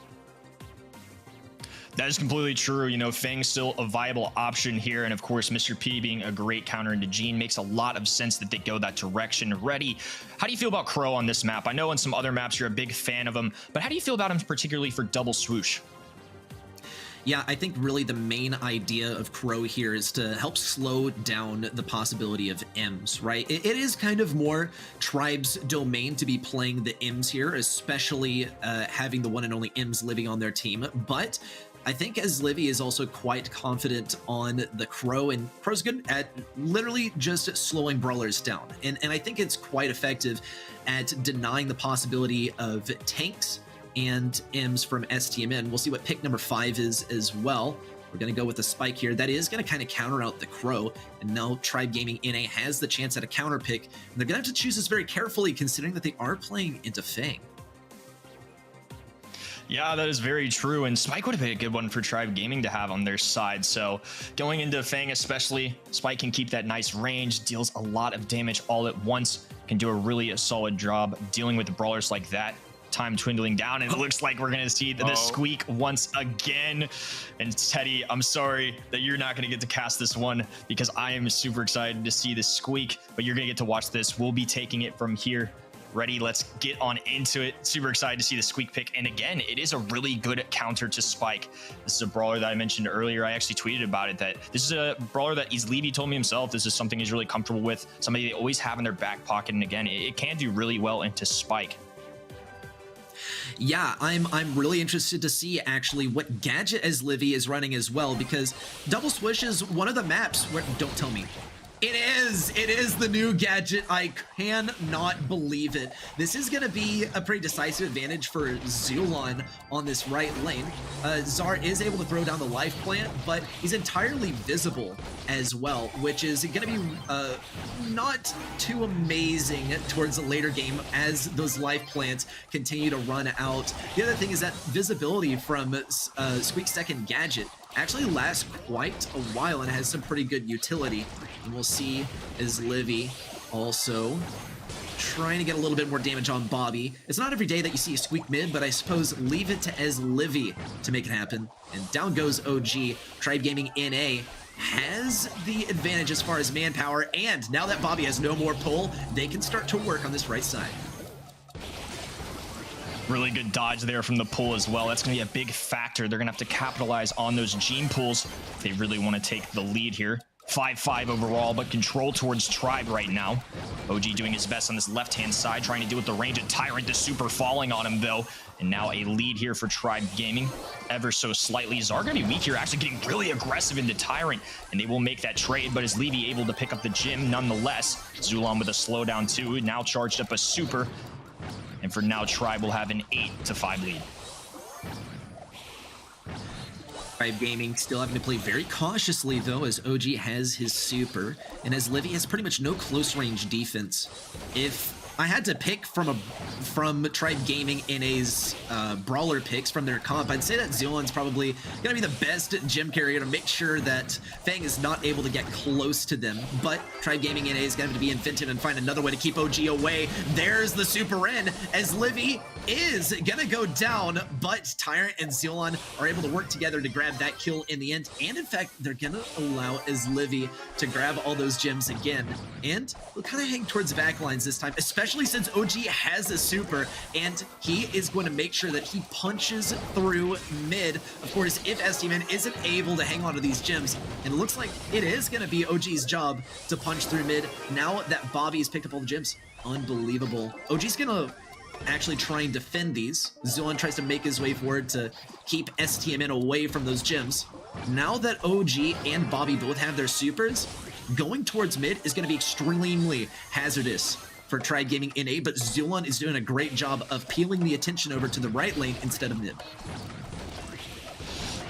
That is completely true. You know, Fang's still a viable option here, and of course, Mr. P being a great counter into Gene makes a lot of sense that they go that direction. Ready, how do you feel about Crow on this map? I know on some other maps you're a big fan of him, but how do you feel about him particularly for double swoosh?
Yeah, I think really the main idea of Crow here is to help slow down the possibility of M's, right? It is kind of more Tribe's domain to be playing the M's here, especially having the one and only M's living on their team. But I think as Livy is also quite confident on the Crow, and Crow's good at literally just slowing brawlers down. And I think it's quite effective at denying the possibility of tanks and M's from STMN. We'll see what pick number 5 is as well. We're going to go with the spike here. That is going to kind of counter out the Crow. And now Tribe Gaming NA has the chance at a counter pick. And they're going to have to choose this very carefully, considering that they are playing into Fang.
Yeah, that is very true, and Spike would have been a good one for Tribe Gaming to have on their side. So going into Fang especially, Spike can keep that nice range, deals a lot of damage all at once, can do a really solid job dealing with the brawlers like that. Time dwindling down, and it looks like we're gonna see the squeak once again. And Teddy, I'm sorry that you're not gonna get to cast this one, because I am super excited to see this squeak, but you're gonna get to watch this. We'll be taking it from here. Ready, let's get on into it. Super excited to see the squeak pick, and again, it is a really good counter to Spike. This is a brawler that I mentioned earlier. I actually tweeted about it, that this is a brawler that Levy told me himself this is something he's really comfortable with, somebody they always have in their back pocket, and again, it can do really well into Spike.
Yeah, I'm really interested to see actually what gadget as Livy is running as well, because Double Swish is one of the maps where, don't tell me. It is the new gadget. I cannot believe it. This is going to be a pretty decisive advantage for Zulon on this right lane. Czar is able to throw down the life plant, but he's entirely visible as well, which is going to be not too amazing towards the later game as those life plants continue to run out. The other thing is that visibility from Squeak's second gadget actually lasts quite a while and has some pretty good utility. And we'll see as Livy also trying to get a little bit more damage on Bobby. It's not every day that you see a squeak mid, but I suppose leave it to as Livy to make it happen. And down goes OG. Tribe Gaming NA has the advantage as far as manpower, and now that Bobby has no more pull, they can start to work on this right side.
Really good dodge there from the pull as well. That's going to be a big factor. They're going to have to capitalize on those Gene pulls if they really want to take the lead here. 5-5 overall, but control towards Tribe right now. OG doing his best on this left-hand side, trying to deal with the range of Tyrant. The super falling on him, though. And now a lead here for Tribe Gaming. Ever so slightly. Czar going to be weak here, actually getting really aggressive into Tyrant. And they will make that trade, but is Levy able to pick up the gym nonetheless? Zulon with a slowdown, too. Now charged up a super. And for now, Tribe will have an 8-5 lead.
Tribe Gaming still having to play very cautiously, though, as OG has his super, and as Livy has pretty much no close range defense. If I had to pick from Tribe Gaming NA's brawler picks from their comp, I'd say that Zulon's probably going to be the best gym carrier to make sure that Fang is not able to get close to them. But Tribe Gaming NA is going to have to be inventive and find another way to keep OG away. There's the super in as Livy is going to go down, but Tyrant and Zulon are able to work together to grab that kill in the end. And in fact, they're going to allow as Livy to grab all those gems again. And we'll kind of hang towards back lines this time, especially since OG has a super, and he is going to make sure that he punches through mid. Of course, if STMN isn't able to hang on to these gems, and it looks like it is going to be OG's job to punch through mid now that Bobby has picked up all the gems. Unbelievable. OG's going to actually try and defend these. Zulon tries to make his way forward to keep STMN away from those gems. Now that OG and Bobby both have their supers, going towards mid is going to be extremely hazardous for Tribe Gaming NA, but Zulon is doing a great job of peeling the attention over to the right lane instead of mid.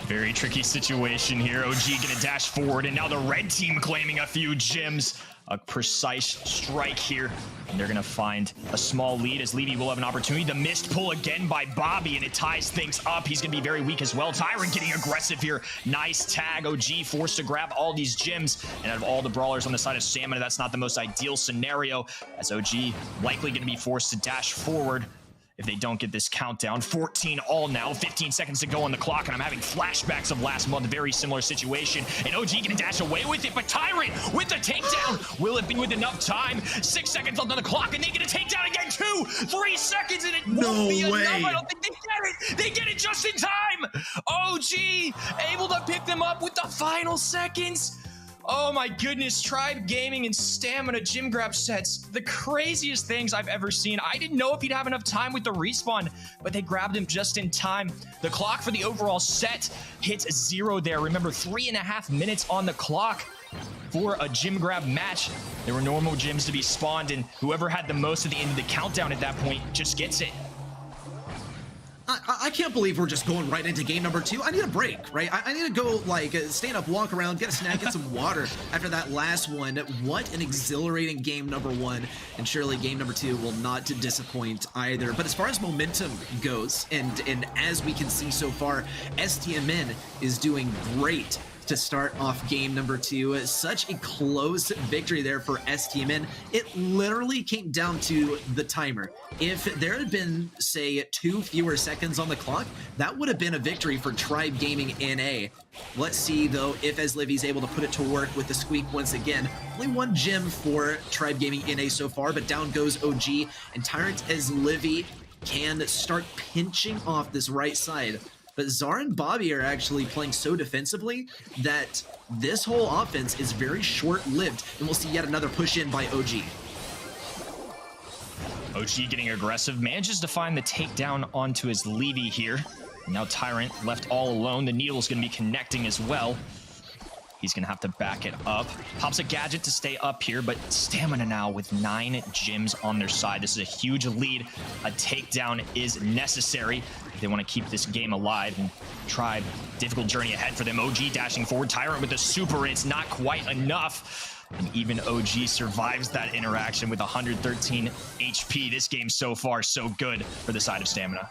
Very tricky situation here. OG gonna dash forward, and now the red team claiming a few gems. A precise strike here, and they're gonna find a small lead as Levy will have an opportunity. The missed pull again by Bobby, and it ties things up. He's gonna be very weak as well. Tyrant getting aggressive here. Nice tag. OG forced to grab all these gems, and out of all the brawlers on the side of Stamina, that's not the most ideal scenario, as OG likely gonna be forced to dash forward if they don't get this countdown. 14 all now, 15 seconds to go on the clock, and I'm having flashbacks of last month, very similar situation, and OG gonna dash away with it, but Tyrant with the takedown. Will it be with enough time? 6 seconds left on the clock, and they get a takedown again. 2, 3 seconds, and it won't be enough. I don't think they get it. They get it just in time. OG able to pick them up with the final seconds. Oh my goodness, Tribe Gaming and Stamina gym grab sets. The craziest things I've ever seen. I didn't know if he'd have enough time with the respawn, but they grabbed him just in time. The clock for the overall set hits 0 there. Remember, 3.5 minutes on the clock for a gym grab match. There were normal gyms to be spawned, and whoever had the most at the end of the countdown at that point just gets it.
I can't believe we're just going right into game number 2. I need a break, right? I need to go, like, stand up, walk around, get a snack, get some water after that last one. What an exhilarating game number 1, and surely game number 2 will not disappoint either. But as far as momentum goes, and as we can see so far, STMN is doing great to start off game number 2. Such a close victory there for STMN. It literally came down to the timer. If there had been, say, 2 fewer seconds on the clock, that would have been a victory for Tribe Gaming NA. Let's see, though, if Livvy's able to put it to work with the squeak once again. Only 1 gem for Tribe Gaming NA so far, but down goes OG, and Tyrant as Livy can start pinching off this right side. But Zar and Bobby are actually playing so defensively that this whole offense is very short-lived, and we'll see yet another push in by OG.
OG getting aggressive, manages to find the takedown onto his Levy here. Now Tyrant left all alone. The Needle's going to be connecting as well. He's going to have to back it up. Pops a gadget to stay up here, but Stamina now with 9 gems on their side. This is a huge lead. A takedown is necessary if they want to keep this game alive. And Tribe, difficult journey ahead for them. OG dashing forward. Tyrant with the super. It's not quite enough. And even OG survives that interaction with 113 HP. This game so far so good for the side of Stamina.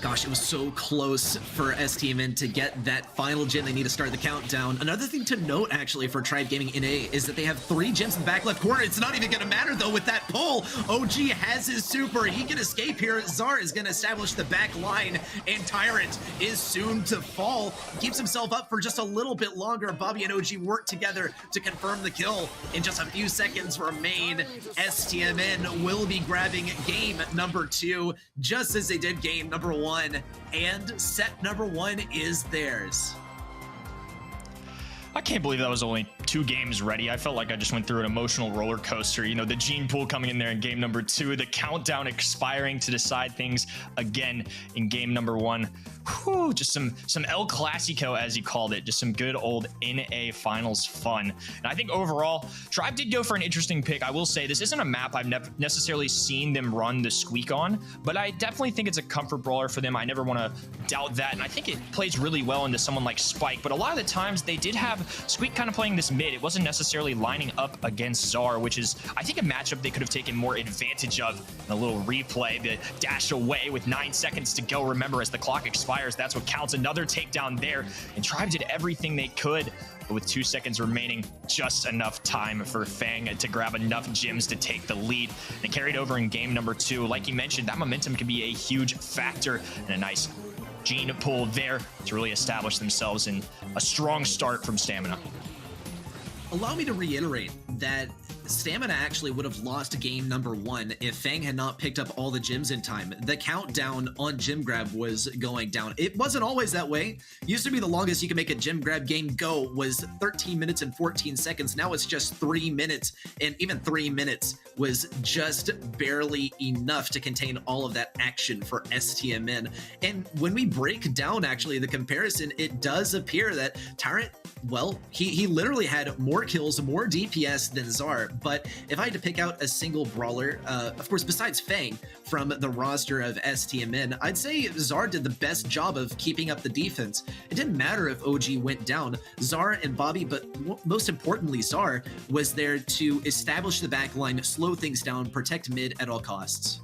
Gosh, it was so close for STMN to get that final gem. They need to start the countdown. Another thing to note, actually, for Tribe Gaming NA is that they have 3 gems in the back left corner. It's not even going to matter, though, with that pull. OG has his super. He can escape here. Zar is going to establish the back line, and Tyrant is soon to fall. He keeps himself up for just a little bit longer. Bobby and OG work together to confirm the kill. In just a few seconds remain, STMN will be grabbing game number 2, just as they did game number 1. And set number 1 is theirs.
I can't believe that was only 2 games ready. I felt like I just went through an emotional roller coaster. You know, the gene pool coming in there in game number 2, the countdown expiring to decide things again in game number 1. Whew, just some El Clasico, as you called it, just some good old NA finals fun. And I think overall, Tribe did go for an interesting pick. I will say this isn't a map I've never necessarily seen them run the squeak on, but I definitely think it's a comfort brawler for them. I never want to doubt that, and I think it plays really well into someone like Spike. But a lot of the times they did have Squeak kind of playing this mid. It wasn't necessarily lining up against Zar, which is, I think, a matchup they could have taken more advantage of in a little replay. The dash away with 9 seconds to go. Remember, as the clock expires, that's what counts. Another takedown there, and Tribe did everything they could, but with 2 seconds remaining, just enough time for Fang to grab enough gems to take the lead. And it carried over in game number 2. Like you mentioned, that momentum can be a huge factor, and a nice gene pull there to really establish themselves in a strong start from Stamina.
Allow me to reiterate that Stamina actually would have lost game number 1 if Fang had not picked up all the gems in time. The countdown on gem grab was going down. It wasn't always that way. Used to be the longest you can make a gem grab game go was 13 minutes and 14 seconds. Now it's just 3 minutes, and even 3 minutes was just barely enough to contain all of that action for STMN. And when we break down actually the comparison, it does appear that Tyrant, well, he literally had more more kills, more DPS than Zar. But if I had to pick out a single brawler, of course, besides Fang from the roster of STMN, I'd say Zar did the best job of keeping up the defense. It didn't matter if OG went down. Zar and Bobby, but most importantly, Zar was there to establish the backline, slow things down, protect mid at all costs.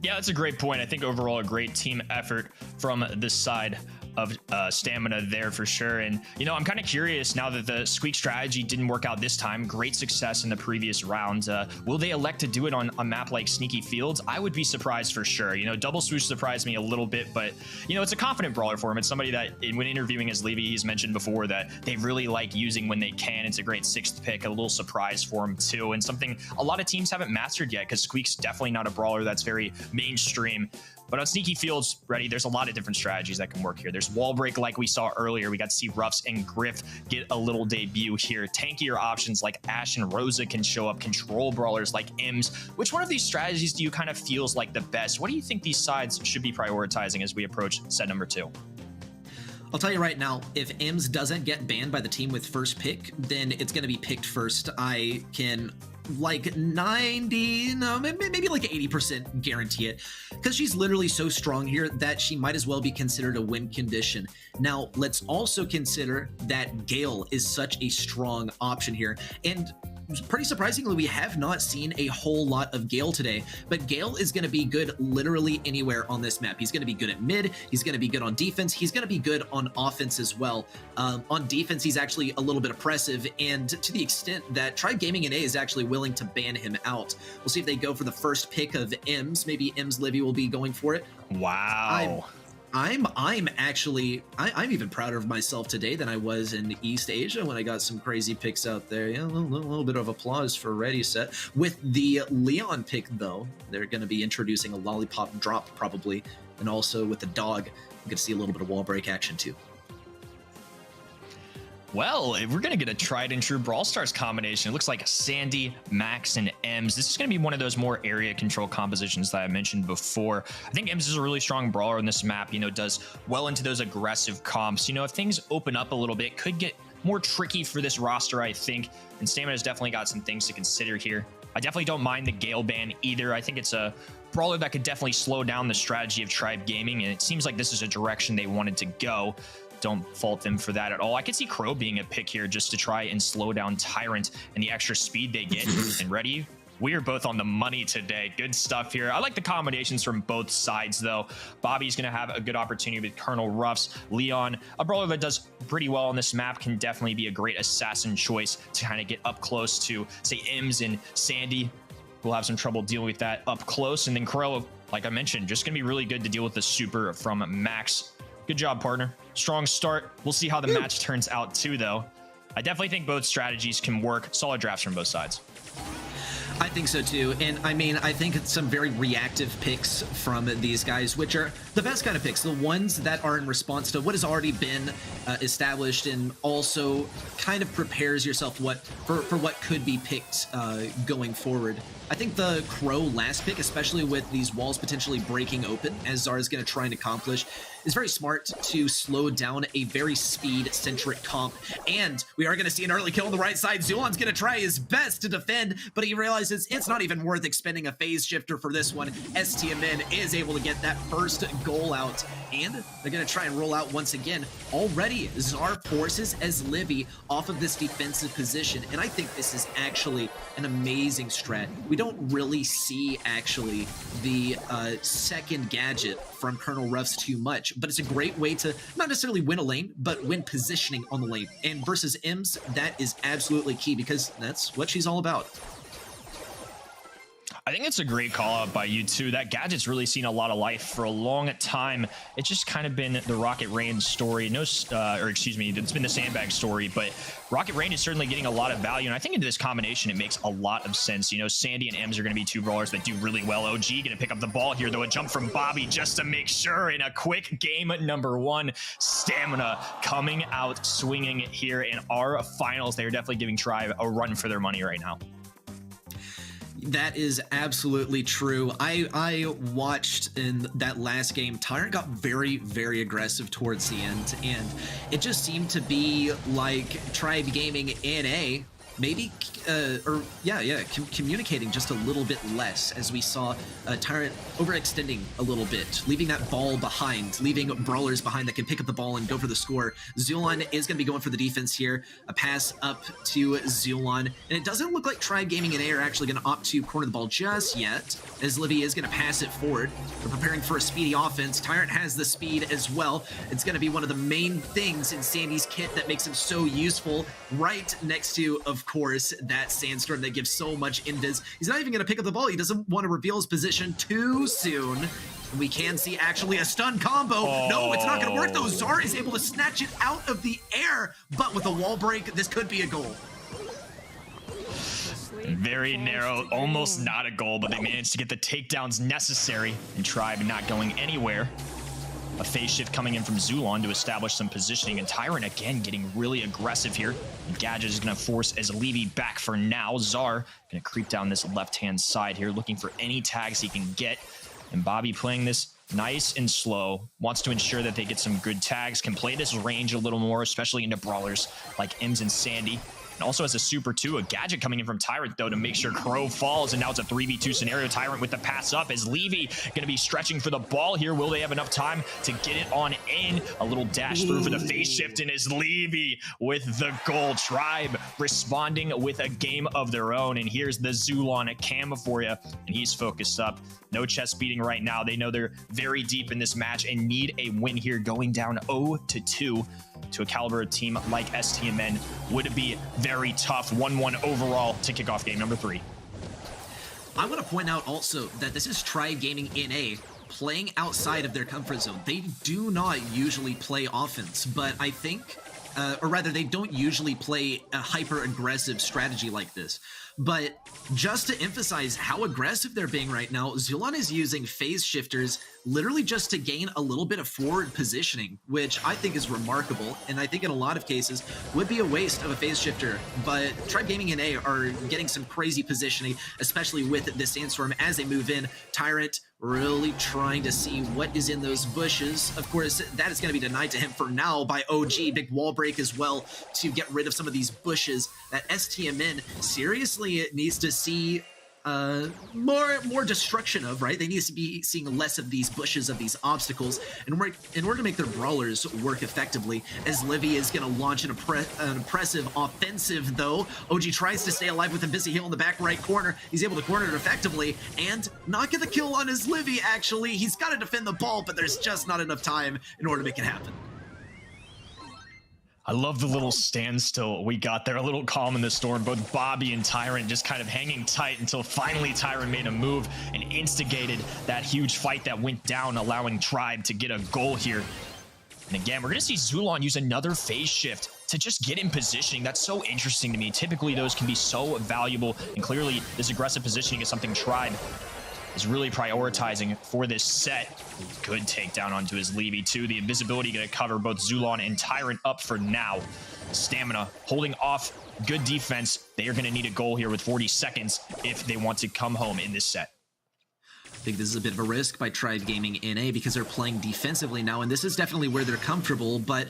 Yeah, that's a great point. I think overall a great team effort from this side of Stamina there for sure. And, you know, I'm kind of curious now that the Squeak strategy didn't work out this time. Great success in the previous round. Will they elect to do it on a map like Sneaky Fields? I would be surprised for sure. You know, Double Swoosh surprised me a little bit, but, you know, it's a confident brawler for him. It's somebody that, when interviewing as Levy, he's mentioned before that they really like using when they can. It's a great 6th pick, a little surprise for him too, and something a lot of teams haven't mastered yet because Squeak's definitely not a brawler that's very mainstream. But on Sneaky Fields, Ready, there's a lot of different strategies that can work here. There's wall break like we saw earlier. We got to see Ruffs and Griff get a little debut here. Tankier options like Ashe and Rosa can show up. Control brawlers like Ims. Which one of these strategies do you kind of feels like the best? What do you think these sides should be prioritizing as we approach set number 2?
I'll tell you right now, if Ims doesn't get banned by the team with first pick, then it's going to be picked first. I can like 90, no, maybe like 80% guarantee it, because she's literally so strong here that she might as well be considered a win condition. Now, let's also consider that Gale is such a strong option here, and pretty surprisingly, we have not seen a whole lot of Gale today, but Gale is going to be good literally anywhere on this map. He's going to be good at mid, he's going to be good on defense, he's going to be good on offense as well. On defense, he's actually a little bit oppressive, and to the extent that Tribe Gaming NA is actually willing to ban him out. We'll see if they go for the first pick of Ems. Maybe Ems Livy will be going for it.
Wow.
I'm even prouder of myself today than I was in East Asia when I got some crazy picks out there. Yeah, a little bit of applause for Ready Set. With the Leon pick, though, they're going to be introducing a lollipop drop probably, and also with the dog, you get to see a little bit of wall break action too.
Well, if we're going to get a tried and true Brawl Stars combination, it looks like Sandy, Max, and Ems. This is going to be one of those more area control compositions that I mentioned before. I think Ems is a really strong brawler on this map, you know, does well into those aggressive comps. You know, if things open up a little bit, could get more tricky for this roster, I think. And Stamina's definitely got some things to consider here. I definitely don't mind the Gale ban either. I think it's a brawler that could definitely slow down the strategy of Tribe Gaming, and it seems like this is a direction they wanted to go. Don't fault them for that at all. I could see Crow being a pick here just to try and slow down Tyrant and the extra speed they get. And Ready, we are both on the money today. Good stuff here. I like the combinations from both sides, though. Bobby's going to have a good opportunity with Colonel Ruffs. Leon, a brawler that does pretty well on this map, can definitely be a great assassin choice to kind of get up close to, say, Ems and Sandy. We'll have some trouble dealing with that up close. And then Crow, like I mentioned, just going to be really good to deal with the super from Max. Good job, partner. Strong start. We'll see how the match turns out too, though. I definitely think both strategies can work. Solid drafts from both sides.
I think so too, and I mean, I think it's some very reactive picks from these guys, which are the best kind of picks, the ones that are in response to what has already been established, and also kind of prepares yourself for what could be picked going forward. I think the Crow last pick, especially with these walls potentially breaking open, as Zara is going to try and accomplish, is very smart to slow down a very speed-centric comp. And we are going to see an early kill on the right side. Zulon's going to try his best to defend, but he realizes it's not even worth expending a phase shifter for this one. STMN is able to get that first goal out, and they're going to try and roll out once again. Already, Zar forces as Livy off of this defensive position, and I think this is actually an amazing strat. We don't really see, actually, the second gadget from Colonel Ruffs too much, but it's a great way to not necessarily win a lane, but win positioning on the lane. And versus Ems, that is absolutely key, because that's what she's all about.
I think it's a great call out by you too. That gadget's really seen a lot of life for a long time. It's just kind of been the Rocket Rain story. It's been the Sandbag story, but Rocket Rain is certainly getting a lot of value. And I think into this combination, it makes a lot of sense. You know, Sandy and Ems are going to be two brawlers that do really well. OG going to pick up the ball here, though. A jump from Bobby just to make sure in a quick game number 1. Stamina coming out swinging here in our finals. They are definitely giving Tribe a run for their money right now.
That is absolutely true. I watched in that last game, Tyrant got very, very aggressive towards the end, and it just seemed to be like Tribe Gaming NA maybe communicating just a little bit less, as we saw Tyrant overextending a little bit, leaving that ball behind, leaving brawlers behind that can pick up the ball and go for the score. Zulon is going to be going for the defense here. A pass up to Zulon, and it doesn't look like Tribe Gaming and A are actually going to opt to corner the ball just yet, as Livy is going to pass it forward. They're preparing for a speedy offense. Tyrant has the speed as well. It's going to be one of the main things in Sandy's kit that makes him so useful, right next to, of course, that Sandstorm that gives so much invis. He's not even going to pick up the ball. He doesn't want to reveal his position too soon. And we can see actually a stun combo. No, it's not going to work though. Zar is able to snatch it out of the air, but with a wall break, this could be a goal.
Very narrow, almost not a goal, but they managed to get the takedowns necessary, and Tribe not going anywhere. A phase shift coming in from Zulon to establish some positioning, and Tyrant again getting really aggressive here. And Gadget is going to force Levy back for now. Zar going to creep down this left-hand side here, looking for any tags he can get. And Bobby playing this nice and slow, wants to ensure that they get some good tags, can play this range a little more, especially into brawlers like Ems and Sandy. And also has a super 2, a Gadget coming in from Tyrant, though, to make sure Crow falls. And now it's a 3v2 scenario. Tyrant with the pass up as Levy going to be stretching for the ball here. Will they have enough time to get it on in? A little dash through for the phase shift, and is Levy with the goal. Tribe responding with a game of their own. And here's the Zulon cam for you, and he's focused up. No chest beating right now. They know they're very deep in this match and need a win here, going down 0-2 to a caliber team like STMN would be very tough. 1-1 overall to kick off game number 3.
I want to point out also that this is Tribe Gaming NA playing outside of their comfort zone. They do not usually play offense, but I think, or rather they don't usually play a hyper-aggressive strategy like this. But just to emphasize how aggressive they're being right now, Zulon is using phase shifters literally just to gain a little bit of forward positioning, which I think is remarkable, and I think in a lot of cases would be a waste of a phase shifter. But Tribe Gaming and A are getting some crazy positioning, especially with the Sandstorm as they move in. Tyrant really trying to see what is in those bushes. Of course, that is going to be denied to him for now by OG. Big wall break as well to get rid of some of these bushes that STMN seriously needs to see more destruction of, right? They need to be seeing less of these bushes, of these obstacles, in order to make their brawlers work effectively, as Livy is going to launch an impressive offensive, though. OG tries to stay alive with a busy heal in the back right corner. He's able to corner it effectively and not get the kill on his Livy, actually. He's got to defend the ball, but there's just not enough time in order to make it happen.
I love the little standstill we got there, a little calm in the storm. Both Bobby and Tyrant just kind of hanging tight until finally Tyrant made a move and instigated that huge fight that went down, allowing Tribe to get a goal here. And again, we're going to see Zulon use another phase shift to just get in positioning. That's so interesting to me. Typically, those can be so valuable, and clearly this aggressive positioning is something Tribe is really prioritizing for this set. Good takedown onto his Levy too. The invisibility going to cover both Zulon and Tyrant up for now. Stamina holding off, good defense. They are going to need a goal here with 40 seconds if they want to come home in this set.
I think this is a bit of a risk by Tribe Gaming NA because they're playing defensively now, and this is definitely where they're comfortable, but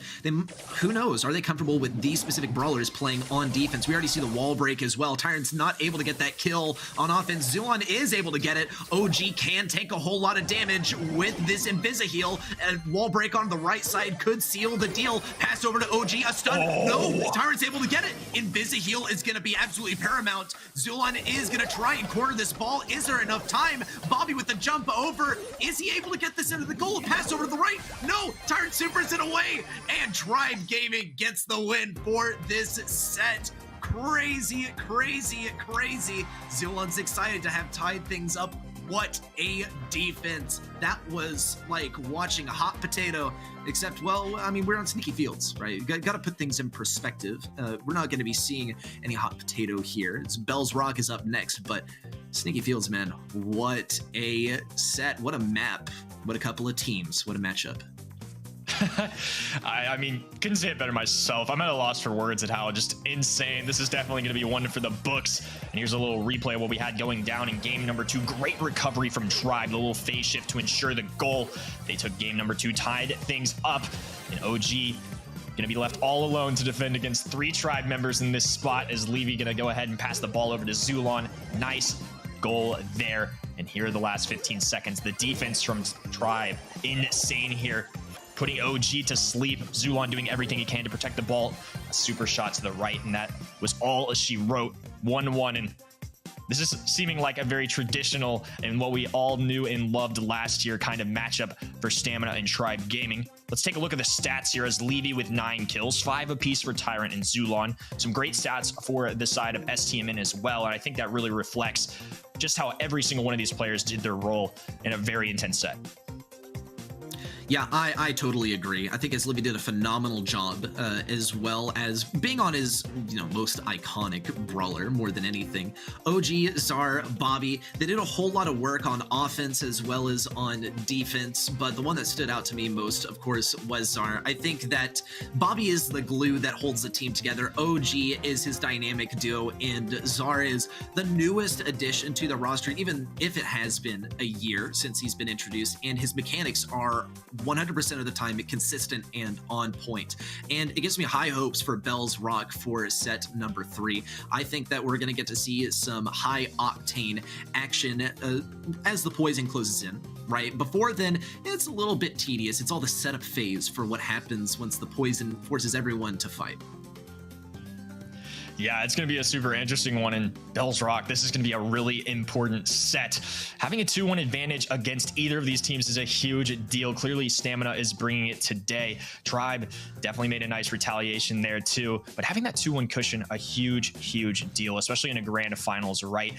who knows? Are they comfortable with these specific brawlers playing on defense? We already see the wall break as well. Tyrant's not able to get that kill on offense. Zulon is able to get it. OG can take a whole lot of damage with this Invisi-heal. A wall break on the right side could seal the deal. Pass over to OG, a stun. No, Tyrant's able to get it. Invisi-heal is going to be absolutely paramount. Zulon is going to try and corner this ball. Is there enough time? Bobby with the jump over. Is he able to get this into the goal? Pass over to the right. No, Tyrant supers it away. And Tribe Gaming gets the win for this set. Crazy, crazy, crazy. Zulon's excited to have tied things up. What a defense. That was like watching a hot potato, except, well, I mean, we're on Sneaky Fields, right? Got to put things in perspective. We're not going to be seeing any hot potato here. It's Bell's Rock is up next, but Sneaky Fields, man, what a set, what a map, what a couple of teams, what a matchup.
I mean, couldn't say it better myself. I'm at a loss for words at how just insane. This is definitely going to be one for the books. And here's a little replay of what we had going down in game number 2. Great recovery from Tribe, the little phase shift to ensure the goal. They took game number 2, tied things up. And OG going to be left all alone to defend against 3 Tribe members in this spot, as Levy going to go ahead and pass the ball over to Zulon. Nice goal there. And here are the last 15 seconds. The defense from Tribe, insane here, putting OG to sleep. Zulon doing everything he can to protect the ball. A super shot to the right, and that was all she wrote. 1-1, and this is seeming like a very traditional and what we all knew and loved last year kind of matchup for Stamina and Tribe Gaming. Let's take a look at the stats here, as Levy with 9 kills, 5 apiece for Tyrant and Zulon. Some great stats for the side of STMN as well, and I think that really reflects just how every single one of these players did their role in a very intense set.
Yeah, I totally agree. I think Levy did a phenomenal job, as well as being on his, most iconic brawler more than anything. OG, Zar, Bobby, they did a whole lot of work on offense as well as on defense, but the one that stood out to me most, of course, was Zar. I think that Bobby is the glue that holds the team together. OG is his dynamic duo, and Zar is the newest addition to the roster, even if it has been a year since he's been introduced, and his mechanics are 100% of the time consistent and on point. And it gives me high hopes for Bell's Rock for set number 3. I think that we're going to get to see some high octane action as the poison closes in, right? Before then, it's a little bit tedious. It's all the setup phase for what happens once the poison forces everyone to fight.
Yeah, it's going to be a super interesting one in Bell's Rock. This is going to be a really important set. Having a 2-1 advantage against either of these teams is a huge deal. Clearly, Stamina is bringing it today. Tribe definitely made a nice retaliation there too. But having that 2-1 cushion, a huge, huge deal, especially in a grand finals, right?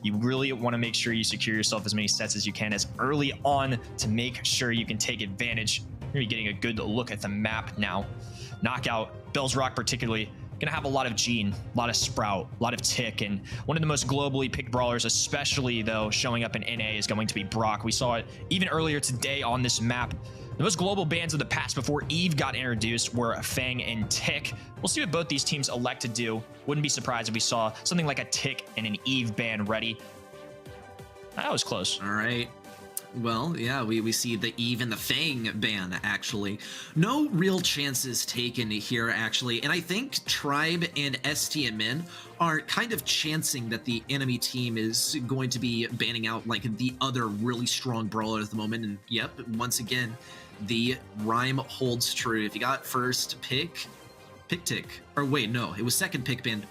You really want to make sure you secure yourself as many sets as you can as early on to make sure you can take advantage. You're going to be getting a good look at the map now. Knockout, Bell's Rock particularly, going to have a lot of Gene, a lot of Sprout, a lot of Tick, and one of the most globally picked brawlers, especially though showing up in NA, is going to be Brock. We saw it even earlier today on this map. The most global bans of the past before Eve got introduced were Fang and Tick. We'll see what both these teams elect to do. Wouldn't be surprised if we saw something like a Tick and an Eve ban ready. That was close.
All right. Well, yeah, we see the Eve and the Fang ban, actually. No real chances taken here, actually. And I think Tribe and STMN are kind of chancing that the enemy team is going to be banning out, like, the other really strong brawler at the moment. And, yep, once again, the rhyme holds true. If you got first pick Tick. Or wait, no, it was second pick banned.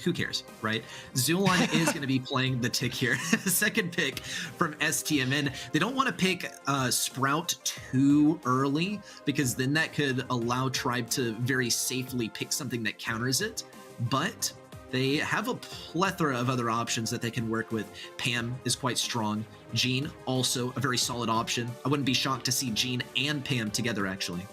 Who cares, right? Zulon is going to be playing the Tick here. Second pick from STMN. They don't want to pick Sprout too early, because then that could allow Tribe to very safely pick something that counters it. But they have a plethora of other options that they can work with. Pam is quite strong. Jean, also a very solid option. I wouldn't be shocked to see Jean and Pam together, actually.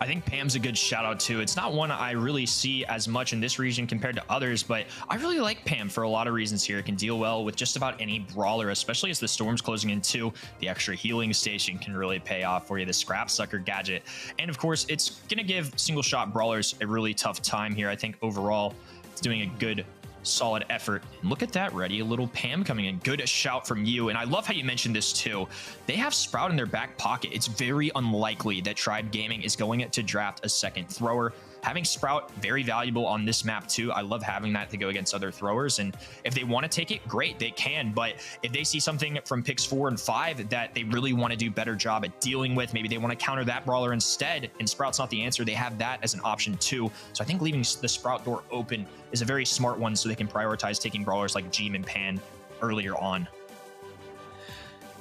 I think Pam's a good shout out too. It's not one I really see as much in this region compared to others, but I really like Pam for a lot of reasons here. It can deal well with just about any brawler, especially as the storm's closing in too. The extra healing station can really pay off for you, the scrap sucker gadget. And of course, it's going to give single shot brawlers a really tough time here. I think overall it's doing a good solid effort. And look at that, Ready, a little Pam coming in. Good shout from you. And I love how you mentioned this too. They have Sprout in their back pocket. It's very unlikely that Tribe Gaming is going to draft a second thrower. Having Sprout, very valuable on this map too. I love having that to go against other throwers. And if they want to take it, great, they can. But if they see something from picks 4 and 5 that they really want to do a better job at dealing with, maybe they want to counter that brawler instead, and Sprout's not the answer, they have that as an option too. So I think leaving the Sprout door open is a very smart one, so they can prioritize taking brawlers like Jeem and Pan earlier on.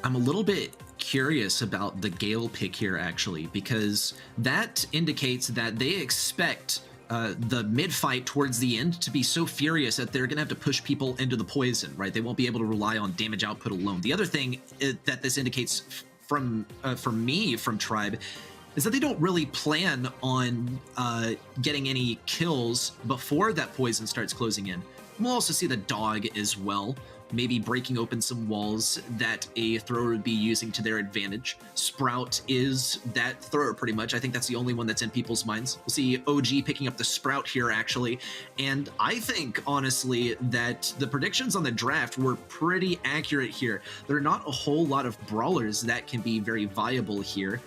I'm a little bit curious about the Gale pick here, actually, because that indicates that they expect the mid-fight towards the end to be so furious that they're going to have to push people into the poison, right? They won't be able to rely on damage output alone. The other thing that this indicates from Tribe is that they don't really plan on getting any kills before that poison starts closing in. We'll also see the dog as well. maybe breaking open some walls that a thrower would be using to their advantage. Sprout is that thrower pretty much. I think that's the only one that's in people's minds. We'll see OG picking up the Sprout here actually. And I think honestly that the predictions on the draft were pretty accurate here. There are not a whole lot of brawlers that can be very viable here.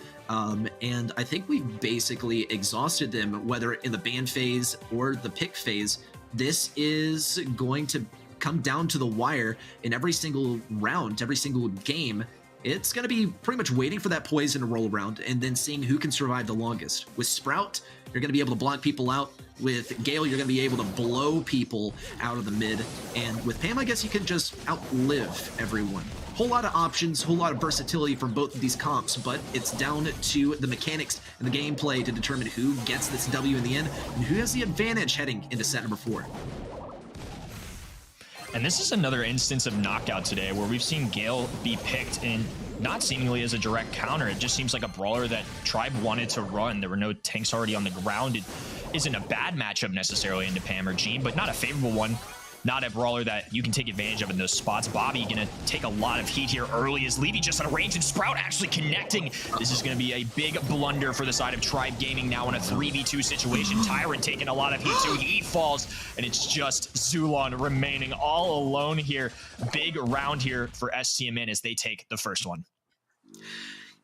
And I think we've basically exhausted them, whether in the ban phase or the pick phase. This is going to come down to the wire in every single round, every single game. It's going to be pretty much waiting for that poison to roll around and then seeing who can survive the longest. With Sprout, you're going to be able to block people out. With Gale, you're going to be able to blow people out of the mid. And with Pam, I guess you can just outlive everyone. Whole lot of options, whole lot of versatility from both of these comps, but it's down to the mechanics and the gameplay to determine who gets this W in the end and who has the advantage heading into set number 4.
And this is another instance of knockout today where we've seen Gale be picked in not seemingly as a direct counter. It just seems like a brawler that Tribe wanted to run. There were no tanks already on the ground. It isn't a bad matchup necessarily into Pam or Jean, but not a favorable one. Not a brawler that you can take advantage of in those spots. Bobby gonna take a lot of heat here early as Levy just on a range and Sprout actually connecting. This is gonna be a big blunder for the side of Tribe Gaming now in a 3v2 situation. Tyrant taking a lot of heat too. He falls and it's just Zulon remaining all alone here. Big round here for STMN as they take the first one.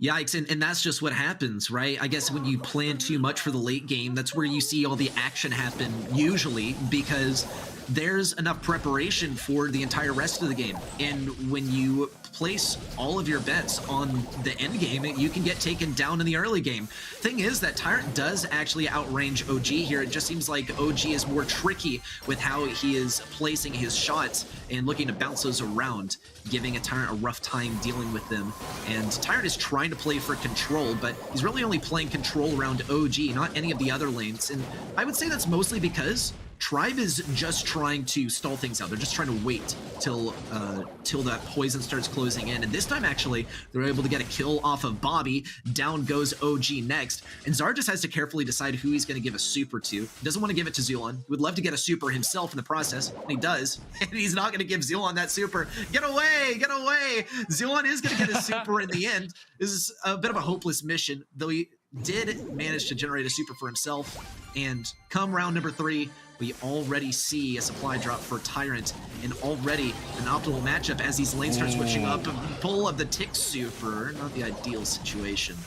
Yikes, and that's just what happens, right? I guess when you plan too much for the late game, that's where you see all the action happen usually, because there's enough preparation for the entire rest of the game. And when you place all of your bets on the end game, you can get taken down in the early game. Thing is that Tyrant does actually outrange OG here. It just seems like OG is more tricky with how he is placing his shots and looking to bounce those around, giving a Tyrant a rough time dealing with them. And Tyrant is trying to play for control, but he's really only playing control around OG, not any of the other lanes. And I would say that's mostly because Tribe is just trying to stall things out. They're just trying to wait till that poison starts closing in. And this time, actually, they're able to get a kill off of Bobby. Down goes OG next. And Zar just has to carefully decide who he's going to give a super to. He doesn't want to give it to Zulon. He would love to get a super himself in the process, and he does. And he's not going to give Zulon that super. Get away! Get away! Zulon is going to get a super in the end. This is a bit of a hopeless mission, though he did manage to generate a super for himself. And come round number 3, we already see a supply drop for Tyrant, and already an optimal matchup as these lanes start switching up. Pull of the tick super, not the ideal situation.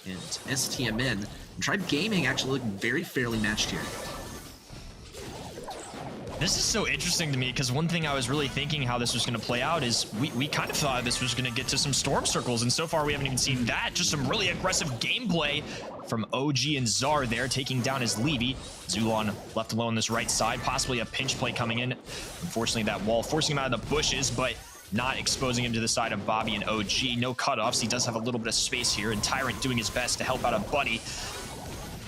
And STMN and Tribe Gaming actually look very fairly matched here.
This is so interesting to me because one thing I was really thinking how this was going to play out is we kind of thought this was going to get to some storm circles, and so far we haven't even seen that. Just some really aggressive gameplay from OG and Zar there, taking down his Levy. Zulon left alone on this right side, possibly a pinch play coming in. Unfortunately, that wall forcing him out of the bushes, but not exposing him to the side of Bobby and OG. No cutoffs. He does have a little bit of space here, and Tyrant doing his best to help out a buddy.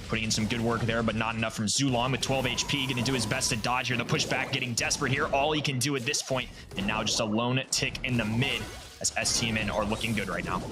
Putting in some good work there, but not enough from Zulon with 12 HP. Going to do his best to dodge here. The pushback getting desperate here. All he can do at this point, and now just a lone tick in the mid as STMN are looking good right now.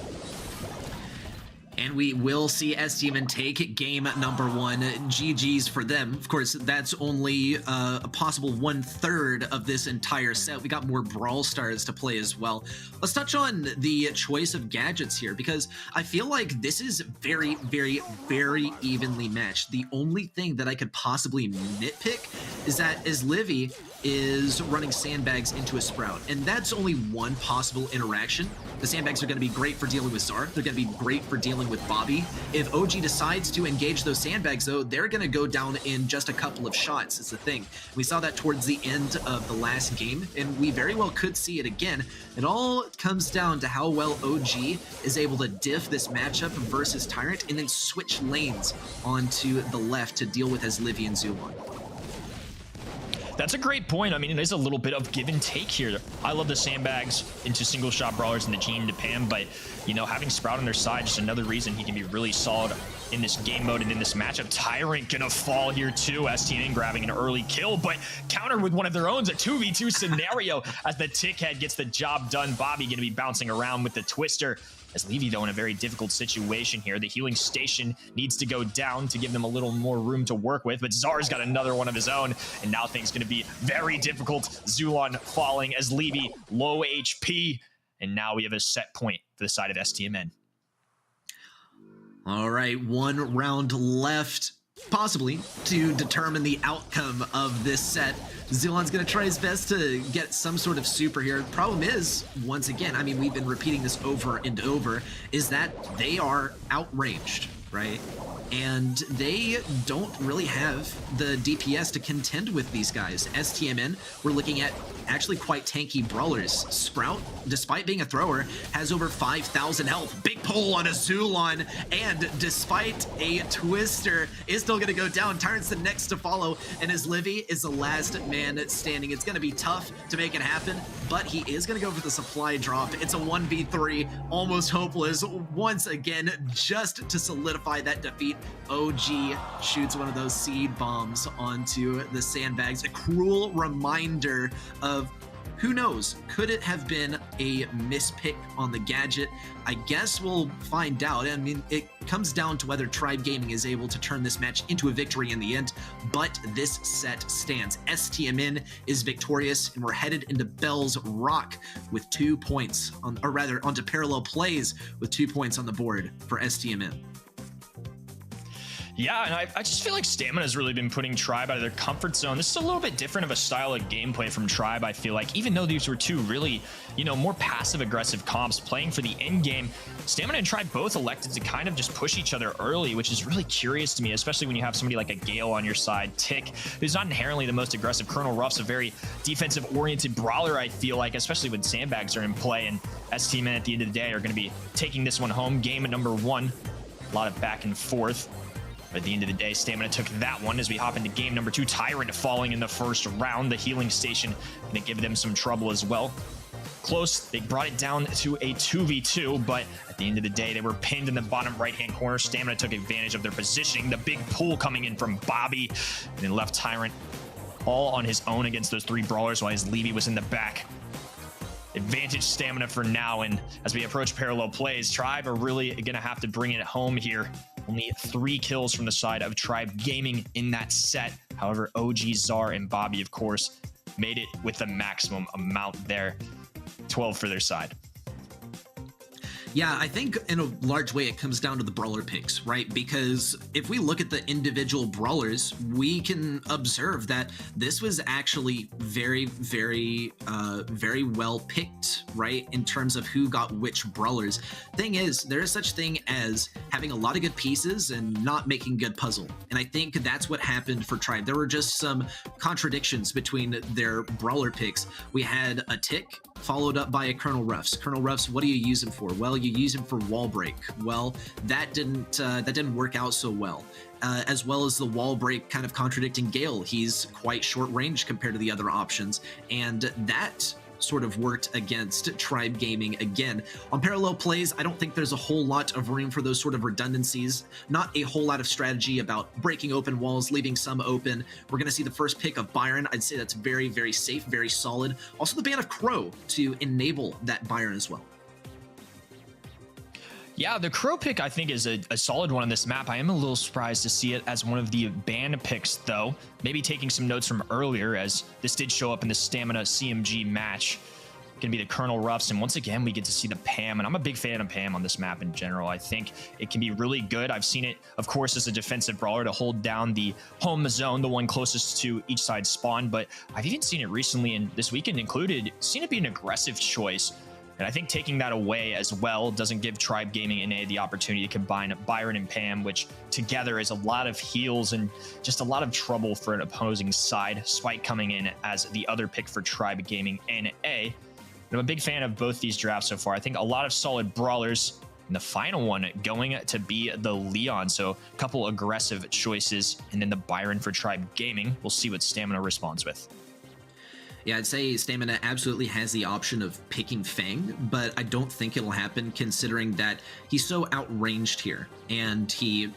And we will see STMN take game number 1. GG's for them. Of course, that's only a possible 1/3 of this entire set. We got more Brawl Stars to play as well. Let's touch on the choice of gadgets here, because I feel like this is very, very, very evenly matched. The only thing that I could possibly nitpick is that as Livy is running sandbags into a Sprout, and that's only one possible interaction. The sandbags are going to be great for dealing with Zar. They're going to be great for dealing with Bobby. If OG decides to engage those sandbags, though, they're going to go down in just a couple of shots. It's the thing. We saw that towards the end of the last game, and we very well could see it again. It all comes down to how well OG is able to diff this matchup versus Tyrant and then switch lanes onto the left to deal with as Livy and Zulon.
That's a great point. I mean, it is a little bit of give and take here. I love the sandbags into single shot brawlers and the Jean into Pam, but you know, having Sprout on their side, just another reason he can be really solid in this game mode and in this matchup. Tyrant gonna fall here too. STN grabbing an early kill, but countered with one of their own, a 2v2 scenario as the Tickhead gets the job done. Bobby gonna be bouncing around with the Twister. As Levy, though, in a very difficult situation here. The healing station needs to go down to give them a little more room to work with, but Zar's got another one of his own, and now things going to to be very difficult. Zulon falling as Levy low HP. And now we have a set point for the side of STMN.
All right, one round left, possibly, to determine the outcome of this set. Zulon's going to try his best to get some sort of super here. The problem is, once again, I mean, we've been repeating this over and over, is that they are outranged, right? And they don't really have the DPS to contend with these guys. STMN, we're looking at actually quite tanky brawlers. Sprout, despite being a thrower, has over 5,000 health. Big pull on a Zulon, and despite a Twister, is still going to go down. Tyrant's the next to follow, and as Livy is the last man standing. It's going to be tough to make it happen, but he is going to go for the supply drop. It's a 1v3, almost hopeless. Once again, just to solidify that defeat, OG shoots one of those seed bombs onto the sandbags. A cruel reminder of, who knows, could it have been a mispick on the gadget? I guess we'll find out. I mean, it comes down to whether Tribe Gaming is able to turn this match into a victory in the end, but this set stands. STMN is victorious, and we're headed into Bell's Rock with 2 points, or rather onto Parallel Plays with 2 points on the board for STMN.
Yeah, and I just feel like Stamina's really been putting Tribe out of their comfort zone. This is a little bit different of a style of gameplay from Tribe, I feel like. Even though these were two really, more passive-aggressive comps playing for the end game, Stamina and Tribe both elected to kind of just push each other early, which is really curious to me, especially when you have somebody like a Gale on your side. Tick, who's not inherently the most aggressive. Colonel Ruff's a very defensive-oriented brawler, I feel like, especially when sandbags are in play. And STMN at the end of the day are going to be taking this one home. Game at number 1. A lot of back and forth. But at the end of the day, Stamina took that one as we hop into game number 2. Tyrant falling in the first round. The healing station going to give them some trouble as well. Close. They brought it down to a 2v2, but at the end of the day, they were pinned in the bottom right-hand corner. Stamina took advantage of their positioning. The big pull coming in from Bobby, and then left Tyrant all on his own against those 3 brawlers while his Levy was in the back. Advantage Stamina for now, and as we approach Parallel Plays, Tribe are really going to have to bring it home here. Only 3 kills from the side of Tribe Gaming in that set. However, OG, Czar, and Bobby, of course, made it with the maximum amount there. 12 for their side.
Yeah, I think in a large way it comes down to the brawler picks, right? Because if we look at the individual brawlers, we can observe that this was actually very, very well picked, right? In terms of who got which brawlers. Thing is, there is such thing as having a lot of good pieces and not making good puzzle. And I think that's what happened for Tribe. There were just some contradictions between their brawler picks. We had a Tick followed up by a Colonel Ruffs. Colonel Ruffs, what do you use him for? Well, you use him for wall break. Well, that didn't work out so well. As well as the wall break kind of contradicting Gale. He's quite short range compared to the other options, and that sort of worked against Tribe Gaming again. On Parallel Plays, I don't think there's a whole lot of room for those sort of redundancies. Not a whole lot of strategy about breaking open walls, leaving some open. We're going to see the first pick of Byron. I'd say that's very, very safe, very solid. Also the ban of Crow to enable that Byron as well.
Yeah, the Crow pick, I think, is a solid one on this map. I am a little surprised to see it as one of the ban picks, though. Maybe taking some notes from earlier, as this did show up in the Stamina CMG match. Going to be the Colonel Ruffs, and once again, we get to see the Pam, and I'm a big fan of Pam on this map in general. I think it can be really good. I've seen it, of course, as a defensive brawler to hold down the home zone, the one closest to each side spawn, but I've even seen it recently, and this weekend included, seen it be an aggressive choice. And I think taking that away as well doesn't give Tribe Gaming NA the opportunity to combine Byron and Pam, which together is a lot of heals and just a lot of trouble for an opposing side. Spike coming in as the other pick for Tribe Gaming NA. And I'm a big fan of both these drafts so far. I think a lot of solid brawlers. And the final one going to be the Leon. So a couple aggressive choices. And then the Byron for Tribe Gaming. We'll see what Stamina responds with.
Yeah, I'd say Stamina absolutely has the option of picking Fang, but I don't think it'll happen considering that he's so outranged here. And he,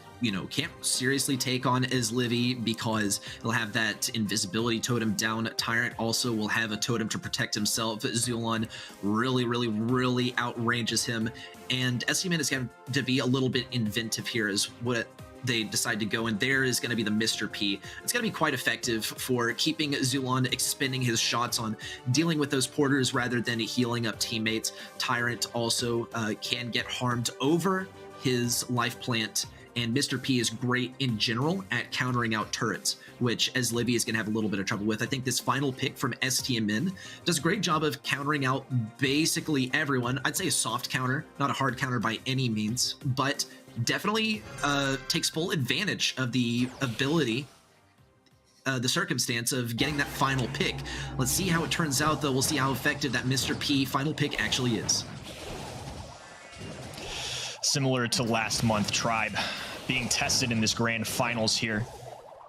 can't seriously take on as Livy because he'll have that invisibility totem down. Tyrant also will have a totem to protect himself. Zulon really, really, really outranges him. And STMN is going to be a little bit inventive here as what they decide to go, and there is going to be the Mr. P. It's going to be quite effective for keeping Zulon expending his shots on dealing with those porters rather than healing up teammates. Tyrant also can get harmed over his life plant, and Mr. P is great in general at countering out turrets, which as Livy is going to have a little bit of trouble with. I think this final pick from STMN does a great job of countering out basically everyone. I'd say a soft counter, not a hard counter by any means, but definitely takes full advantage of the ability, the circumstance of getting that final pick. Let's see how it turns out, though. We'll see how effective that Mr. P final pick actually is.
Similar to last month, Tribe being tested in this grand finals here.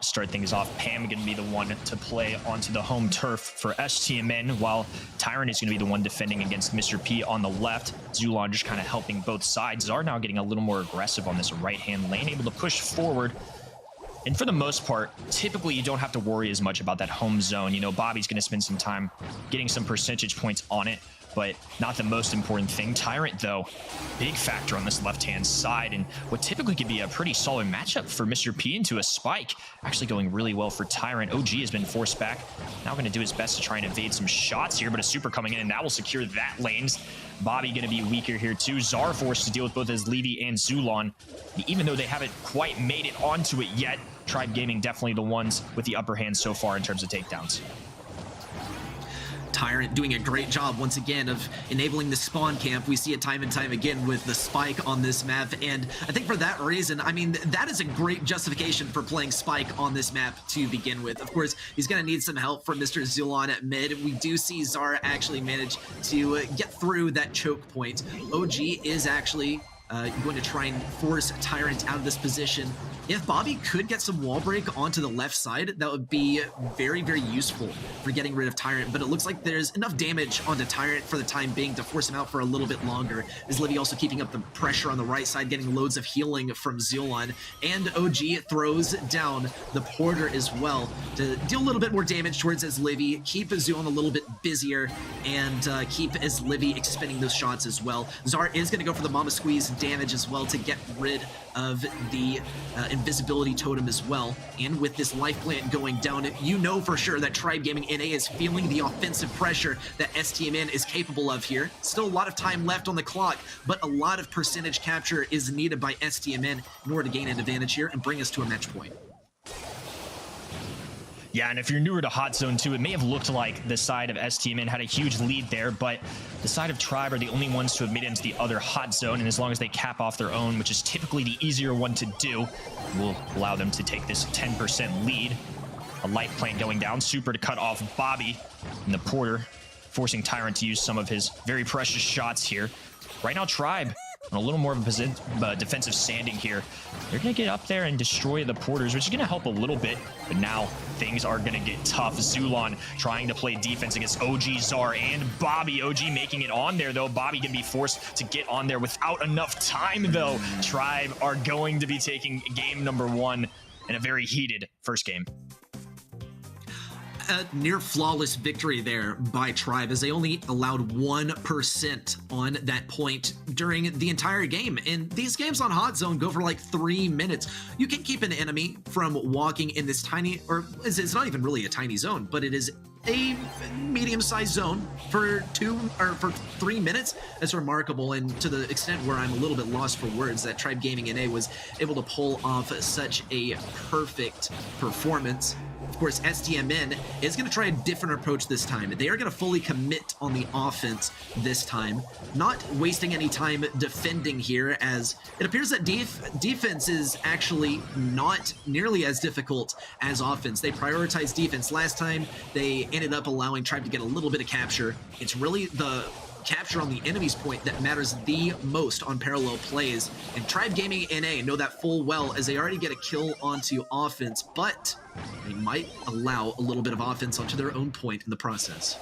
Start things off, Pam going to be the one to play onto the home turf for STMN, while Tyrant is going to be the one defending against Mr. P on the left. Zulon just kind of helping both sides. Are now getting a little more aggressive on this right-hand lane, able to push forward. And for the most part, typically you don't have to worry as much about that home zone. You know, Bobby's going to spend some time getting some percentage points on it, but not the most important thing. Tyrant, though, big factor on this left-hand side, and what typically could be a pretty solid matchup for Mr. P into a spike. Actually going really well for Tyrant. OG has been forced back. Now going to do his best to try and evade some shots here, but a super coming in, and that will secure that lanes. Bobby going to be weaker here, too. Zar forced to deal with both his Levy and Zulon. Even though they haven't quite made it onto it yet, Tribe Gaming definitely the ones with the upper hand so far in terms of takedowns.
Tyrant doing a great job once again of enabling the spawn camp. We see it time and time again with the spike on this map, and I think for that reason, I mean, that is a great justification for playing spike on this map to begin with. Of course, he's going to need some help from Mr. Zulon at mid. We do see Zara actually manage to get through that choke point. OG is actually going to try and force Tyrant out of this position. If Bobby could get some wall break onto the left side, that would be very, very useful for getting rid of Tyrant, but it looks like there's enough damage onto Tyrant for the time being to force him out for a little bit longer. Is Livy also keeping up the pressure on the right side, getting loads of healing from Zulon, and OG throws down the Porter as well to deal a little bit more damage towards as Livy, keep Zulon a little bit busier, and keep as Livy expending those shots as well. Zar is going to go for the Mama Squeeze damage as well to get rid of the invisibility totem as well. And with this life plant going down, you know for sure that Tribe Gaming NA is feeling the offensive pressure that STMN is capable of here. Still a lot of time left on the clock, but a lot of percentage capture is needed by STMN in order to gain an advantage here and bring us to a match point.
Yeah, and if you're newer to Hot Zone 2, it may have looked like the side of STMN had a huge lead there, but the side of Tribe are the only ones to have made it into the other Hot Zone, and as long as they cap off their own, which is typically the easier one to do, will allow them to take this 10% lead. A life plant going down, super to cut off Bobby, and the Porter forcing Tyrant to use some of his very precious shots here. Right now, Tribe on a little more of a defensive standing here. They're going to get up there and destroy the Porters, which is going to help a little bit, but now things are going to get tough. Zulon trying to play defense against OG, Zar, and Bobby. OG making it on there, though. Bobby going to be forced to get on there without enough time, though. Tribe are going to be taking game number 1 in a very heated first game.
A near flawless victory there by Tribe, as they only allowed 1% on that point during the entire game. And these games on Hot Zone go for like 3 minutes. You can keep an enemy from walking in this tiny, or it's not even really a tiny zone, but it is a medium-sized zone for 3 minutes. That's remarkable, and to the extent where I'm a little bit lost for words, that Tribe Gaming NA was able to pull off such a perfect performance. Of course, STMN is going to try a different approach this time. They are going to fully commit on the offense this time, not wasting any time defending here, as it appears that defense is actually not nearly as difficult as offense. They prioritize defense. Last time, they ended up allowing Tribe to get a little bit of capture. It's really the capture on the enemy's point that matters the most on parallel plays, and Tribe Gaming NA know that full well, as they already get a kill onto offense, but they might allow a little bit of offense onto their own point in the process.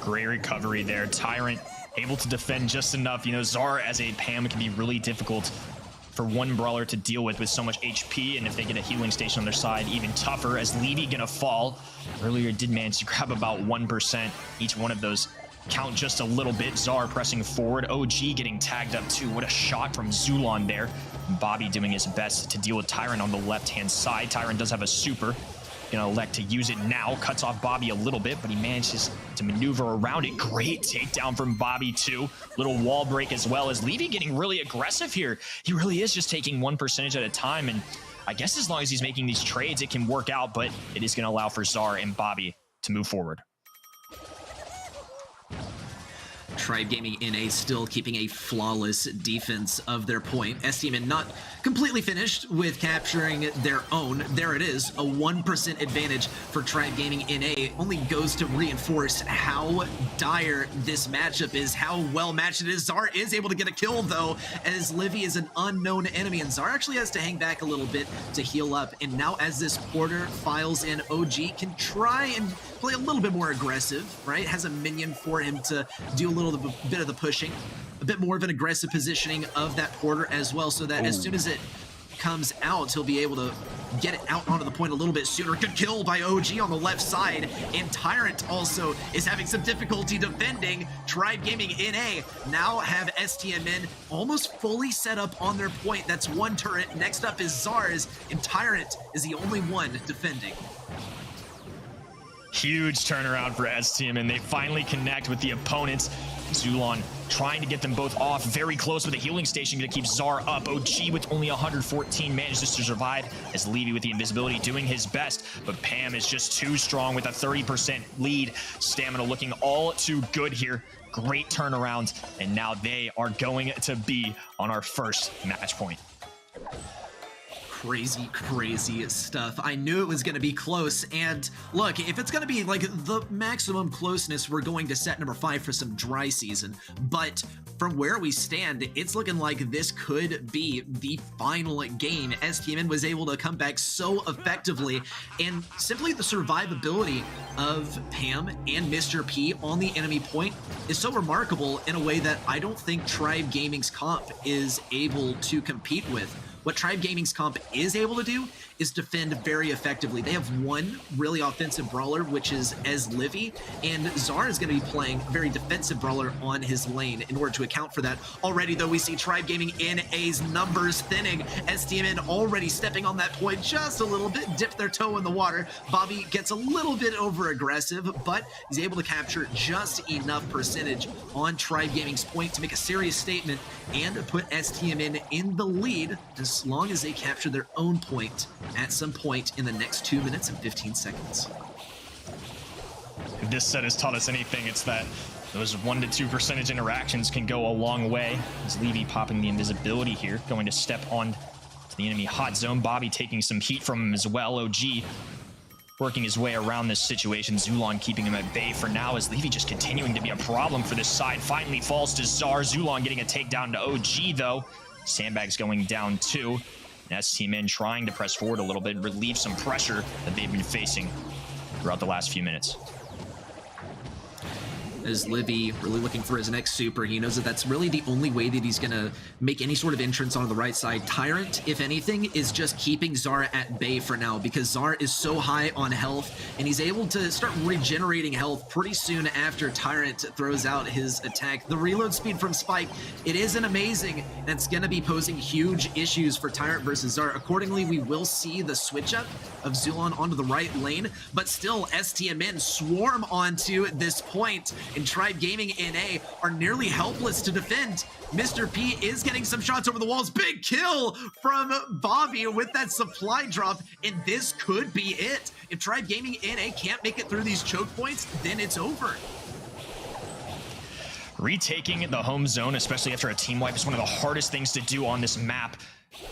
Great recovery there. Tyrant able to defend just enough. You know, Zara as a Pam can be really difficult for one brawler to deal with so much HP, and if they get a healing station on their side, even tougher, as Levy gonna fall. Earlier did manage to grab about 1%. Each one of those count just a little bit. Zar pressing forward. OG getting tagged up too. What a shot from Zulon there. Bobby doing his best to deal with Tyrant on the left-hand side. Tyrant does have a super. Gonna elect to use it now. Cuts off Bobby a little bit, but he manages to maneuver around it. Great takedown from Bobby too. Little wall break as well. As Levy getting really aggressive here. He really is just taking 1% at a time, and I guess as long as he's making these trades, it can work out, but it is gonna allow for Zar and Bobby to move forward.
Tribe Gaming NA still keeping a flawless defense of their point. STMN not completely finished with capturing their own. There it is, a 1% advantage for Tribe Gaming NA. Only goes to reinforce how dire this matchup is, how well matched it is. Zar is able to get a kill though, as Livy is an unknown enemy, and Zar actually has to hang back a little bit to heal up. And now as this quarter files in, OG can try and play a little bit more aggressive, right? Has a minion for him to do a little bit of the pushing, a bit more of an aggressive positioning of that porter as well, so that as soon as it comes out, he'll be able to get it out onto the point a little bit sooner. Good kill by OG on the left side, and Tyrant also is having some difficulty defending. Tribe Gaming NA now have STMN almost fully set up on their point. That's one turret. Next up is Zars, and Tyrant is the only one defending.
Huge turnaround for STMN. They finally connect with the opponents. Zulon trying to get them both off. Very close with a healing station to keep Zar up. OG with only 114 manages to survive, as Levy with the invisibility doing his best. But Pam is just too strong with a 30% lead. Stamina looking all too good here. Great turnaround. And now they are going to be on our first match point.
Crazy stuff. I knew it was going to be close, and look, if it's going to be like the maximum closeness, we're going to set number 5 for some dry season, but from where we stand, it's looking like this could be the final game. STMN was able to come back so effectively, and simply the survivability of Pam and Mr. P on the enemy point is so remarkable in a way that I don't think Tribe Gaming's comp is able to compete with. What Tribe Gaming's comp is able to do is defend very effectively. They have one really offensive brawler, which is Ez Livy, and Zar is going to be playing a very defensive brawler on his lane in order to account for that. Already, though, we see Tribe Gaming NA's numbers thinning. STMN already stepping on that point just a little bit, dipped their toe in the water. Bobby gets a little bit over-aggressive, but he's able to capture just enough percentage on Tribe Gaming's point to make a serious statement and put STMN in the lead as long as they capture their own point at some point in the next 2 minutes and 15 seconds.
If this set has taught us anything, it's that those 1 to 2% interactions can go a long way. As Levy popping the invisibility here, going to step on to the enemy hot zone. Bobby taking some heat from him as well. OG working his way around this situation. Zulon keeping him at bay for now, as Levy just continuing to be a problem for this side. Finally falls to Zar. Zulon getting a takedown to OG though. Sandbags going down too. And STMN trying to press forward a little bit, relieve some pressure that they've been facing throughout the last few minutes.
As Livy really looking for his next super, he knows that that's really the only way that he's going to make any sort of entrance on the right side. Tyrant, if anything, is just keeping Zara at bay for now, because Zara is so high on health, and he's able to start regenerating health pretty soon after Tyrant throws out his attack. The reload speed from Spike, it isn't amazing, and it's going to be posing huge issues for Tyrant versus Zara. Accordingly, we will see the switch up of Zulon onto the right lane, but still STMN swarm onto this point, and Tribe Gaming NA are nearly helpless to defend. Mr. P is getting some shots over the walls. Big kill from Bobby with that supply drop, and this could be it. If Tribe Gaming NA can't make it through these choke points, then it's over.
Retaking the home zone, especially after a team wipe, is one of the hardest things to do on this map.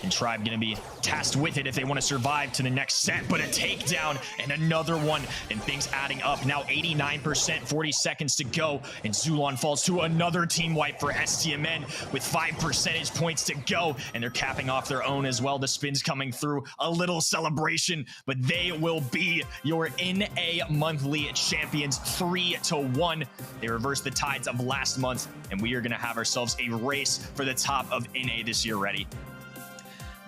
And Tribe going to be tasked with it if they want to survive to the next set. But a takedown and another one, and things adding up. Now 89%, 40 seconds to go. And Zulon falls to another team wipe for STMN with 5 percentage points to go. And they're capping off their own as well. The spins coming through. A little celebration, but they will be your NA monthly champions 3-1. They reversed the tides of last month, and we are going to have ourselves a race for the top of NA this year ready.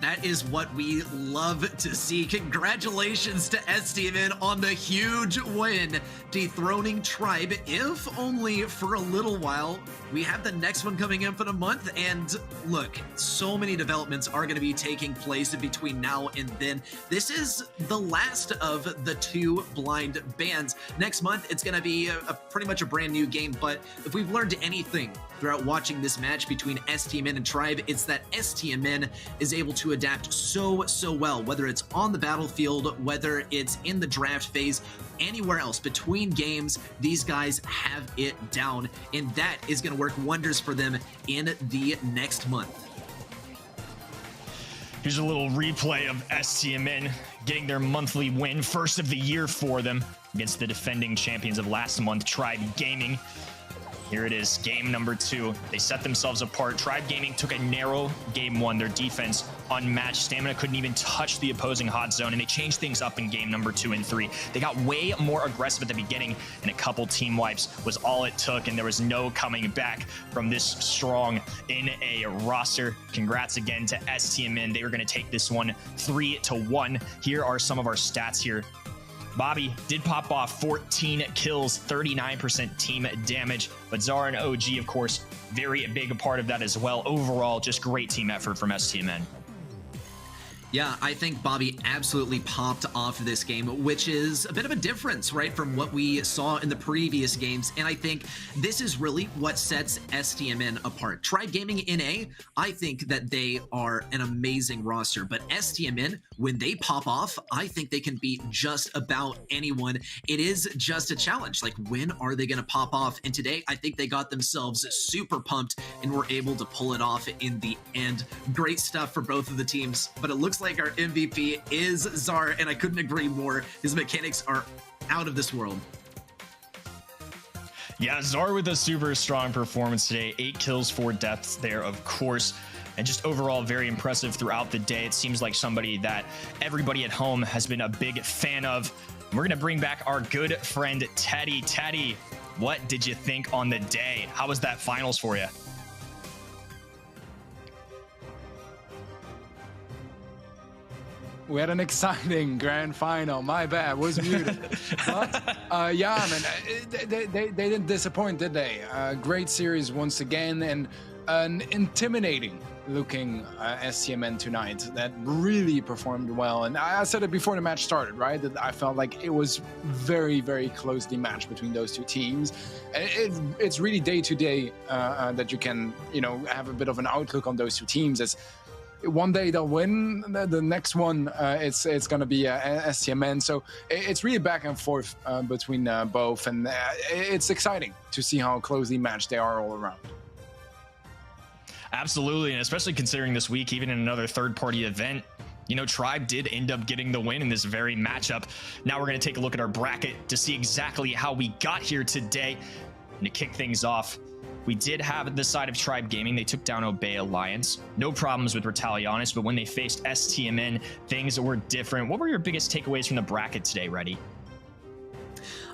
That is what we love to see. Congratulations to STMN on the huge win, dethroning Tribe, if only for a little while. We have the next one coming up in a month, and look, so many developments are going to be taking place in between now and then. This is the last of the 2 blind bands. Next month, it's going to be pretty much a brand new game, but if we've learned anything throughout watching this match between STMN and Tribe, it's that STMN is able to adapt so well, whether it's on the battlefield, whether it's in the draft phase, anywhere else between games. These guys have it down, and that is going to work wonders for them in the next month.
Here's a little replay of STMN getting their monthly win, first of the year for them, against the defending champions of last month, Tribe Gaming. Here it is, game number 2. They set themselves apart. Tribe Gaming took a narrow game 1. Their defense unmatched. Stamina couldn't even touch the opposing hot zone, and they changed things up in game number 2 and 3. They got way more aggressive at the beginning, and a couple team wipes was all it took, and there was no coming back from this strong in a roster. Congrats again to STMN. They were going to take this one 3-1. Here are some of our stats here. Bobby did pop off 14 kills, 39% team damage, but Zara and OG, of course, very big a part of that as well. Overall, just great team effort from STMN.
Yeah, I think Bobby absolutely popped off this game, which is a bit of a difference, right, from what we saw in the previous games. And I think this is really what sets STMN apart. Tribe Gaming NA, I think that they are an amazing roster, but STMN, when they pop off, I think they can beat just about anyone. It is just a challenge. Like, when are they going to pop off? And today, I think they got themselves super pumped and were able to pull it off in the end. Great stuff for both of the teams, but it looks like our MVP is Zar, and I couldn't agree more. His mechanics are out of this world.
Yeah, Zar with a super strong performance today. 8 kills, 4 deaths there, of course. And just overall very impressive throughout the day. It seems like somebody that everybody at home has been a big fan of. We're going to bring back our good friend, Teddy. Teddy, what did you think on the day? How was that finals for you?
We had an exciting grand final. My bad, was muted. But yeah, man, they didn't disappoint, did they? Great series once again, and an intimidating looking STMN tonight that really performed well. And I said it before the match started, right? That I felt like it was very closely matched between those two teams. And it's really day to day that you can, have a bit of an outlook on those two teams. As one day they'll win, the next one it's going to be STMN. So it's really back and forth between both, and it's exciting to see how closely matched they are all around.
Absolutely, and especially considering this week, even in another third-party event, Tribe did end up getting the win in this very matchup. Now we're going to take a look at our bracket to see exactly how we got here today. And to kick things off, we did have the side of Tribe Gaming. They took down Obey Alliance. No problems with Retalianis, but when they faced STMN, things were different. What were your biggest takeaways from the bracket today, Reddy?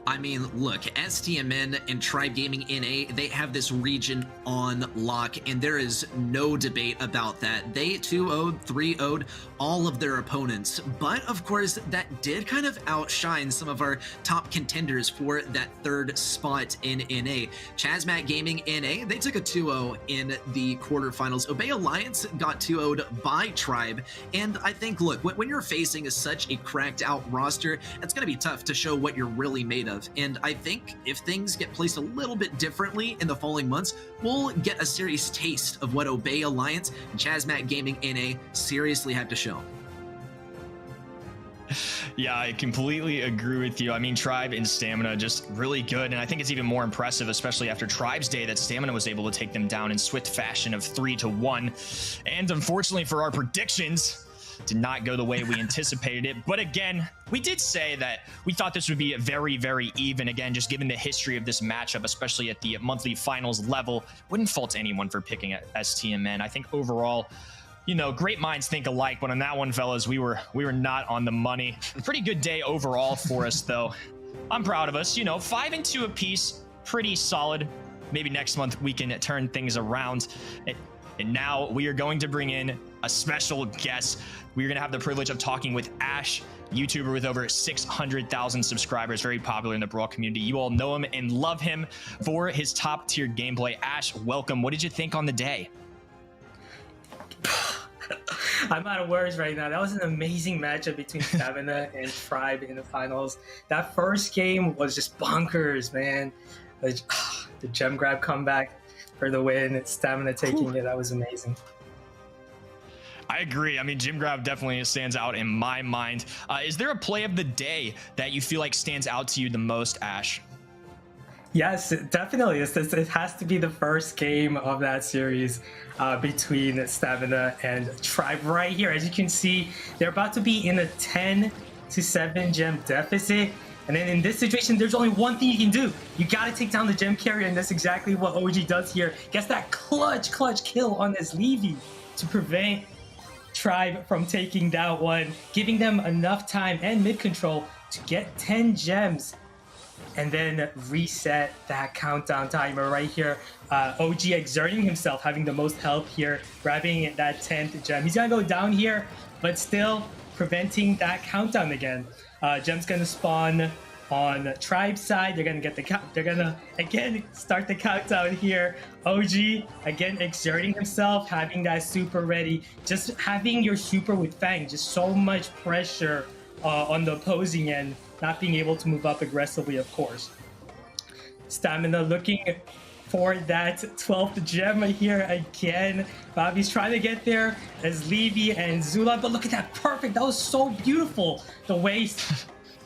I mean, look, STMN and Tribe Gaming NA, they have this region on lock, and there is no debate about that. They 2-0'd, 3-0'd all of their opponents, but of course, that did kind of outshine some of our top contenders for that third spot in NA. Chazmat Gaming NA, they took a 2-0 in the quarterfinals. Obey Alliance got 2-0'd by Tribe, and I think, look, when you're facing such a cracked out roster, it's going to be tough to show what you're really made of. And I think if things get placed a little bit differently in the following months, we'll get a serious taste of what Obey Alliance and Chazmat Gaming NA seriously have to show.
Yeah, I completely agree with you. I mean, Tribe and Stamina just really good, and I think it's even more impressive, especially after Tribe's day, that Stamina was able to take them down in swift fashion of 3-1. And unfortunately for our predictions, did not go the way we anticipated it. But again, we did say that we thought this would be very even. Again, just given the history of this matchup, especially at the monthly finals level, wouldn't fault anyone for picking STMN. I think overall, great minds think alike, but on that one, fellas, we were not on the money. Pretty good day overall for us, though. I'm proud of us. 5-2 apiece, pretty solid. Maybe next month we can turn things around. And now we are going to bring in a special guest. We're going to have the privilege of talking with Ash, YouTuber with over 600,000 subscribers, very popular in the Brawl community. You all know him and love him for his top tier gameplay. Ash, welcome. What did you think on the day?
I'm out of words right now. That was an amazing matchup between Stamina and Tribe in the finals. That first game was just bonkers, man. Like, the gem grab comeback for the win, Stamina taking it, that was amazing.
I agree. I mean, Gem Grab definitely stands out in my mind. Is there a play of the day that you feel like stands out to you the most, Ash?
Yes, definitely. It has to be the first game of that series between Stamina and Tribe right here. As you can see, they're about to be in a 10-7 gem deficit. And then in this situation, there's only one thing you can do. You got to take down the gem carrier, and that's exactly what OG does here. Gets that clutch kill on this Levy to prevent Tribe from taking that one, giving them enough time and mid control to get 10 gems and then reset that countdown timer right here. OG exerting himself, having the most health here, grabbing that 10th gem. He's gonna go down here, but still preventing that countdown again. Gem's gonna spawn on Tribe's side. They're gonna get the they're gonna again start the countdown here. OG again exerting himself, having that super ready, just having your super with Fang, just so much pressure on the opposing end, not being able to move up aggressively, of course. Stamina looking for that 12th gem here again. Bobby's trying to get there as Levy and Zula, but look at that, perfect. That was so beautiful. The way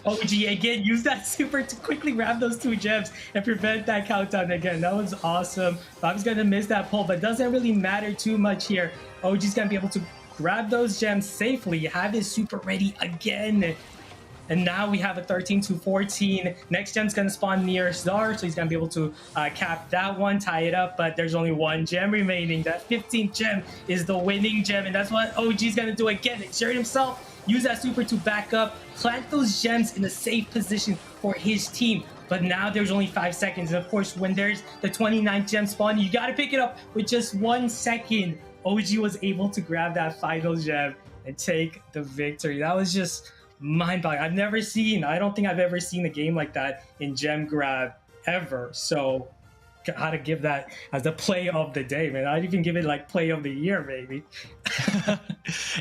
OG again used that super to quickly grab those 2 gems and prevent that countdown again. That was awesome. Bobby's gonna miss that pull, but it doesn't really matter too much here. OG's gonna be able to grab those gems safely, have his super ready again. And now we have a 13-14. Next gem's gonna spawn near Star, so he's gonna be able to cap that one, tie it up, but there's only 1 gem remaining. That 15th gem is the winning gem, and that's what OG's gonna do again. Exert himself, use that super to back up, plant those gems in a safe position for his team. But now there's only 5 seconds, and of course, when there's the 29th gem spawn, you gotta pick it up with just 1 second. OG was able to grab that final gem and take the victory. That was just mind-boggling. I don't think I've ever seen a game like that in gem grab ever. So gotta give that as the play of the day, man. I'd even give it like play of the year, maybe.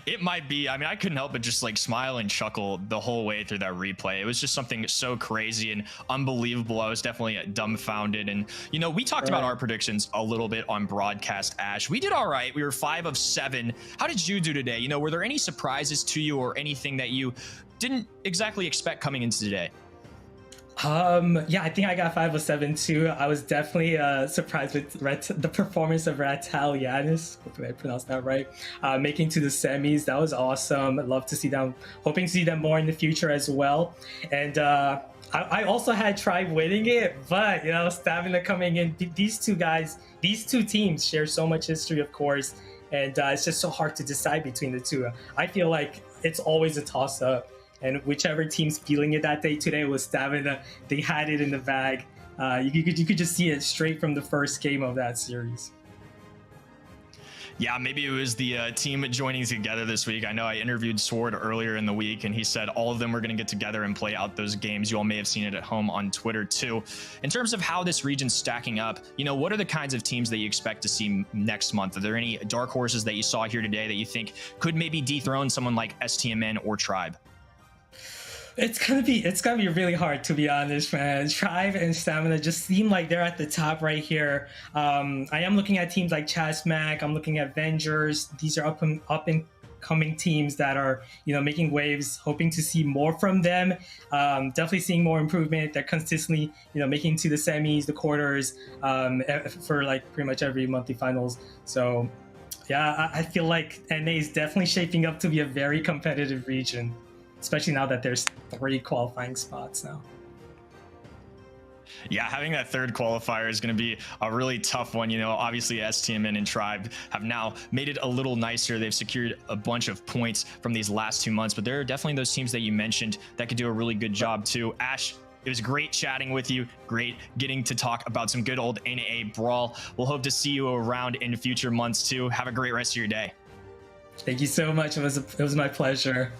It might be. I mean, I couldn't help but just like smile and chuckle the whole way through that replay. It was just something so crazy and unbelievable. I was definitely dumbfounded. And, you know, we talked about our predictions a little bit on broadcast, Ash. We did all right. We were 5 of 7. How did you do today? You know, were there any surprises to you or anything that you didn't exactly expect coming into today?
Yeah, I think I got 5 of 7 too. I was definitely surprised with the performance of Ratalianis. Hopefully I pronounced that right. Making to the semis, that was awesome. I'd love to see them, hoping to see them more in the future as well. And I also had Tribe winning it, but you know, Stamina coming in. These two guys, these two teams share so much history, of course, and it's just so hard to decide between the two. I feel like it's always a toss-up. And whichever team's feeling it that day, today was Stamina. They had it in the bag. You could just see it straight from the first game of that series.
Yeah, maybe it was the team joining together this week. I know I interviewed Sword earlier in the week, and he said all of them were going to get together and play out those games. You all may have seen it at home on Twitter too. In terms of how this region's stacking up, you know, what are the kinds of teams that you expect to see next month? Are there any dark horses that you saw here today that you think could maybe dethrone someone like STMN or Tribe?
It's gonna be really hard, to be honest, man. Tribe and Stamina just seem like they're at the top right here. I am looking at teams like Chasmac. I'm looking at Vengers. These are up and coming teams that are, you know, making waves. Hoping to see more from them. Definitely seeing more improvement. They're consistently, you know, making to the semis, the quarters, for like pretty much every monthly finals. So yeah, I feel like NA is definitely shaping up to be a very competitive region, especially now that there's 3 qualifying spots now.
Yeah, having that third qualifier is going to be a really tough one. You know, obviously STMN and Tribe have now made it a little nicer. They've secured a bunch of points from these last 2 months, but there are definitely those teams that you mentioned that could do a really good job too. Ash, it was great chatting with you. Great getting to talk about some good old NA Brawl. We'll hope to see you around in future months too. Have a great rest of your day.
Thank you so much. It was my pleasure.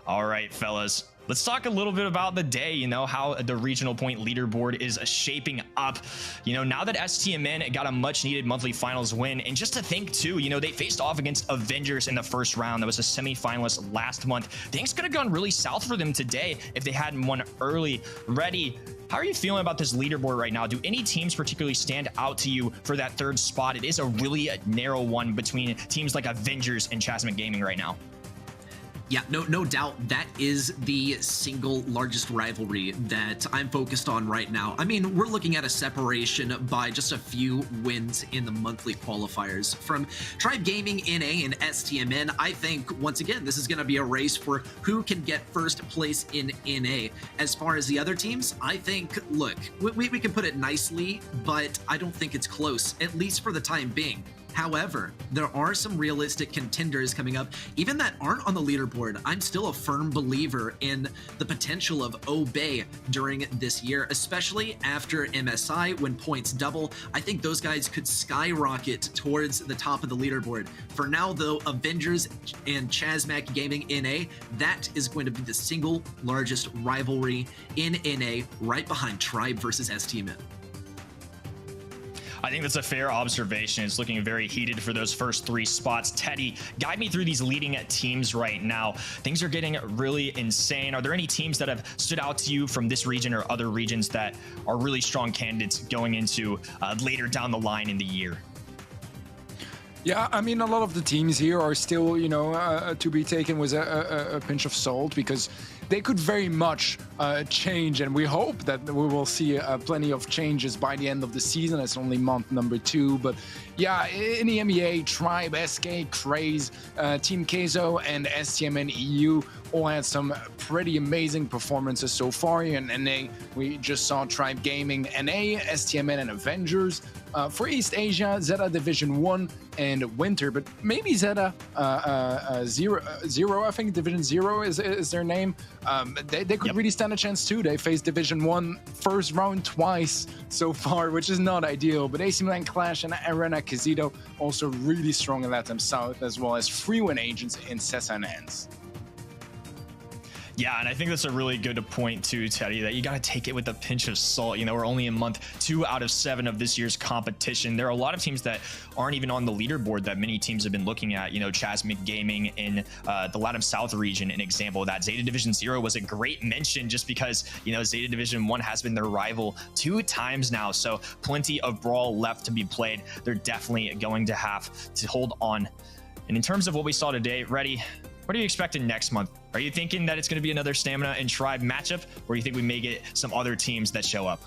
All right, fellas. Let's talk a little bit about the day, you know, how the regional point leaderboard is shaping up. You know, now that STMN got a much needed monthly finals win, and just to think too, you know, they faced off against Avengers in the first round. That was a semifinalist last month. Things could have gone really south for them today if they hadn't won early. Ready? How are you feeling about this leaderboard right now? Do any teams particularly stand out to you for that third spot? It is a really narrow one between teams like Avengers and Chasmic Gaming right now.
Yeah, no doubt that is the single largest rivalry that I'm focused on right now. I mean, we're looking at a separation by just a few wins in the monthly qualifiers. From Tribe Gaming, NA, and STMN, I think, once again, this is going to be a race for who can get first place in NA. As far as the other teams, I think, look, we can put it nicely, but I don't think it's close, at least for the time being. However, there are some realistic contenders coming up, even that aren't on the leaderboard. I'm still a firm believer in the potential of Obey during this year, especially after MSI when points double. I think those guys could skyrocket towards the top of the leaderboard. For now, though, Avengers and Chasmac Gaming NA, that is going to be the single largest rivalry in NA, right behind Tribe versus STMN.
I think that's a fair observation. It's looking very heated for those first three spots. Teddy, guide me through these leading teams right now. Things are getting really insane. Are there any teams that have stood out to you from this region or other regions that are really strong candidates going into later down the line in the year?
Yeah, I mean, a lot of the teams here are still, you know, to be taken with a pinch of salt, because they could very much change, and we hope that we will see plenty of changes by the end of the season. It's only month number 2, but yeah, in the NBA, Tribe, SK, Craze, Team Keizo, and STMN EU all had some pretty amazing performances so far. And we just saw Tribe Gaming, NA, STMN, and Avengers. For East Asia, Zeta Division 1 and Winter, but maybe Zeta Zero, I think Division 0 is their name. They could really stand a chance too. They faced Division 1 first round twice so far, which is not ideal, but AC Milan Clash and Arena Casito also really strong in Latam South, as well as free win agents in Sessa and Ants.
Yeah, and I think that's a really good point too, Teddy, that you got to take it with a pinch of salt. You know, we're only in month 2 out of 7 of this year's competition. There are a lot of teams that aren't even on the leaderboard that many teams have been looking at. You know, Chasmic Gaming in the Latam South region, an example of that. Zeta Division 0 was a great mention just because, you know, Zeta Division 1 has been their rival 2 times now. So plenty of Brawl left to be played. They're definitely going to have to hold on. And in terms of what we saw today, Ready, what are you expecting next month? Are you thinking that it's going to be another Stamina and Tribe matchup, or do you think we may get some other teams that show up?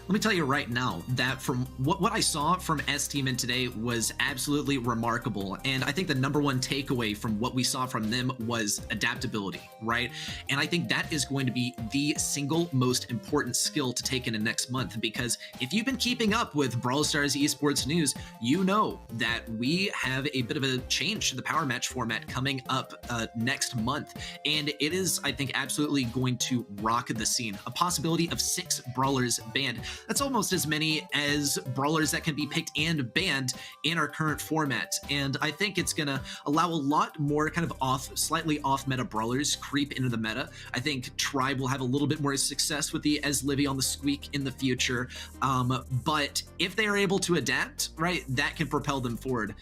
Let me tell you right now that from what I saw from STMN today was absolutely remarkable. And I think the number one takeaway from what we saw from them was adaptability, right? And I think that is going to be the single most important skill to take into next month, because if you've been keeping up with Brawl Stars esports news, you know that we have a bit of a change to the power match format coming up next month. And it is, I think, absolutely going to rock the scene. A possibility of 6 brawlers banned. That's almost as many as brawlers that can be picked and banned in our current format. And I think it's going to allow a lot more kind of slightly off meta brawlers creep into the meta. I think Tribe will have a little bit more success with the As Livy on the Squeak in the future. But if they are able to adapt, right, that can propel them forward.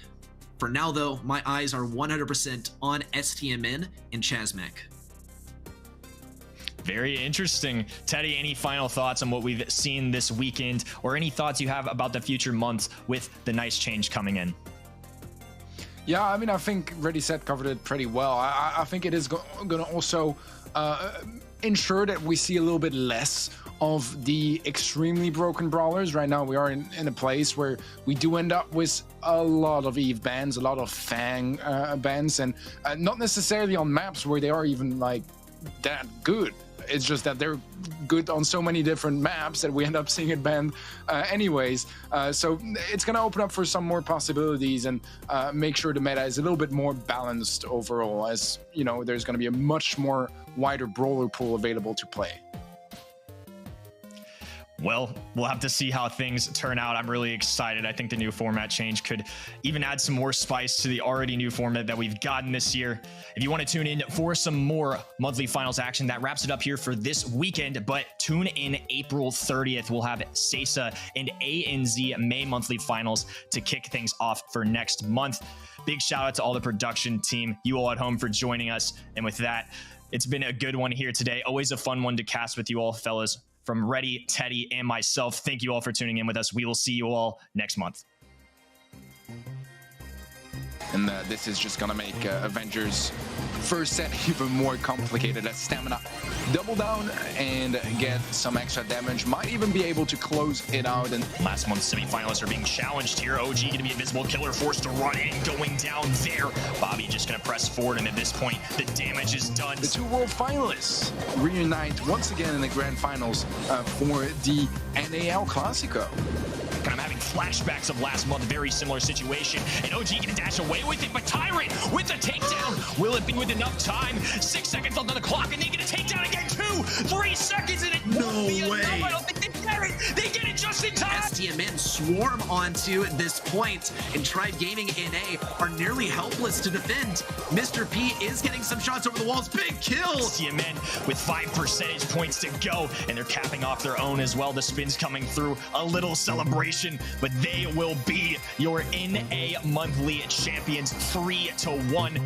For now, though, my eyes are 100% on STMN and Chasmac.
Very interesting. Teddy, any final thoughts on what we've seen this weekend, or any thoughts you have about the future months with the nice change coming in?
Yeah, I mean, I think Ready Set covered it pretty well. I think it is going to also ensure that we see a little bit less of the extremely broken brawlers. Right now, we are in a place where we do end up with a lot of Eve bans, a lot of Fang bans, and not necessarily on maps where they are even like that good. It's just that they're good on so many different maps that we end up seeing it banned anyways. So it's going to open up for some more possibilities and make sure the meta is a little bit more balanced overall, as, you know, there's going to be a much more wider brawler pool available to play.
Well, we'll have to see how things turn out. I'm really excited. I think the new format change could even add some more spice to the already new format that we've gotten this year. If you want to tune in for some more monthly finals action, that wraps it up here for this weekend. But tune in April 30th. We'll have SESA and ANZ May monthly finals to kick things off for next month. Big shout out to all the production team, you all at home, for joining us. And with that, it's been a good one here today. Always a fun one to cast with you all, fellas. From Reddy, Teddy, and myself, thank you all for tuning in with us. We will see you all next month.
And this is just gonna make Avengers first set even more complicated as Stamina double down and get some extra damage. Might even be able to close it out. And
last month's semifinalists are being challenged here. OG gonna be invisible, Killer forced to run in, going down there. Bobby just gonna press forward, and at this point, the damage is done.
The two world finalists reunite once again in the grand finals for the NAL Classico.
I'm having flashbacks of last month, very similar situation, and OG gonna dash away with it, but Tyrant with the takedown. Will it be with enough time? 6 seconds on the clock, and they get a takedown again. 2, 3 seconds, and it won't be enough. I don't think they get it. They get it just in time.
STMN swarm onto this point, and Tribe Gaming NA are nearly helpless to defend. Mr. P is getting some shots over the walls. Big kill.
STMN with 5 percentage points to go, and they're capping off their own as well. The spins coming through, a little celebration, but they will be your NA monthly champions 3-1.